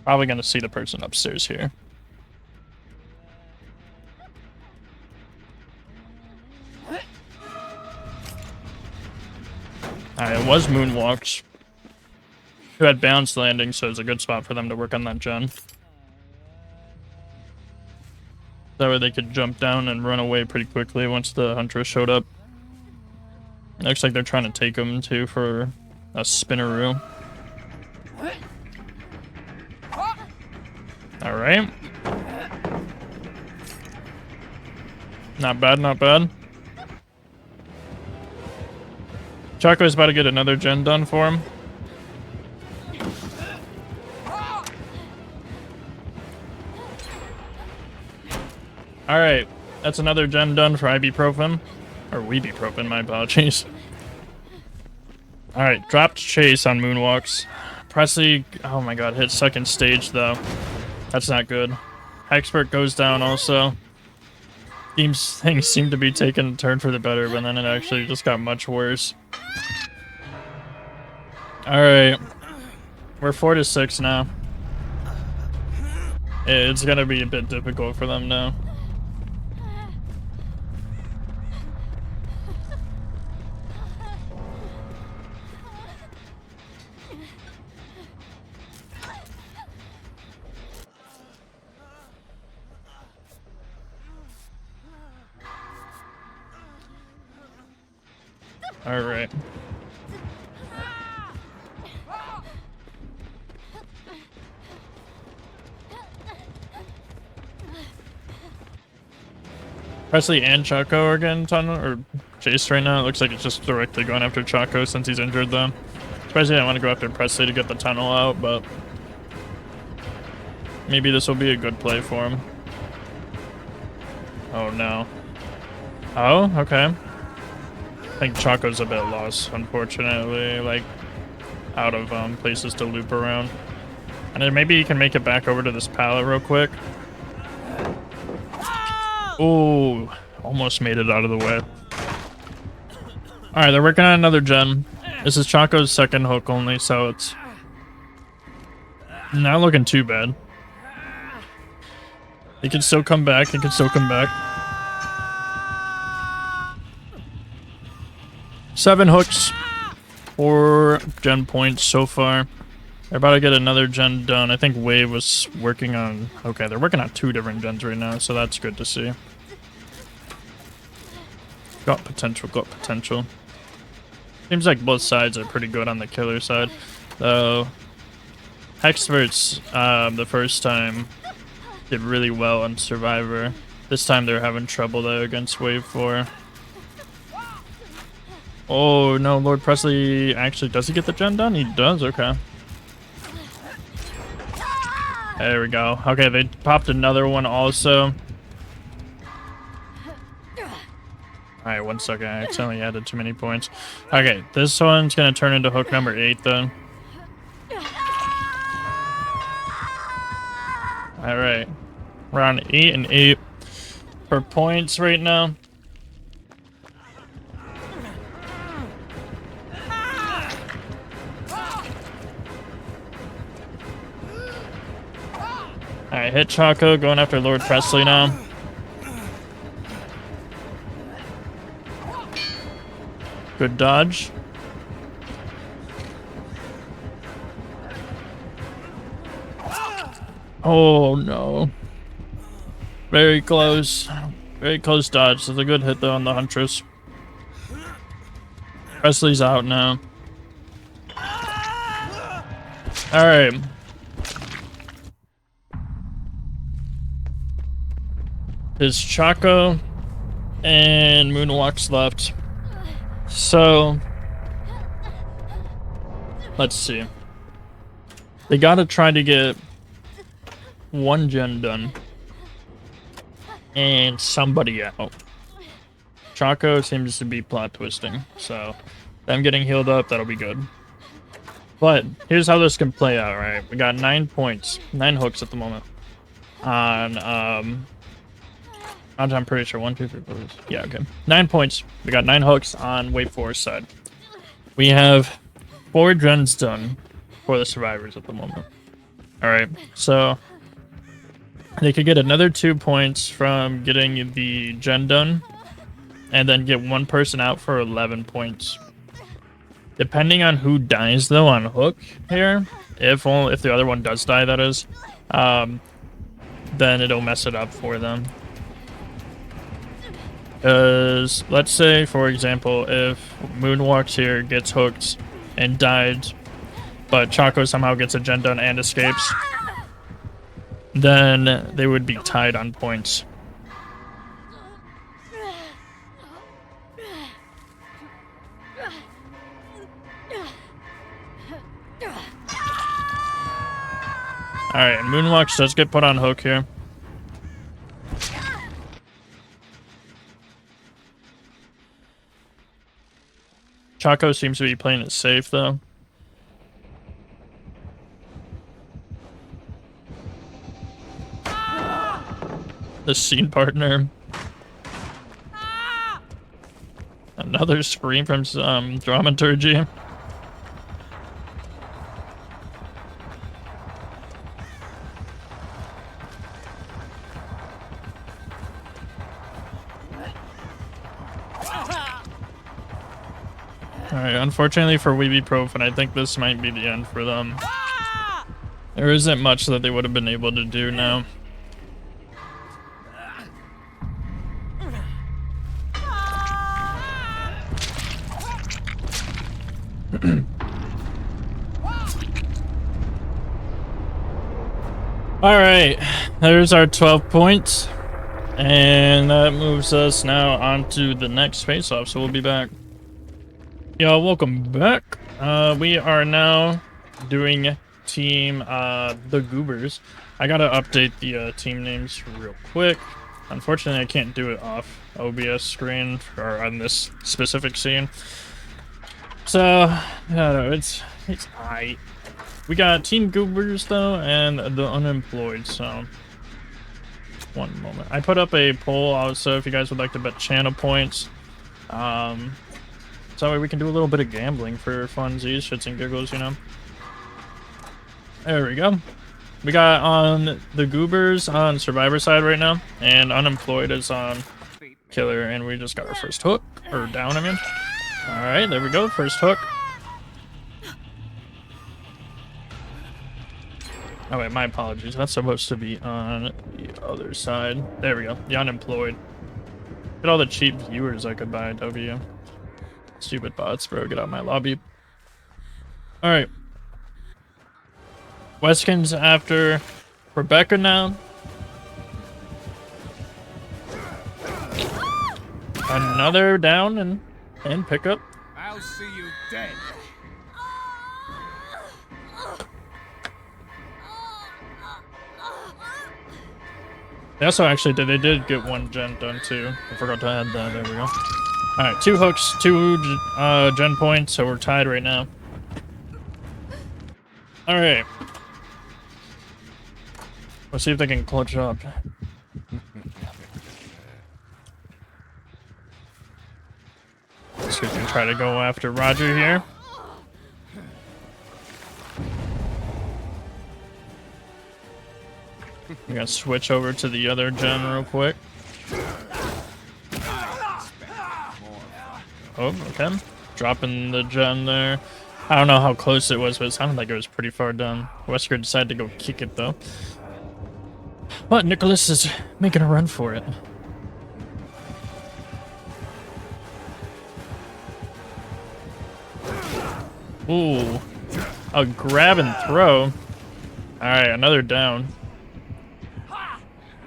Probably gonna see the person upstairs here. Alright, it was Moonwalks, who had balanced landing, so it's a good spot for them to work on that gen. That way they could jump down and run away pretty quickly once the huntress showed up. It looks like they're trying to take them, too, for a spinneroo. Alright. Not bad, not bad. Chaco's about to get another gen done for him. Alright, that's another gen done for ibuprofen. Or weebuprofen, my apologies. Alright, dropped chase on Moonwalks. Presley, oh my god, hit second stage though. That's not good. Hexpert goes down also. Things seem to be taking a turn for the better, but then it actually just got much worse. Alright. We're 4-6 now. It's gonna be a bit difficult for them now. All right. Presley and Chaco are getting tunnel or chased right now. It looks like it's just directly going after Chaco since he's injured though. Especially I want to go after Presley to get the tunnel out, but maybe this will be a good play for him. Oh no. Oh, okay. I think Chaco's a bit lost, unfortunately, like out of places to loop around. And then maybe he can make it back over to this pallet real quick. Ooh, almost made it out of the way. Alright, they're working on another gen. This is Chaco's second hook only, so it's not looking too bad. He can still come back, he can still come back. 7 hooks, 4 gen points so far. They're about to get another gen done. I think Wave was working on... Okay, they're working on 2 different gens right now, so that's good to see. Got potential, got potential. Seems like both sides are pretty good on the killer side. Though, Hexperts, the first time, did really well on Survivor. This time they're having trouble though against Wave 4. Oh no, Lord Presley actually, does he get the gen done? He does, okay. There we go. Okay, they popped another one also. Alright, 1 second. I accidentally added too many points. Okay, this one's gonna turn into hook number 8 then. Alright. We're on 8 and 8 for points right now. Alright, hit Chaco, going after Lord Presley now. Good dodge. Oh no. Very close. Very close dodge. That's a good hit though on the Huntress. Presley's out now. Alright. There's Chaco and Moonwalk's left. So, let's see. They gotta try to get 1 gen done. And somebody out. Chaco seems to be plot twisting. So, them getting healed up, that'll be good. But, here's how this can play out, right? We got 9 points. 9 hooks at the moment. On, I'm pretty sure 1, 2, 3, 4. Yeah, okay. 9 points. We got 9 hooks on Wave 4's side. We have 4 gens done for the survivors at the moment. Alright, so they could get another 2 points from getting the gen done, and then get 1 person out for 11 points. Depending on who dies though on hook here, if the other one does die, that is, then it'll mess it up for them. Because, let's say, for example, if Moonwalks here gets hooked and died, but Chaco somehow gets a gen done and escapes, then they would be tied on points. Alright, Moonwalks does get put on hook here. Chaco seems to be playing it safe, though. The scene partner. Another scream from dramaturgy. Alright, unfortunately for Weeby Profan, I think this might be the end for them. There isn't much that they would have been able to do now. All right, there's our 12 points, and that moves us now onto the next face-off. So we'll be back. Y'all, welcome back. We are now doing team the Goobers. I gotta update the team names real quick. Unfortunately, I can't do it off OBS screen or on this specific scene. So I don't know, it's alright. We got Team Goobers though, and the Unemployed. So one moment. I put up a poll also if you guys would like to bet channel points. So we can do a little bit of gambling for funsies, shits and giggles, you know. There we go. We got on the Goobers on Survivor side right now, and Unemployed is on Killer, and we just got our first hook, or down, I mean. All right, there we go, first hook. Oh wait, my apologies. That's supposed to be on the other side. There we go, the Unemployed. Look at all the cheap viewers I could buy, W. Stupid bots, bro. Get out of my lobby. Alright. Weskin's after Rebecca now. Another down and pickup. I'll see you dead. They also actually did. They did get one gen done too. I forgot to add that. There we go. All right, 2 hooks, 2 gen points, so we're tied right now. All right. Let's see if they can clutch up. Let's see if we can try to go after Roger here. We gotta switch over to the other gen real quick. Oh, okay. Dropping the gen there. I don't know how close it was, but it sounded like it was pretty far down. Wesker decided to go kick it though. But Nicholas is making a run for it. Ooh. A grab and throw. Alright, another down.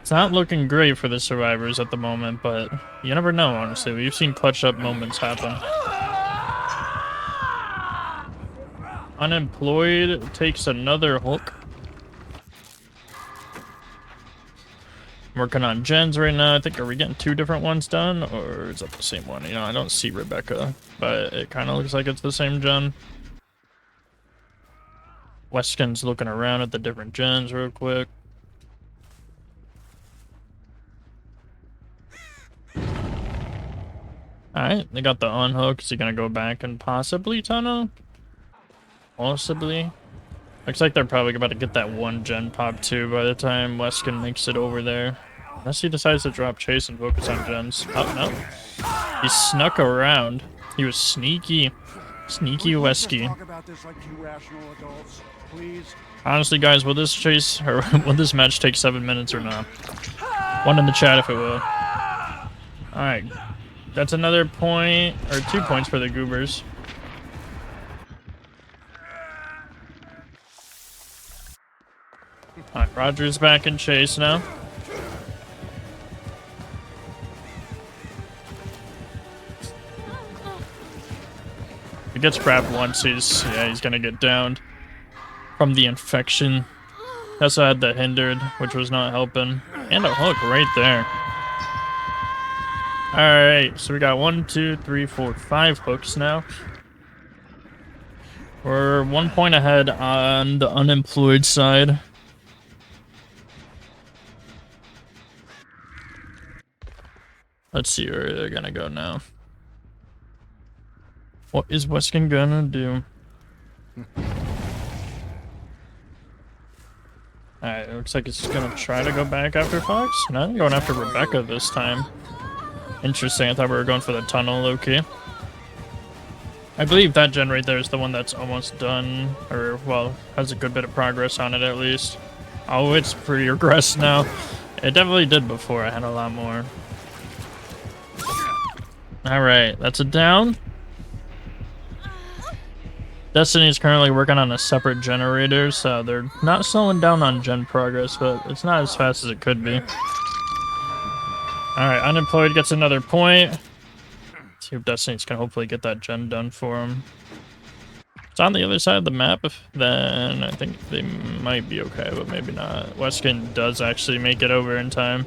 It's not looking great for the survivors at the moment, but you never know, honestly. We've seen clutch up moments happen. Unemployed takes another hook. Working on gens right now. I think, are we getting 2 different ones done? Or is that the same one? You know, I don't see Rebecca, but it kind of looks like it's the same gen. Weskin's looking around at the different gens real quick. Alright, they got the unhook. Is he gonna go back and possibly tunnel? Possibly. Looks like they're probably about to get that 1 gen pop too by the time Weskin makes it over there. Unless he decides to drop chase and focus on gens. Oh, no. He snuck around. He was sneaky. Sneaky Wesky. Honestly, guys, will this chase, or will this match take 7 minutes or not? One in the chat if it will. Alright. That's another point, or 2 points for the Goobers. Alright, Roger's back in chase now. If he gets grabbed once, he's gonna get downed from the infection. He also had the hindered, which was not helping. And a hook right there. Alright, so we got 1, 2, 3, 4, 5 hooks now. We're 1 point ahead on the Unemployed side. Let's see where they're gonna go now. What is Weskin gonna do? Alright, it looks like it's gonna try to go back after Fox. No, I'm going after Rebecca this time. Interesting, I thought we were going for the tunnel, low-key. I believe that gen right there is the one that's almost done, or, well, has a good bit of progress on it at least. Oh, it's pretty regressed now. It definitely did before, I had a lot more. Alright, that's a down. Destiny is currently working on a separate generator, so they're not slowing down on gen progress, but it's not as fast as it could be. Alright, Unemployed gets another point. See if Destiny's can hopefully get that gen done for him. It's on the other side of the map, then I think they might be okay, but maybe not. Westkin does actually make it over in time.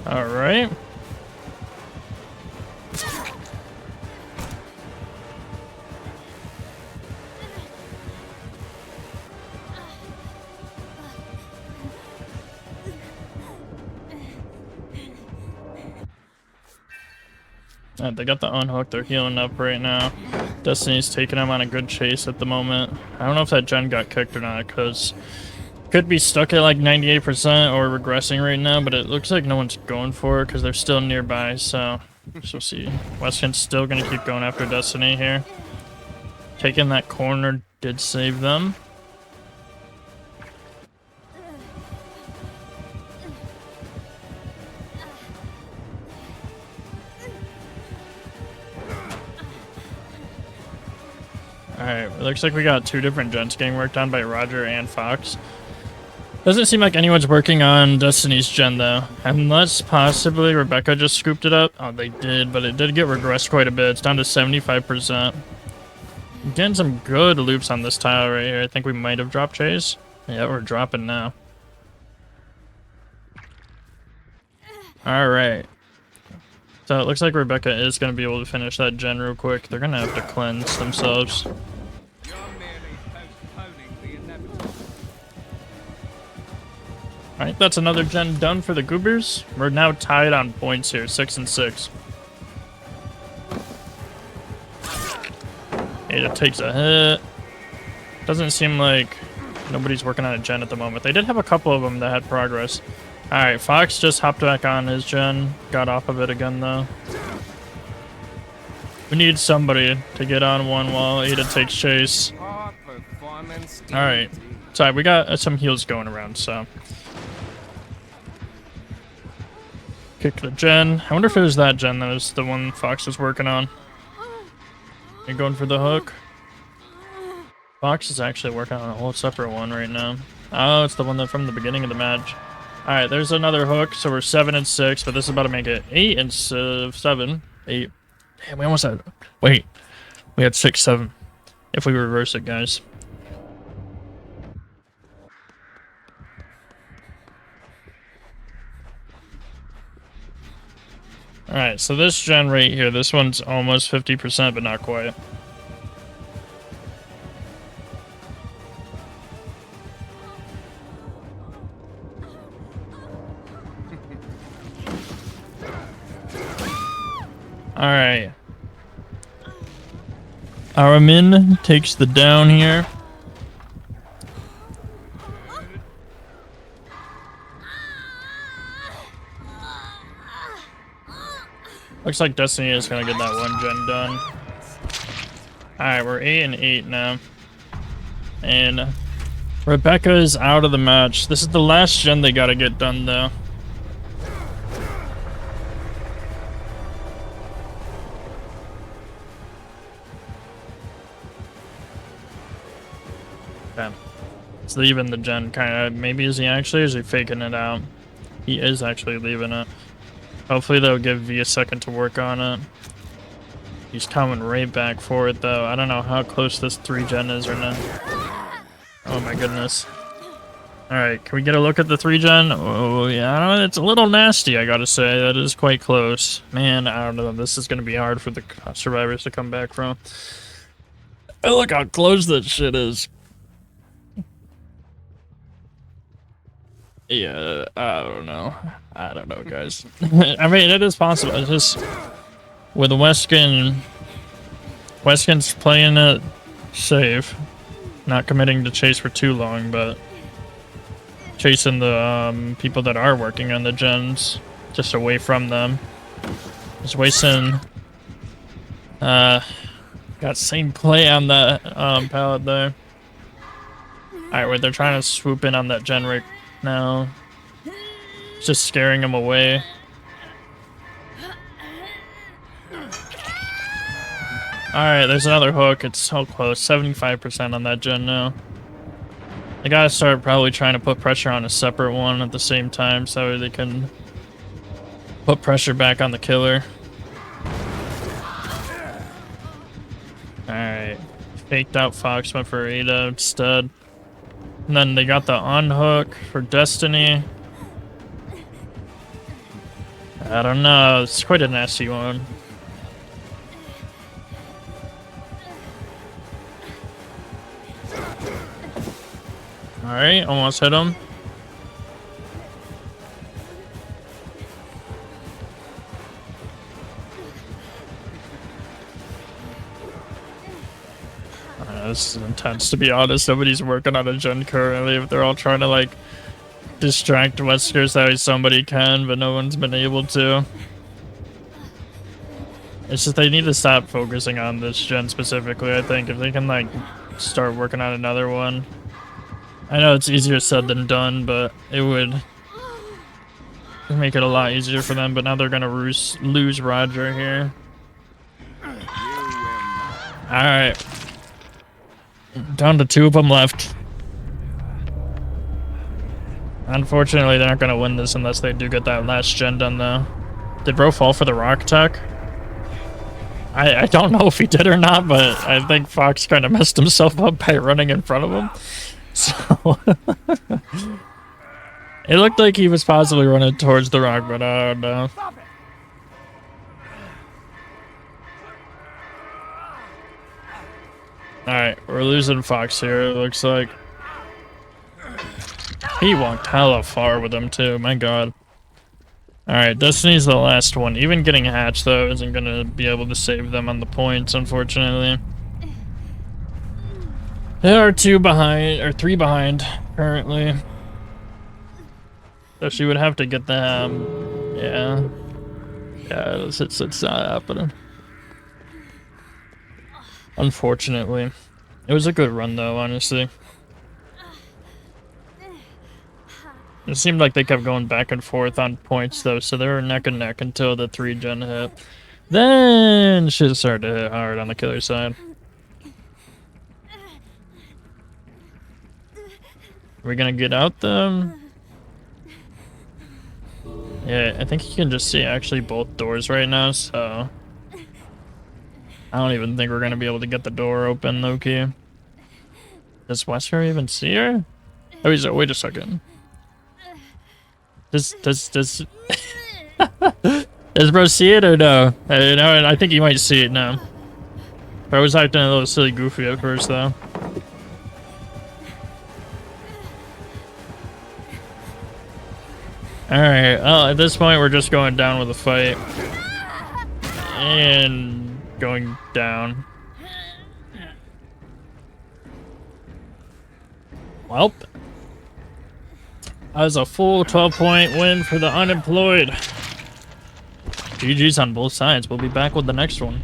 All right. They got the unhook. They're healing up right now. Destiny's taking them on a good chase at the moment. I don't know if that gen got kicked or not, because could be stuck at like 98% or regressing right now, but it looks like no one's going for it because they're still nearby, so we'll see. Westkin's still going to keep going after Destiny here. Taking that corner did save them. Alright, it looks like we got two different gens getting worked on by Roger and Fox. Doesn't seem like anyone's working on Destiny's gen though. Unless possibly Rebecca just scooped it up. Oh, they did, but it did get regressed quite a bit. It's down to 75%. Getting some good loops on this tile right here. I think we might have dropped Chase. Yeah, we're dropping now. Alright. So it looks like Rebecca is going to be able to finish that gen real quick. They're going to have to cleanse themselves. You're merely postponing the inevitable. Alright, that's another gen done for the Goobers. We're now tied on points here, 6 and 6. Ada takes a hit. Doesn't seem like nobody's working on a gen at the moment. They did have a couple of them that had progress. Alright, Fox just hopped back on his gen. Got off of it again, though. We need somebody to get on one while Ada takes chase. Alright. Sorry, we got some heals going around, so. Kick the gen. I wonder if it was that gen that was the one Fox was working on. You're going for the hook? Fox is actually working on a whole separate one right now. Oh, it's the one that from the beginning of the match. Alright, there's another hook, so we're 7 and 6, but this is about to make it 8 and 7. 8. Damn, we almost had... Wait. We had 6, 7. If we reverse it, guys. Alright, so this gen right here, this one's almost 50%, but not quite. Alright. Aramin takes the down here. Looks like Destiny is gonna get that one gen done. Alright, we're 8 and 8 now. And Rebecca is out of the match. This is the last gen they gotta get done though. Okay. He's leaving the gen kinda. Maybe is he actually, or is he faking it out? He is actually leaving it. Hopefully they'll give V a second to work on it. He's coming right back for it though. I don't know how close this 3 gen is or not. Oh my goodness. Alright, can we get a look at the 3 gen? Oh yeah, it's a little nasty, I gotta say. That is quite close. Man, I don't know. This is gonna be hard for the survivors to come back from. Oh, look how close that shit is. Yeah, I don't know. I don't know, guys. I mean, it is possible. It's just with Westkin's playing it safe, not committing to chase for too long, but chasing the people that are working on the gens just away from them. Just wasting. Got same play on that pallet there. Alright, wait, they're trying to swoop in on that gen rig now. It's just scaring him away. Alright, there's another hook. It's so close. 75% on that gen now. They gotta start probably trying to put pressure on a separate one at the same time so they can put pressure back on the killer. Alright. Faked out Fox, went for Ada instead. And then they got the unhook for Destiny. I don't know. It's quite a nasty one. Alright, almost hit him. This is intense, to be honest. Nobody's working on a gen currently. They're all trying to, like, distract Weskers that way somebody can, but no one's been able to. It's just they need to stop focusing on this gen specifically, I think. If they can, like, start working on another one. I know it's easier said than done, but it would make it a lot easier for them. But now they're gonna lose Roger here. Alright. Down to 2 of them left. Unfortunately, they're not gonna win this unless they do get that last gen done, though. Did Bro fall for the rock tech? I don't know if he did or not, but I think Fox kind of messed himself up by running in front of him. So it looked like he was possibly running towards the rock, but I don't know. Alright, we're losing Fox here, it looks like. He walked hella far with him too, my god. Alright, Destiny's the last one. Even getting hatched though isn't gonna be able to save them on the points, unfortunately. There are 2 behind, or 3 behind, currently. So she would have to get them, yeah. Yeah, it's not happening. Unfortunately. It was a good run though, honestly. It seemed like they kept going back and forth on points though, so they were neck and neck until the 3 gen hit. Then shit started to hit hard on the killer side. Are we gonna get out them? Yeah, I think you can just see actually both doors right now, so I don't even think we're gonna be able to get the door open, low-key. Does Wesker even see her? Oh, he's wait a second. Does does Bro see it or no? I think he might see it now. But I was acting a little silly goofy at first though. Alright, well, at this point we're just going down with a fight. And going down. Welp. That was a full 12-point win for the unemployed. GG's on both sides. We'll be back with the next one.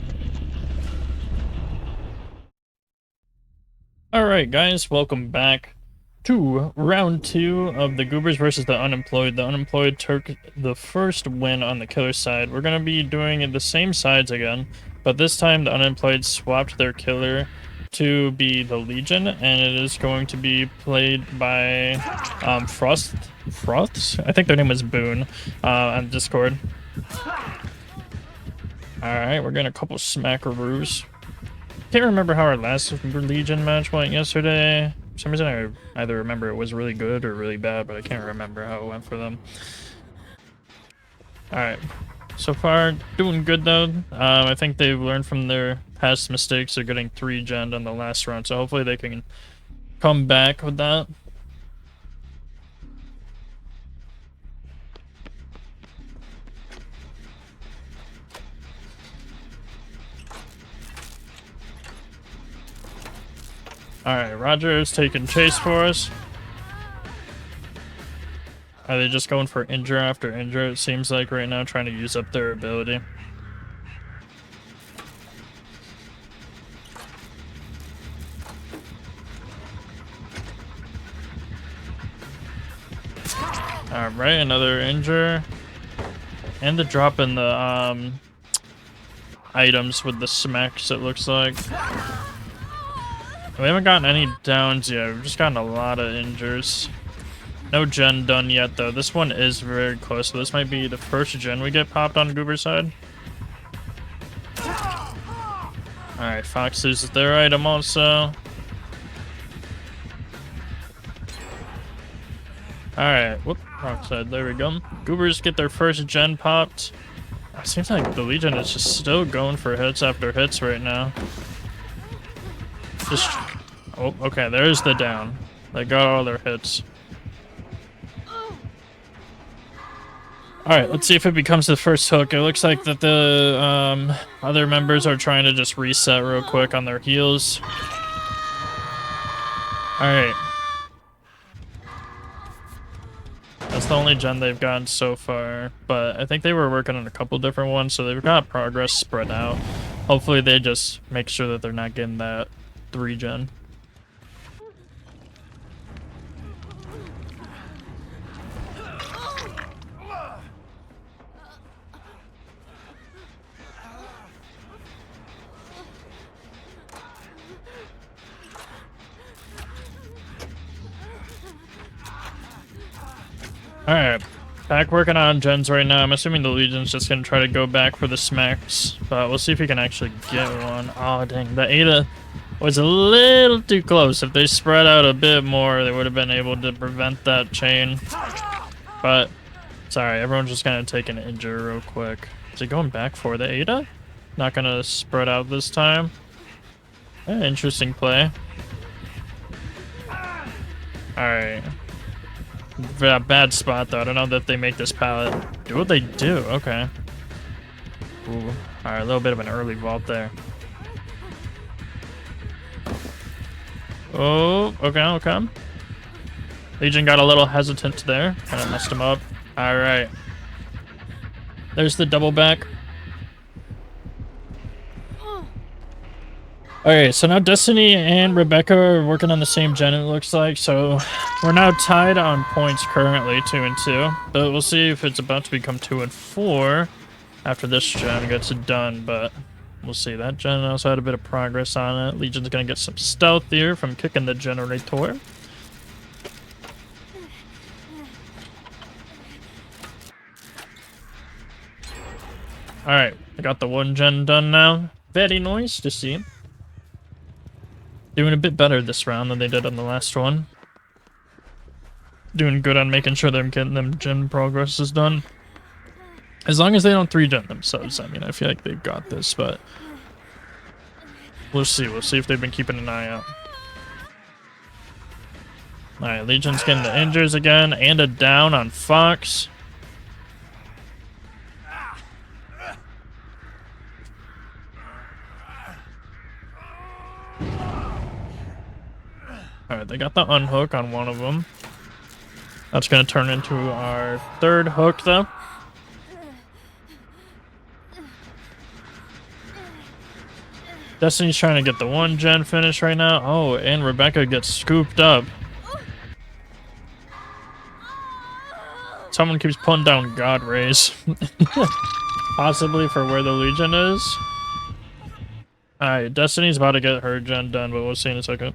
Alright guys, welcome back to round 2 of the Goobers versus the Unemployed. The Unemployed took the first win on the killer side. We're going to be doing the same sides again, but this time the Unemployed swapped their killer to be the Legion, and it is going to be played by Froths? I think their name was Boone on Discord. Alright, we're getting a couple smackaroos. Can't remember how our last Legion match went yesterday. For some reason I either remember it was really good or really bad, but I can't remember how it went for them. Alright. So far, doing good though. I think they've learned from their past mistakes. They're getting 3 gen on the last round, so hopefully they can come back with that. Alright, Roger is taking chase for us. Are they just going for injure after injure, it seems like right now, trying to use up their ability. Alright, another injure. And the drop in the items with the smacks, it looks like. We haven't gotten any downs yet. We've just gotten a lot of injures. No gen done yet, though. This one is very close. So this might be the first gen we get popped on Goober's side. Alright, Fox loses their item also. Alright, whoop, wrong side. There we go. Goobers get their first gen popped. It seems like the Legion is just still going for hits after hits right now. Just... Oh, okay, there's the down. They got all their hits. Alright, let's see if it becomes the first hook. It looks like that the other members are trying to just reset real quick on their heals. Alright. That's the only gen they've gotten so far, but I think they were working on a couple different ones, so they've got progress spread out. Hopefully they just make sure that they're not getting that 3 gen. Alright, back working on gens right now. I'm assuming the Legion's just gonna try to go back for the smacks, but we'll see if we can actually get one. Oh dang, the Ada was a little too close. If they spread out a bit more, they would have been able to prevent that chain. But, sorry, everyone's just gonna take an injure real quick. Is he going back for the Ada? Not gonna spread out this time. Interesting play. Alright. Bad spot though. I don't know that they make this pallet do what they do. Okay. Ooh. Alright, a little bit of an early vault there. Oh, okay. Legion got a little hesitant there. Kind of messed him up. Alright. There's the double back. Okay, so now Destiny and Rebecca are working on the same gen, it looks like. So we're now tied on points currently, 2 and 2. But we'll see if it's about to become 2 and 4 after this gen gets done. But we'll see. That gen also had a bit of progress on it. Legion's gonna get some stealth here from kicking the generator. Alright, I got the 1 gen done now. Very nice to see. Doing a bit better this round than they did on the last one. Doing good on making sure they're getting them gen progress is done. As long as they don't 3 gen themselves. I mean, I feel like they've got this, but we'll see. We'll see if they've been keeping an eye out. Alright, Legion's getting the injures again and a down on Fox. Alright, they got the unhook on one of them. That's going to turn into our 3rd hook, though. Destiny's trying to get the 1 gen finish right now. Oh, and Rebecca gets scooped up. Someone keeps pulling down God Rays. Possibly for where the Legion is. Alright, Destiny's about to get her gen done, but we'll see in a second.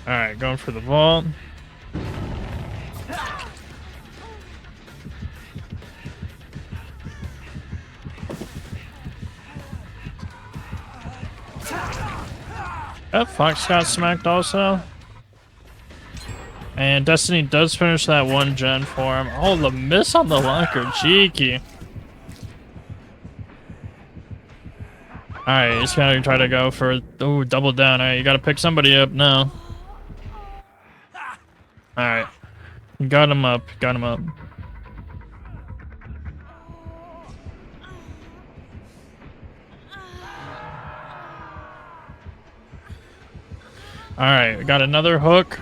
Alright, going for the vault. That Fox got smacked also. And Destiny does finish that 1 gen for him. Oh, the miss on the locker. Cheeky. Alright, he's gonna try to go for... Ooh, double down. Alright, you gotta pick somebody up now. Alright. Got him up. Got him up. Alright, we got another hook.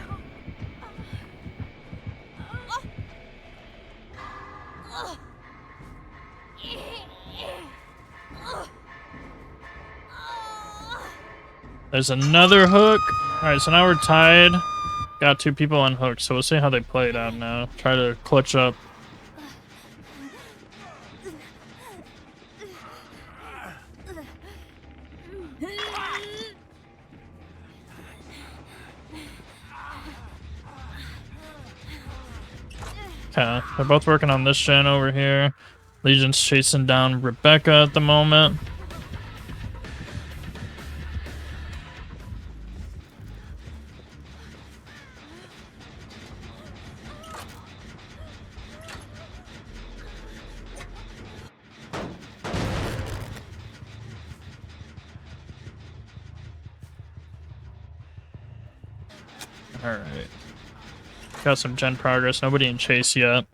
There's another hook. Alright, so now we're tied. Got 2 people on hook, so we'll see how they play it out now. Try to clutch up. Okay, they're both working on this gen over here. Legion's chasing down Rebecca at the moment. Alright. Got some gen progress. Nobody in chase yet.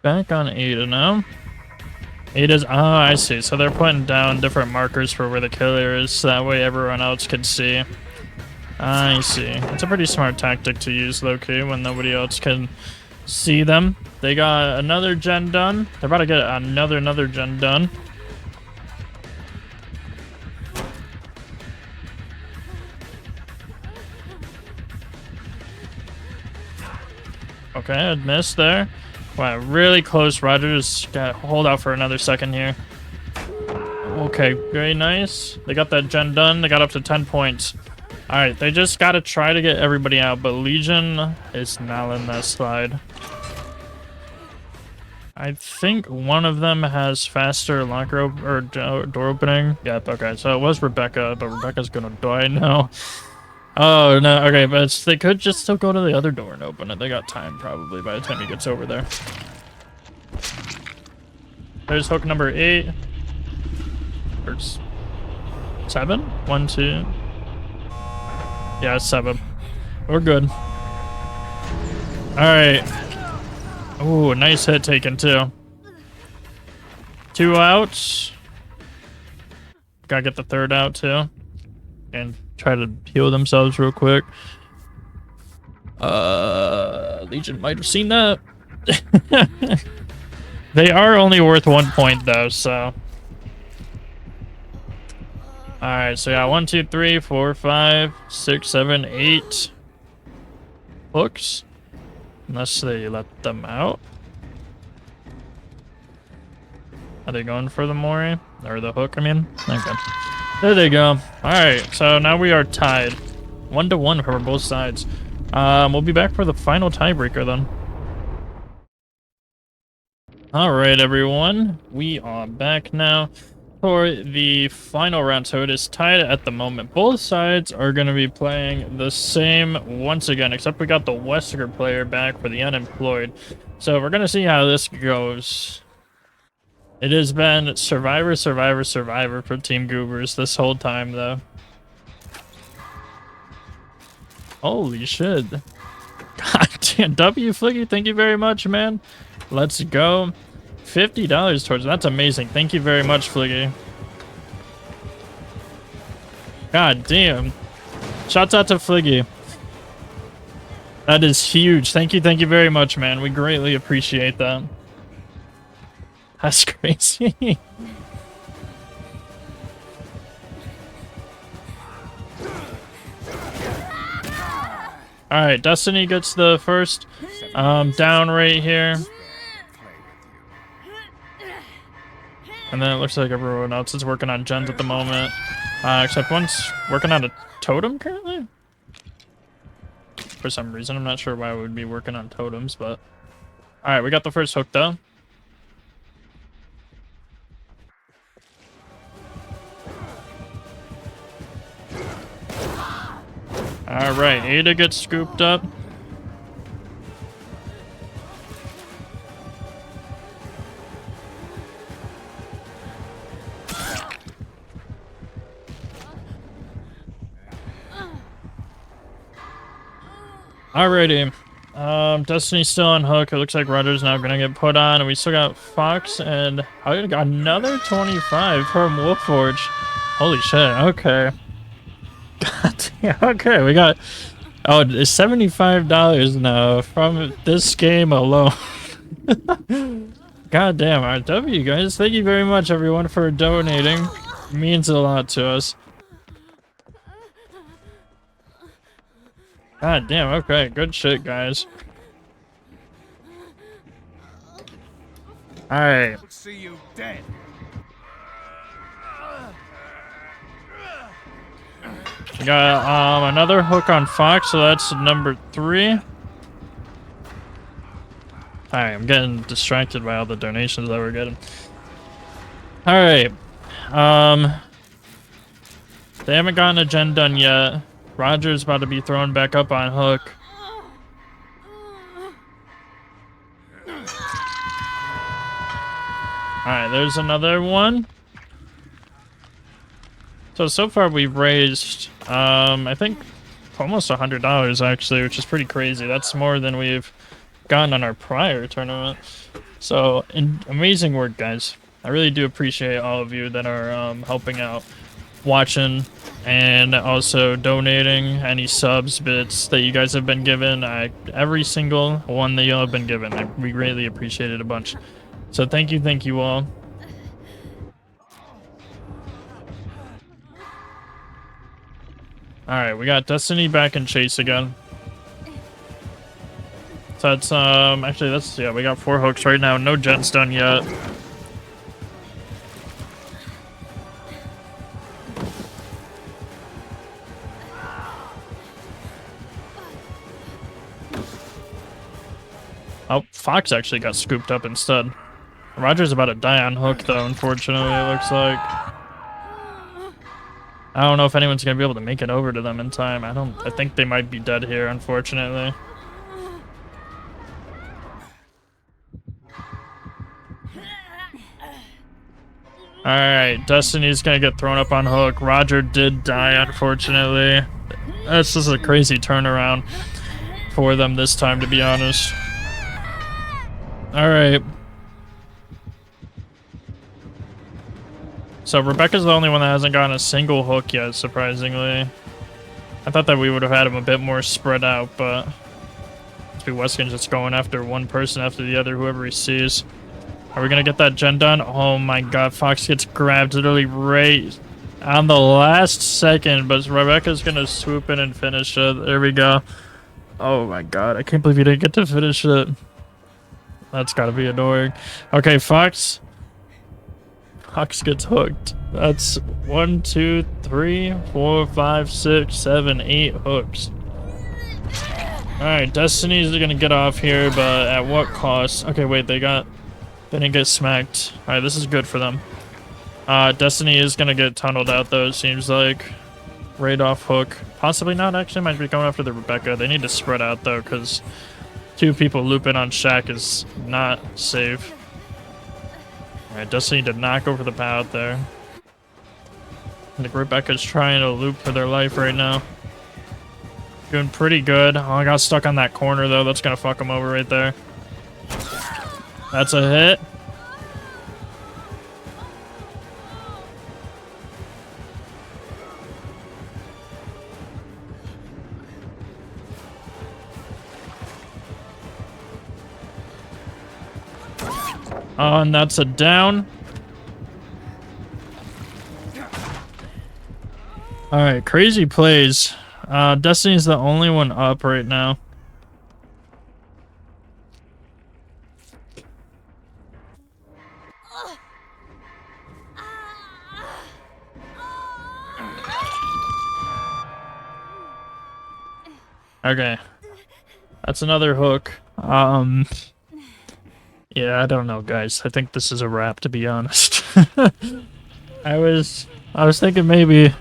Back on Ada now. Ada's... Oh, I see. So they're putting down different markers for where the killer is, so that way everyone else can see. I see. It's a pretty smart tactic to use, low-key, when nobody else can see them. They got another gen done. They're about to get another gen done. Okay, I missed there. Wow, really close. Rogers got hold out for another second here. Okay, very nice. They got that gen done. They got up to 10 points. Alright, they just gotta try to get everybody out, but Legion is not in that slide. I think one of them has faster locker or door opening. Yep, okay, so it was Rebecca, but Rebecca's gonna die now. Oh, no, okay, but they could just still go to the other door and open it. They got time, probably, by the time he gets over there. There's hook number 8. Or 7? 1, 2. Yeah, it's 7. We're good. Alright. Ooh, nice hit taken, too. 2 outs. Gotta get the 3rd out, too. And try to heal themselves real quick. Legion might have seen that. They are only worth 1 point though, so. Alright, so yeah, 1, 2, 3, 4, 5, 6, 7, 8 hooks. Unless they let them out. Are they going for the Mori? Or the hook, I mean? Okay. There they go. Alright, so now we are tied. 1-1 for both sides. We'll be back for the final tiebreaker then. Alright, everyone. We are back now for the final round. So it is tied at the moment. Both sides are going to be playing the same once again, except we got the Wesker player back for the unemployed. So we're going to see how this goes. It has been Survivor for Team Goobers this whole time, though. Holy shit. God damn. W Fliggy, thank you very much, man. Let's go. $50 towards... That's amazing. Thank you very much, Fliggy. God damn. Shouts out to Fliggy. That is huge. Thank you very much, man. We greatly appreciate that. That's crazy. Alright, Destiny gets the first down right here. And then it looks like everyone else is working on gens at the moment. Except one's working on a totem currently. For some reason, I'm not sure why we would be working on totems, but... Alright, we got the first hook though. Alright, Ada gets scooped up. Alrighty. Destiny's still on hook. It looks like Rudder's now gonna get put on, and we still got Fox and I got another 25 from Wolfforge. Holy shit, okay. God damn, okay, we got it's $75 now from this game alone. God damn, RW, guys. Thank you very much, everyone, for donating. It means a lot to us. God damn, okay. Good shit, guys. Alright. I'll see you dead. We got another hook on Fox, so that's number 3. Alright, I'm getting distracted by all the donations that we're getting. Alright. They haven't gotten a gen done yet. Roger's about to be thrown back up on hook. Alright, there's another one. So far we've raised, I think almost $100 actually, which is pretty crazy. That's more than we've gotten on our prior tournament. So, amazing work, guys. I really do appreciate all of you that are helping out, watching, and also donating any subs, bits that you guys have been given. Every single one that you all have been given, we greatly appreciate it a bunch. So thank you all. Alright, we got Destiny back in chase again. So that's, actually that's, yeah, we got 4 hooks right now. No gens done yet. Oh, Fox actually got scooped up instead. Roger's about to die on hook though, unfortunately, it looks like. I don't know if anyone's gonna be able to make it over to them in time. I think they might be dead here, unfortunately. Alright, Destiny's gonna get thrown up on hook. Roger did die, unfortunately. This is a crazy turnaround for them this time, to be honest. Alright. So Rebecca's the only one that hasn't gotten a single hook yet, surprisingly. I thought that we would have had him a bit more spread out, but must be Weskin's just going after one person after the other, whoever he sees. Are we gonna get that gen done? Oh my god, Fox gets grabbed literally right on the last second, but Rebecca's gonna swoop in and finish it. There we go. Oh my god, I can't believe you didn't get to finish it. That's gotta be annoying. Okay, Fox gets hooked. That's 1, 2, 3, 4, 5, 6, 7, 8 hooks. Alright, Destiny's gonna get off here, but at what cost? Okay, wait, they didn't get smacked. Alright, this is good for them. Destiny is gonna get tunneled out though, it seems like. Right off hook. Possibly not, actually, might be going after the Rebecca. They need to spread out though, because 2 people looping on Shaq is not safe. Alright, Destiny did not go for the path there. I think Rebecca's trying to loop for their life right now. Doing pretty good. Oh, I got stuck on that corner though. That's gonna fuck him over right there. That's a hit. Oh, and that's a down. Alright, crazy plays. Destiny's the only one up right now. Okay. That's another hook. Yeah, I don't know, guys. I think this is a wrap, to be honest. I was thinking maybe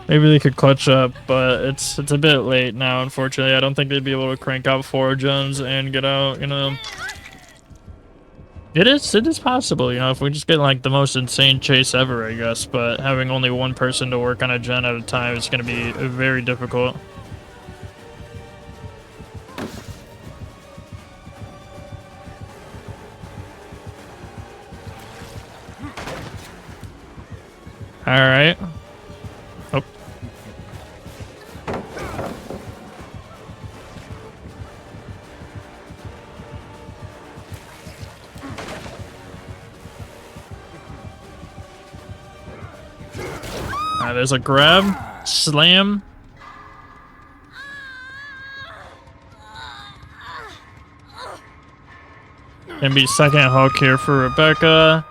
they could clutch up, but it's a bit late now, unfortunately. I don't think they'd be able to crank out 4 gens and get out, you know. It is possible, you know, if we just get like the most insane chase ever, I guess, but having only one person to work on a gen at a time is going to be very difficult. Alright. Oh. There's a grab, slam. Gonna be second hook here for Rebecca.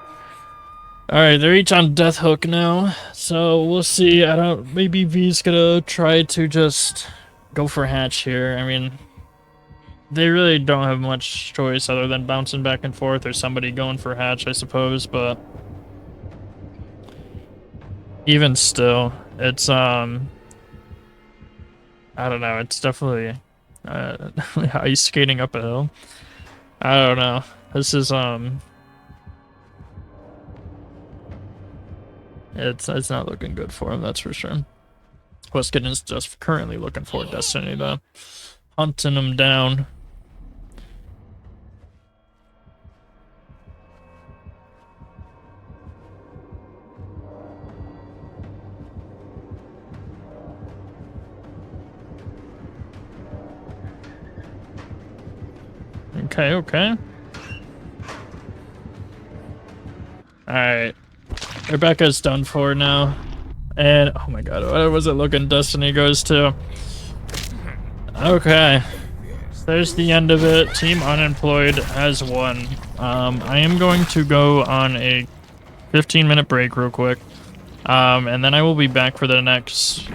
Alright, they're each on death hook now. So we'll see. Maybe V's gonna try to just go for hatch here. I mean, they really don't have much choice other than bouncing back and forth or somebody going for hatch, I suppose, but even still, it's I don't know, it's definitely ice skating up a hill. I don't know. This is it's not looking good for him, that's for sure. Weskin's just currently looking for Destiny though. Hunting him down. Okay. Alright. Rebecca's done for now. And, oh my god, what was it looking Destiny goes to? Okay. There's the end of it. Team Unemployed has won. I am going to go on a 15-minute break real quick. And then I will be back for the next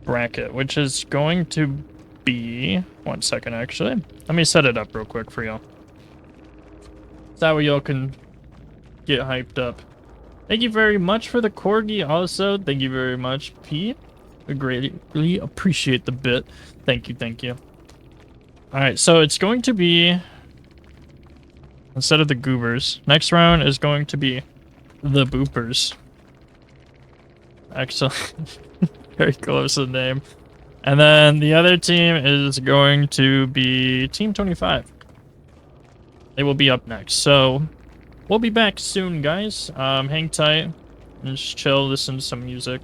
bracket, which is going to be... 1 second, actually. Let me set it up real quick for y'all. That way y'all can get hyped up. Thank you very much for the corgi also. Thank you very much, Pete. I greatly appreciate the bit. Thank you. Alright, so it's going to be... Instead of the goobers, next round is going to be the boopers. Excellent. Very close to the name. And then the other team is going to be Team 25. They will be up next. So we'll be back soon, guys. Hang tight and just chill, listen to some music.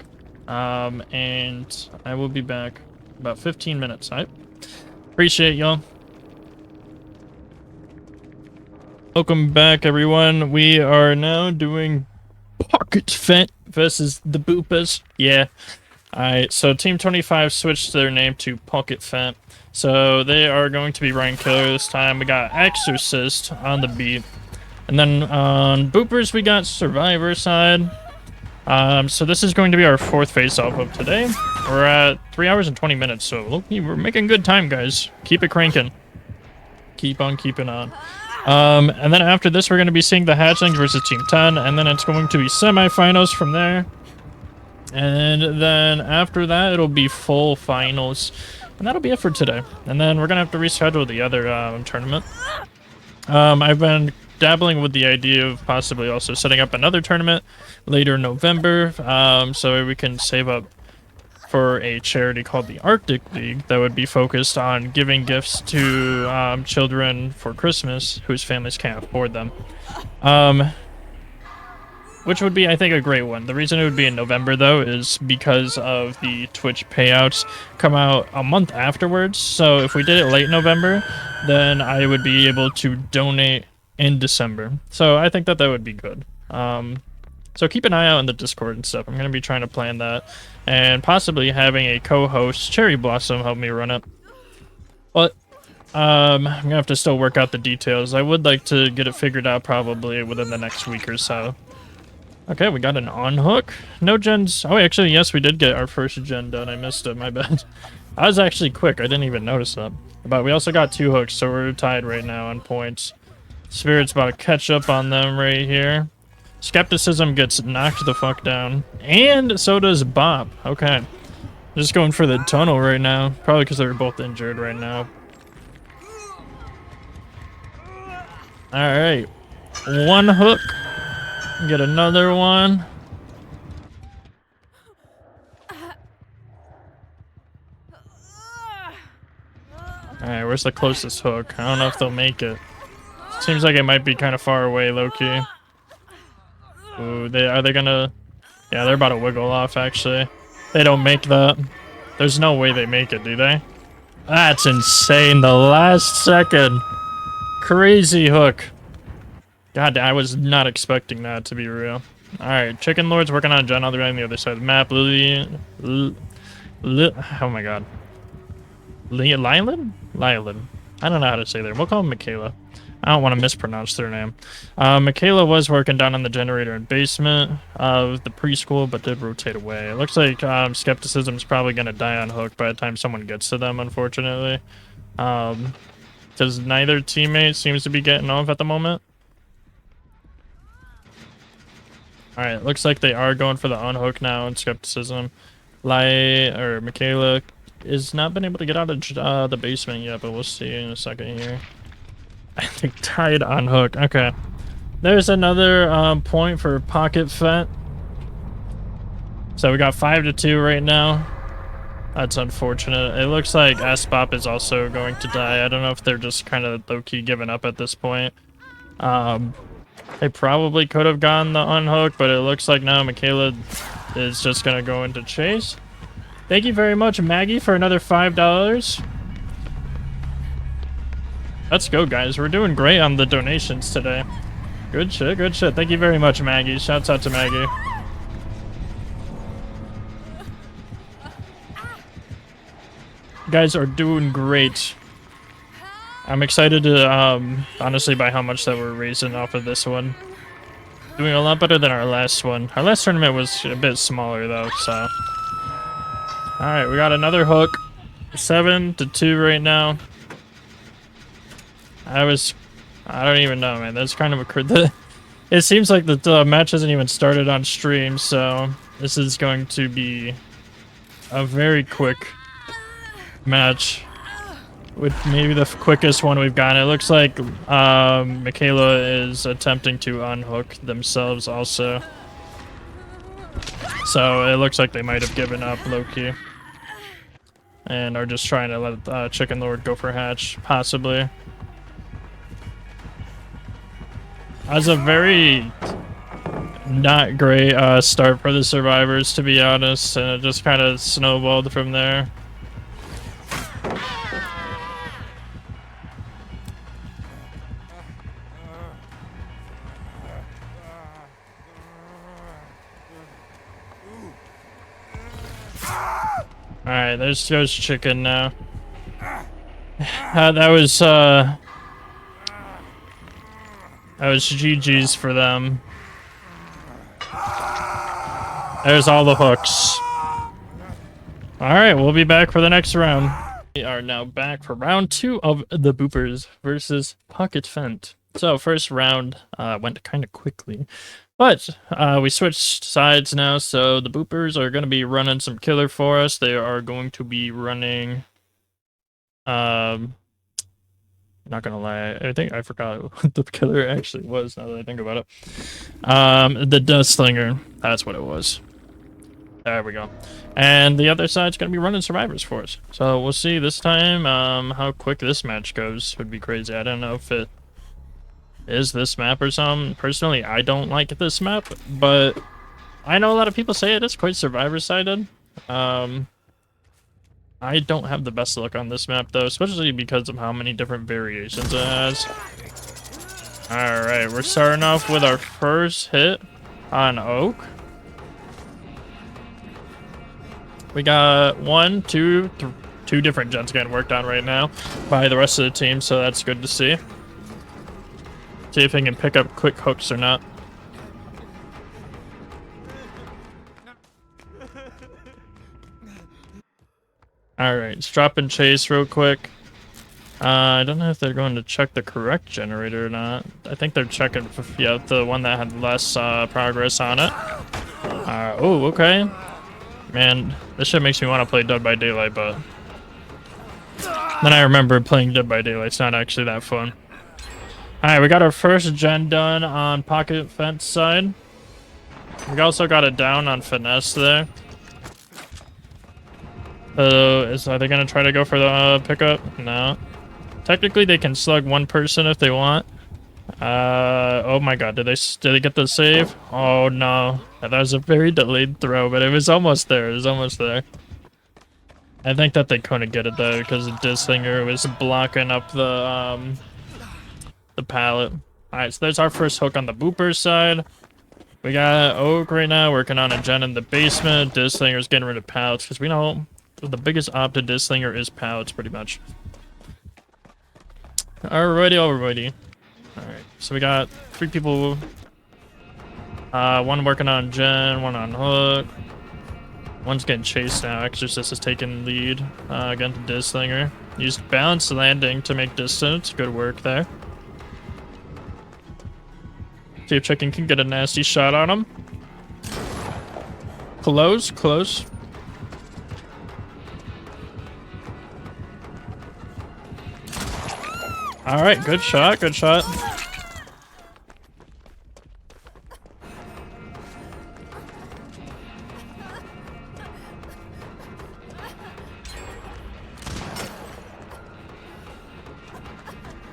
And I will be back about 15 minutes. All right? Appreciate y'all. Welcome back, everyone. We are now doing Pocket Fent versus the Boopers. Yeah. Alright, so Team 25 switched their name to Pocket Fent. So they are going to be running killer this time. We got Exorcist on the beat. And then on Boopers, we got Survivor side. So this is going to be our fourth face-off of today. We're at 3 hours and 20 minutes, so look, we're making good time, guys. Keep it cranking. Keep on keeping on. And then after this, we're going to be seeing the Hatchlings versus Team 10, and then it's going to be semifinals from there. And then after that, it'll be full finals. And that'll be it for today. And then we're going to have to reschedule the other tournament. I've been dabbling with the idea of possibly also setting up another tournament later in November. So we can save up for a charity called the Arctic League that would be focused on giving gifts to children for Christmas whose families can't afford them. Which would be, I think, a great one. The reason it would be in November, though, is because of the Twitch payouts come out a month afterwards. So if we did it late November, then I would be able to donate in December. So I think that that would be good. So keep an eye out on the Discord and stuff. I'm going to be trying to plan that. And possibly having a co-host, Cherry Blossom, help me run it. But I'm going to have to still work out the details. I would like to get it figured out probably within the next week or so. Okay, we got an on hook. No gens. Oh, actually, yes, we did get our first gen done. I missed it. My bad. I was actually quick. I didn't even notice that. But we also got 2 hooks, so we're tied right now on points. Spirit's about to catch up on them right here. Skepticism gets knocked the fuck down. And so does Bop. Okay. Just going for the tunnel right now. Probably because they're both injured right now. Alright. 1 hook. Get another one. Alright, where's the closest hook? I don't know if they'll make it. Seems like it might be kind of far away, low-key. Ooh, are they gonna... Yeah, they're about to wiggle off, actually. They don't make that. There's no way they make it, do they? That's insane. The last second. Crazy hook. God, I was not expecting that to be real. Alright, Chicken Lord's working on John on the other side of the map. Oh my god. Lylan? Lylan. I don't know how to say that. We'll call him Michaela. I don't want to mispronounce their name. Michaela was working down on the generator and basement of the preschool, but did rotate away. It looks like Skepticism's probably going to die on Hook by the time someone gets to them, unfortunately. Because neither teammate seems to be getting off at the moment. Alright, looks like they are going for the unhook now in Skepticism. Michaela has not been able to get out of the basement yet, but we'll see in a second here. I think tied on Hook. Okay. There's another point for Pocket Fent. So we got 5-2 right now. That's unfortunate. It looks like S-Bop is also going to die. I don't know if they're just kind of low-key giving up at this point. They probably could have gone the unhook, but it looks like now Michaela is just going to go into chase. Thank you very much, Maggie, for another $5. Let's go, guys. We're doing great on the donations today. Good shit, good shit. Thank you very much, Maggie. Shouts out to Maggie. You guys are doing great. I'm excited to, honestly, by how much that we're raising off of this one. Doing a lot better than our last one. Our last tournament was a bit smaller, though, so. Alright, we got another hook. 7-2 right now. I don't even know, man. That's kind of a... It seems like the match hasn't even started on stream, so this is going to be a very quick match. With maybe the quickest one we've gotten. It looks like Michaela is attempting to unhook themselves also. So it looks like they might have given up low-key. And are just trying to let Chicken Lord go for hatch, possibly. That was a very not great start for the survivors, to be honest, and it just kind of snowballed from there. Alright, there's Joe's chicken now. That was GG's for them. There's all the hooks. Alright, we'll be back for the next round. We are now back for round 2 of the Boopers versus Pocket Fent. So, first round went kind of quickly. But we switched sides now, so the Boopers are going to be running some killer for us. They are going to be running... not gonna lie, I think I forgot what the killer actually was now that I think about it. The Dustslinger, that's what it was. There we go. And the other side's gonna be running survivors for us. So we'll see this time how quick this match goes. Would be crazy. I don't know if it is this map or something. Personally, I don't like this map, but I know a lot of people say it is quite survivor-sided. I don't have the best luck on this map, though, especially because of how many different variations it has. Alright, we're starting off with our first hit on Oak. We got two different gens getting worked on right now by the rest of the team, so that's good to see. See if we can pick up quick hooks or not. Alright, let's drop and chase real quick. I don't know if they're going to check the correct generator or not. I think they're checking, yeah, the one that had less progress on it. Oh, okay. Man, this shit makes me want to play Dead by Daylight, but then I remember playing Dead by Daylight's not actually that fun. Alright, we got our first gen done on Pocket Fence side. We also got it down on Finesse there. Are they gonna try to go for the pickup? No. Technically, they can slug one person if they want. Oh my god, did they get the save? Oh no, that was a very delayed throw, but it was almost there. It was almost there. I think that they couldn't get it though because the Disslinger was blocking up the pallet. All right, so there's our first hook on the Booper side. We got Oak right now working on a gen in the basement. Dislinger's getting rid of pallets because we know the biggest op to Dislinger is pallets, pretty much. Alrighty. Alright, so we got 3 people. One working on gen, one on hook. One's getting chased now. Exorcist is taking lead against Dislinger. Used balanced landing to make distance. Good work there. See if Chicken can get a nasty shot on him. Close. Alright, good shot.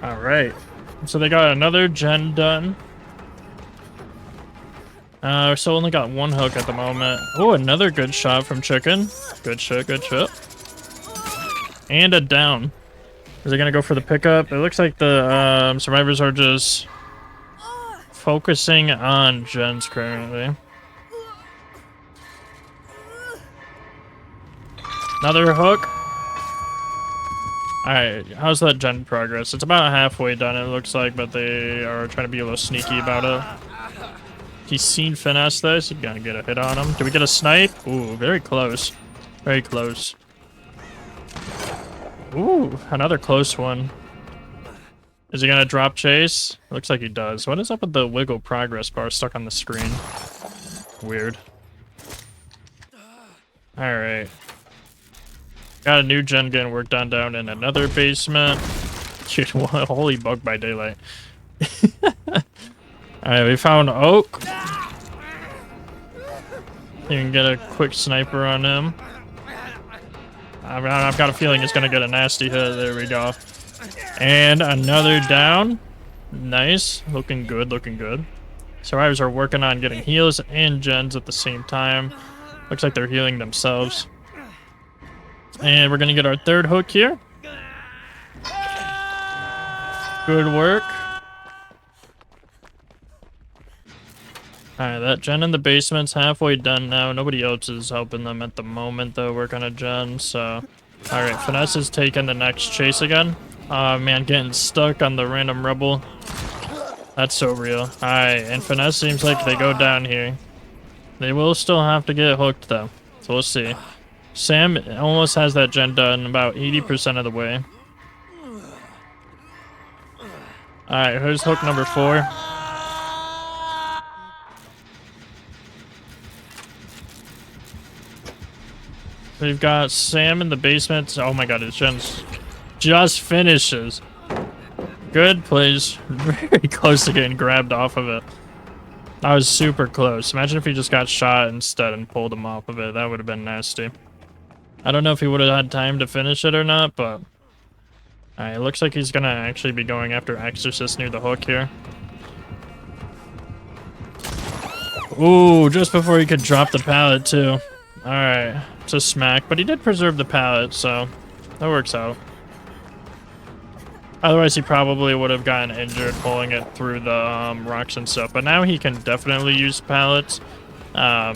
Alright. So they got another gen done. So only got 1 hook at the moment. Oh, another good shot from Chicken. Good shot. And a down. Is it gonna go for the pickup? It looks like the survivors are just focusing on gens currently. Another hook. Alright, how's that gen progress? It's about halfway done, it looks like, but they are trying to be a little sneaky about it. He's seen Finesse this. He's gonna get a hit on him. Do we get a snipe? Ooh, very close. Very close. Ooh, another close one. Is he gonna drop chase? Looks like he does. What is up with the wiggle progress bar stuck on the screen? Weird. Alright. Got a new gen getting worked on down in another basement. Dude, holy bug by daylight. Alright, we found Oak. You can get a quick sniper on him. I've got a feeling it's gonna get a nasty hit. There we go. And another down. Nice. Looking good. Survivors are working on getting heals and gens at the same time. Looks like they're healing themselves. And we're gonna get our 3rd hook here. Good work. Alright, that gen in the basement's halfway done now. Nobody else is helping them at the moment, though, working on gen, so... Alright, Finesse is taking the next chase again. Man, getting stuck on the random rebel. That's so real. Alright, and Finesse seems like they go down here. They will still have to get hooked, though. So we'll see. Sam almost has that gen done about 80% of the way. Alright, here's hook number 4. We've got Sam in the basement. Oh my god, his gen just finishes. Good plays. Very close to getting grabbed off of it. That was super close. Imagine if he just got shot instead and pulled him off of it. That would have been nasty. I don't know if he would have had time to finish it or not, but... Alright, it looks like he's gonna actually be going after Exorcist near the hook here. Ooh, just before he could drop the pallet, too. Alright, it's a smack, but he did preserve the pallet, so that works out. Otherwise, he probably would have gotten injured pulling it through the rocks and stuff, but now he can definitely use pallets to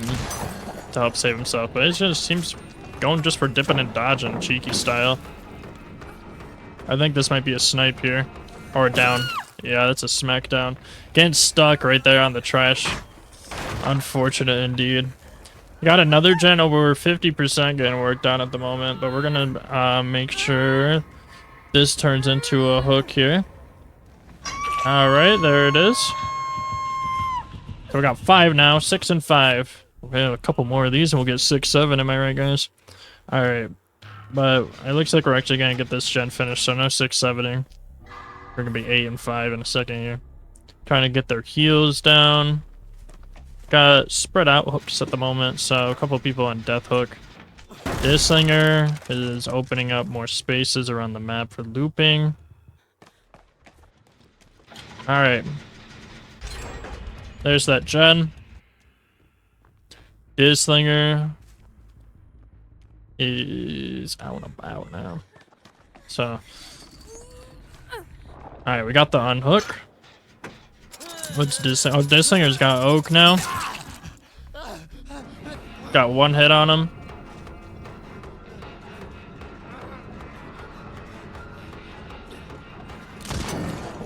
help save himself, but it just seems going just for dipping and dodging, cheeky style. I think this might be a snipe here, or a down. Yeah, that's a smackdown. Getting stuck right there on the trash. Unfortunate indeed. Got another gen over 50% getting worked on at the moment, but we're gonna make sure this turns into a hook here. Alright, there it is. So we got 5 now, 6 and 5. We have a couple more of these and we'll get 6, 7, am I right, guys? Alright, but it looks like we're actually gonna get this gen finished, so no 6, 7ing. We're gonna be 8 and 5 in a second here. Trying to get their heals down. Got spread out hooks at the moment, so a couple people on death hook. Dislinger is opening up more spaces around the map for looping. Alright. There's that gen. Dislinger is out and about now. So. Alright, we got the unhook. What's this? Oh, this singer's got Oak now. Got one hit on him.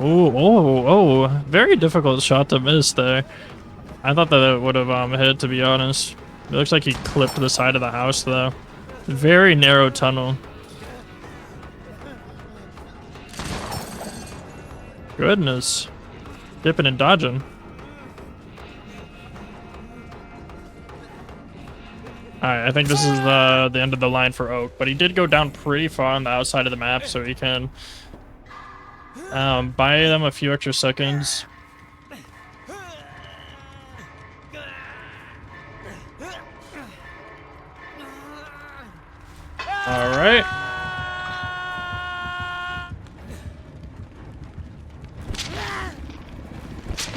Oh, very difficult shot to miss there. I thought that it would have hit, to be honest. It looks like he clipped the side of the house, though. Very narrow tunnel. Goodness. Dipping and dodging. Alright, I think this is the end of the line for Oak, but he did go down pretty far on the outside of the map, so he can buy them a few extra seconds. Alright.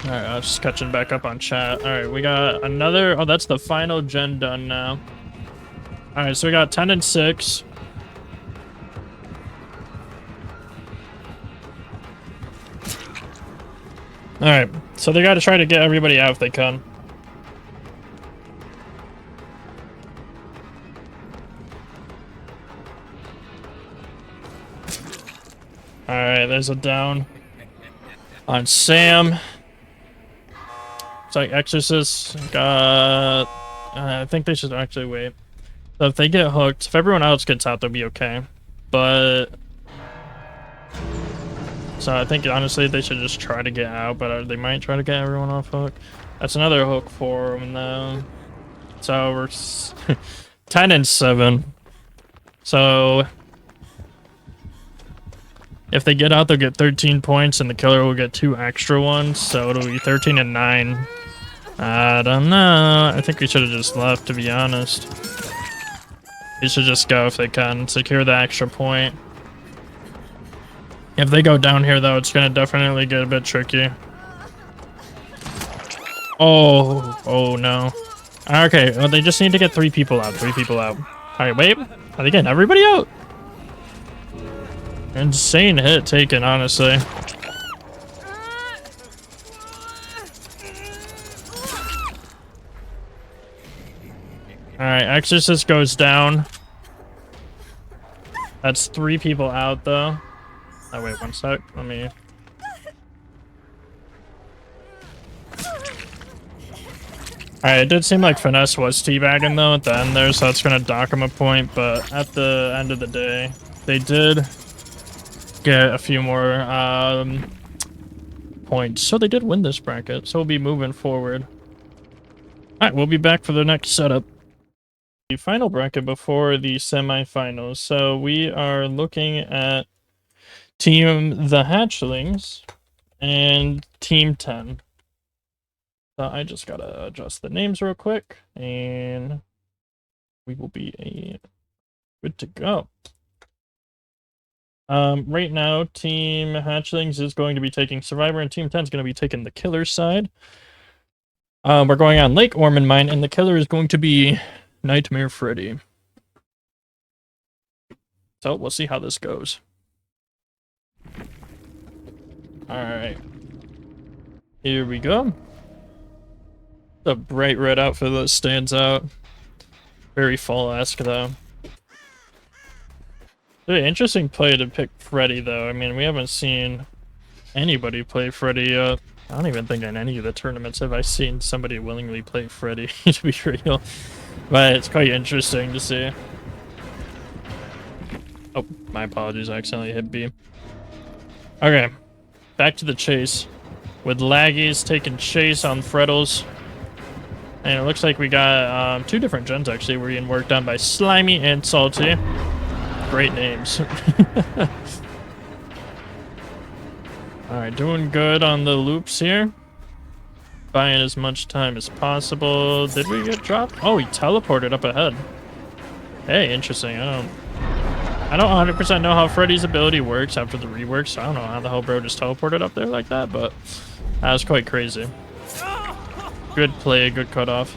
Alright, I was just catching back up on chat. Alright, we got another... Oh, that's the final gen done now. Alright, so we got 10 and 6. Alright, so they gotta try to get everybody out if they can. Alright, there's a down on Sam. It's like Exorcist got... I think they should actually wait. So if they get hooked, if everyone else gets out, they'll be okay. But... So I think, honestly, they should just try to get out, but they might try to get everyone off hook. That's another hook for them, though. So we're 10 and 7. So... If they get out, they'll get 13 points, and the killer will get 2 extra ones, so it'll be 13 and 9. I don't know. I think we should have just left, to be honest. We should just go if they can. Secure the extra point. If they go down here, though, it's going to definitely get a bit tricky. Oh no. Okay, well, they just need to get 3 people out. 3 people out. Alright, wait. Are they getting everybody out? Insane hit taken, honestly. Alright, Exorcist goes down. That's 3 people out, though. Oh, wait, one sec. Let me... Alright, it did seem like Finesse was teabagging, though, at the end there, so that's gonna dock him a point, but at the end of the day, they did get a few more points. So they did win this bracket, so we'll be moving forward. Alright, we'll be back for the next setup. The final bracket before the semifinals. So we are looking at Team the Hatchlings and Team 10. So I just gotta adjust the names real quick, and we will be good to go. Right now, Team Hatchlings is going to be taking Survivor, and Team 10 is going to be taking the Killer's side. We're going on Lake Ormond Mine, and the Killer is going to be Nightmare Freddy. So, we'll see how this goes. Alright. Here we go. The bright red outfit that stands out. Very fall-esque, though. Really interesting play to pick Freddy, though. I mean, we haven't seen anybody play Freddy yet. I don't even think in any of the tournaments have I seen somebody willingly play Freddy, to be real. But it's quite interesting to see. Oh, my apologies. I accidentally hit B. Okay. Back to the chase. With Laggies taking chase on Freddles. And it looks like we got 2 different gens, actually, were being worked on by Slimy and Salty. Great names. Alright, doing good on the loops here. Buying as much time as possible. Did we get dropped? Oh, he teleported up ahead. Hey, interesting. I don't 100% know how Freddy's ability works after the rework, so I don't know how the hell bro just teleported up there like that, but that was quite crazy. Good play, good cutoff.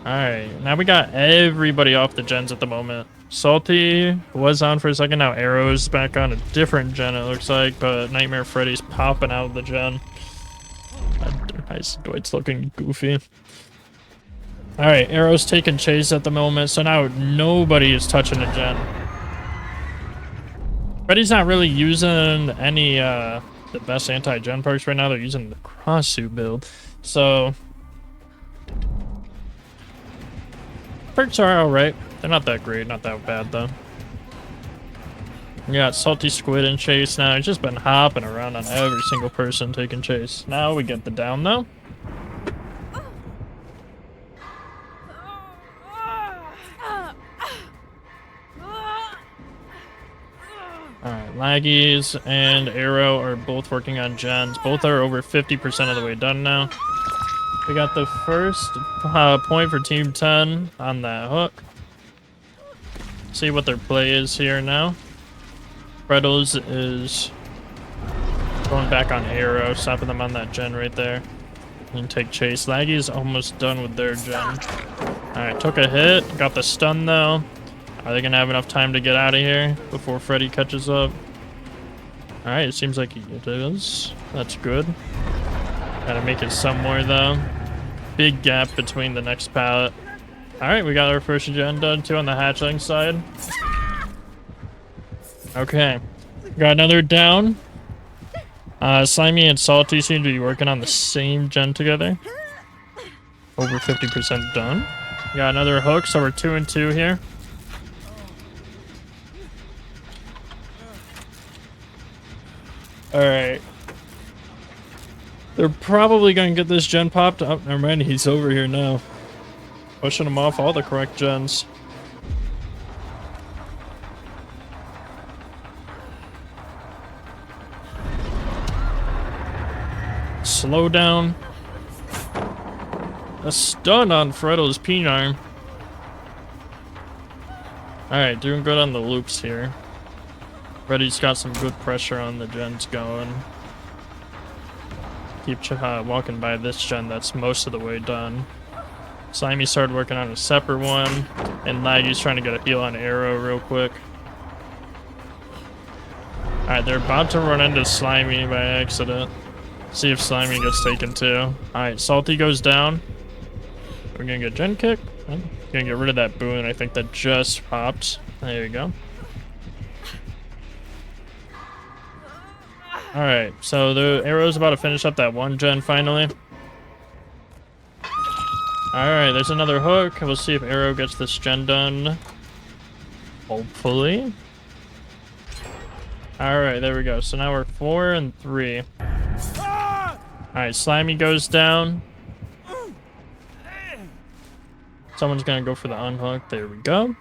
Alright, now we got everybody off the gens at the moment. Salty was on for a second, now Arrow's back on a different gen it looks like, but Nightmare Freddy's popping out of the gen. Nice. Dwight's looking goofy. Alright, Arrow's taking chase at the moment, so now nobody is touching a gen. Freddy's not really using any the best anti-gen perks right now. They're using the cross suit build. So perks are alright. They're not that great, not that bad though. We got Salty Squid in chase now. He's just been hopping around on every single person taking chase. Now we get the down though. Alright, Laggies and Arrow are both working on gens. Both are over 50% of the way done now. We got the first point for Team 10 on that hook. See what their play is here now. Freddles is going back on Arrow, stopping them on that gen right there. And take chase. Laggy's almost done with their gen. Alright, took a hit. Got the stun though. Are they gonna have enough time to get out of here before Freddy catches up? Alright, it seems like it is. That's good. Gotta make it somewhere though. Big gap between the next pallet. Alright, we got our first gen done too on the hatchling side. Okay. Got another down. Slimy and Salty seem to be working on the same gen together. Over 50% done. Got another hook, so we're 2 and 2 here. Alright. They're probably going to get this gen popped. Oh, never mind. He's over here now. Pushing him off all the correct gens. Slow down. A stun on Fredo's P-Arm. Alright, doing good on the loops here. Freddy's got some good pressure on the gens going. Keep walking by this gen that's most of the way done. Slimy started working on a separate one, and Laggy's trying to get a heal on Arrow real quick. Alright, they're about to run into Slimy by accident. See if Slimy gets taken too. Alright, Salty goes down. We're gonna get gen kick. Gonna get rid of that boon, I think that just popped. There you go. Alright, so the Arrow's about to finish up that one gen finally. Alright, there's another hook. We'll see if Arrow gets this gen done. Hopefully. Alright, there we go. So now we're 4 and 3. Alright, Slimy goes down. Someone's gonna go for the unhook. There we go.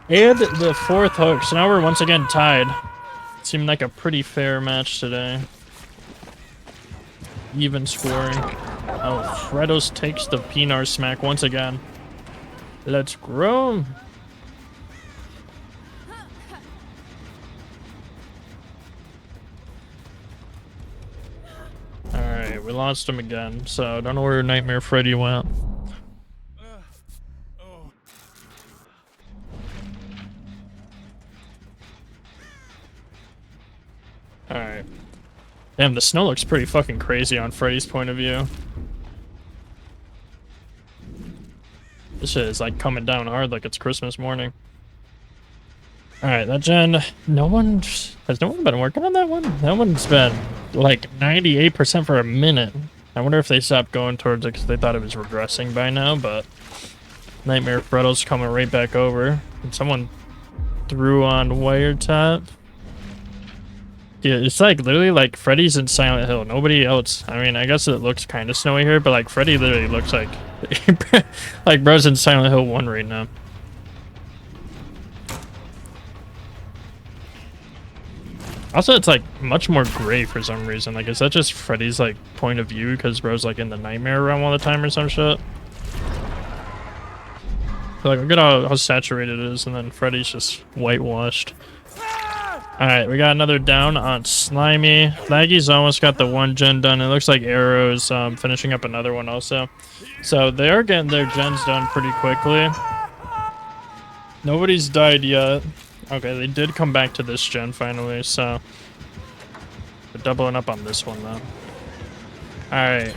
And the fourth hook. So now we're once again tied. Seemed like a pretty fair match today. Even scoring. Oh, Fredos takes the Pinar smack once again. Let's grow. Alright, we lost him again. So I don't know where Nightmare Freddy went. Alright. Damn, the snow looks pretty fucking crazy on Freddy's point of view. This shit is like coming down hard like it's Christmas morning. Alright, that gen... Has no one been working on that one? That one's been like 98% for a minute. I wonder if they stopped going towards it because they thought it was regressing by now, but... Nightmare Fredo's coming right back over. And someone threw on wiretap. Yeah, it's like literally like Freddy's in Silent Hill. Nobody else. I mean, I guess it looks kind of snowy here, but like Freddy literally looks like like bro's in Silent Hill 1 right now. Also, it's like much more gray for some reason. Like, is that just Freddy's like point of view because bro's like in the nightmare realm all the time or some shit? Like, look at how saturated it is, and then Freddy's just whitewashed. Alright, we got another down on Slimy. Laggy's almost got the one gen done. It looks like Arrow's finishing up another one also. So they are getting their gens done pretty quickly. Nobody's died yet. Okay, they did come back to this gen finally, so they're doubling up on this one though. Alright.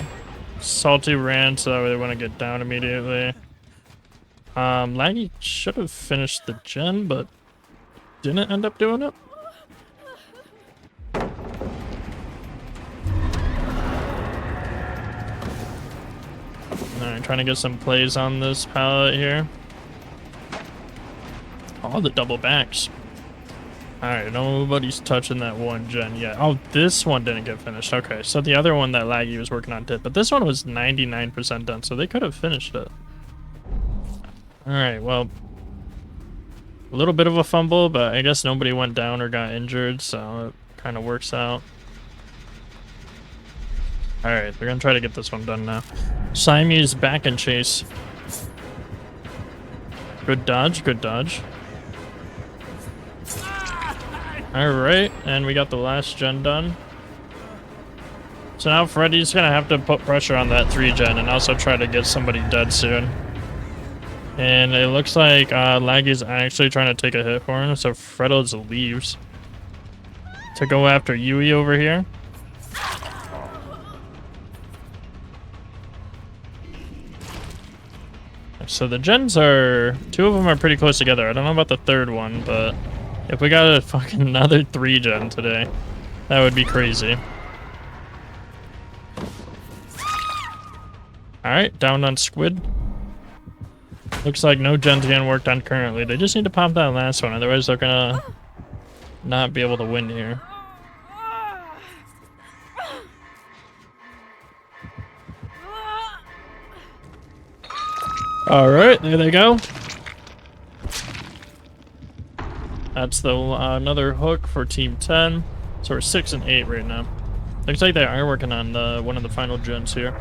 Salty ran so that way they want to get down immediately. Laggy should have finished the gen, but didn't end up doing it. Alright, trying to get some plays on this pallet here. All the double backs. Alright, nobody's touching that one gen yet. Oh, this one didn't get finished. Okay, so the other one that Laggy was working on did, but this one was 99% done, so they could have finished it. Alright, well, a little bit of a fumble, but I guess nobody went down or got injured, so it kind of works out. Alright, they're gonna try to get this one done now. Siamese back and chase. Good dodge, good dodge. Alright, and we got the last gen done. So now Freddy's gonna have to put pressure on that 3 gen and also try to get somebody dead soon. And it looks like Laggy's actually trying to take a hit for him, so Freddles leaves to go after Yui over here. So the gens are, 2 of them are pretty close together. I don't know about the 3rd one, but if we got a fucking another 3 gen today, that would be crazy. Alright, down on Squid. Looks like no gens getting worked on currently. They just need to pop that last one, otherwise they're gonna not be able to win here. Alright, there they go. That's the another hook for Team 10. So we're 6 and 8 right now. Looks like they are working on one of the final gens here.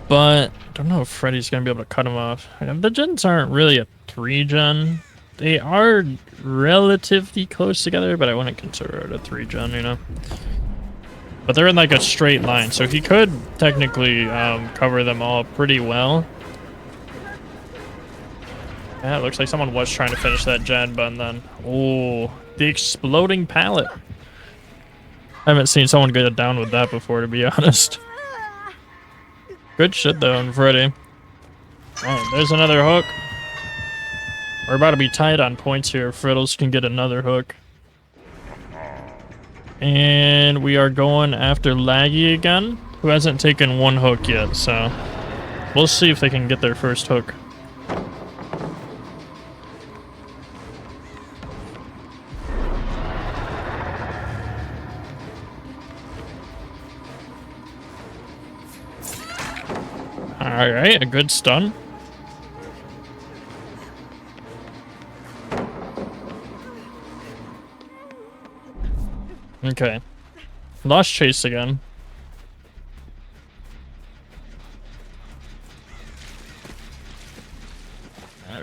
But I don't know if Freddy's gonna be able to cut him off. The gens aren't really a 3 gen. They are relatively close together, but I wouldn't consider it a 3 gen, you know. But they're in like a straight line, so he could technically cover them all pretty well. Yeah, it looks like someone was trying to finish that gen, but then... Oh, the exploding pallet. I haven't seen someone get down with that before, to be honest. Good shit, though, on Freddy. Oh, there's another hook. We're about to be tied on points here. Friddles can get another hook. And we are going after Laggy again, who hasn't taken 1 hook yet, so we'll see if they can get their first hook. Alright, a good stun. Okay. Lost chase again.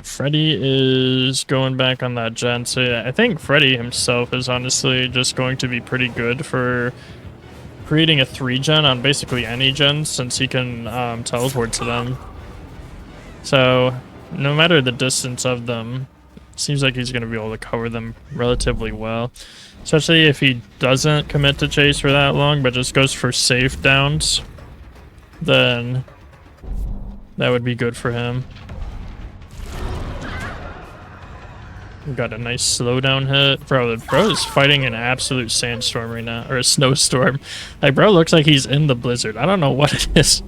Freddy is going back on that gen, so yeah, I think Freddy himself is honestly just going to be pretty good for creating a 3 gen on basically any gen, since he can teleport to them. So no matter the distance of them, it seems like he's going to be able to cover them relatively well. Especially if he doesn't commit to chase for that long, but just goes for safe downs, then that would be good for him. We got a nice slowdown hit. Bro is fighting an absolute sandstorm right now, or a snowstorm. Like, bro looks like he's in the blizzard. I don't know what it is.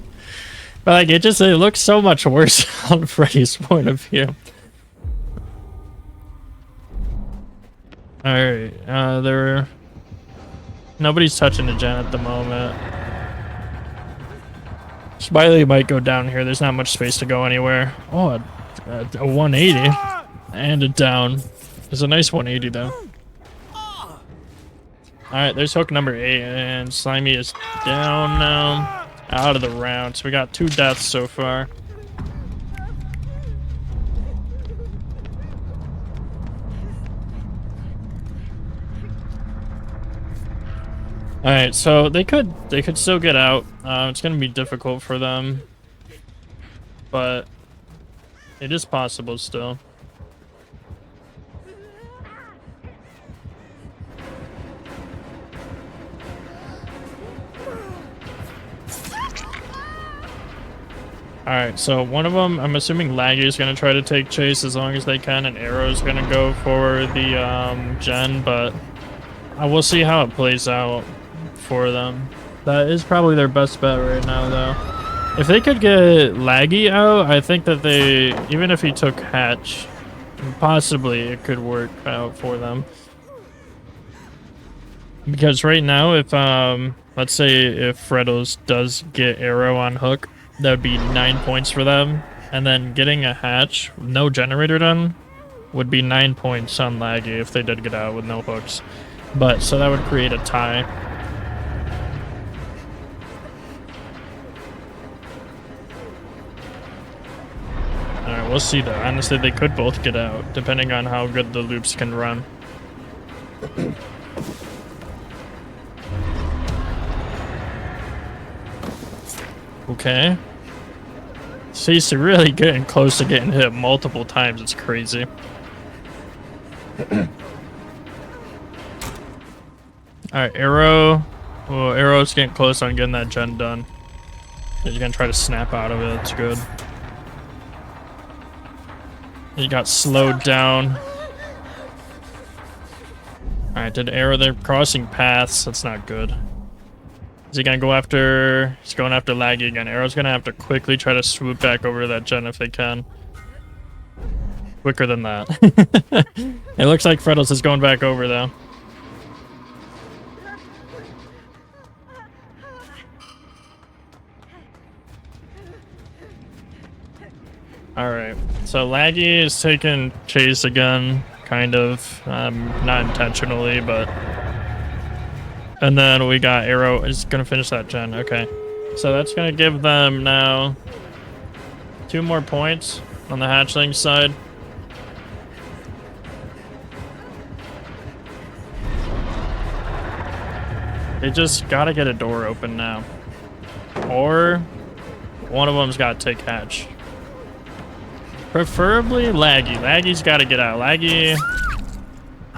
But like, it looks so much worse on Freddy's point of view. Alright, nobody's touching the gen at the moment. Smiley might go down here. There's not much space to go anywhere. Oh, a 180 and a down. There's a nice 180 though. Alright, there's hook number 8, and Slimy is down now. Out of the round. So we got 2 deaths so far. Alright, so they could still get out. It's gonna be difficult for them, but it is possible still. Alright, so one of them, I'm assuming Laggy is going to try to take chase as long as they can, and Arrow's going to go for the gen, but I will see how it plays out for them. That is probably their best bet right now, though. If they could get Laggy out, I think that they, even if he took Hatch, possibly it could work out for them. Because right now, if, let's say if Freddles does get Arrow on hook, that would be 9 points for them. And then getting a Hatch, no generator done, would be 9 points on Laggy if they did get out with no hooks. But, so that would create a tie. Alright, we'll see though. Honestly, they could both get out, depending on how good the loops can run. Okay. He's really getting close to getting hit multiple times. It's crazy. Alright, Arrow. Well, Arrow's getting close on getting that gen done. He's gonna try to snap out of it. It's good. He got slowed down. Alright, did Arrow, they're crossing paths. That's not good. Is he gonna go after... He's going after Laggy again. Arrow's gonna have to quickly try to swoop back over to that gen if they can. Quicker than that. It looks like Freddles is going back over though. Alright, so Laggy is taking chase again, kind of. Not intentionally, but... And then we got Arrow is gonna finish that gen. Okay, so that's gonna give them now 2 more points on the hatchling side. They just gotta get a door open now, or one of them's gotta take hatch. Preferably Laggy. Laggy's gotta get out. Laggy.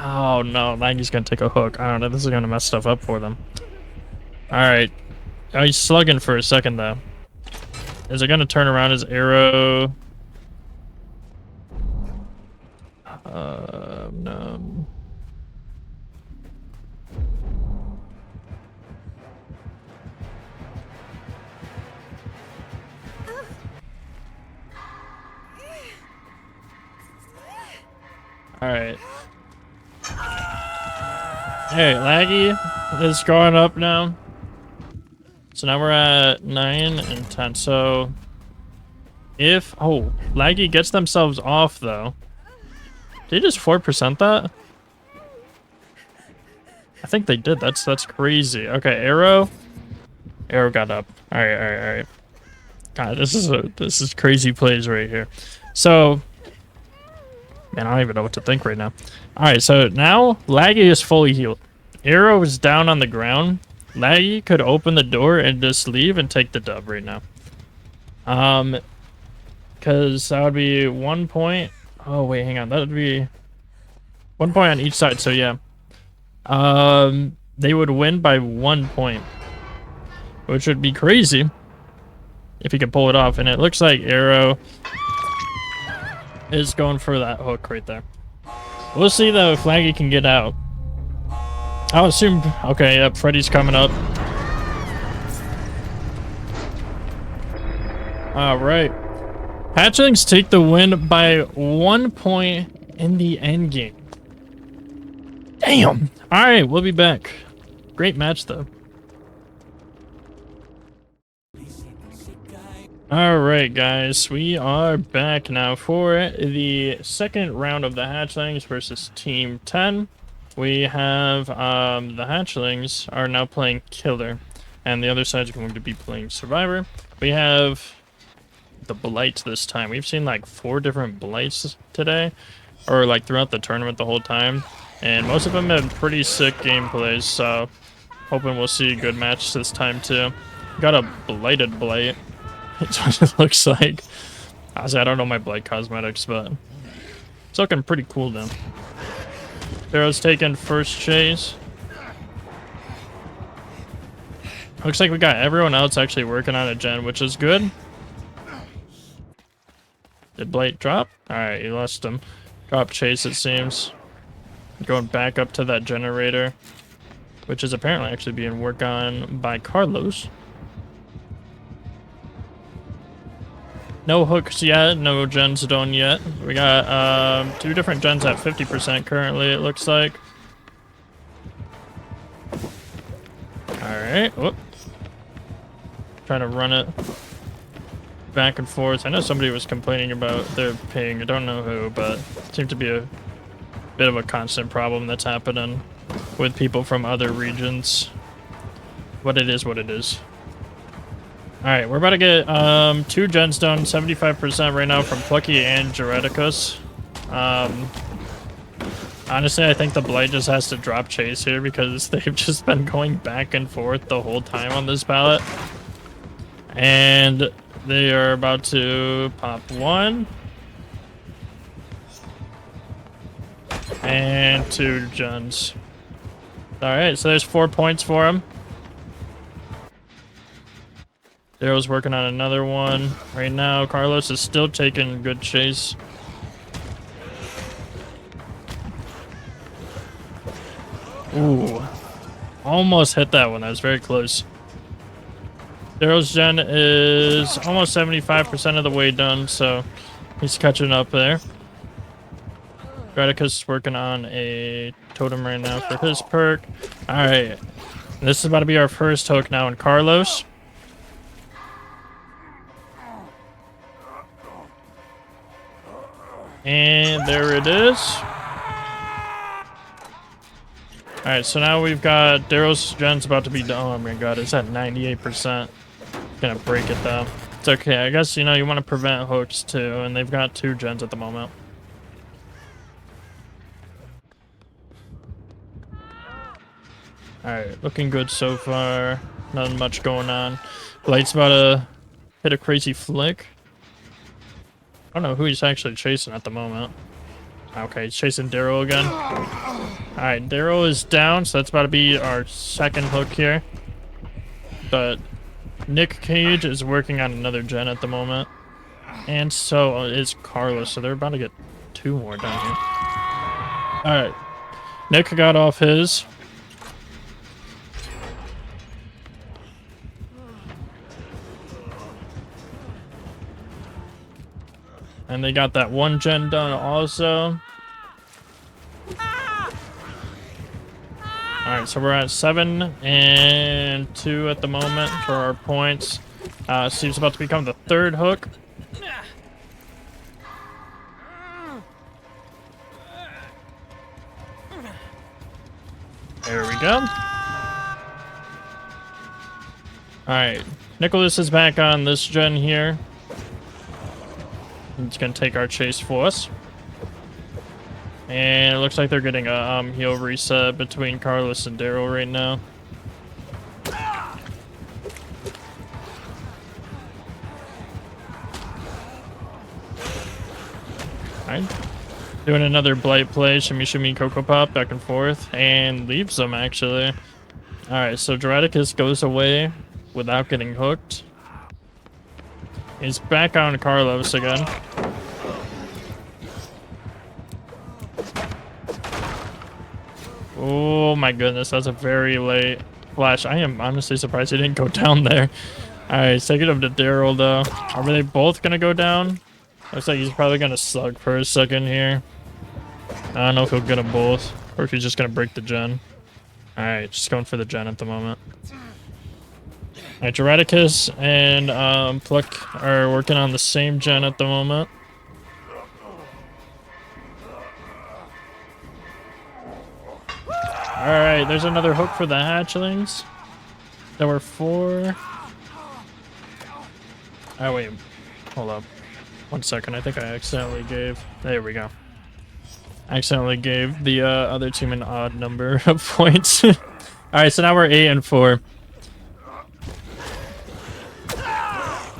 Oh no, Laggy's gonna take a hook. I don't know, this is gonna mess stuff up for them. Alright. Oh, he's slugging for a second though. Is it gonna turn around his Arrow? No. Alright. Hey, Laggy is going up now. So now we're at 9 and 10. So if... Oh, Laggy gets themselves off though. Did they just 4% that? I think they did. That's crazy. Okay, Arrow. Arrow got up. Alright. God, this is crazy plays right here. So... Man, I don't even know what to think right now. Alright, so now Laggy is fully healed. Arrow is down on the ground. Laggy could open the door and just leave and take the dub right now. Because that would be 1 point. Oh, wait, hang on. That would be 1 point on each side, so yeah. They would win by 1 point. Which would be crazy if he could pull it off. And it looks like Arrow is going for that hook right there. We'll see though if Laggy can get out. I'll assume. Okay, yep, Freddy's coming up. Alright. Hatchlings take the win by 1 point in the end game. Damn! Alright, we'll be back. Great match though. Alright guys, we are back now for the second round of the Hatchlings versus Team 10. We have, the Hatchlings are now playing Killer, and the other side is going to be playing Survivor. We have the Blight this time. We've seen like 4 different Blights today, or like throughout the tournament the whole time, and most of them have pretty sick gameplays, so hoping we'll see a good match this time too. Got a Blighted Blight. That's what it looks like. Honestly, I don't know my Blight cosmetics, but it's looking pretty cool then. Arrow's taking first chase. Looks like we got everyone else actually working on a gen, which is good. Did Blight drop? Alright, he lost him. Drop chase, it seems. Going back up to that generator, which is apparently actually being worked on by Carlos. No hooks yet, no gens done yet. We got 2 different gens at 50% currently, it looks like. Alright, whoop. Trying to run it back and forth. I know somebody was complaining about their ping. I don't know who, but it seemed to be a bit of a constant problem that's happening with people from other regions. But it is what it is. Alright, we're about to get 2 gens done, 75% right now from Plucky and Gereticus. Honestly, I think the Blight just has to drop chase here because they've just been going back and forth the whole time on this pallet. And they are about to pop 1. And 2 gens. Alright, so there's 4 points for him. Daryl's working on another one. Right now, Carlos is still taking good chase. Ooh. Almost hit that one. That was very close. Daryl's gen is almost 75% of the way done, so he's catching up there. Graticus is working on a totem right now for his perk. Alright. This is about to be our first hook now in Carlos. And there it is. Alright, so now we've got Daryl's gen's about to be done. Oh my god, it's at 98%. Gonna break it though. It's okay. I guess, you know, you want to prevent hooks too, and they've got 2 gens at the moment. Alright, looking good so far. Nothing much going on. Blight's about to hit a crazy flick. I don't know who he's actually chasing at the moment. Okay, he's chasing Daryl again. Alright, Daryl is down, so that's about to be our second hook here. But Nick Cage is working on another gen at the moment. And so is Carlos, so they're about to get 2 more done here. Alright. Nick got off his. And they got that 1 gen done also. Alright, so we're at 7 and 2 at the moment for our points. Steve's about to become the 3rd hook. There we go. Alright, Nicholas is back on this gen here. He's gonna take our chase for us. And it looks like they're getting a heal reset between Carlos and Daryl right now. Alright. Doing another Blight play, shimmy shimmy Cocoa Pop back and forth, and leaves them actually. Alright, so Gereticus goes away without getting hooked. He's back on Carlos again. Oh my goodness, that's a very late flash. I am honestly surprised he didn't go down there. Alright, taking him to Daryl though. Are they both gonna go down? Looks like he's probably gonna slug for a second here. I don't know if he'll get them both, or if he's just gonna break the gen. Alright, just going for the gen at the moment. Alright, Gereticus and Pluck are working on the same gen at the moment. Alright, there's another hook for the hatchlings. There were 4. Oh wait, hold up. 1 second, I think I accidentally gave... There we go. I accidentally gave the other team an odd number of points. Alright, so now we're 8 and 4.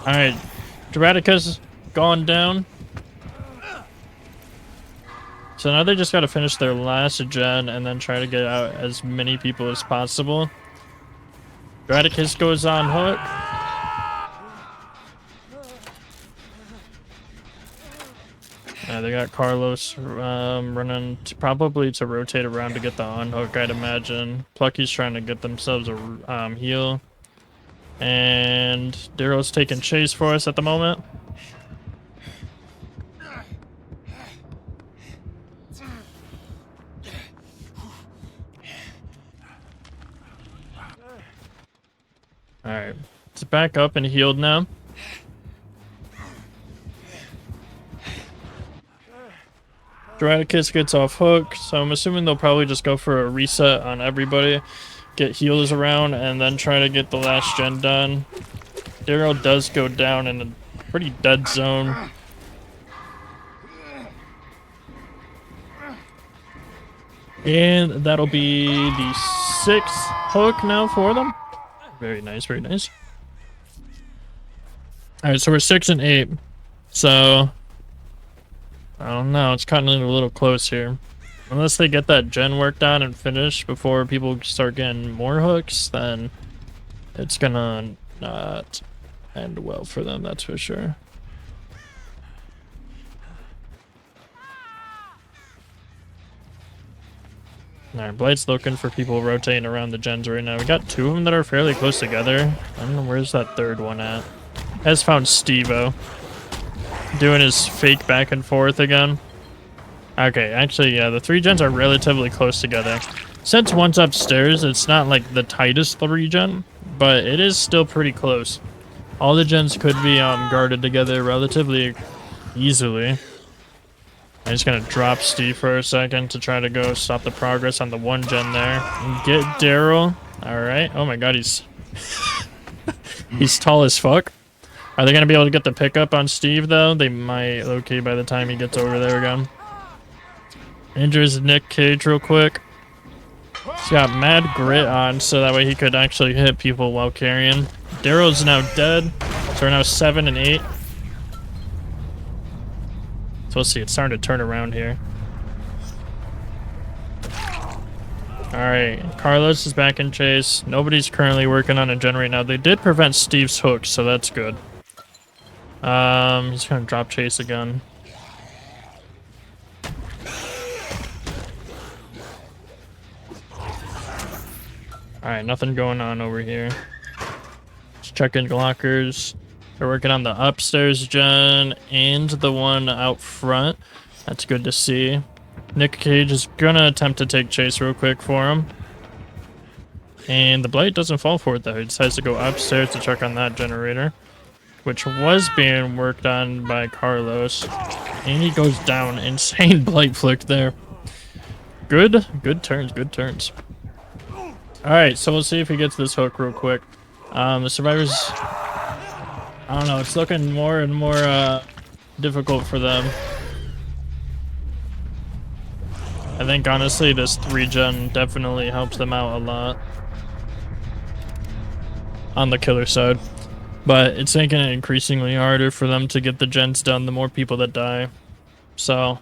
Alright, Gereticus gone down. So now they just gotta finish their last gen and then try to get out as many people as possible. Gereticus goes on hook. Yeah, they got Carlos running probably to rotate around to get the unhook, I'd imagine. Plucky's trying to get themselves a heal. And Daryl's taking chase for us at the moment. Alright, it's back up and healed now. Draticus gets off hook, so I'm assuming they'll probably just go for a reset on everybody, get heals around, and then try to get the last gen done. Daryl does go down in a pretty dead zone. And that'll be the 6th hook now for them. Very nice, very nice. Alright, so we're 6 and 8. So I don't know, it's cutting it a little close here. Unless they get that gen work done and finish before people start getting more hooks, then it's gonna not end well for them, that's for sure. Alright, Blight's looking for people rotating around the gens right now. We got 2 of them that are fairly close together. I don't know, where's that 3rd one at? Has found Steve-O. Doing his fake back and forth again. Okay, actually, yeah, the 3 gens are relatively close together. Since one's upstairs, it's not like the tightest 3 gen, but it is still pretty close. All the gens could be guarded together relatively easily. I'm just gonna drop Steve for a second to try to go stop the progress on the 1 gen there. And get Daryl. Alright. Oh my god, he's he's tall as fuck. Are they gonna be able to get the pickup on Steve though? They might. Okay, by the time he gets over there again. Injures Nick Cage real quick. He's got mad grit on so that way he could actually hit people while carrying. Daryl's now dead. So we're now 7 and 8. So let's see, it's starting to turn around here. Alright, Carlos is back in chase. Nobody's currently working on a gen right now. They did prevent Steve's hook, so that's good. He's gonna drop chase again. Alright, nothing going on over here. Just checking lockers. They're working on the upstairs gen and the one out front. That's good to see. Nick Cage is gonna attempt to take chase real quick for him. And the Blight doesn't fall for it though. He decides to go upstairs to check on that generator, which was being worked on by Carlos. And he goes down. Insane Blight flick there. Good turns, good turns. Alright, so we'll see if he gets this hook real quick. The survivors, I don't know, it's looking more and more difficult for them. I think honestly this 3 gen definitely helps them out a lot on the killer side. But it's making it increasingly harder for them to get the gens done the more people that die. So,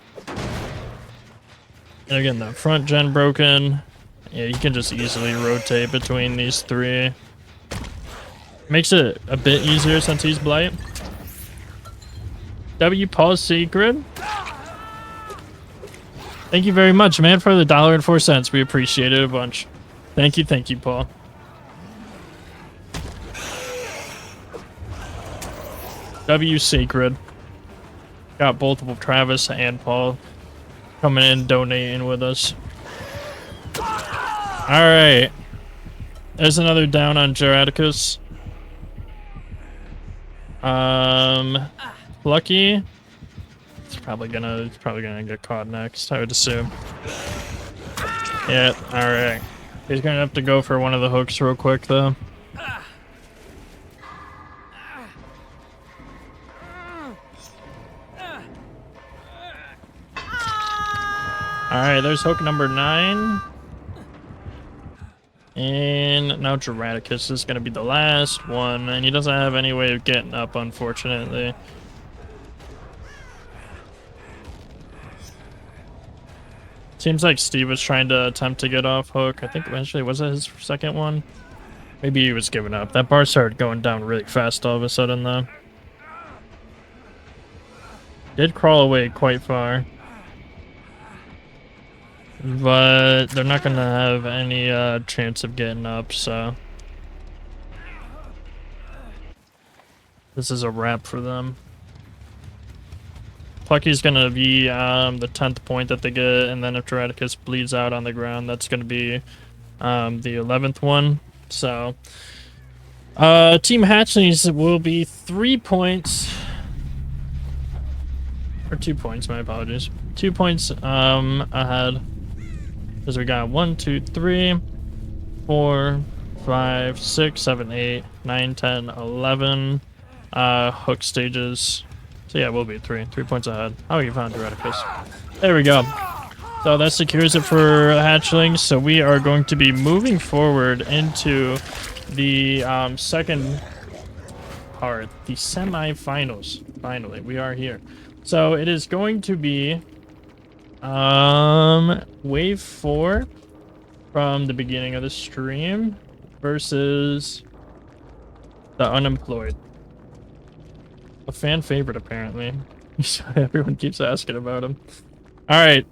and again, that front gen broken. Yeah, you can just easily rotate between these 3. Makes it a bit easier since he's Blight. W. Paul Secret. Thank you very much, man, for the $1.04. We appreciate it a bunch. Thank you, Paul. W. Sacred. Got both of Travis and Paul coming in, donating with us. Alright. There's another down on Geraticus. Lucky. It's probably gonna get caught next, I would assume. Yeah, alright. He's gonna have to go for one of the hooks real quick though. Alright, there's hook number 9. And now Geraticus is going to be the last one, and he doesn't have any way of getting up, unfortunately. Seems like Steve was trying to attempt to get off hook. I think eventually, was it his second one? Maybe he was giving up. That bar started going down really fast all of a sudden, though. Did crawl away quite far. But they're not gonna have any chance of getting up, so this is a wrap for them. Plucky's gonna be the 10th point that they get, and then if Dramaticus bleeds out on the ground, that's gonna be the 11th one. So Team Hatchlings will be 3 points. Or 2 points, my apologies. 2 points ahead. Because we got 1, 2, 3, 4, 5, 6, 7, 8, 9, 10, 11 hook stages. So yeah, we'll be 3 points ahead. Oh, you found Dramaticus. There we go. So that secures it for Hatchlings. So we are going to be moving forward into the second part, the semifinals. Finally, we are here. So it is going to be wave 4 from the beginning of the stream versus the Unemployed. A fan favorite, apparently. Everyone keeps asking about him. Alright.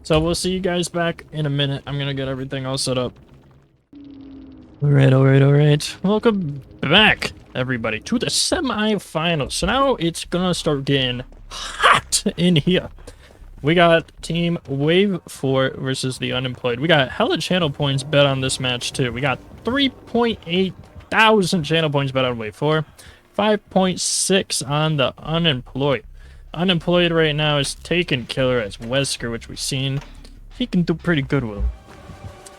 So we'll see you guys back in a minute. I'm gonna get everything all set up. Alright. Welcome back, everybody, to the semi-finals. So now it's gonna start getting hot in here. We got Team Wave 4 versus the Unemployed. We got hella channel points bet on this match, too. We got 3.8 thousand channel points bet on Wave 4. 5.6 on the Unemployed. Unemployed right now is taking killer as Wesker, which we've seen. He can do pretty good with him.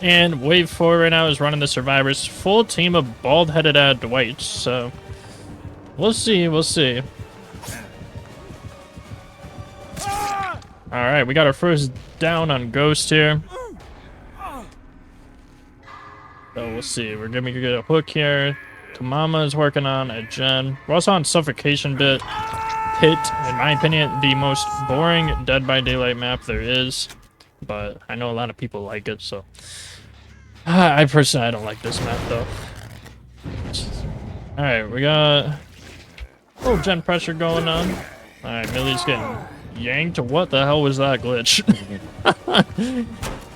And Wave 4 right now is running the Survivors. Full team of bald-headed Dwights, so we'll see. Alright, we got our first down on Ghost here. So we'll see. We're gonna get a hook here. Tamama is working on a gen. We're also on Suffocation Pit. In my opinion, the most boring Dead by Daylight map there is. But I know a lot of people like it, so I personally don't like this map though. Alright, we got a little gen pressure going on. Alright, Millie's getting yanked. What the hell was that glitch?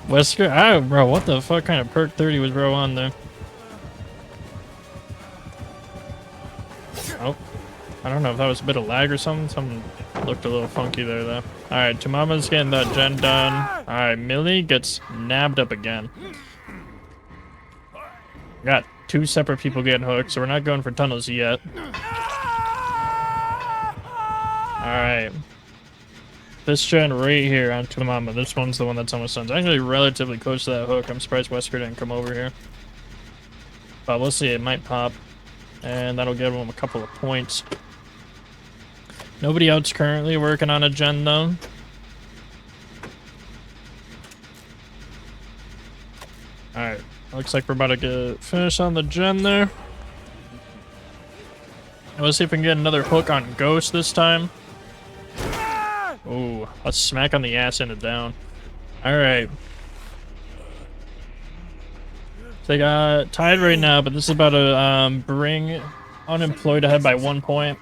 Wesker, bro, what the fuck kind of perk 30 was bro on there? Oh, I don't know if that was a bit of lag or something. Something looked a little funky there, though. Alright, Tamama's getting that gen done. Alright, Millie gets nabbed up again. Got 2 separate people getting hooked, so we're not going for tunnels yet. Alright. This gen right here on Tamama, this one's the one that's almost done. It's actually relatively close to that hook. I'm surprised Wesker didn't come over here. But we'll see, it might pop. And that'll give him a couple of points. Nobody else currently working on a gen though. Alright, looks like we're about to get finished on the gen there. Let's see if we can get another hook on Ghost this time. Ooh, let's smack on the ass and it down. Alright. They got tied right now, but this is about to bring Unemployed ahead by 1 point.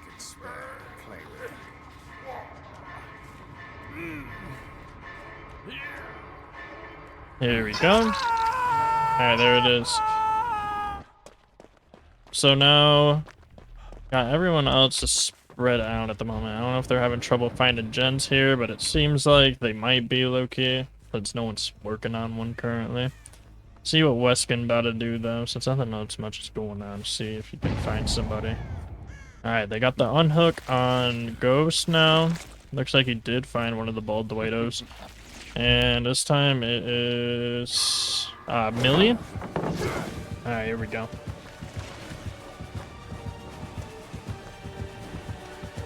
Here we go. Alright, there it is. So now, got everyone else is spread out at the moment. I don't know if they're having trouble finding gens here, but it seems like they might be low-key, since no one's working on one currently. See what Weskin about to do though, since I don't know too much is going on. See if you can find somebody. Alright, they got the unhook on Ghost now. Looks like he did find one of the bald Dwightos. And this time it is Millie. Alright, here we go.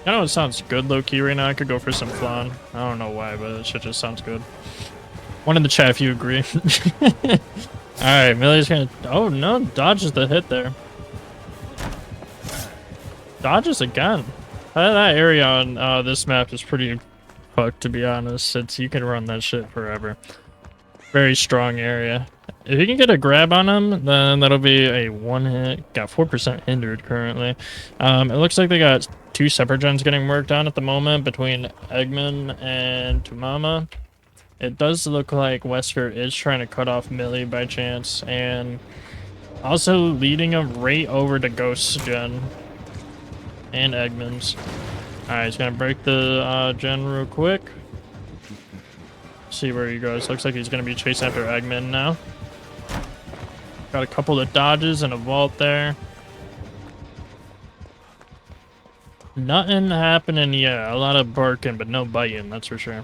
I know it sounds good low-key right now. I could go for some flan. I don't know why, but it shit just sounds good. One in the chat if you agree. Alright, Millie's gonna... Oh no, dodges the hit there. Dodges again. That area on this map is pretty fucked, to be honest. You can run that shit forever. Very strong area. If you can get a grab on him, then that'll be a 1 hit. Got 4% hindered currently. It looks like they got two separate gens getting worked on at the moment between Eggman and Tumama. It does look like Wesker is trying to cut off Millie by chance, and also leading him right over to Ghost's gen and Eggman's. Alright, he's gonna break the gen real quick. See where he goes. Looks like he's gonna be chasing after Eggman now. Got a couple of dodges and a vault there. Nothing happening yet. A lot of barking, but no biting, that's for sure.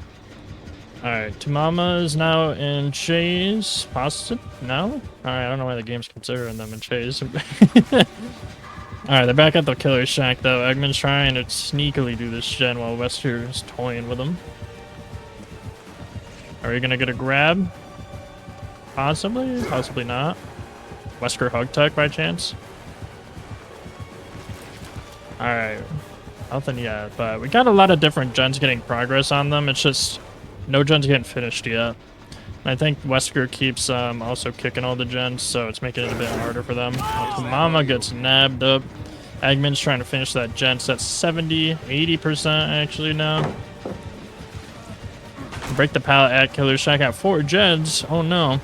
Alright, Tumama is now in Chase. Positive? No? Alright, I don't know why the game's considering them in Chase. Alright, they're back at the Killer Shack though. Eggman's trying to sneakily do this gen while Wesker is toying with him. Are we gonna get a grab? Possibly, possibly not. Wesker Hug Tech by chance? Alright. Nothing yet, but we got a lot of different gens getting progress on them. It's just no gens getting finished yet. And I think Wesker keeps also kicking all the gens, so it's making it a bit harder for them. Mama gets nabbed up. Eggman's trying to finish that gen. It's at 70, 80% actually now. Break the pallet at Killer Shack at 4 gens. Oh no.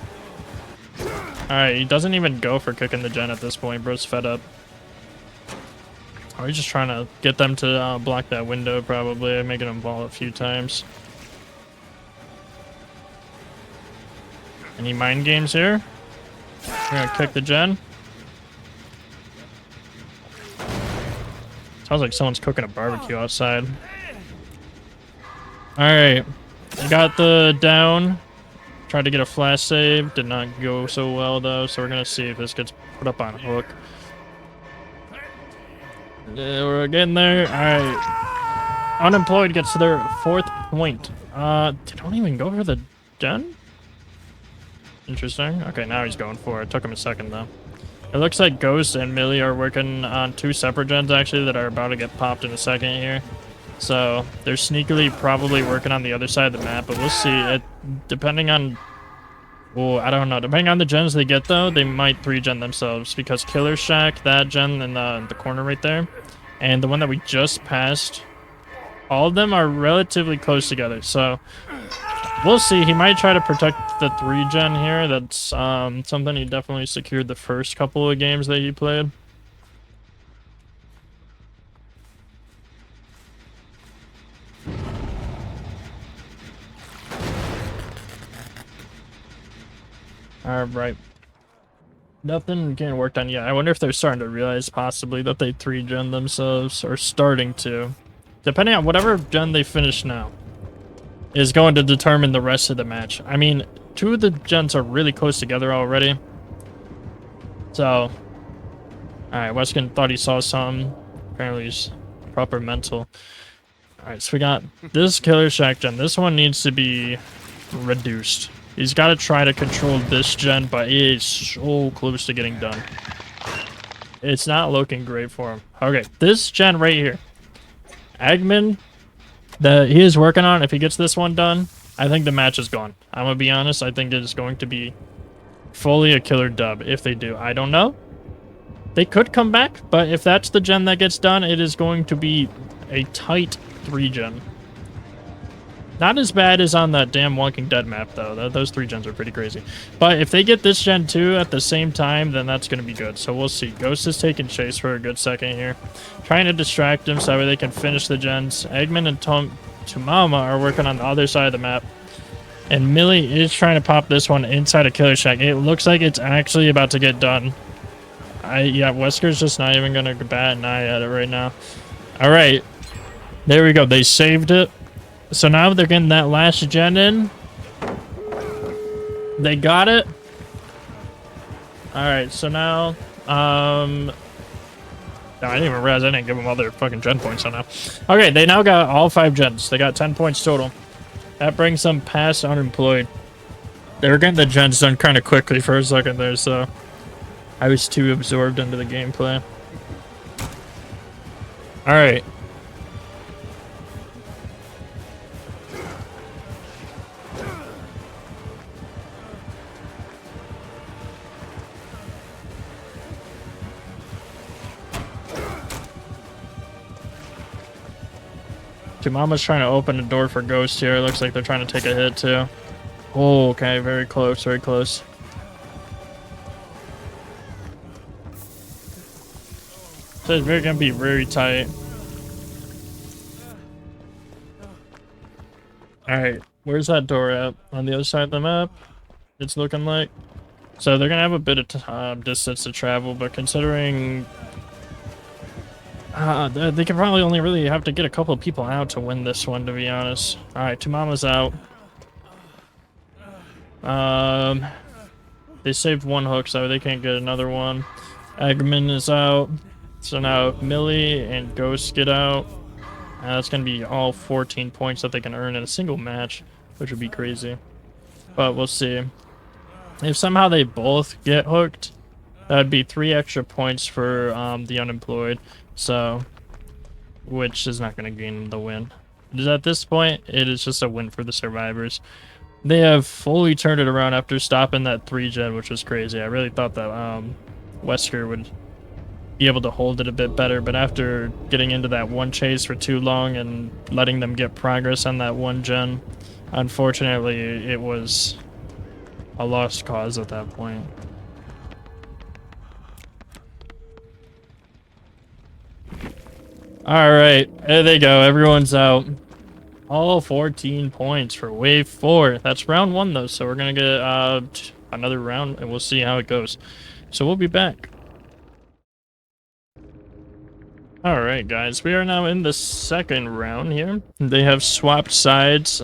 Alright, he doesn't even go for cooking the gen at this point. Bro's fed up. Oh, he's just trying to get them to block that window, probably, making them fall a few times. Any mind games here? We're gonna kick the gen. Sounds like someone's cooking a barbecue outside. Alright. I got the down. Tried to get a flash save. Did not go so well, though, so we're gonna see if this gets put up on hook. We're getting there. Alright. Unemployed gets to their 4th point. They don't even go for the gen? Interesting. Okay, now he's going for it. Took him a second, though. It looks like Ghost and Millie are working on 2 separate gens, actually, that are about to get popped in a second here. So, they're sneakily probably working on the other side of the map, but we'll see. It, depending on... Oh, I don't know. Depending on the gens they get, though, they might 3-gen themselves, because Killer Shack, that gen in the corner right there, and the one that we just passed, all of them are relatively close together, so we'll see. He might try to protect the 3-gen here. That's something he definitely secured the first couple of games that he played. Alright. Nothing getting worked on yet. I wonder if they're starting to realize possibly that they 3-gen themselves, or starting to. Depending on whatever gen they finish now is going to determine the rest of the match. I mean, 2 of the gens are really close together already. So, alright, Weskin thought he saw some. Apparently he's proper mental. Alright, so we got this Killer Shack gen. This one needs to be reduced. He's got to try to control this gen, but it is so close to getting done. It's not looking great for him. Okay, this gen right here. Eggman, that he is working on, if he gets this one done, I think the match is gone. I'm going to be honest, I think it is going to be fully a killer dub if they do. I don't know. They could come back, but if that's the gen that gets done, it is going to be a tight 3-gen. Not as bad as on that damn Walking Dead map, though. Those 3 gens are pretty crazy. But if they get this gen 2 at the same time, then that's going to be good. So we'll see. Ghost is taking chase for a good second here. Trying to distract him so they can finish the gens. Eggman and Tumama are working on the other side of the map. And Millie is trying to pop this one inside a Killer Shack. It looks like it's actually about to get done. Yeah, Wesker's just not even going to bat an eye at it right now. Alright. There we go. They saved it. So now they're getting that last gen in. They got it. Alright, so now, no, I didn't even realize I didn't give them all their fucking gen points on now. Okay, they now got all 5 gens. They got 10 points total. That brings them past unemployed. They were getting the gens done kind of quickly for a second there, so I was too absorbed into the gameplay. Alright. Mama's trying to open the door for Ghost here. Looks like they're trying to take a hit too. Oh, okay, very close, very close. So it's gonna be very tight. Alright, where's that door at? On the other side of the map? It's looking like. So they're gonna have a bit of distance to travel, but considering they can probably only really have to get a couple of people out to win this one, to be honest. Alright, Tumama's out. They saved one hook, so they can't get another one. Eggman is out. So now Millie and Ghost get out. That's going to be all 14 points that they can earn in a single match, which would be crazy. But we'll see. If somehow they both get hooked, that would be 3 extra points for the unemployed. So, which is not going to gain the win. At this point, it is just a win for the survivors. They have fully turned it around after stopping that 3-gen, which was crazy. I really thought that Wesker would be able to hold it a bit better, but after getting into that one chase for too long and letting them get progress on that 1-gen, unfortunately, it was a lost cause at that point. Alright, there they go. Everyone's out. All 14 points for wave 4. That's round 1 though, so we're gonna get another round and we'll see how it goes. So we'll be back. Alright guys, we are now in the second round here. They have swapped sides.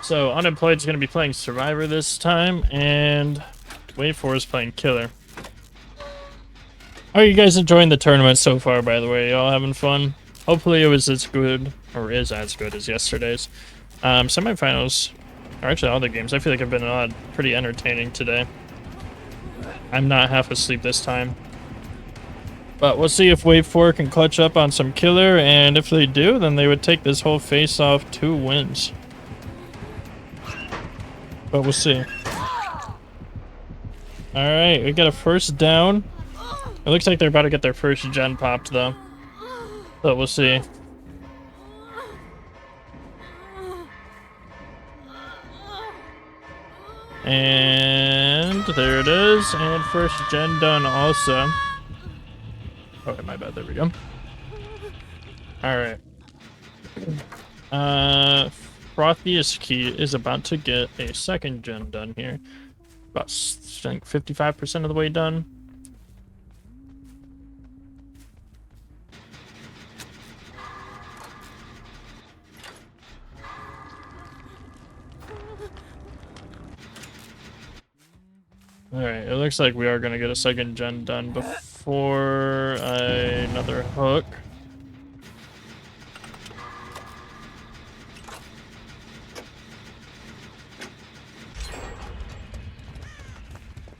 So Unemployed is gonna be playing Survivor this time, and wave 4 is playing Killer. How are you guys enjoying the tournament so far, by the way? Y'all having fun? Hopefully it was as good, or is as good as yesterday's. Semifinals, or actually all the games, I feel like have been pretty entertaining today. I'm not half asleep this time. But we'll see if Wave 4 can clutch up on some Killer, and if they do, then they would take this whole face-off 2 wins. But we'll see. Alright, we got a first down. It looks like they're about to get their first gen popped, though. But we'll see. And there it is. And first gen done also. Okay, my bad. There we go. Alright. Frothiest Key is about to get a second gen done here. About, I think, 55% of the way done. Alright, it looks like we are going to get a second gen done before another hook.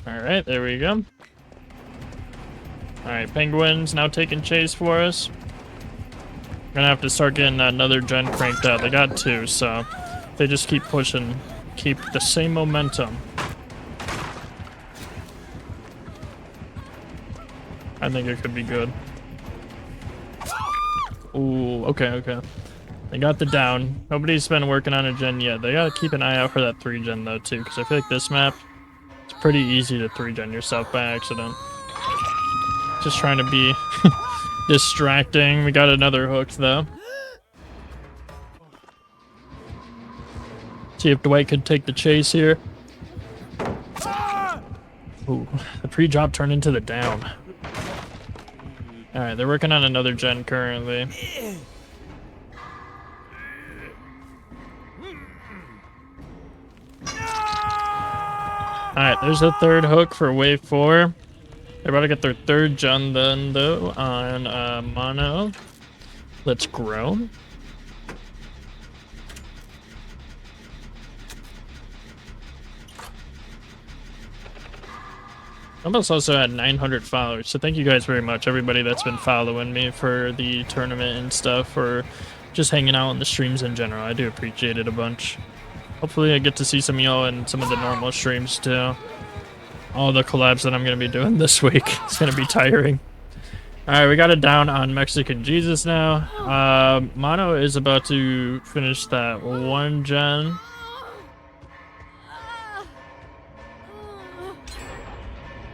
Alright, there we go. Alright, Penguins now taking chase for us. Gonna have to start getting another gen cranked out. They got 2, so if they just keep pushing, keep the same momentum, I think it could be good. Ooh, okay. They got the down. Nobody's been working on a gen yet. They gotta keep an eye out for that 3-gen though too, because I feel like this map, it's pretty easy to 3-gen yourself by accident. Just trying to be distracting. We got another hook though. See if Dwight could take the chase here. Ooh, the pre-drop turned into the down. Alright, they're working on another gen currently. Alright, there's a third hook for wave 4. They're about to get their third gen then, though, on Mono. Let's grow. I almost also had 900 followers, so thank you guys very much, everybody that's been following me for the tournament and stuff, or just hanging out on the streams in general. I do appreciate it a bunch. Hopefully I get to see some of y'all in some of the normal streams too. All the collabs that I'm going to be doing this week. It's going to be tiring. Alright, we got it down on Mexican Jesus now. Mono is about to finish that one gen.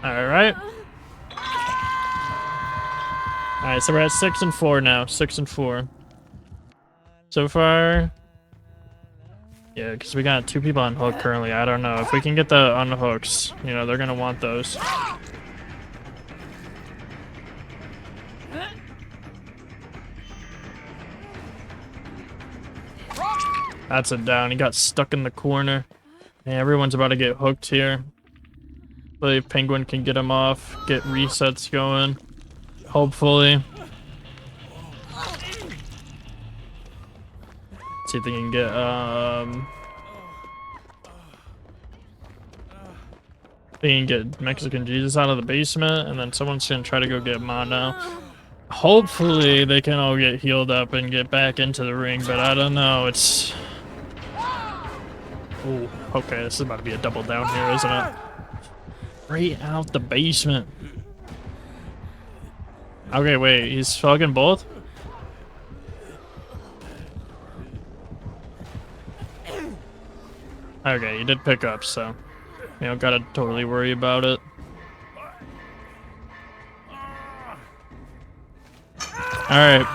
Alright. Alright, so we're at 6 and 4 now. 6 and 4. So far. Yeah, because we got 2 people on hook currently. I don't know. If we can get the unhooks, you know, they're going to want those. That's a down. He got stuck in the corner. Yeah, everyone's about to get hooked here. Hopefully Penguin can get him off, get resets going. Hopefully. See if they can get they can get Mexican Jesus out of the basement, and then someone's gonna try to go get Mono. Hopefully they can all get healed up and get back into the ring, but I don't know. It's oh, okay, this is about to be a double down here, isn't it? Right out the basement. Okay, wait, he's fucking both? Okay, you did pick up, so you don't gotta totally worry about it. Alright,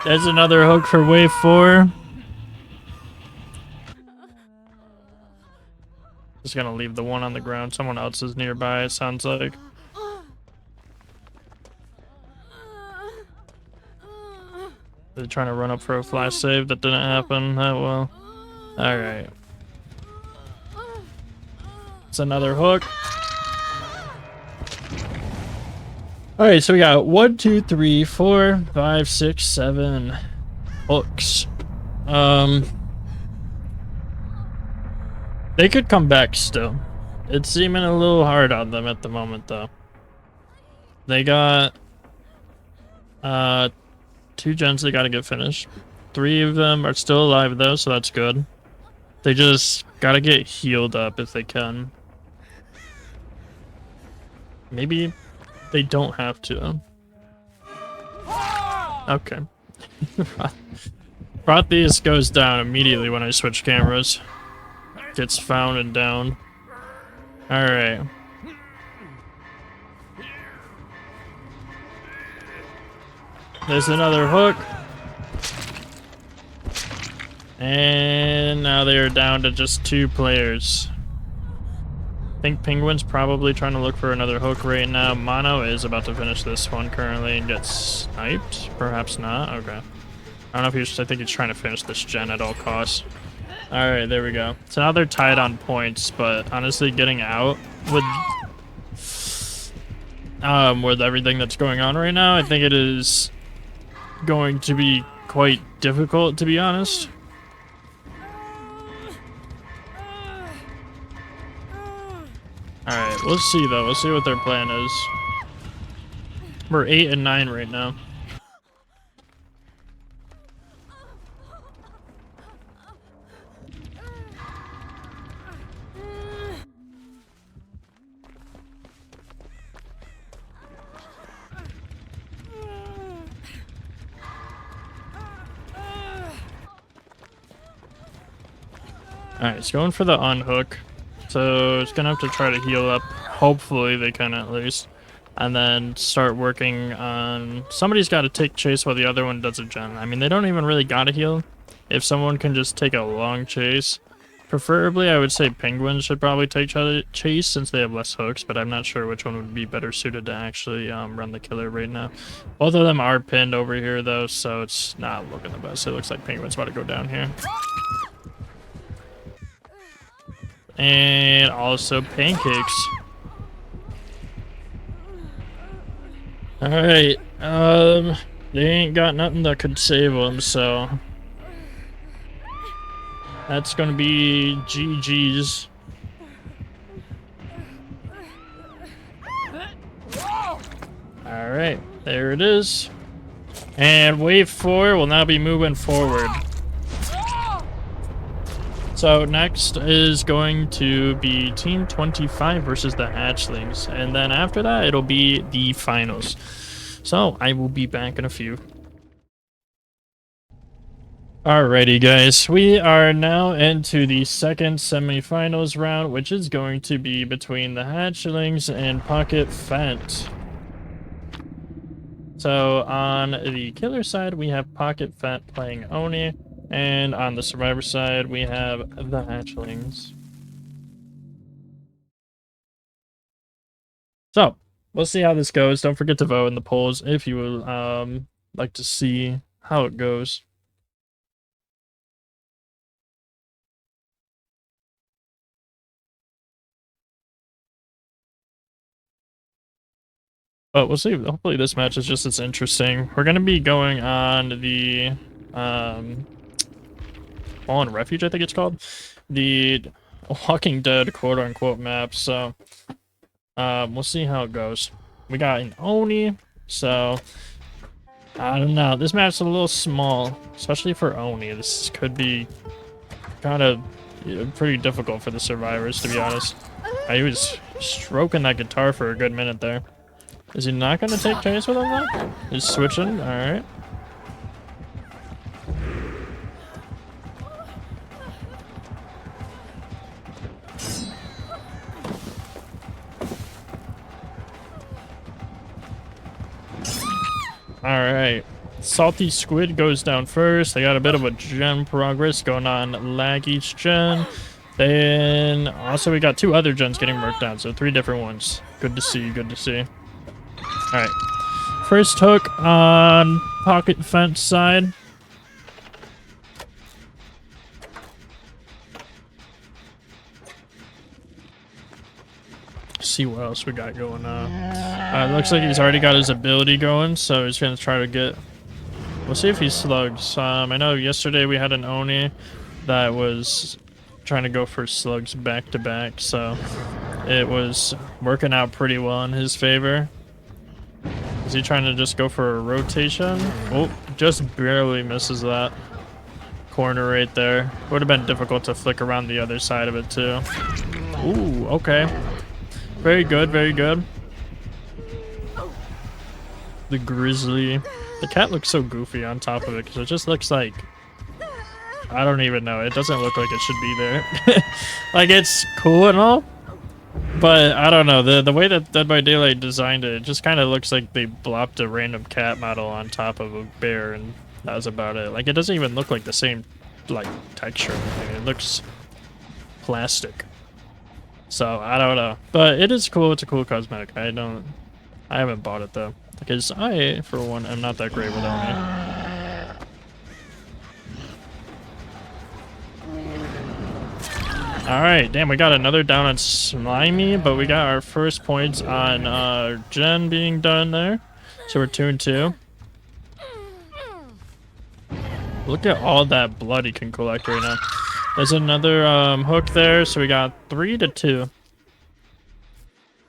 there's another hook for wave 4. Just gonna leave the one on the ground. Someone else is nearby, it sounds like. They're trying to run up for a flash save. That didn't happen that well. Alright. It's another hook. Alright, so we got 1, 2, 3, 4, 5, 6, 7 hooks. They could come back still. It's seeming a little hard on them at the moment, though. They got 2 gens they gotta get finished. 3 of them are still alive, though, so that's good. They just gotta get healed up if they can. Maybe they don't have to. Okay. Protheus goes down immediately when I switch cameras. Gets found and down. Alright. There's another hook. And now they are down to just 2 players. I think Penguin's probably trying to look for another hook right now. Mono is about to finish this one currently and get sniped. Perhaps not. Okay. I don't know if he's. I think he's trying to finish this gen at all costs. Alright, there we go. So now they're tied on points, but honestly getting out with everything that's going on right now, I think it is going to be quite difficult, to be honest. Alright, we'll see though. We'll see what their plan is. We're 8 and 9 right now. Alright, it's going for the unhook. So it's gonna have to try to heal up. Hopefully they can at least. And then start working on... Somebody's got to take chase while the other one does a gen. I mean, they don't even really gotta heal. If someone can just take a long chase. Preferably, I would say Penguin should probably take chase since they have less hooks, but I'm not sure which one would be better suited to actually run the killer right now. Both of them are pinned over here though, so it's not looking the best. It looks like Penguin's about to go down here. And also pancakes. Alright, they ain't got nothing that could save them, so that's gonna be GG's. Alright, there it is. And wave 4 will now be moving forward. So next is going to be Team 25 versus the Hatchlings, and then after that it'll be the finals. So I will be back in a few. Alrighty guys, we are now into the second semifinals round, which is going to be between the Hatchlings and Pocket Fent. So on the killer side, we have Pocket Fent playing Oni, and on the survivor side, we have the Hatchlings. So, we'll see how this goes. Don't forget to vote in the polls if you would like to see how it goes. But we'll see. Hopefully this match is just as interesting. We're going to be going on the Fallen Refuge, I think it's called. The Walking Dead quote-unquote map. So we'll see how it goes. We got an Oni, so I don't know. This map's a little small, especially for Oni. This could be kind of pretty difficult for the survivors, to be honest. He was stroking that guitar for a good minute there. Is he not going to take chase with him though? He's switching? Alright. Alright. Salty Squid goes down first. They got a bit of a gen progress going on lag each gen. Then also we got 2 other gens getting marked down, so 3 different ones. Good to see, good to see. Alright. First hook on Pocket Fence side. See what else we got going on. It looks like he's already got his ability going, so he's gonna try to get... We'll see if he slugs. I know yesterday we had an Oni that was trying to go for slugs back to back, so it was working out pretty well in his favor. Is he trying to just go for a rotation? Oh, just barely misses that corner right there. Would have been difficult to flick around the other side of it too. Ooh, okay. Very good, very good. The grizzly. The cat looks so goofy on top of it because it just looks like... I don't even know. It doesn't look like it should be there. Like, it's cool and all, but I don't know. The way that Dead by Daylight designed it, it just kind of looks like they blopped a random cat model on top of a bear, and that was about it. Like, it doesn't even look like the same, like, texture or anything. It looks plastic. So, I don't know. But it is cool. It's a cool cosmetic. I haven't bought it, though. Because I, for one, am not that great with Oni. Alright, damn, we got another down on Slimy, but we got our first points on Jen being done there. So we're 2-2. Look at all that blood he can collect right now. There's another hook there, so we got 3-2.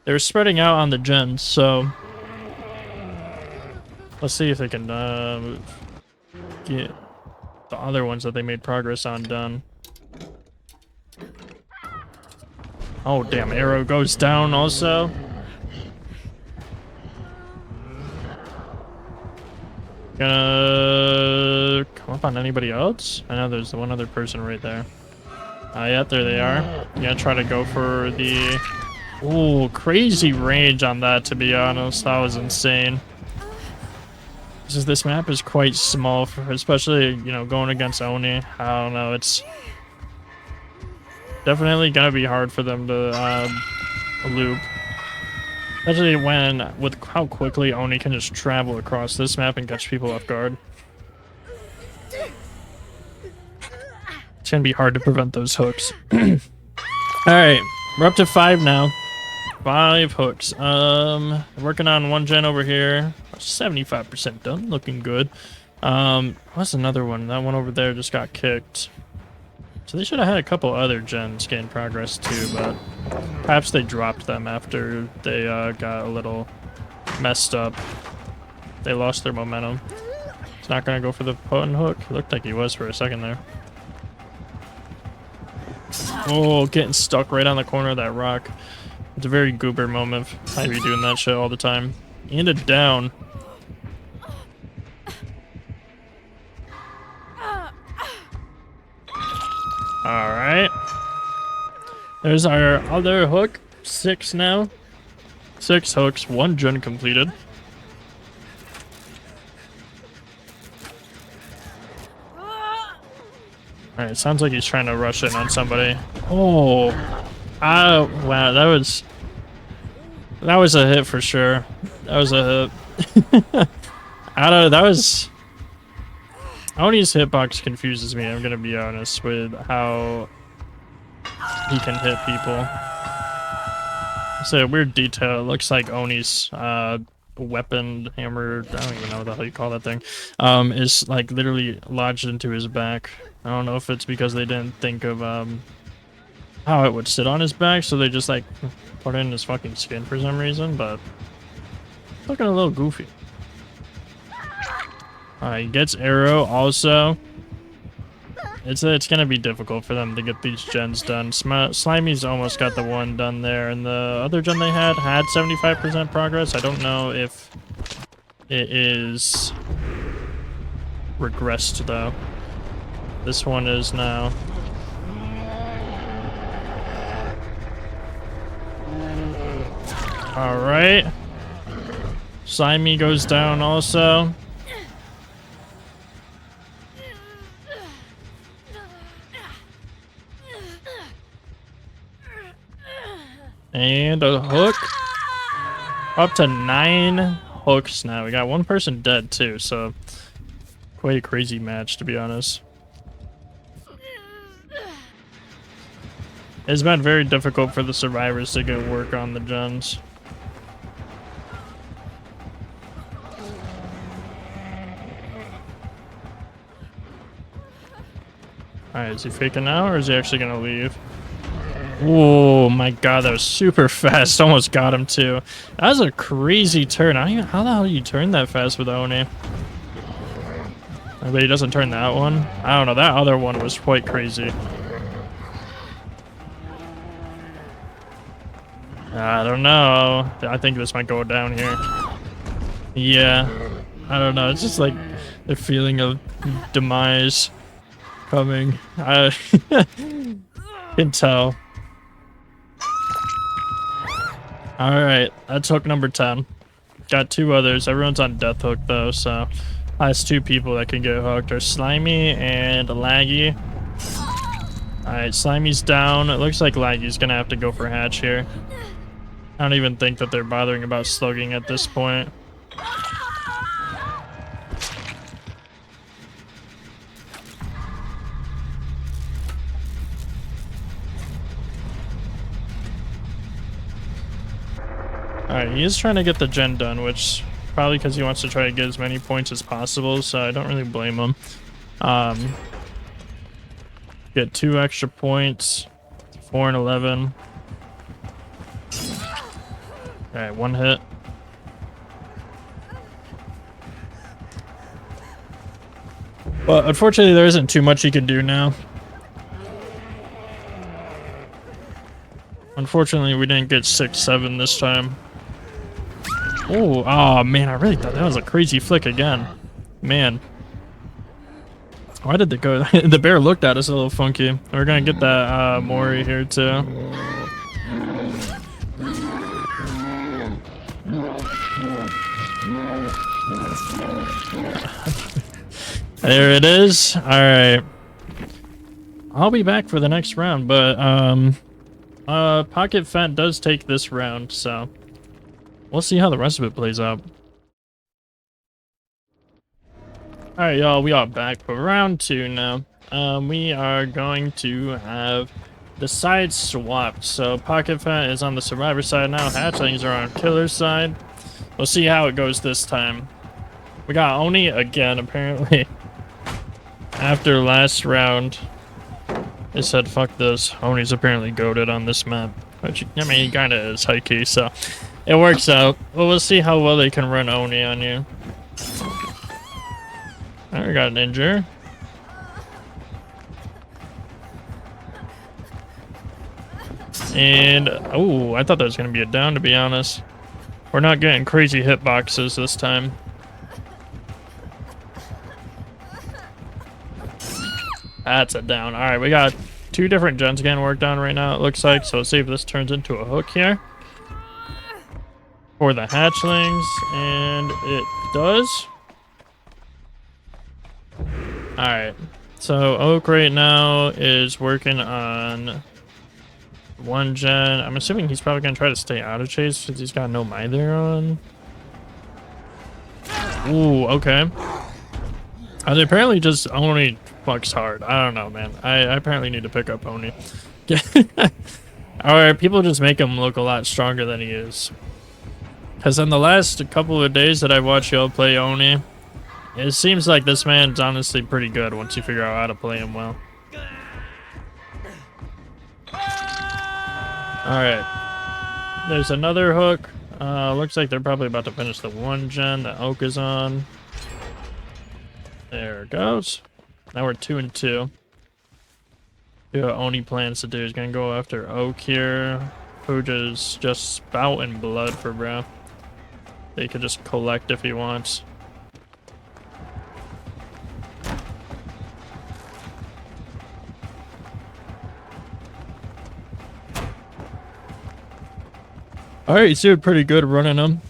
They're spreading out on the gens, so let's see if they can get the other ones that they made progress on done. Oh, damn, arrow goes down also. Gonna come up on anybody else? I know there's one other person right there. Yeah, there they are. Gonna try to go for the... Ooh, crazy range on that, to be honest. That was insane. This map is quite small, for, especially, you know, going against Oni. I don't know, it's... definitely gonna be hard for them to loop. Especially when, with how quickly Oni can just travel across this map and catch people off guard. It's gonna be hard to prevent those hooks. Alright, we're up to 5 now. 5 hooks. Working on one gen over here. 75% done, looking good. What's another one? That one over there just got kicked. So they should have had a couple other gens gain progress too, but perhaps they dropped them after they got a little messed up. They lost their momentum. He's not going to go for the potent hook. It looked like he was for a second there. Oh, getting stuck right on the corner of that rock. It's a very goober moment. I be doing that shit all the time. And a down. There's our other hook. 6 now. 6 hooks, 1 gen completed. Alright, sounds like he's trying to rush in on somebody. Oh. Wow, that was a hit for sure. That was a hit. That was... Oni's hitbox confuses me, I'm gonna be honest, with how he can hit people. It's a weird detail. It looks like Oni's weapon, hammer, I don't even know what the hell you call that thing, is like literally lodged into his back. I don't know if it's because they didn't think of how it would sit on his back, so they just like put it in his fucking skin for some reason, but it's looking a little goofy. He gets arrow also. It's gonna be difficult for them to get these gens done. Slimy's almost got the one done there, and the other gen they had 75% progress. I don't know if it is regressed though. This one is now. All right. Slimy goes down also. And a hook. Up to 9 hooks now. We got 1 person dead too, so quite a crazy match to be honest. It's been very difficult for the survivors to get work on the gens. Alright, is he faking now or is he actually gonna leave? Oh my god, that was super fast. Almost got him too. That was a crazy turn. I don't even, how the hell do you turn that fast with Oni? I bet he doesn't turn that one. I don't know. That other one was quite crazy. I don't know. I think this might go down here. Yeah. I don't know. It's just like the feeling of demise coming. I can tell. Alright, that's hook number 10. Got 2 others. Everyone's on death hook though, so last 2 people that can get hooked are Slimy and Laggy. Alright, Slimy's down. It looks like Laggy's gonna have to go for hatch here. I don't even think that they're bothering about slugging at this point. Alright, he is trying to get the gen done, which probably because he wants to try to get as many points as possible, so I don't really blame him. Get 2 extra points, 4 and 11. Alright, 1 hit. But unfortunately there isn't too much he can do now. Unfortunately we didn't get 6-7 this time. Oh man, I really thought that was a crazy flick again. Man. Why did they go? The bear looked at us a little funky. We're gonna get that Mori here too. There it is. Alright. I'll be back for the next round, but Pocket Fat does take this round, so we'll see how the rest of it plays out. Alright, y'all, we are back for round 2 now. We are going to have the sides swapped. So Pocket Fat is on the survivor side now. Hatchlings are on killer's side. We'll see how it goes this time. We got Oni again, apparently. After last round, they said, fuck this. Oni's apparently goated on this map. Which, I mean, he kinda is high-key, so it works out. But we'll see how well they can run Oni on you. Alright, we got an injure. And, oh, I thought that was going to be a down, to be honest. We're not getting crazy hitboxes this time. That's a down. Alright, we got 2 different gens getting worked on right now, it looks like. So let's see if this turns into a hook here for the hatchlings, and it does. Alright, so Oak right now is working on 1 gen. I'm assuming he's probably going to try to stay out of chase because he's got no Mither on. Ooh, okay. They apparently just Oni fucks hard. I don't know, man. I apparently need to pick up Oni. Alright, people just make him look a lot stronger than he is. Because in the last couple of days that I watched y'all play Oni, it seems like this man's honestly pretty good once you figure out how to play him well. Alright. There's another hook. Looks like they're probably about to finish the 1 gen that Oak is on. There it goes. Now we're 2 and 2. See what Oni plans to do. He's gonna go after Oak here. Pooja's just spouting blood for bro. They could just collect if he wants. Alright, he's doing pretty good running him.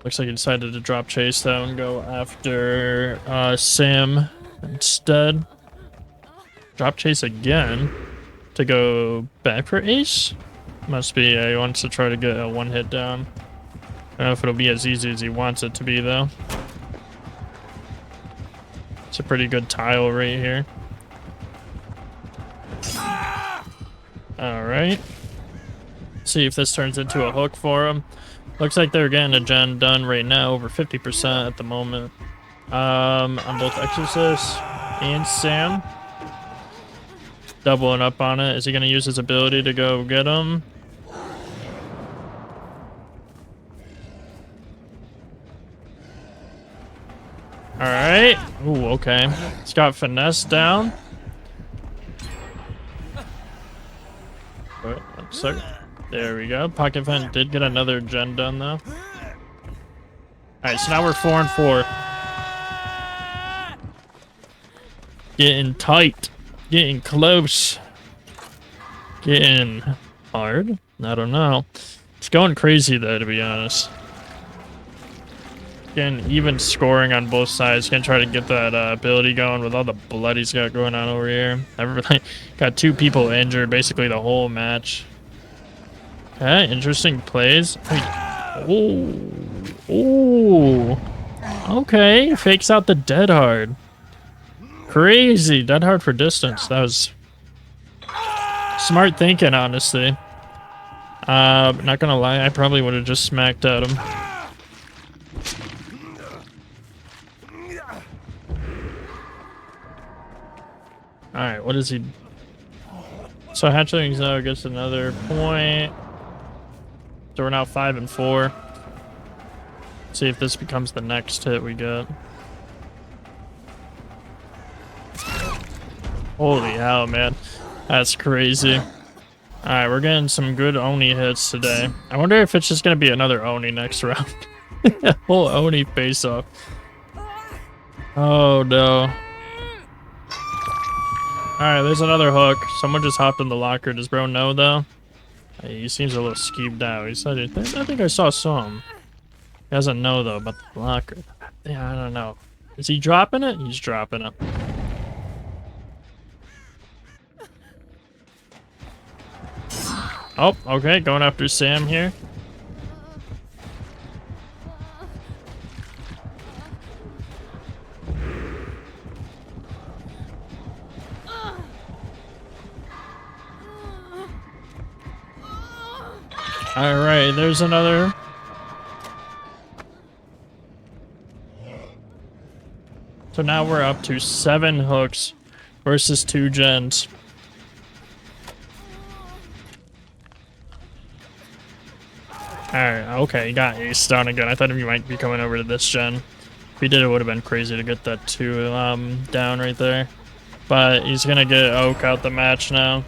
Looks like he decided to drop chase though and go after Sam instead. Drop chase again to go back for Ace. Must be, he wants to try to get a 1 hit down. I don't know if it'll be as easy as he wants it to be though. It's a pretty good tile right here. Alright. See if this turns into a hook for him. Looks like they're getting a gen done right now, over 50% at the moment. On both Exorcist and Sam. Doubling up on it. Is he going to use his ability to go get him? Alright. Ooh, okay. He's got finesse down. Wait, 1 second. There we go. Pocket Vent did get another gen done though. Alright, so now we're 4 and 4. Getting tight. Getting close. Getting hard. I don't know. It's going crazy though, to be honest. Getting even scoring on both sides. Gonna try to get that ability going with all the blood he's got going on over here. Everybody got 2 people injured basically the whole match. Okay, interesting plays. Ooh. Ooh. Okay, fakes out the Dead Hard. Crazy. Dead Hard for distance. That was smart thinking, honestly. Not gonna lie, I probably would have just smacked at him. Alright, what is he? So Hatchlings now gets another point. So we're now 5 and 4. See if this becomes the next hit we get. Holy hell, man. That's crazy. Alright, we're getting some good Oni hits today. I wonder if it's just going to be another Oni next round. Whole Oni face-off. Oh, no. Alright, there's another hook. Someone just hopped in the locker. Does bro know, though? He seems a little skeeved out. He said, I think I saw some. He doesn't know, though, about the locker. Yeah, I don't know. Is he dropping it? He's dropping it. Oh, okay. Going after Sam here. Alright, there's another. So now we're up to 7 hooks versus 2 gens. Alright, okay, he got Ace down again. I thought he might be coming over to this gen. If he did, it would have been crazy to get that 2 down right there. But he's gonna get Oak out the match now.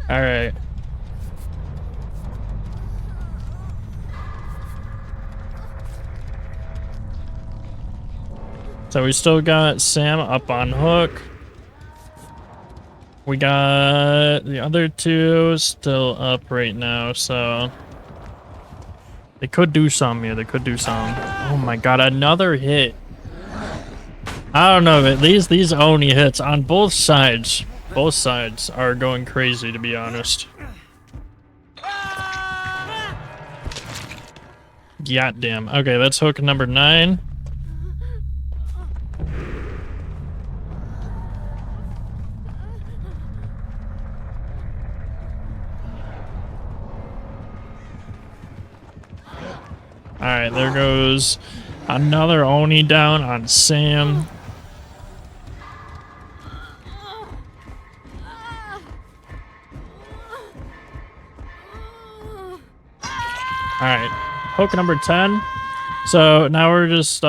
Alright. So we still got Sam up on hook. We got the other two still up right now, so they could do some here. They could do some. Oh my god, another hit. I don't know, but these Oni hits on both sides are going crazy, to be honest. Goddamn. Okay, that's hook number 9. Alright, there goes another Oni down on Sam. Alright, hook number 10. So now we're just,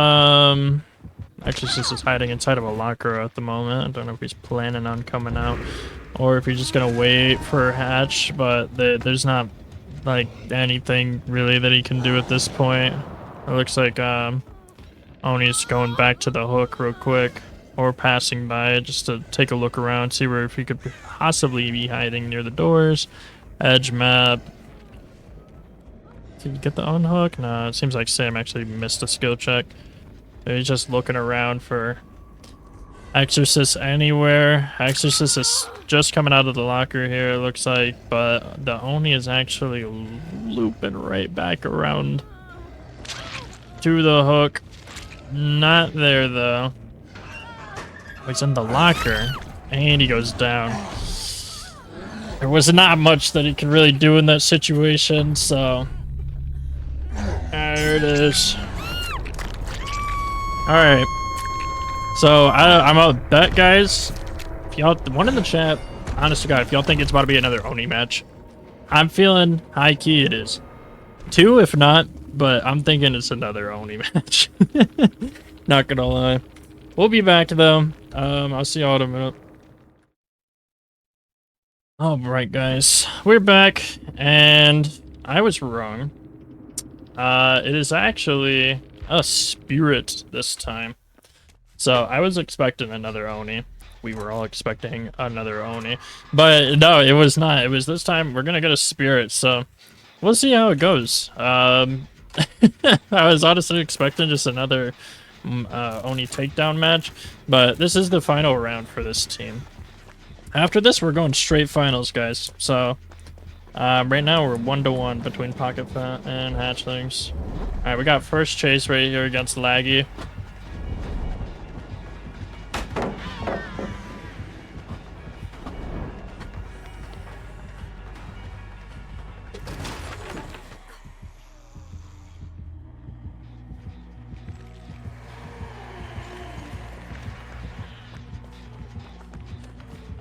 Exorcist is hiding inside of a locker at the moment. I don't know if he's planning on coming out or if he's just gonna wait for Hatch, but there's not like anything really that he can do at this point. It looks like Oni's going back to the hook real quick or passing by it just to take a look around, see where if he could possibly be hiding near the doors. Edge map. Did you get the unhook? No, it seems like Sam actually missed a skill check. He's just looking around for Exorcist anywhere. Exorcist is just coming out of the locker here, it looks like, but the Oni is actually looping right back around to the hook. Not there, though. He's in the locker, and he goes down. There was not much that he could really do in that situation, so... There it is. Alright. So, I'm a bet, guys. If y'all, one in the chat, honest to God, if y'all think it's about to be another Oni match, I'm feeling high key it is. 2 if not, but I'm thinking it's another Oni match. Not gonna lie. We'll be back though. I'll see y'all in a minute. Alright guys, we're back, and I was wrong. It is actually a spirit this time. So I was expecting another Oni. We were all expecting another Oni. But no, it was not. It was this time we're gonna get a spirit, so we'll see how it goes. I was honestly expecting just another Oni takedown match, but this is the final round for this team. After this, we're going straight finals, guys. So right now we're 1-1 between Pocket Fat and Hatchlings. Alright, we got first chase right here against Laggy.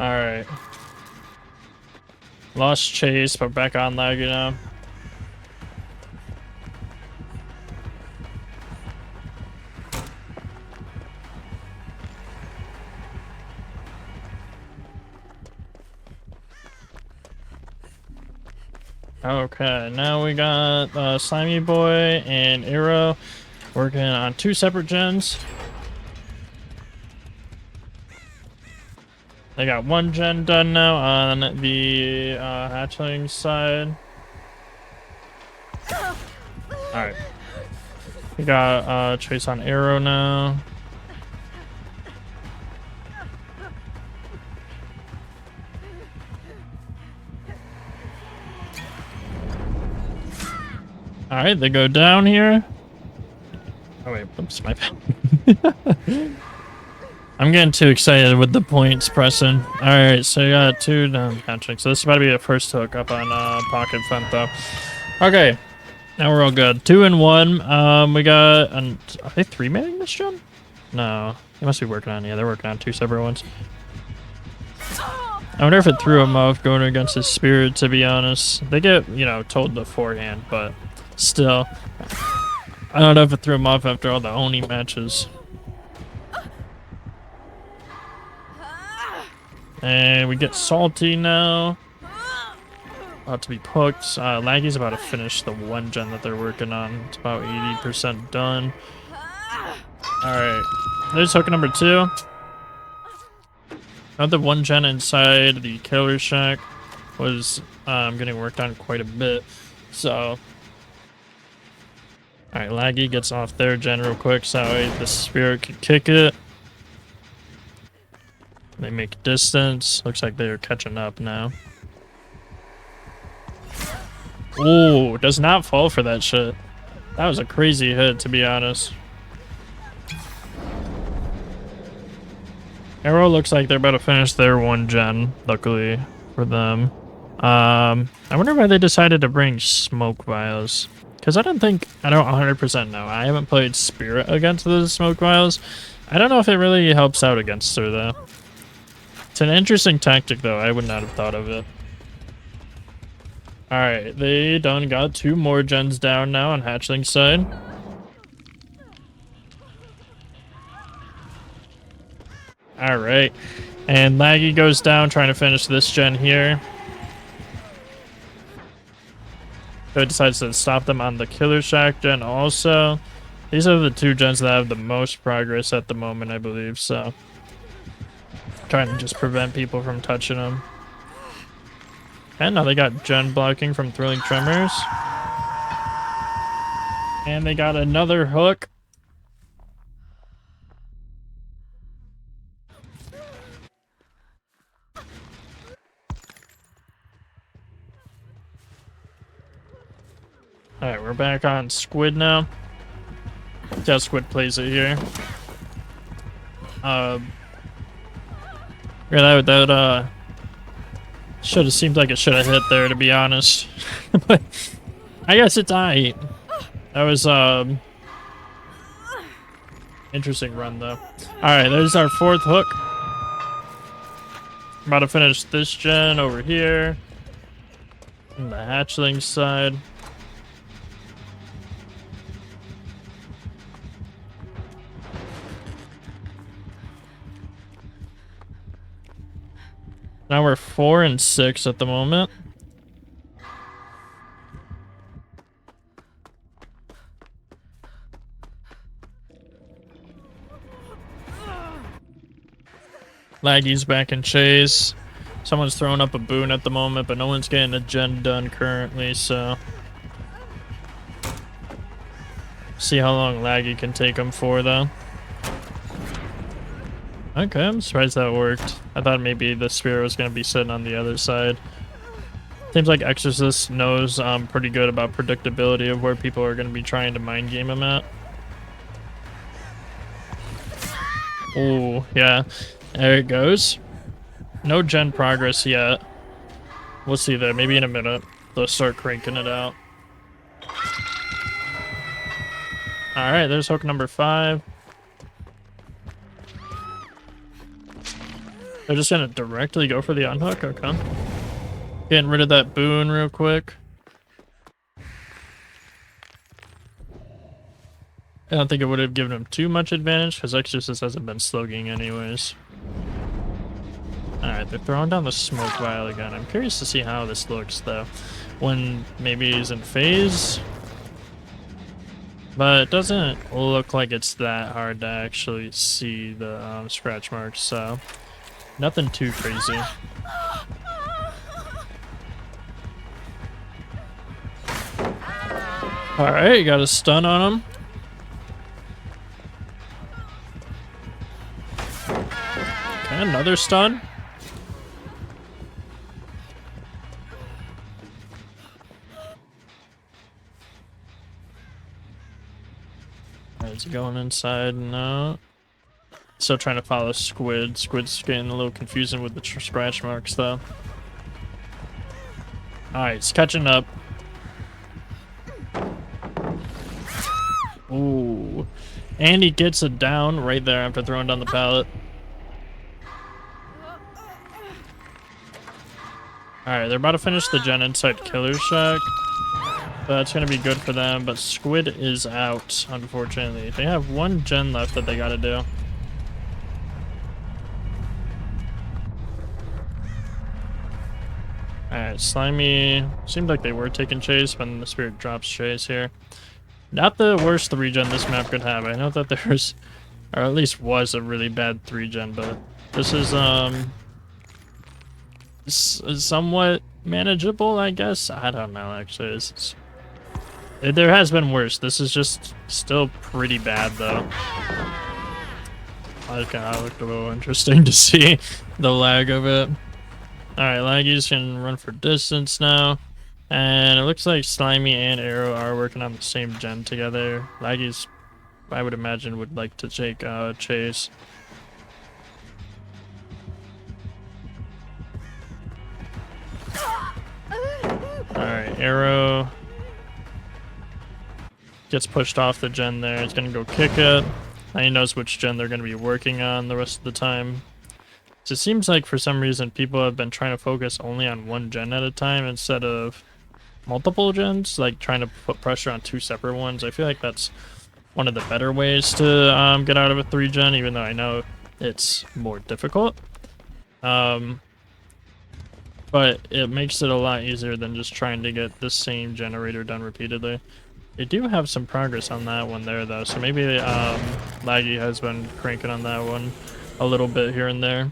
Alright. Lost chase, but back on Laggy now. Okay, now we got Slimy Boy and Arrow working on 2 separate gens. They got 1 gen done now on the hatchling side. Alright. We got chase on Arrow now. Alright, they go down here. Oh wait, oops, my bad. I'm getting too excited with the points pressing. Alright, so you got 2 down hatching. So this is about to be a first hook up on Pocket Fent though. Okay, now we're all good. 2 and 1. We got are they 3-manning this gen? No. They must be working on, yeah, they're working on 2 separate ones. I wonder if it threw him off going against his spirit, to be honest. They get, you know, told beforehand, but still. I don't know if it threw him off after all the Oni matches. And we get Salty now. About to be hooked. Laggy's about to finish the 1 gen that they're working on. It's about 80% done. Alright. There's hook number 2. Another 1 gen inside the killer shack was getting worked on quite a bit. So, alright, Laggy gets off their gen real quick so the spirit can kick it. They make distance. Looks like they're catching up now. Ooh, does not fall for that shit. That was a crazy hit, to be honest. Arrow looks like they're about to finish their 1 gen, luckily for them. I wonder why they decided to bring smoke vials. Because I don't 100% know. I haven't played Spirit against the smoke vials. I don't know if it really helps out against her, though. It's an interesting tactic, though. I would not have thought of it. Alright, they done got 2 more gens down now on Hatchling side. Alright, and Laggy goes down trying to finish this gen here. So it decides to stop them on the Killer Shack gen also. These are the 2 gens that have the most progress at the moment, I believe, so. Trying to just prevent people from touching them. And now they got gen blocking from Thrilling Tremors. And they got another hook. Alright, we're back on Squid now. See how Squid plays it here. Yeah, that should have seemed like it should have hit there, to be honest. But I guess it's aight. That was interesting run though. Alright, there's our 4th hook. About to finish this gen over here. On the hatchling side. Now we're 4 and 6 at the moment. Laggy's back in chase. Someone's throwing up a boon at the moment, but no one's getting a gen done currently, so. See how long Laggy can take him for, though. Okay, I'm surprised that worked. I thought maybe the spirit was going to be sitting on the other side. Seems like Exorcist knows pretty good about predictability of where people are going to be trying to mind game him at. Oh, yeah. There it goes. No gen progress yet. We'll see that. Maybe in a minute they'll start cranking it out. Alright, there's hook number 5. They're just gonna directly go for the unhook? Okay. Getting rid of that boon real quick. I don't think it would have given him too much advantage because Exorcist hasn't been slugging anyways. Alright, they're throwing down the smoke vial again. I'm curious to see how this looks though. When maybe he's in phase. But it doesn't look like it's that hard to actually see the scratch marks, so nothing too crazy. Alright, you got a stun on him. Okay, another stun. Alright, is he going inside? No. Still trying to follow Squid. Squid's getting a little confusing with the scratch marks, though. Alright, he's catching up. Ooh. And he gets it down right there after throwing down the pallet. Alright, they're about to finish the gen inside Killer Shack. That's going to be good for them, but Squid is out, unfortunately. They have 1 gen left that they got to do. Alright, Slimy. Seemed like they were taking chase, but then the spirit drops chase here. Not the worst 3-gen this map could have. I know that there's, or at least was, a really bad 3-gen, but this is somewhat manageable, I guess. I don't know, actually. There has been worse. This is just still pretty bad, though. That kind of looked a little interesting to see the lag of it. Alright, Laggies can run for distance now. And it looks like Slimy and Arrow are working on the same gen together. Laggies, I would imagine, would like to take Chase. Alright, Arrow gets pushed off the gen there. He's gonna go kick it. Now he knows which gen they're gonna be working on the rest of the time. So it seems like for some reason people have been trying to focus only on one gen at a time instead of multiple gens, like trying to put pressure on 2 separate ones. I feel like that's one of the better ways to get out of a 3-gen, even though I know it's more difficult. But it makes it a lot easier than just trying to get the same generator done repeatedly. They do have some progress on that one there, though, so maybe Laggy has been cranking on that one a little bit here and there.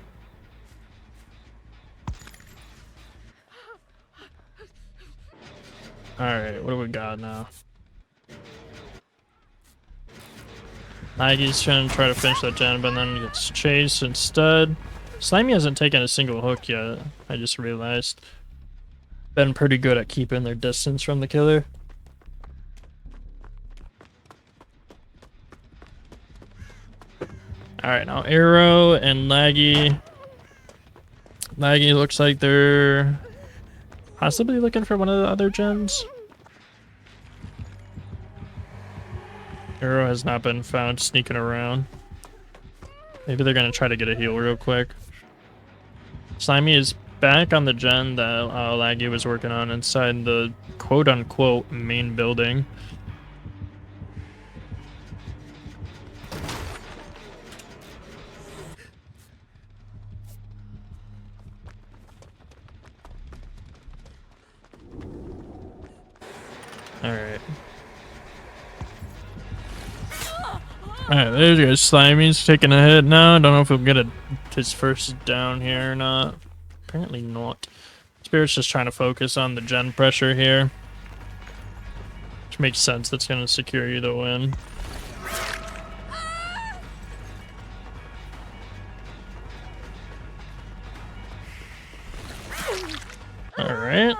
Alright, what do we got now? Laggy's trying to try to finish that gen, but then gets chased instead. Slimy hasn't taken a single hook yet, I just realized. Been pretty good at keeping their distance from the killer. Alright, now Arrow and Laggy. Laggy looks like they're possibly looking for one of the other gens. Arrow has not been found sneaking around. Maybe they're gonna try to get a heal real quick. Slimy is back on the gen that Laggy was working on inside the quote-unquote main building. Alright. Alright, there you go. Slimy's taking a hit now. Don't know if he'll get his first down here or not. Apparently not. Spirit's just trying to focus on the gen pressure here. Which makes sense. That's going to secure you the win. Alright.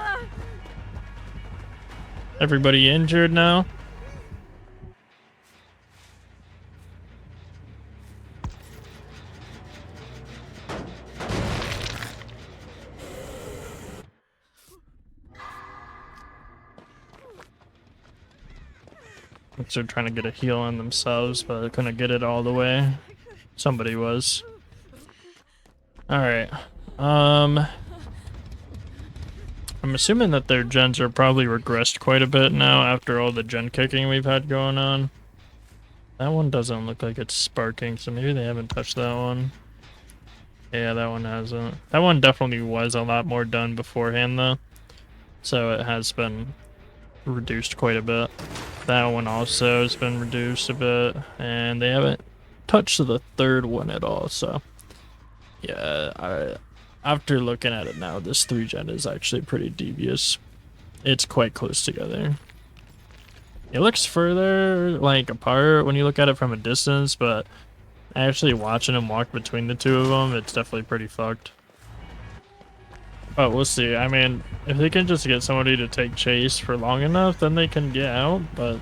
Everybody injured now. They're trying to get a heal on themselves, but they couldn't get it all the way. Somebody was. Alright. I'm assuming that their gens are probably regressed quite a bit now after all the gen kicking we've had going on. That one doesn't look like it's sparking, so maybe they haven't touched that one. Yeah, that one hasn't. That one definitely was a lot more done beforehand, though. So it has been reduced quite a bit. That one also has been reduced a bit, and they haven't touched the third one at all, so yeah, after looking at it now, this 3-gen is actually pretty devious. It's quite close together. It looks further like apart when you look at it from a distance, but actually watching them walk between the two of them, it's definitely pretty fucked. But we'll see. I mean, if they can just get somebody to take chase for long enough, then they can get out, but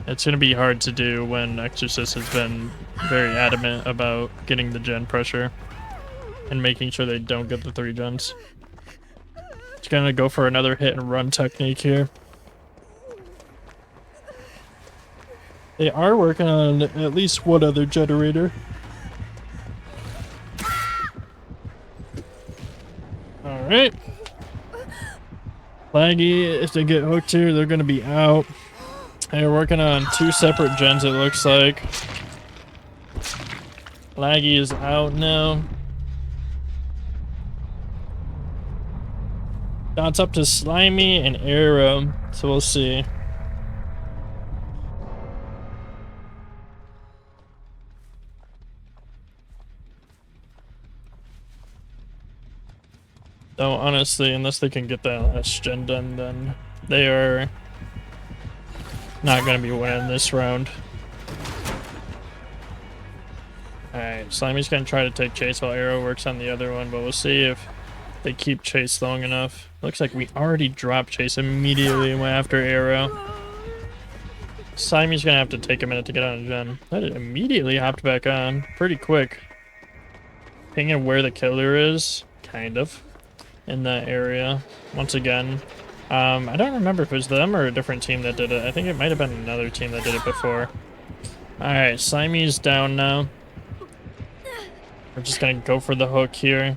it's going to be hard to do when Exorcist has been very adamant about getting the gen pressure and making sure they don't get the 3 gens. It's going to go for another hit and run technique here. They are working on at least one other generator. Alright. Laggy, if they get hooked here, they're gonna be out. They're working on 2 separate gens, it looks like. Laggy is out now. Now it's up to Slimy and Arrow, so we'll see. Though honestly, unless they can get that last gen done, then they are not going to be winning this round. Alright, Slimy's going to try to take chase while Arrow works on the other one, but we'll see if they keep chase long enough. Looks like we already dropped chase immediately and went after Arrow. Slimy's going to have to take a minute to get on a gen. That immediately hopped back on pretty quick. Pinging where the killer is, kind of, in that area. Once again, I don't remember if it was them or a different team that did it. I think it might have been another team that did it before. Alright, Slimy's down now. We're just gonna go for the hook here.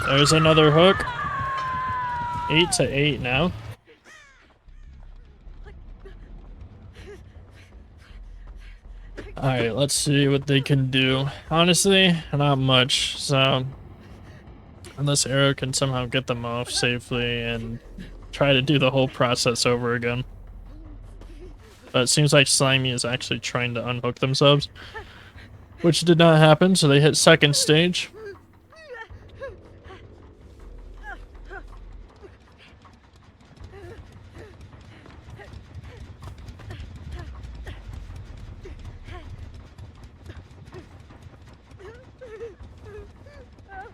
There's another hook. 8-8 now. Alright, let's see what they can do. Honestly, not much, so unless Arrow can somehow get them off safely and try to do the whole process over again. But it seems like Slimy is actually trying to unhook themselves, which did not happen, so they hit second stage.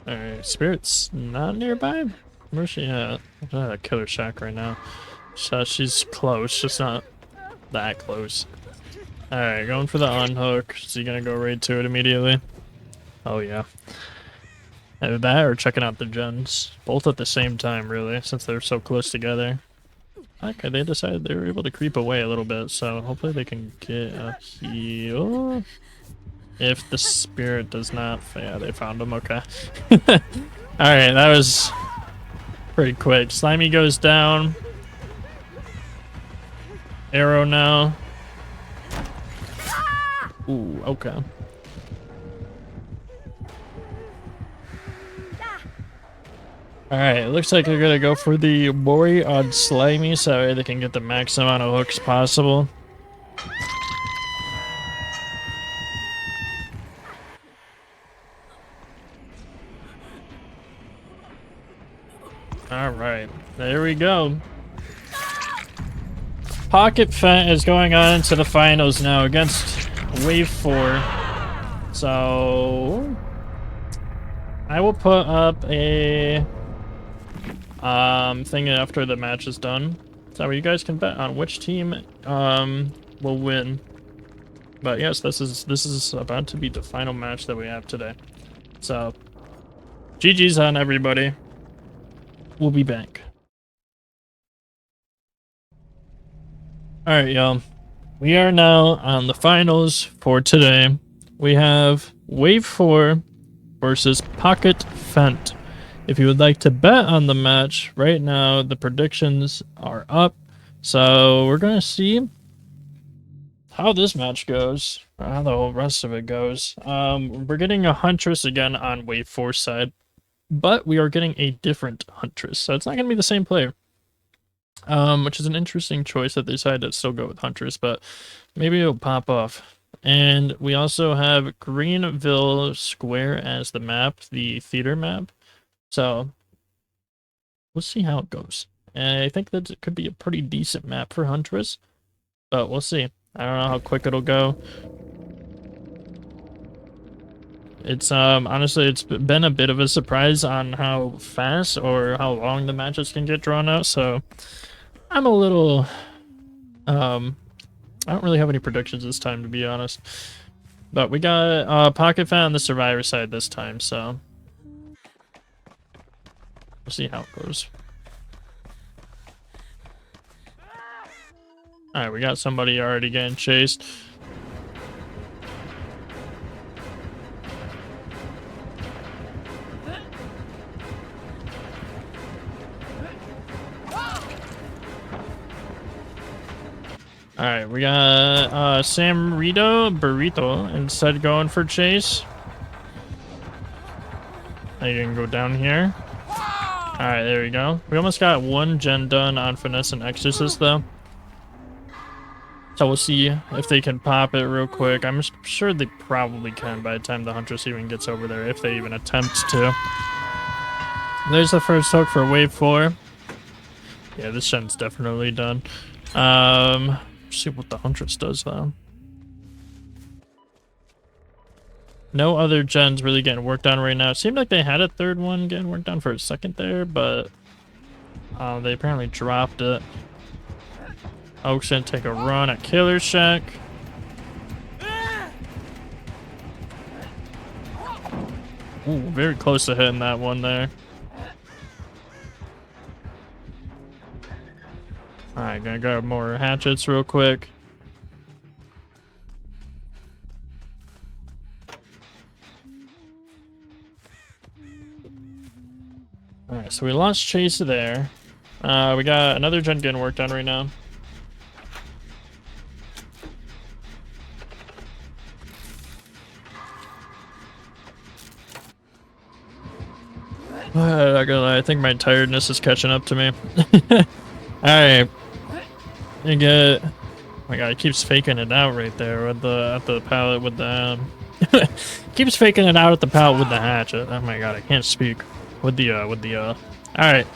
Alright, Spirit's not nearby? Where's she at? Killer Shack right now. So she's close, just not that close. Alright, going for the unhook. Is he gonna go right to it immediately? Oh yeah. Either that or checking out the gens. Both at the same time, really, since they're so close together. Okay, they decided they were able to creep away a little bit, so hopefully they can get a heal. If the Spirit does not... Yeah, they found him, okay. Alright, that was pretty quick. Slimy goes down. Arrow now. Ooh, okay. Alright, looks like they're gonna go for the Mori on Slimy so they can get the max amount of hooks possible. Alright, there we go. Pocket Fent is going on into the finals now against Wave 4. So I will put up a thing after the match is done. So you guys can bet on which team will win. But yes, this is about to be the final match that we have today. So GG's on everybody. We'll be back. Alright, y'all. We are now on the finals for today. We have Wave 4 versus Pocket Fent. If you would like to bet on the match, right now the predictions are up. So we're going to see how this match goes, or how the whole rest of it goes. We're getting a Huntress again on Wave 4 side. But we are getting a different Huntress, so it's not going to be the same player. Which is an interesting choice that they decided to still go with Huntress, but maybe it'll pop off. And we also have Greenville Square as the map, the theater map. So we'll see how it goes. And I think that it could be a pretty decent map for Huntress, but we'll see. I don't know how quick it'll go. It's honestly, it's been a bit of a surprise on how fast or how long the matches can get drawn out, so I'm a little I don't really have any predictions this time, to be honest. But we got Pocket Fent on the Survivor side this time, so we'll see how it goes. Alright, we got somebody already getting chased. Alright, we got Sam Burrito instead going for chase. Now you can go down here. Alright, there we go. We almost got one gen done on Finesse and Exorcist though. So we'll see if they can pop it real quick. I'm sure they probably can by the time the Huntress even gets over there, if they even attempt to. There's the first hook for wave 4. Yeah, this gen's definitely done. See what the Huntress does though. No other gens really getting worked on right now. It seemed like they had a third one getting worked on for a second there, but they apparently dropped it. Oak's gonna take a run at Killer Shack. Ooh, very close to hitting that one there. Alright, gonna grab more hatchets real quick. Alright, so we lost Chase there. We got another gen getting worked on right now. Not gonna lie, I think my tiredness is catching up to me. Alright. You get... Oh my god, it keeps faking it out right there with at the pallet with the... keeps faking it out at the pallet with the hatchet. Oh my god, I can't speak. With the Alright.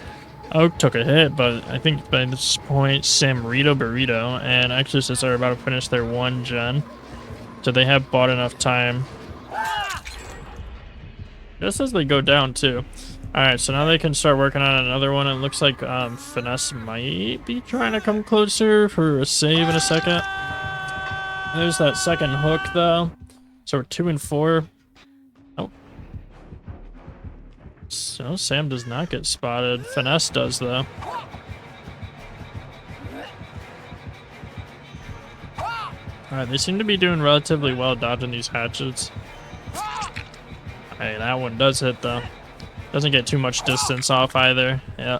Oak took a hit, but I think by this point, Samrito Burrito and Exorcist are about to finish their one gen. So they have bought enough time. Just as they go down too. Alright, so now they can start working on another one. It looks like Finesse might be trying to come closer for a save in a second. There's that second hook though. So we're 2 and 4. Oh. So Sam does not get spotted. Finesse does though. Alright, they seem to be doing relatively well dodging these hatchets. Hey, that one does hit though. Doesn't get too much distance off either. Yeah.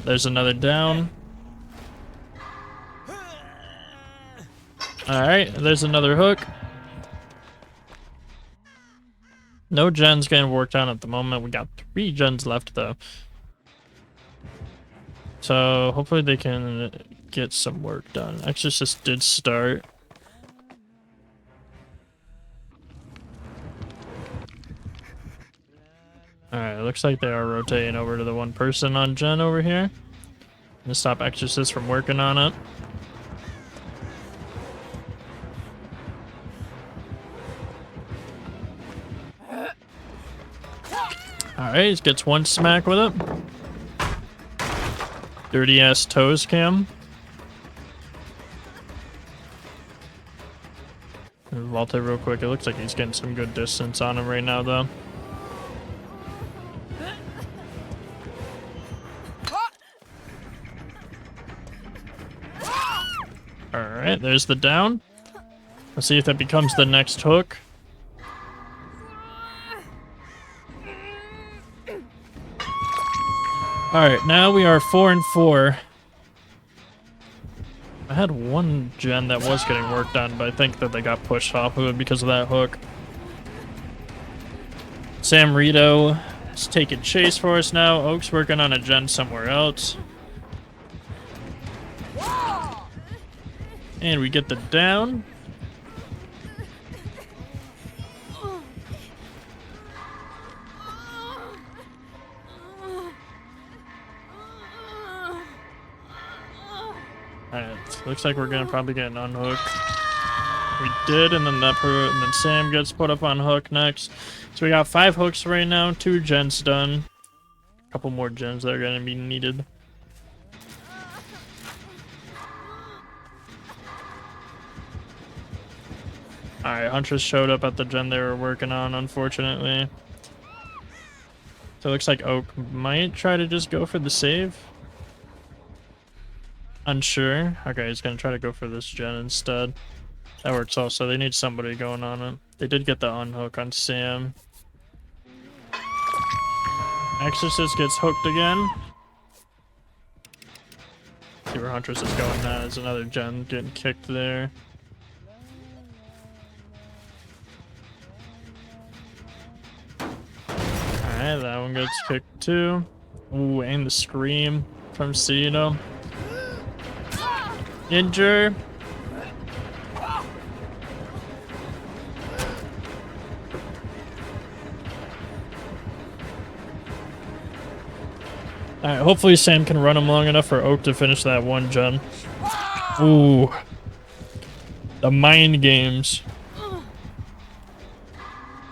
There's another down. Alright, there's another hook. No gens getting worked on at the moment. We got 3 gens left though. So hopefully they can get some work done. Exorcist did start. Alright, it looks like they are rotating over to the one person on gen over here. Gonna stop Exorcist from working on it. Alright, he gets one smack with it. Dirty ass toes cam. Vault it real quick. It looks like he's getting some good distance on him right now though. Alright, there's the down. Let's see if that becomes the next hook. Alright, now we are 4 and 4. I had one gen that was getting worked on, but I think that they got pushed off of it because of that hook. Samrito is taking chase for us now. Oak's working on a gen somewhere else. And we get the down. Alright, looks like we're gonna probably get an unhook. We did, and then and then Sam gets put up on hook next. So we got 5 hooks right now, 2 gens done. A couple more gens that are gonna be needed. Alright, Huntress showed up at the gen they were working on, unfortunately. So it looks like Oak might try to just go for the save. Unsure. Okay, he's gonna try to go for this gen instead. That works also. They need somebody going on it. They did get the unhook on Sam. Exorcist gets hooked again. See where Huntress is going now. There's another gen getting kicked there. Alright, that one gets kicked too. Ooh, and the scream from Cito. Injure. Alright, hopefully Sam can run him long enough for Oak to finish that one gen. Ooh. The mind games.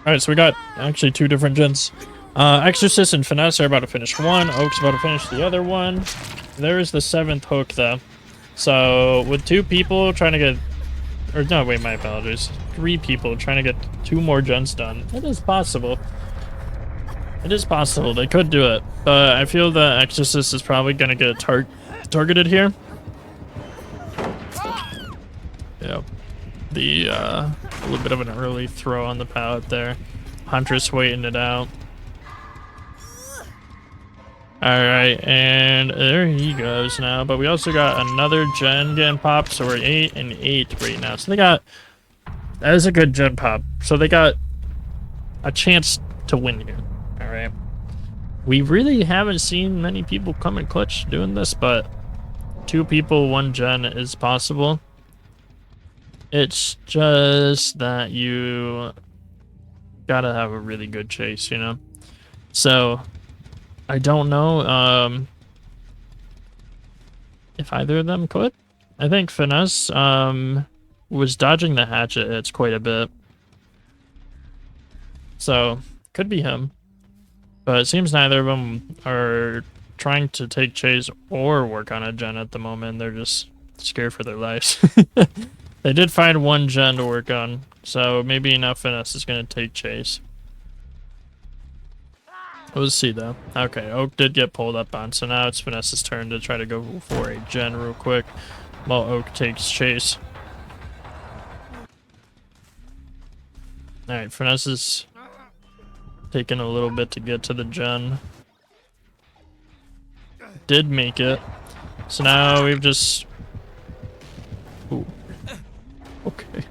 Alright, so we got actually 2 different gens. Exorcist and Finesse are about to finish one. Oak's about to finish the other one. There's the 7th hook, though. So, with 2 people trying to get... Or, no, wait, my apologies. 3 people trying to get 2 more gens done. It is possible. It is possible. They could do it. But I feel the Exorcist is probably going to get targeted here. Yep. A little bit of an early throw on the pallet there. Huntress waiting it out. Alright, and there he goes now. But we also got another gen getting popped, so we're 8 and 8 right now. So they got... That is a good gen pop. So they got a chance to win here. Alright. We really haven't seen many people come in clutch doing this, but 2 people, 1 gen is possible. It's just that you gotta have a really good chase, you know? So... I don't know if either of them could. I think Finesse was dodging the hatchet hits quite a bit. So, could be him. But it seems neither of them are trying to take chase or work on a gen at the moment. They're just scared for their lives. They did find 1 gen to work on, so maybe now Finesse is going to take chase. We'll see though. Okay, Oak did get pulled up on, so now it's Finesse's turn to try to go for a gen real quick while Oak takes chase. Alright, Finesse is taking a little bit to get to the gen. Did make it. So now we've just... Ooh. Okay.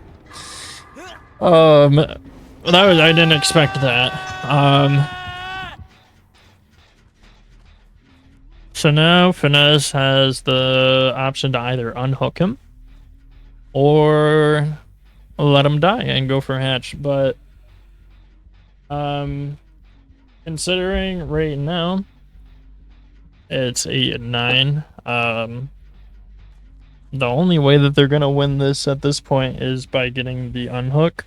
I didn't expect that. So now Finesse has the option to either unhook him or let him die and go for hatch. But considering right now it's 8 and 9, the only way that they're gonna win this at this point is by getting the unhook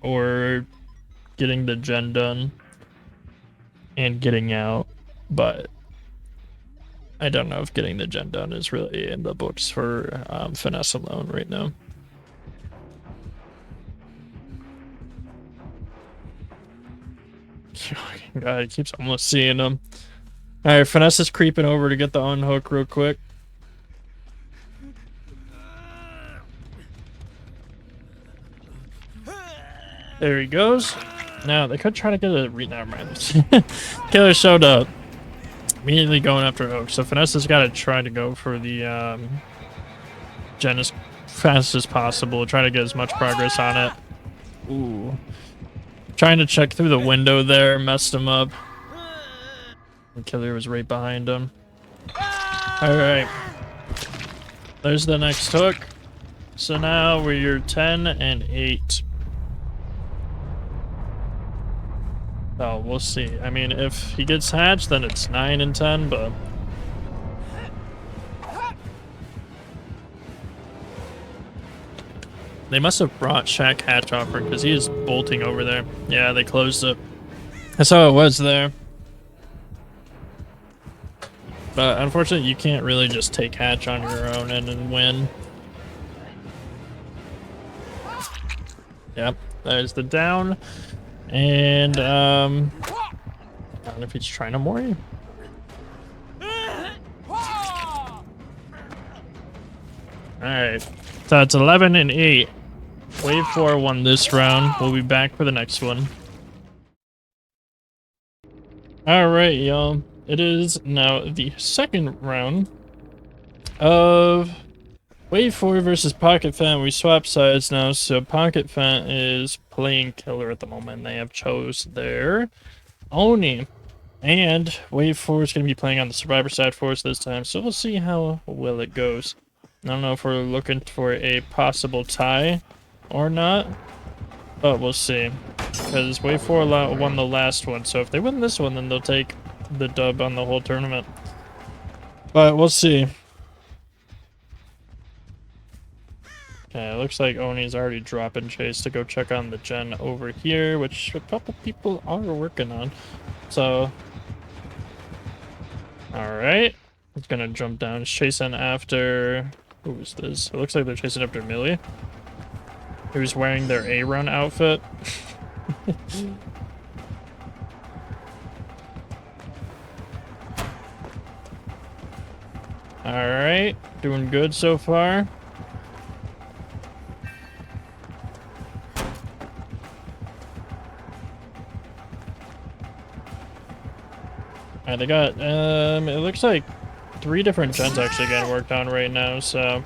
or getting the gen done and getting out. But I don't know if getting the gen done is really in the books for Finesse alone right now. God, he keeps almost seeing him. Alright, Finesse is creeping over to get the unhook real quick. There he goes. Now, they could try to get a... Never mind. Killer showed up. Immediately going after Oak. So Finesse has got to try to go for the gen as fast as possible. Try to get as much progress on it. Ooh. Trying to check through the window there. Messed him up. The killer was right behind him. Alright. There's the next hook. So now we're 10 and 8. So we'll see. I mean, if he gets hatched, then it's 9 and 10, but... They must have brought Shaq hatch offer because he is bolting over there. Yeah, they closed it. That's how it was there. But unfortunately, you can't really just take hatch on your own and win. Yep, there's the down. And, I don't know if he's trying to moor you. Alright, so it's 11 and 8. Wave 4 won this round. We'll be back for the next one. Alright, y'all. It is now the second round of Wave 4 versus Pocket Fent. We swap sides now, so Pocket Fent is playing killer at the moment. They have chose their Oni. And Wave 4 is going to be playing on the Survivor side for us this time, so we'll see how well it goes. I don't know if we're looking for a possible tie or not, but we'll see. Because Wave 4 won the last one, so if they win this one, then they'll take the dub on the whole tournament. But we'll see. Okay, it looks like Oni's already dropping Chase to go check on the gen over here, which a couple people are working on. So, alright. He's gonna jump down. He's chasing after... Who is this? It looks like they're chasing after Millie, who's wearing their A-Run outfit. Alright, doing good so far. Alright, they got, it looks like 3 different gens actually getting worked on right now, so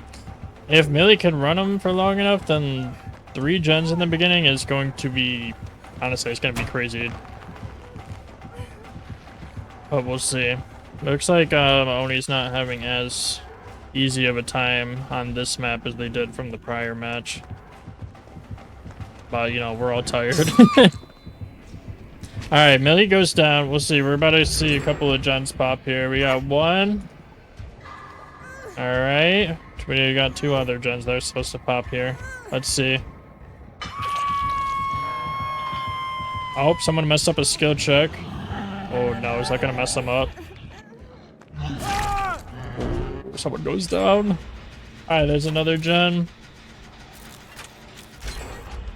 if Millie can run them for long enough, then 3 gens in the beginning is going to be, honestly, it's going to be crazy. But we'll see. Looks like Oni's not having as easy of a time on this map as they did from the prior match. But, you know, we're all tired. Alright, Millie goes down. We'll see. We're about to see a couple of gens pop here. We got 1. Alright. We got 2 other gens that are supposed to pop here. Let's see. Oh, someone messed up a skill check. Oh no, is that gonna mess them up? Someone goes down. Alright, there's another gen.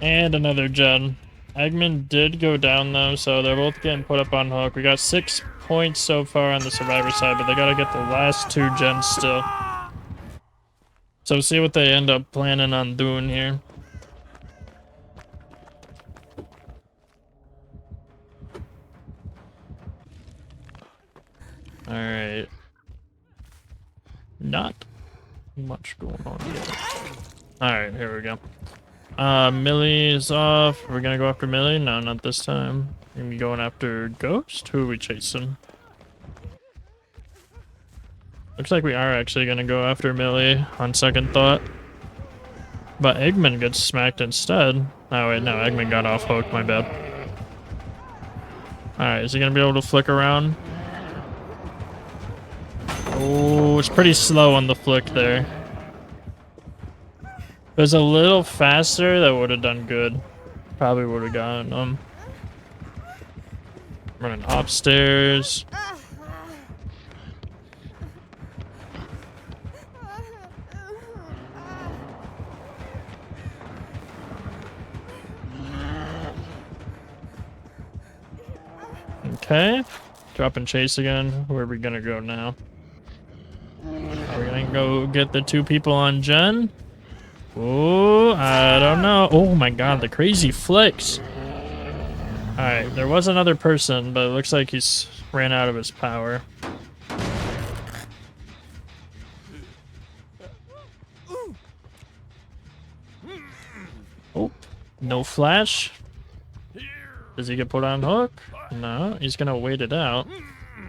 And another gen. Eggman did go down though, so they're both getting put up on hook. We got 6 points so far on the survivor side, but they gotta get the last 2 gens still. So see what they end up planning on doing here. Alright. Not much going on here. Alright, here we go. Millie's off. We're gonna go after Millie? No, not this time. We're gonna be going after Ghost? Who are we chasing? Looks like we are actually gonna go after Millie on second thought. But Eggman gets smacked instead. Oh wait, no, Eggman got off hook, my bad. Alright, is he gonna be able to flick around? Oh, it's pretty slow on the flick there. If it was a little faster, that would have done good. Probably would have gotten them. Running upstairs. Okay. Drop and chase again. Where are we gonna go now? Are we gonna go get the 2 people on gen? Oh, I don't know. Oh my god, the crazy flicks. Alright, there was another person, but it looks like he's ran out of his power. Oh, no flash. Does he get put on hook? No, he's gonna wait it out.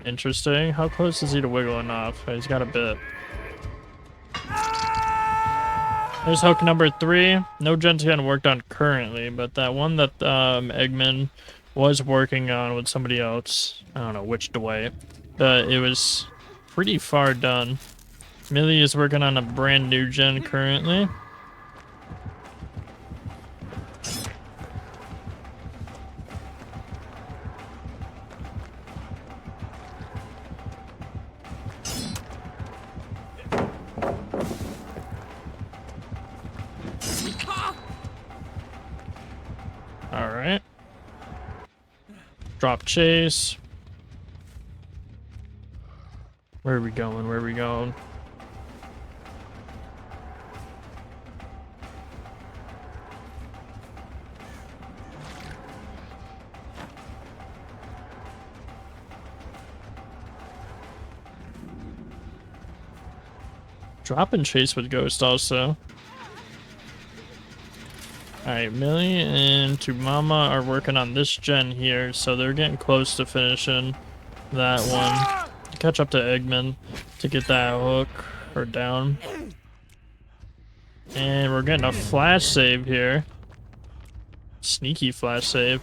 Interesting. How close is he to wiggling off? He's got a bit. There's hook number 3. No gen's getting worked on currently, but that one that Eggman was working on with somebody else, I don't know which Dwight, but it was pretty far done. Millie is working on a brand new gen currently. Alright. Drop chase. Where are we going? Where are we going? Drop and chase with Ghost also. Alright, Millie and Tumama are working on this gen here, so they're getting close to finishing that one. Catch up to Eggman to get that hook or down. And we're getting a flash save here. Sneaky flash save.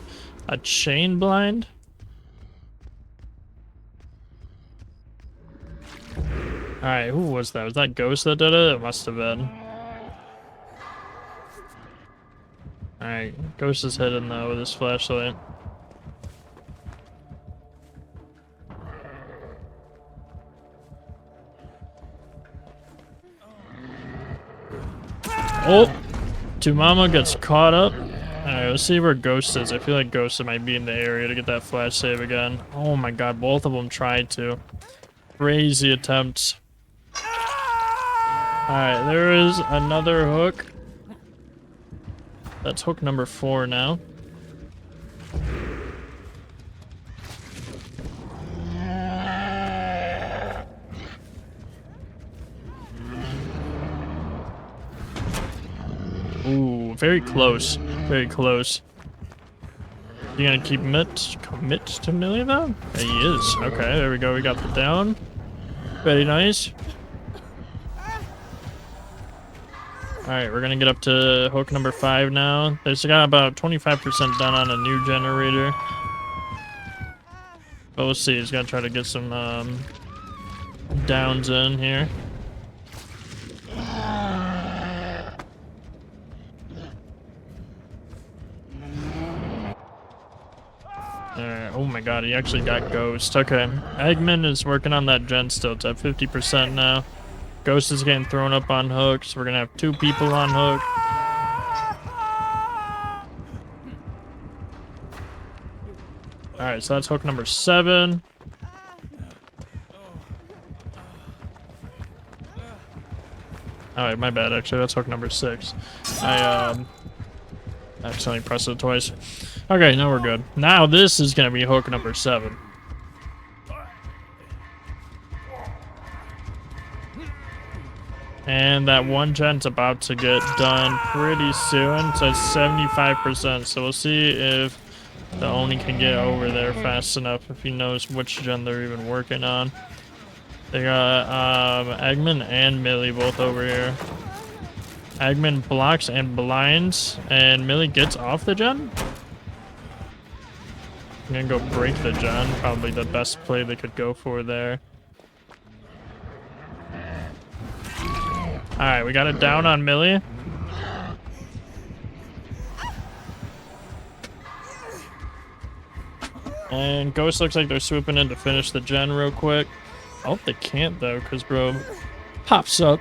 A chain blind. Alright, who was that? Was that Ghost that did it? It must have been. Alright, Ghost is hidden though with his flashlight. Oh! Mama gets caught up. Alright, let's see where Ghost is. I feel like Ghost might be in the area to get that flash save again. Oh my god, both of them tried to. Crazy attempts. Alright, there is another hook. That's hook number 4 now. Ooh, very close. Very close. You gonna keep commit to Millie though? He is. Okay, there we go. We got the down. Very nice. Alright, we're gonna get up to hook number 5 now. There's got about 25% done on a new generator. But we'll see. He's gonna try to get some downs in here. Alright, oh my god, he actually got Ghost. Okay, Eggman is working on that gen still. It's at 50% now. Ghost is getting thrown up on hooks. We're gonna have 2 people on hook. Alright, so that's hook number 7. Alright, my bad, actually. That's hook number 6. I accidentally pressed it twice. Okay, now we're good. Now this is gonna be hook number 7. And that one gen's about to get done pretty soon. So it's 75%. So we'll see if the Oni can get over there fast enough, if he knows which gen they're even working on. They got Eggman and Millie both over here. Eggman blocks and blinds, and Millie gets off the gen. I'm gonna go break the gen. Probably the best play they could go for there. Alright, we got it down on Millie. And Ghost looks like they're swooping in to finish the gen real quick. I hope they can't though, because bro pops up.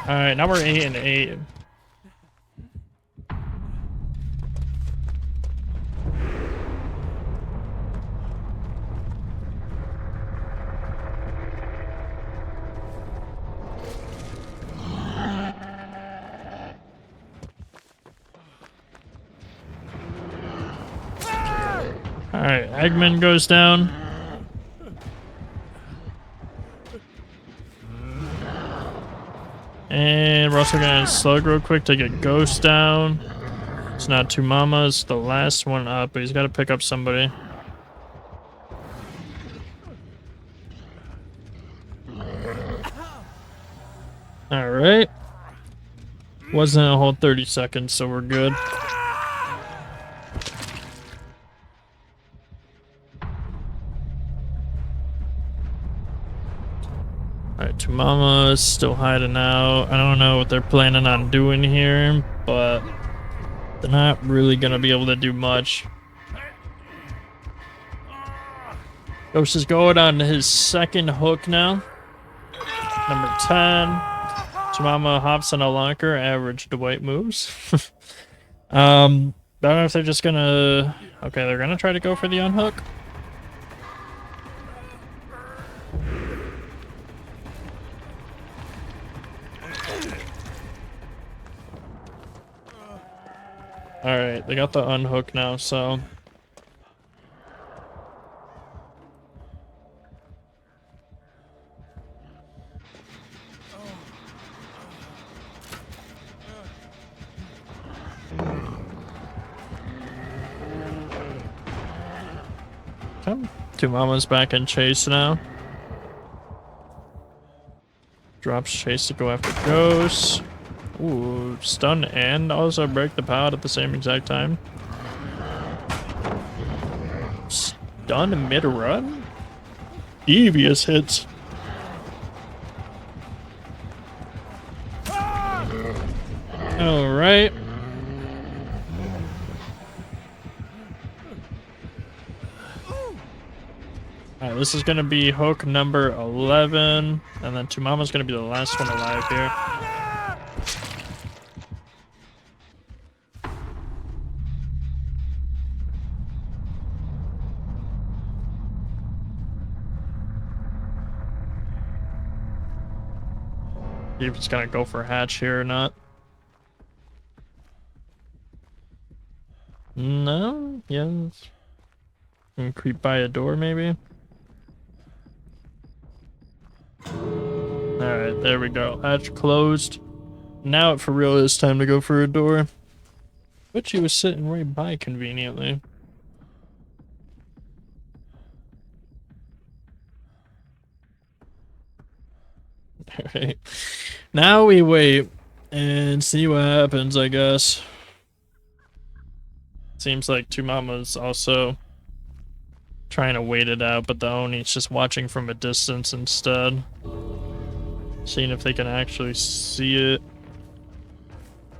Alright, now we're 8 and 8. Alright, Eggman goes down. And we're also gonna slug real quick to get Ghost down. It's not 2 Mamas, the last one up, but he's gotta pick up somebody. Alright. Wasn't a whole 30 seconds, so we're good. Alright, 2 Mamas still hiding out. I don't know what they're planning on doing here, but they're not really gonna be able to do much. Ghost is going on his 2nd hook now. Number 10. 2 Mama hops on a locker, average Dwight moves. I don't know if they're just gonna... Okay, they're gonna try to go for the unhook. Alright, they got the unhook now, so... Okay. 2 Mamas back in chase now. Drops chase to go after Ghost. Ooh, stun and also break the pod at the same exact time. Stun mid-run? Devious hits. Alright. Alright, this is gonna be hook number 11, and then Tumama's gonna be the last one alive here. See if it's gonna go for hatch here or not. No? Yes. Can creep by a door maybe? Alright, there we go. Hatch closed. Now it for real is time to go for a door. But she was sitting right by conveniently. Alright. Now we wait and see what happens, I guess. Seems like Tumama's also trying to wait it out, but the Oni's just watching from a distance instead. Seeing if they can actually see it.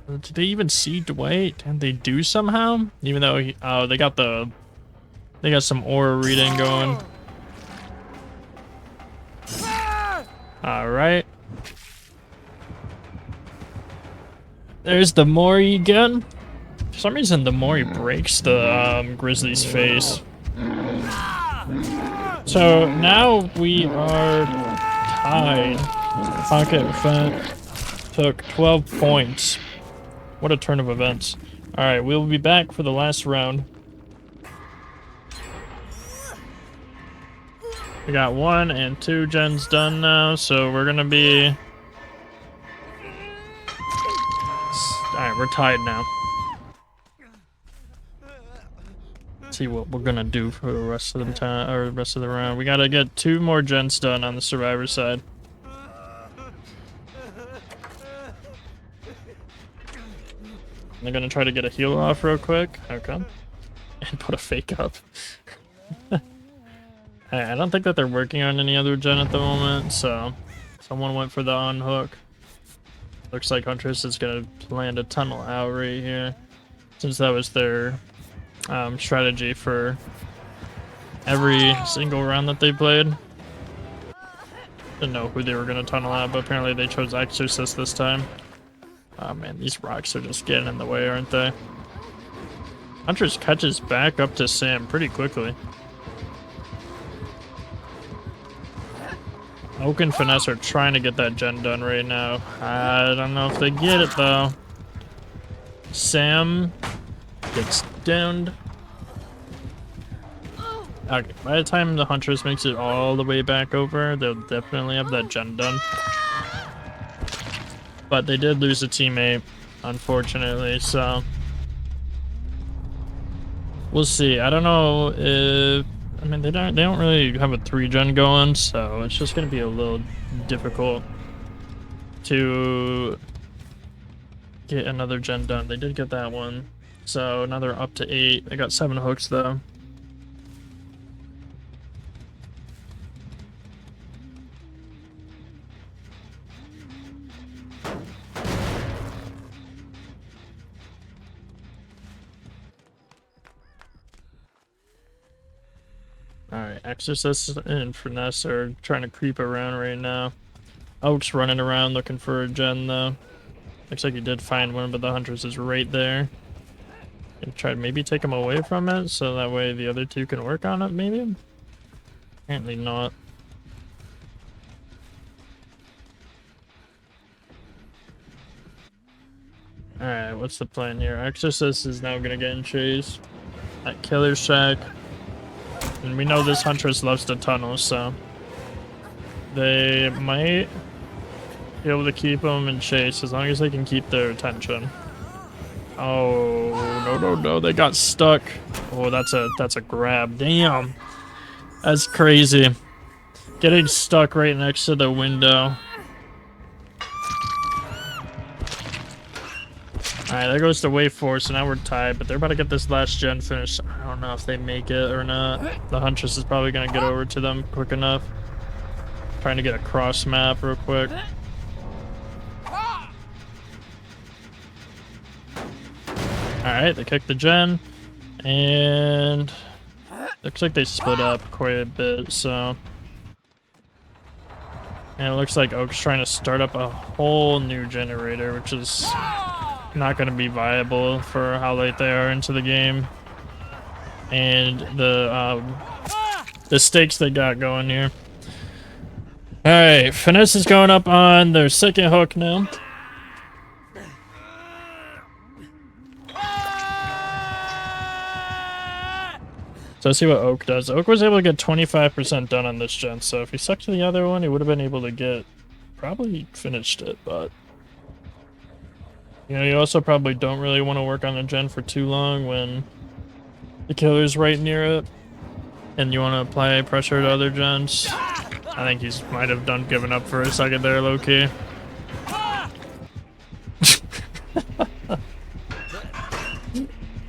Did they even see Dwight? And they do somehow? Even though he, oh, they got some aura reading going. Alright. There's the Mori again. For some reason, the Mori breaks the Grizzly's face. So now we are tied. Pocket Fent took 12 points. What a turn of events. Alright, we'll be back for the last round. We got 1 and 2 gens done now, so we're gonna be... Alright, we're tied now. Let's see what we're gonna do for the rest of the time, or the rest of the round. We gotta get 2 more gens done on the survivor side. They're gonna try to get a heal off real quick. Okay. And put a fake up. I don't think that they're working on any other gen at the moment, so someone went for the unhook. Looks like Huntress is gonna land a tunnel out right here, since that was their strategy for every single round that they played. Didn't know who they were gonna tunnel out, but apparently they chose Exorcist this time. Oh man, these rocks are just getting in the way, aren't they? Huntress catches back up to Sam pretty quickly. Oak and Finesse are trying to get that gen done right now. I don't know if they get it though. Sam gets downed. Okay, by the time the Huntress makes it all the way back over, they'll definitely have that gen done. But they did lose a teammate, unfortunately, so we'll see. I don't know if, I mean, they don't really have a 3-gen going, so it's just gonna be a little difficult to get another gen done. They did get that one, so another up to 8. They got 7 hooks though. Alright, Exorcist and Finesse are trying to creep around right now. Oak's running around looking for a gen though. Looks like he did find one, but the Huntress is right there. Gonna try to maybe take him away from it, so that way the other 2 can work on it, maybe? Apparently not. Alright, what's the plan here? Exorcist is now gonna get in chase at Killer's Shack. And we know this Huntress loves to tunnel, so they might be able to keep him in chase as long as they can keep their attention. Oh, no, they got stuck. Oh, that's a grab. Damn. That's crazy. Getting stuck right next to the window. Alright, there goes to wave 4, so now we're tied, but they're about to get this last gen finished. I don't know if they make it or not. The Huntress is probably going to get over to them quick enough. Trying to get a cross map real quick. Alright, they kicked the gen. And looks like they split up quite a bit, so... And it looks like Oak's trying to start up a whole new generator, which is not going to be viable for how late they are into the game. And the stakes they got going here. Alright, Finesse is going up on their second hook now. So let's see what Oak does. Oak was able to get 25% done on this gen, so if he stuck to the other one, he would have been able to get... probably finished it, but... You know, you also probably don't really want to work on the gen for too long when the killer's right near it, and you want to apply pressure to other gens. I think he's might have done giving up for a second there, low-key.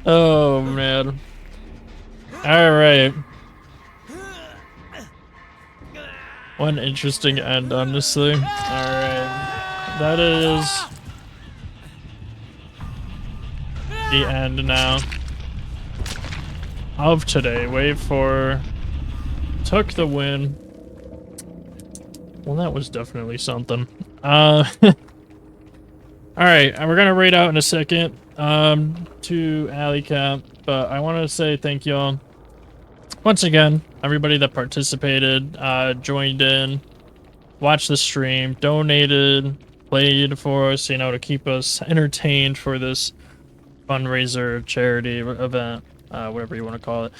Oh, man. Alright. One interesting end, honestly. Alright. That is the end now of today. Wave 4 took the win. Well, that was definitely something. Alright, we're gonna raid out in a second to Alley Cap, but I want to say thank y'all once again, everybody that participated, joined in, watched the stream, donated, played for us, you know, to keep us entertained for this fundraiser, charity event, whatever you want to call it.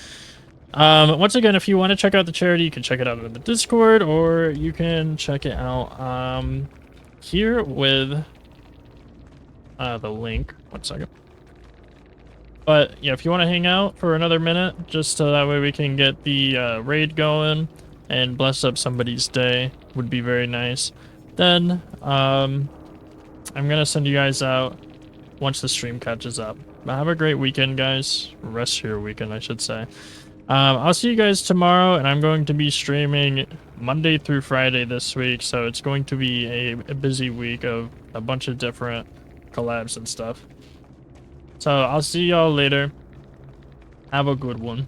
Once again, if you want to check out the charity, you can check it out in the Discord, or you can check it out here with the link. 1 second. But yeah, if you want to hang out for another minute, just so that way we can get the raid going and bless up somebody's day, would be very nice. Then I'm gonna send you guys out once the stream catches up. But have a great weekend, guys. Rest of your weekend, I should say. I'll see you guys tomorrow, and I'm going to be streaming Monday through Friday this week, so it's going to be a busy week of a bunch of different collabs and stuff. So I'll see y'all later. Have a good one.